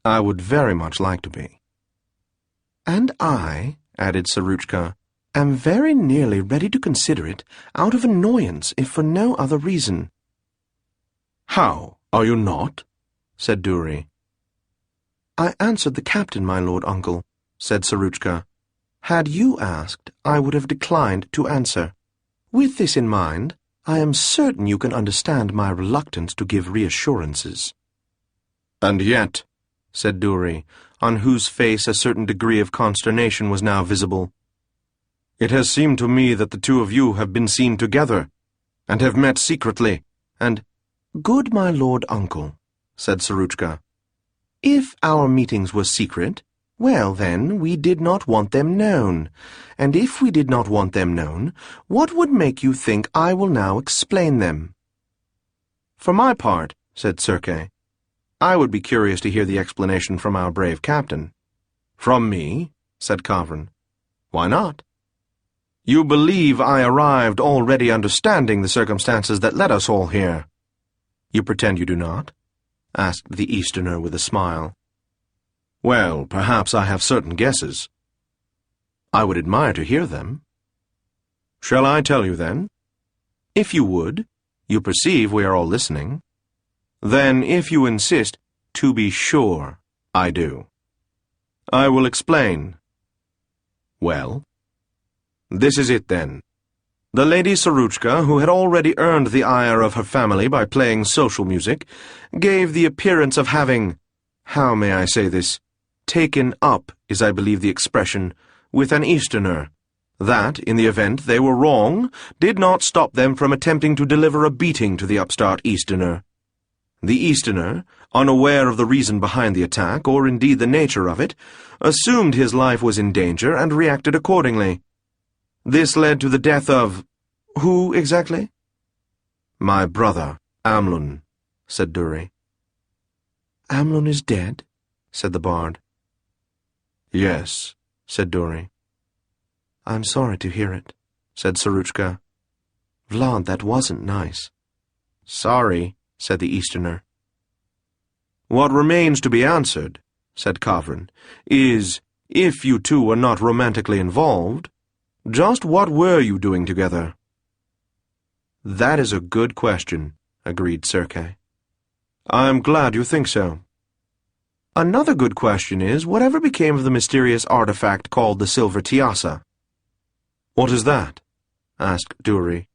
"I would very much like to be." "And I," added Saruchka, "am very nearly ready to consider it, out of annoyance, if for no other reason." "How, are you not?" said Dury. "I answered the captain, my lord uncle," said Saruchka. "Had you asked, I would have declined to answer. With this in mind, I am certain you can understand my reluctance to give reassurances." "And yet," said Dury, on whose face a certain degree of consternation was now visible, "it has seemed to me that the two of you have been seen together, and have met secretly, and—" "Good my lord uncle," said Saruchka, "if our meetings were secret, well then, we did not want them known, and if we did not want them known, what would make you think I will now explain them?" "For my part," said Sergei, "I would be curious to hear the explanation from our brave captain." "From me?" said Kavrin. "Why not?" "You believe I arrived already understanding the circumstances that led us all here." "You pretend you do not?" asked the Easterner with a smile. "Well, perhaps I have certain guesses." "I would admire to hear them." "Shall I tell you then?" "If you would. You perceive we are all listening." "Then, if you insist, to be sure, I do. I will explain." "Well?" "This is it, then. The Lady Saruchka, who had already earned the ire of her family by playing social music, gave the appearance of having, how may I say this, taken up, is I believe the expression, with an Easterner. That, in the event they were wrong, did not stop them from attempting to deliver a beating to the upstart Easterner. The Easterner, unaware of the reason behind the attack, or indeed the nature of it, assumed his life was in danger and reacted accordingly. This led to the death of— who exactly? My brother, Amlun, said Dury. Amlun is dead, said the bard. Yes, said Dury. I'm sorry to hear it, said Saruchka. Vlad, that wasn't nice. Sorry, said the Easterner. What remains to be answered, said Kavrin, is, if you two were not romantically involved, just what were you doing together? That is a good question, agreed Sergei. I'm glad you think so. Another good question is, whatever became of the mysterious artifact called the Silver Tiassa? What is that? Asked Dury.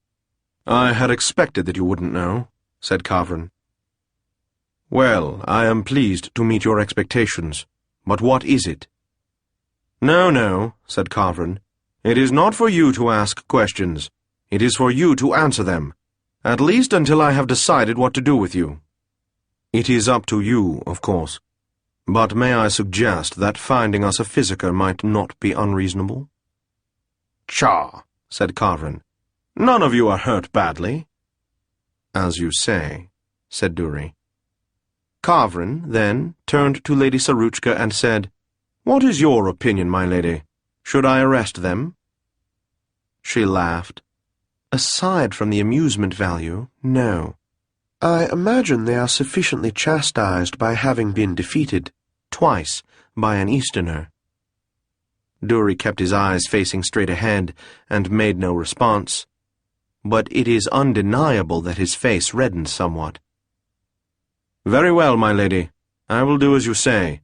I had expected that you wouldn't know, said Kavrin. Well, I am pleased to meet your expectations, but what is it? No, said Kavrin. It is not for you to ask questions. It is for you to answer them, at least until I have decided what to do with you. It is up to you, of course, but may I suggest that finding us a physiker might not be unreasonable? Pshaw, said Kavrin. None of you are hurt badly. As you say, said Dury. Kavrin, then, turned to Lady Saruchka and said, What is your opinion, my lady? Should I arrest them? She laughed. Aside from the amusement value, no. I imagine they are sufficiently chastised by having been defeated, twice, by an Easterner. Dury kept his eyes facing straight ahead and made no response, but it is undeniable that his face reddened somewhat. Very well, my lady. I will do as you say.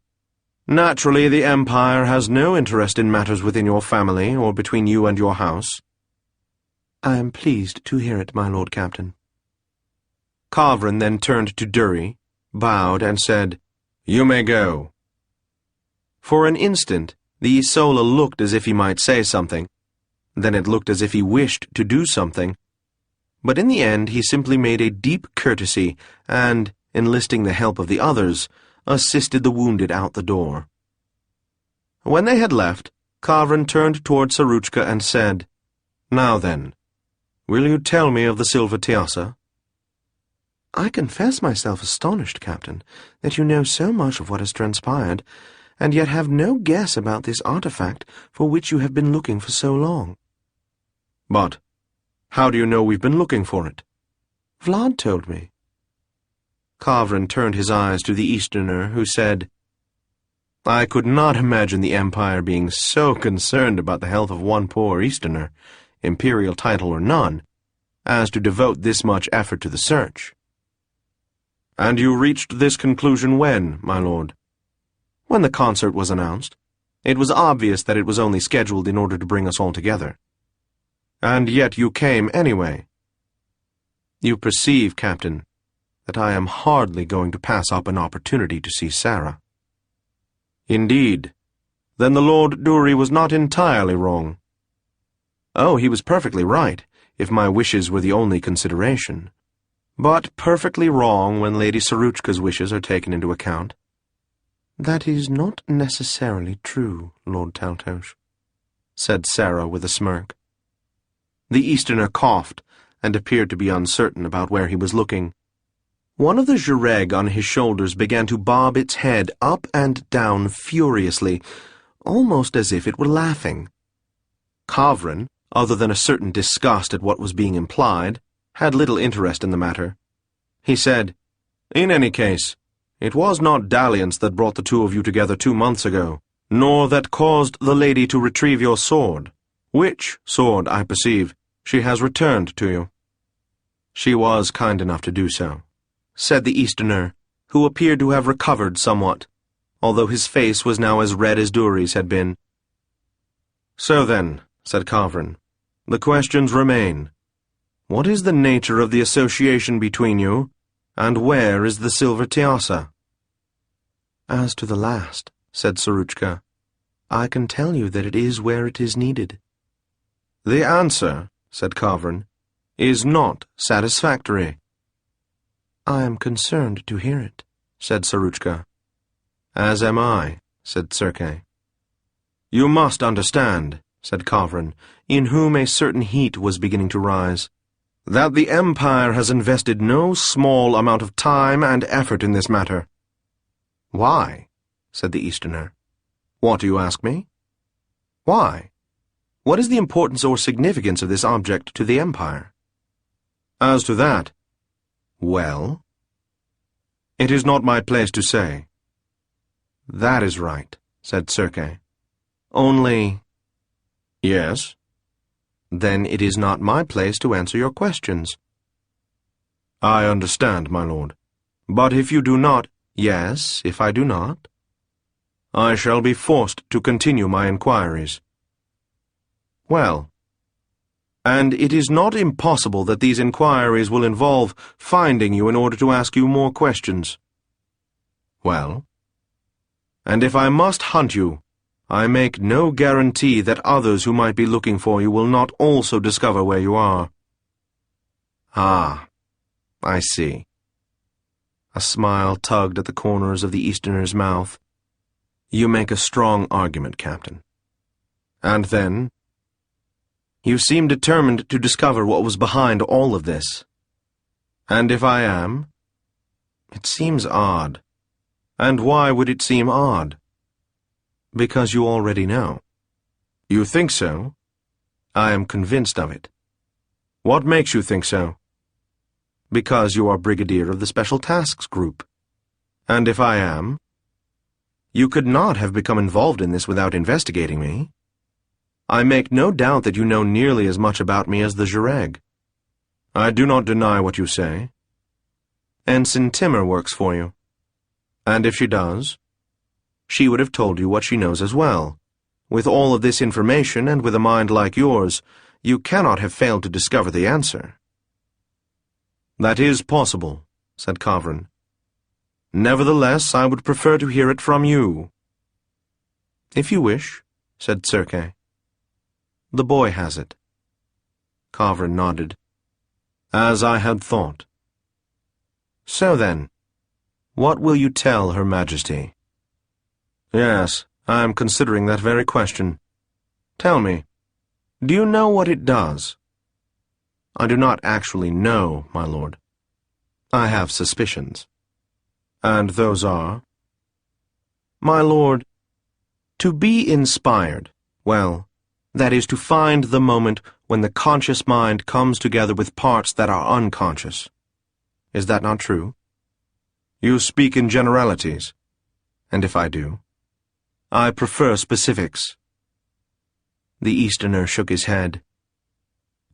Naturally, the Empire has no interest in matters within your family or between you and your house. I am pleased to hear it, my Lord Captain. Kavrin then turned to Dury, bowed, and said, You may go. For an instant, the Isola looked as if he might say something. Then it looked as if he wished to do something. But in the end he simply made a deep courtesy and, enlisting the help of the others, assisted the wounded out the door. When they had left, Kavrin turned toward Saruchka and said, Now then, will you tell me of the Silver Tiassa? I confess myself astonished, Captain, that you know so much of what has transpired, and yet have no guess about this artifact for which you have been looking for so long. But how do you know we've been looking for it? Vlad told me. Kavrin turned his eyes to the Easterner, who said, I could not imagine the Empire being so concerned about the health of one poor Easterner, imperial title or none, as to devote this much effort to the search. And you reached this conclusion when, my lord? When the concert was announced. It was obvious that it was only scheduled in order to bring us all together. And yet you came anyway. You perceive, Captain, that I am hardly going to pass up an opportunity to see Sarah. Indeed. Then the Lord Dury was not entirely wrong. Oh, he was perfectly right, if my wishes were the only consideration. But perfectly wrong when Lady Saruchka's wishes are taken into account. That is not necessarily true, Lord Taltos, said Sarah with a smirk. The Easterner coughed and appeared to be uncertain about where he was looking. One of the jureg on his shoulders began to bob its head up and down furiously, almost as if it were laughing. Kavrin, other than a certain disgust at what was being implied, had little interest in the matter. He said, In any case, it was not dalliance that brought the two of you together 2 months ago, nor that caused the lady to retrieve your sword, which sword, I perceive, she has returned to you. She was kind enough to do so, said the Easterner, who appeared to have recovered somewhat, although his face was now as red as Dury's had been. So then, said Kavrin, the questions remain. What is the nature of the association between you, and where is the Silver Tiassa? As to the last, said Saruchka, I can tell you that it is where it is needed. The answer, said Kavrin, is not satisfactory. I am concerned to hear it, said Saruchka. As am I, said Sergei. You must understand, said Kavrin, in whom a certain heat was beginning to rise, that the Empire has invested no small amount of time and effort in this matter. Why? Said the Easterner. What do you ask me? Why? What is the importance or significance of this object to the Empire? As to that, well, it is not my place to say. That is right, said Sergei. Only... Yes? Then it is not my place to answer your questions. I understand, my lord. But if you do not... Yes, if I do not? I shall be forced to continue my inquiries. Well, and it is not impossible that these inquiries will involve finding you in order to ask you more questions. Well, and if I must hunt you, I make no guarantee that others who might be looking for you will not also discover where you are. Ah, I see. A smile tugged at the corners of the Easterner's mouth. You make a strong argument, Captain. And then, you seem determined to discover what was behind all of this. And if I am, it seems odd. And why would it seem odd? Because you already know. You think so? I am convinced of it. What makes you think so? Because you are Brigadier of the Special Tasks Group. And if I am, you could not have become involved in this without investigating me. I make no doubt that you know nearly as much about me as the Zhireg. I do not deny what you say. Ensign Timmer works for you. And if she does, she would have told you what she knows as well. With all of this information and with a mind like yours, you cannot have failed to discover the answer. That is possible, said Kavrin. Nevertheless, I would prefer to hear it from you. If you wish, said Sergei. The boy has it. Kavrin nodded. As I had thought. So then, what will you tell Her Majesty? Yes, I am considering that very question. Tell me, do you know what it does? I do not actually know, my lord. I have suspicions. And those are? My lord, to be inspired, well, that is to find the moment when the conscious mind comes together with parts that are unconscious. Is that not true? You speak in generalities. And if I do, I prefer specifics. The Easterner shook his head.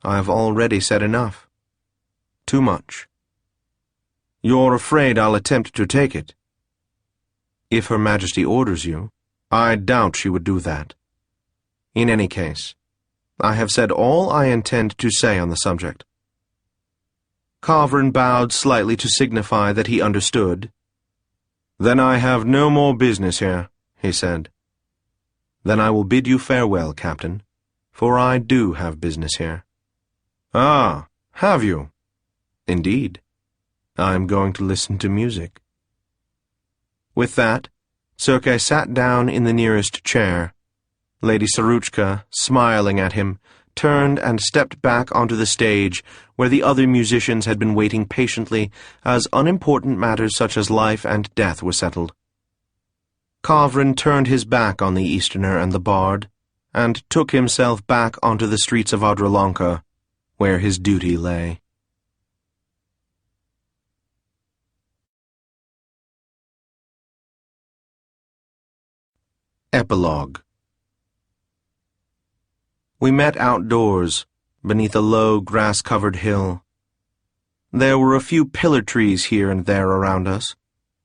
I have already said enough. Too much. You're afraid I'll attempt to take it. If Her Majesty orders you, I doubt she would do that. In any case, I have said all I intend to say on the subject. Kavrin bowed slightly to signify that he understood. Then I have no more business here, he said. Then I will bid you farewell, Captain, for I do have business here. Ah, have you? Indeed. I am going to listen to music. With that, Sergei sat down in the nearest chair. Lady Saruchka, smiling at him, turned and stepped back onto the stage where the other musicians had been waiting patiently as unimportant matters such as life and death were settled. Kavrin turned his back on the Easterner and the bard, and took himself back onto the streets of Adralanka, where his duty lay. Epilogue. We met outdoors, beneath a low, grass-covered hill. There were a few pillar trees here and there around us,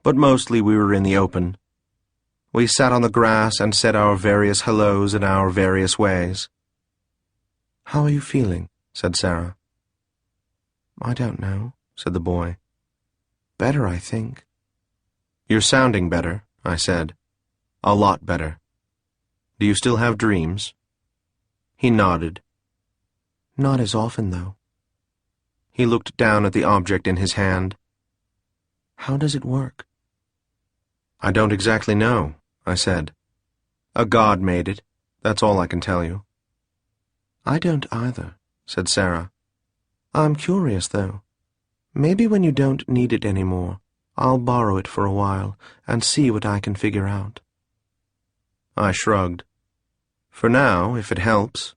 but mostly we were in the open. We sat on the grass and said our various hellos in our various ways. "How are you feeling?" said Sarah. "I don't know," said the boy. "Better, I think." "You're sounding better," I said. "A lot better. Do you still have dreams?" He nodded. "Not as often, though." He looked down at the object in his hand. How does it work? I don't exactly know, I said. A god made it. That's all I can tell you. I don't either, said Sarah. I'm curious, though. Maybe when you don't need it anymore, I'll borrow it for a while and see what I can figure out. I shrugged. For now, if it helps.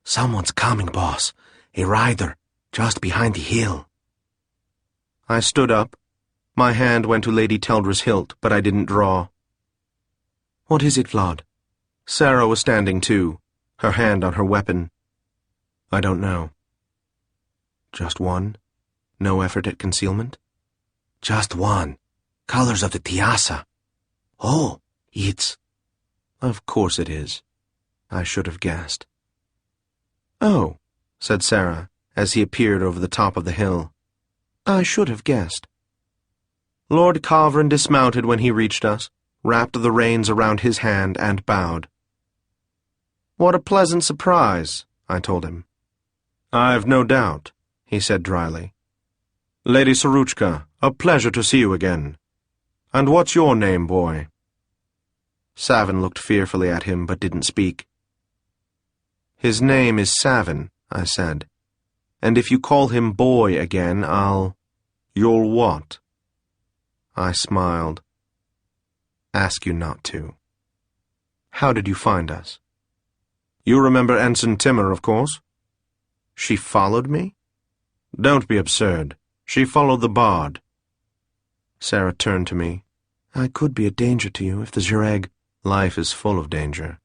Someone's coming, boss. A rider, just behind the hill. I stood up. My hand went to Lady Teldra's hilt, but I didn't draw. What is it, Vlad? Sarah was standing too, her hand on her weapon. I don't know. Just one? No effort at concealment? Just one. Colors of the Tiassa. Oh, it's... Of course it is. I should have guessed. Oh, said Sarah, as he appeared over the top of the hill. I should have guessed. Lord Kavran dismounted when he reached us, wrapped the reins around his hand, and bowed. What a pleasant surprise, I told him. I've no doubt, he said dryly. Lady Saruchka, a pleasure to see you again. And what's your name, boy? Savin looked fearfully at him, but didn't speak. His name is Savin, I said. And if you call him boy again, You'll what? I smiled. Ask you not to. How did you find us? You remember Ensign Timmer, of course? She followed me? Don't be absurd. She followed the bard. Sarah turned to me. I could be a danger to you if the Zhireg... Life is full of danger.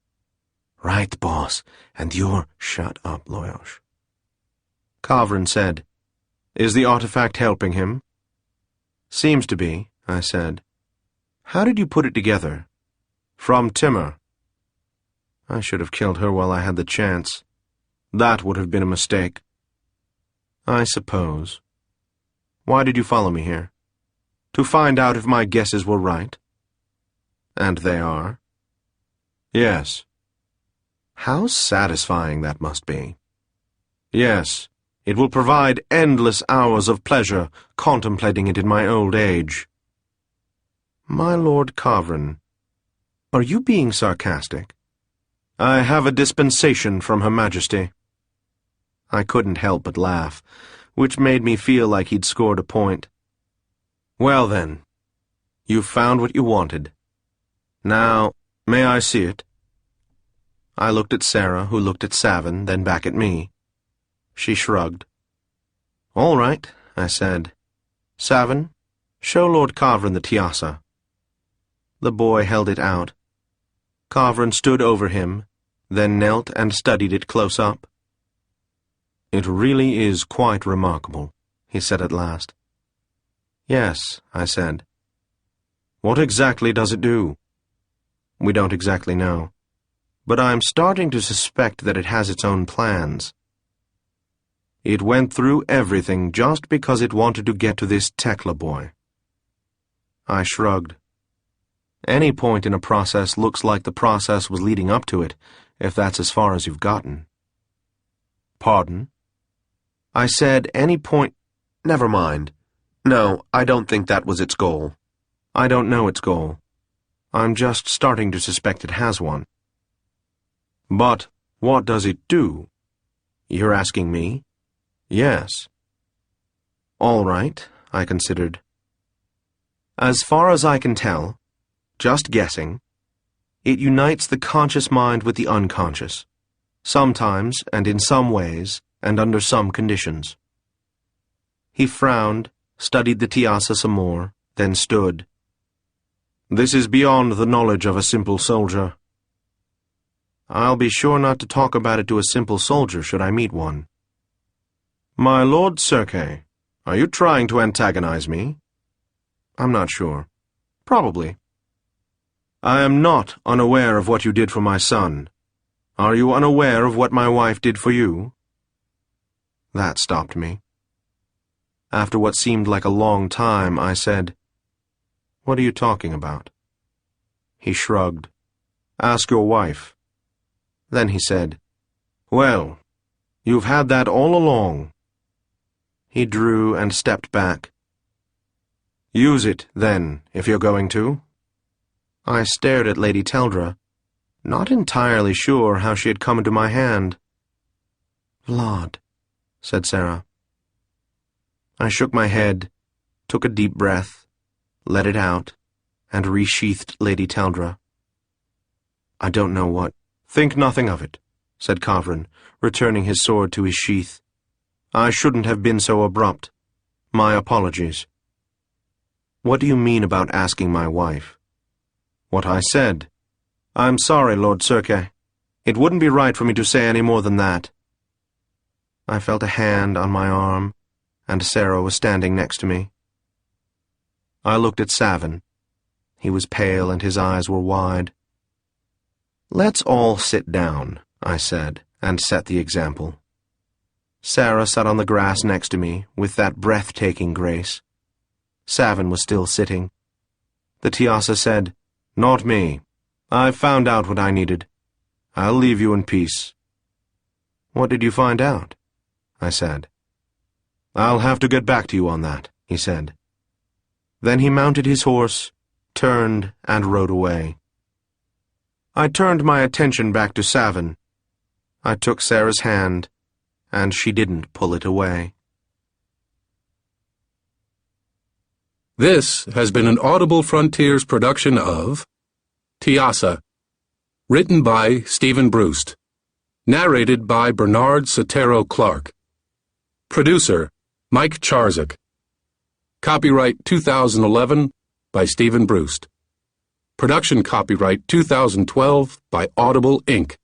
Right, boss. And you're... Shut up, Loyosh. Kavran said, Is the artifact helping him? Seems to be, I said. How did you put it together? From Timmer. I should have killed her while I had the chance. That would have been a mistake. I suppose. Why did you follow me here? To find out if my guesses were right? And they are. Yes. How satisfying that must be. Yes, it will provide endless hours of pleasure contemplating it in my old age. My Lord Kavran, are you being sarcastic? I have a dispensation from Her Majesty. I couldn't help but laugh, which made me feel like he'd scored a point. Well then, you've found what you wanted. Now, may I see it? I looked at Sarah, who looked at Savin, then back at me. She shrugged. All right, I said. Savin, show Lord Kavran the Tiassa. The boy held it out. Kavran stood over him, then knelt and studied it close up. It really is quite remarkable, he said at last. Yes, I said. What exactly does it do? We don't exactly know, but I'm starting to suspect that it has its own plans. It went through everything just because it wanted to get to this Tekla boy. I shrugged. Any point in a process looks like the process was leading up to it, if that's as far as you've gotten. Pardon? I said any point... Never mind. No, I don't think that was its goal. I don't know its goal. I'm just starting to suspect it has one. But what does it do? You're asking me? Yes. All right, I considered. As far as I can tell, just guessing, it unites the conscious mind with the unconscious, sometimes and in some ways and under some conditions. He frowned, studied the Tiassa some more, then stood. This is beyond the knowledge of a simple soldier. I'll be sure not to talk about it to a simple soldier should I meet one. My Lord Serkay, are you trying to antagonize me? I'm not sure. Probably. I am not unaware of what you did for my son. Are you unaware of what my wife did for you? That stopped me. After what seemed like a long time, I said, What are you talking about? He shrugged. Ask your wife. Then he said, Well, you've had that all along. He drew and stepped back. Use it, then, if you're going to. I stared at Lady Teldra, not entirely sure how she had come into my hand. Vlad, said Sarah. I shook my head, took a deep breath, let it out, and resheathed Lady Teldra. I don't know what. Think nothing of it, said Kavrin, returning his sword to his sheath. I shouldn't have been so abrupt. My apologies. What do you mean about asking my wife? What I said. I'm sorry, Lord Circe. It wouldn't be right for me to say any more than that. I felt a hand on my arm, and Sarah was standing next to me. I looked at Savin. He was pale and his eyes were wide. Let's all sit down, I said, and set the example. Sarah sat on the grass next to me, with that breathtaking grace. Savin was still sitting. The Tiassa said, Not me. I've found out what I needed. I'll leave you in peace. What did you find out? I said. I'll have to get back to you on that, he said. Then he mounted his horse, turned, and rode away. I turned my attention back to Savin. I took Sarah's hand, and she didn't pull it away. This has been an Audible Frontiers production of Tiassa, written by Stephen Brust, narrated by Bernard Setaro Clark. Producer, Mike Charzik. Copyright 2011 by Stephen Brust. Production copyright 2012 by Audible, Inc.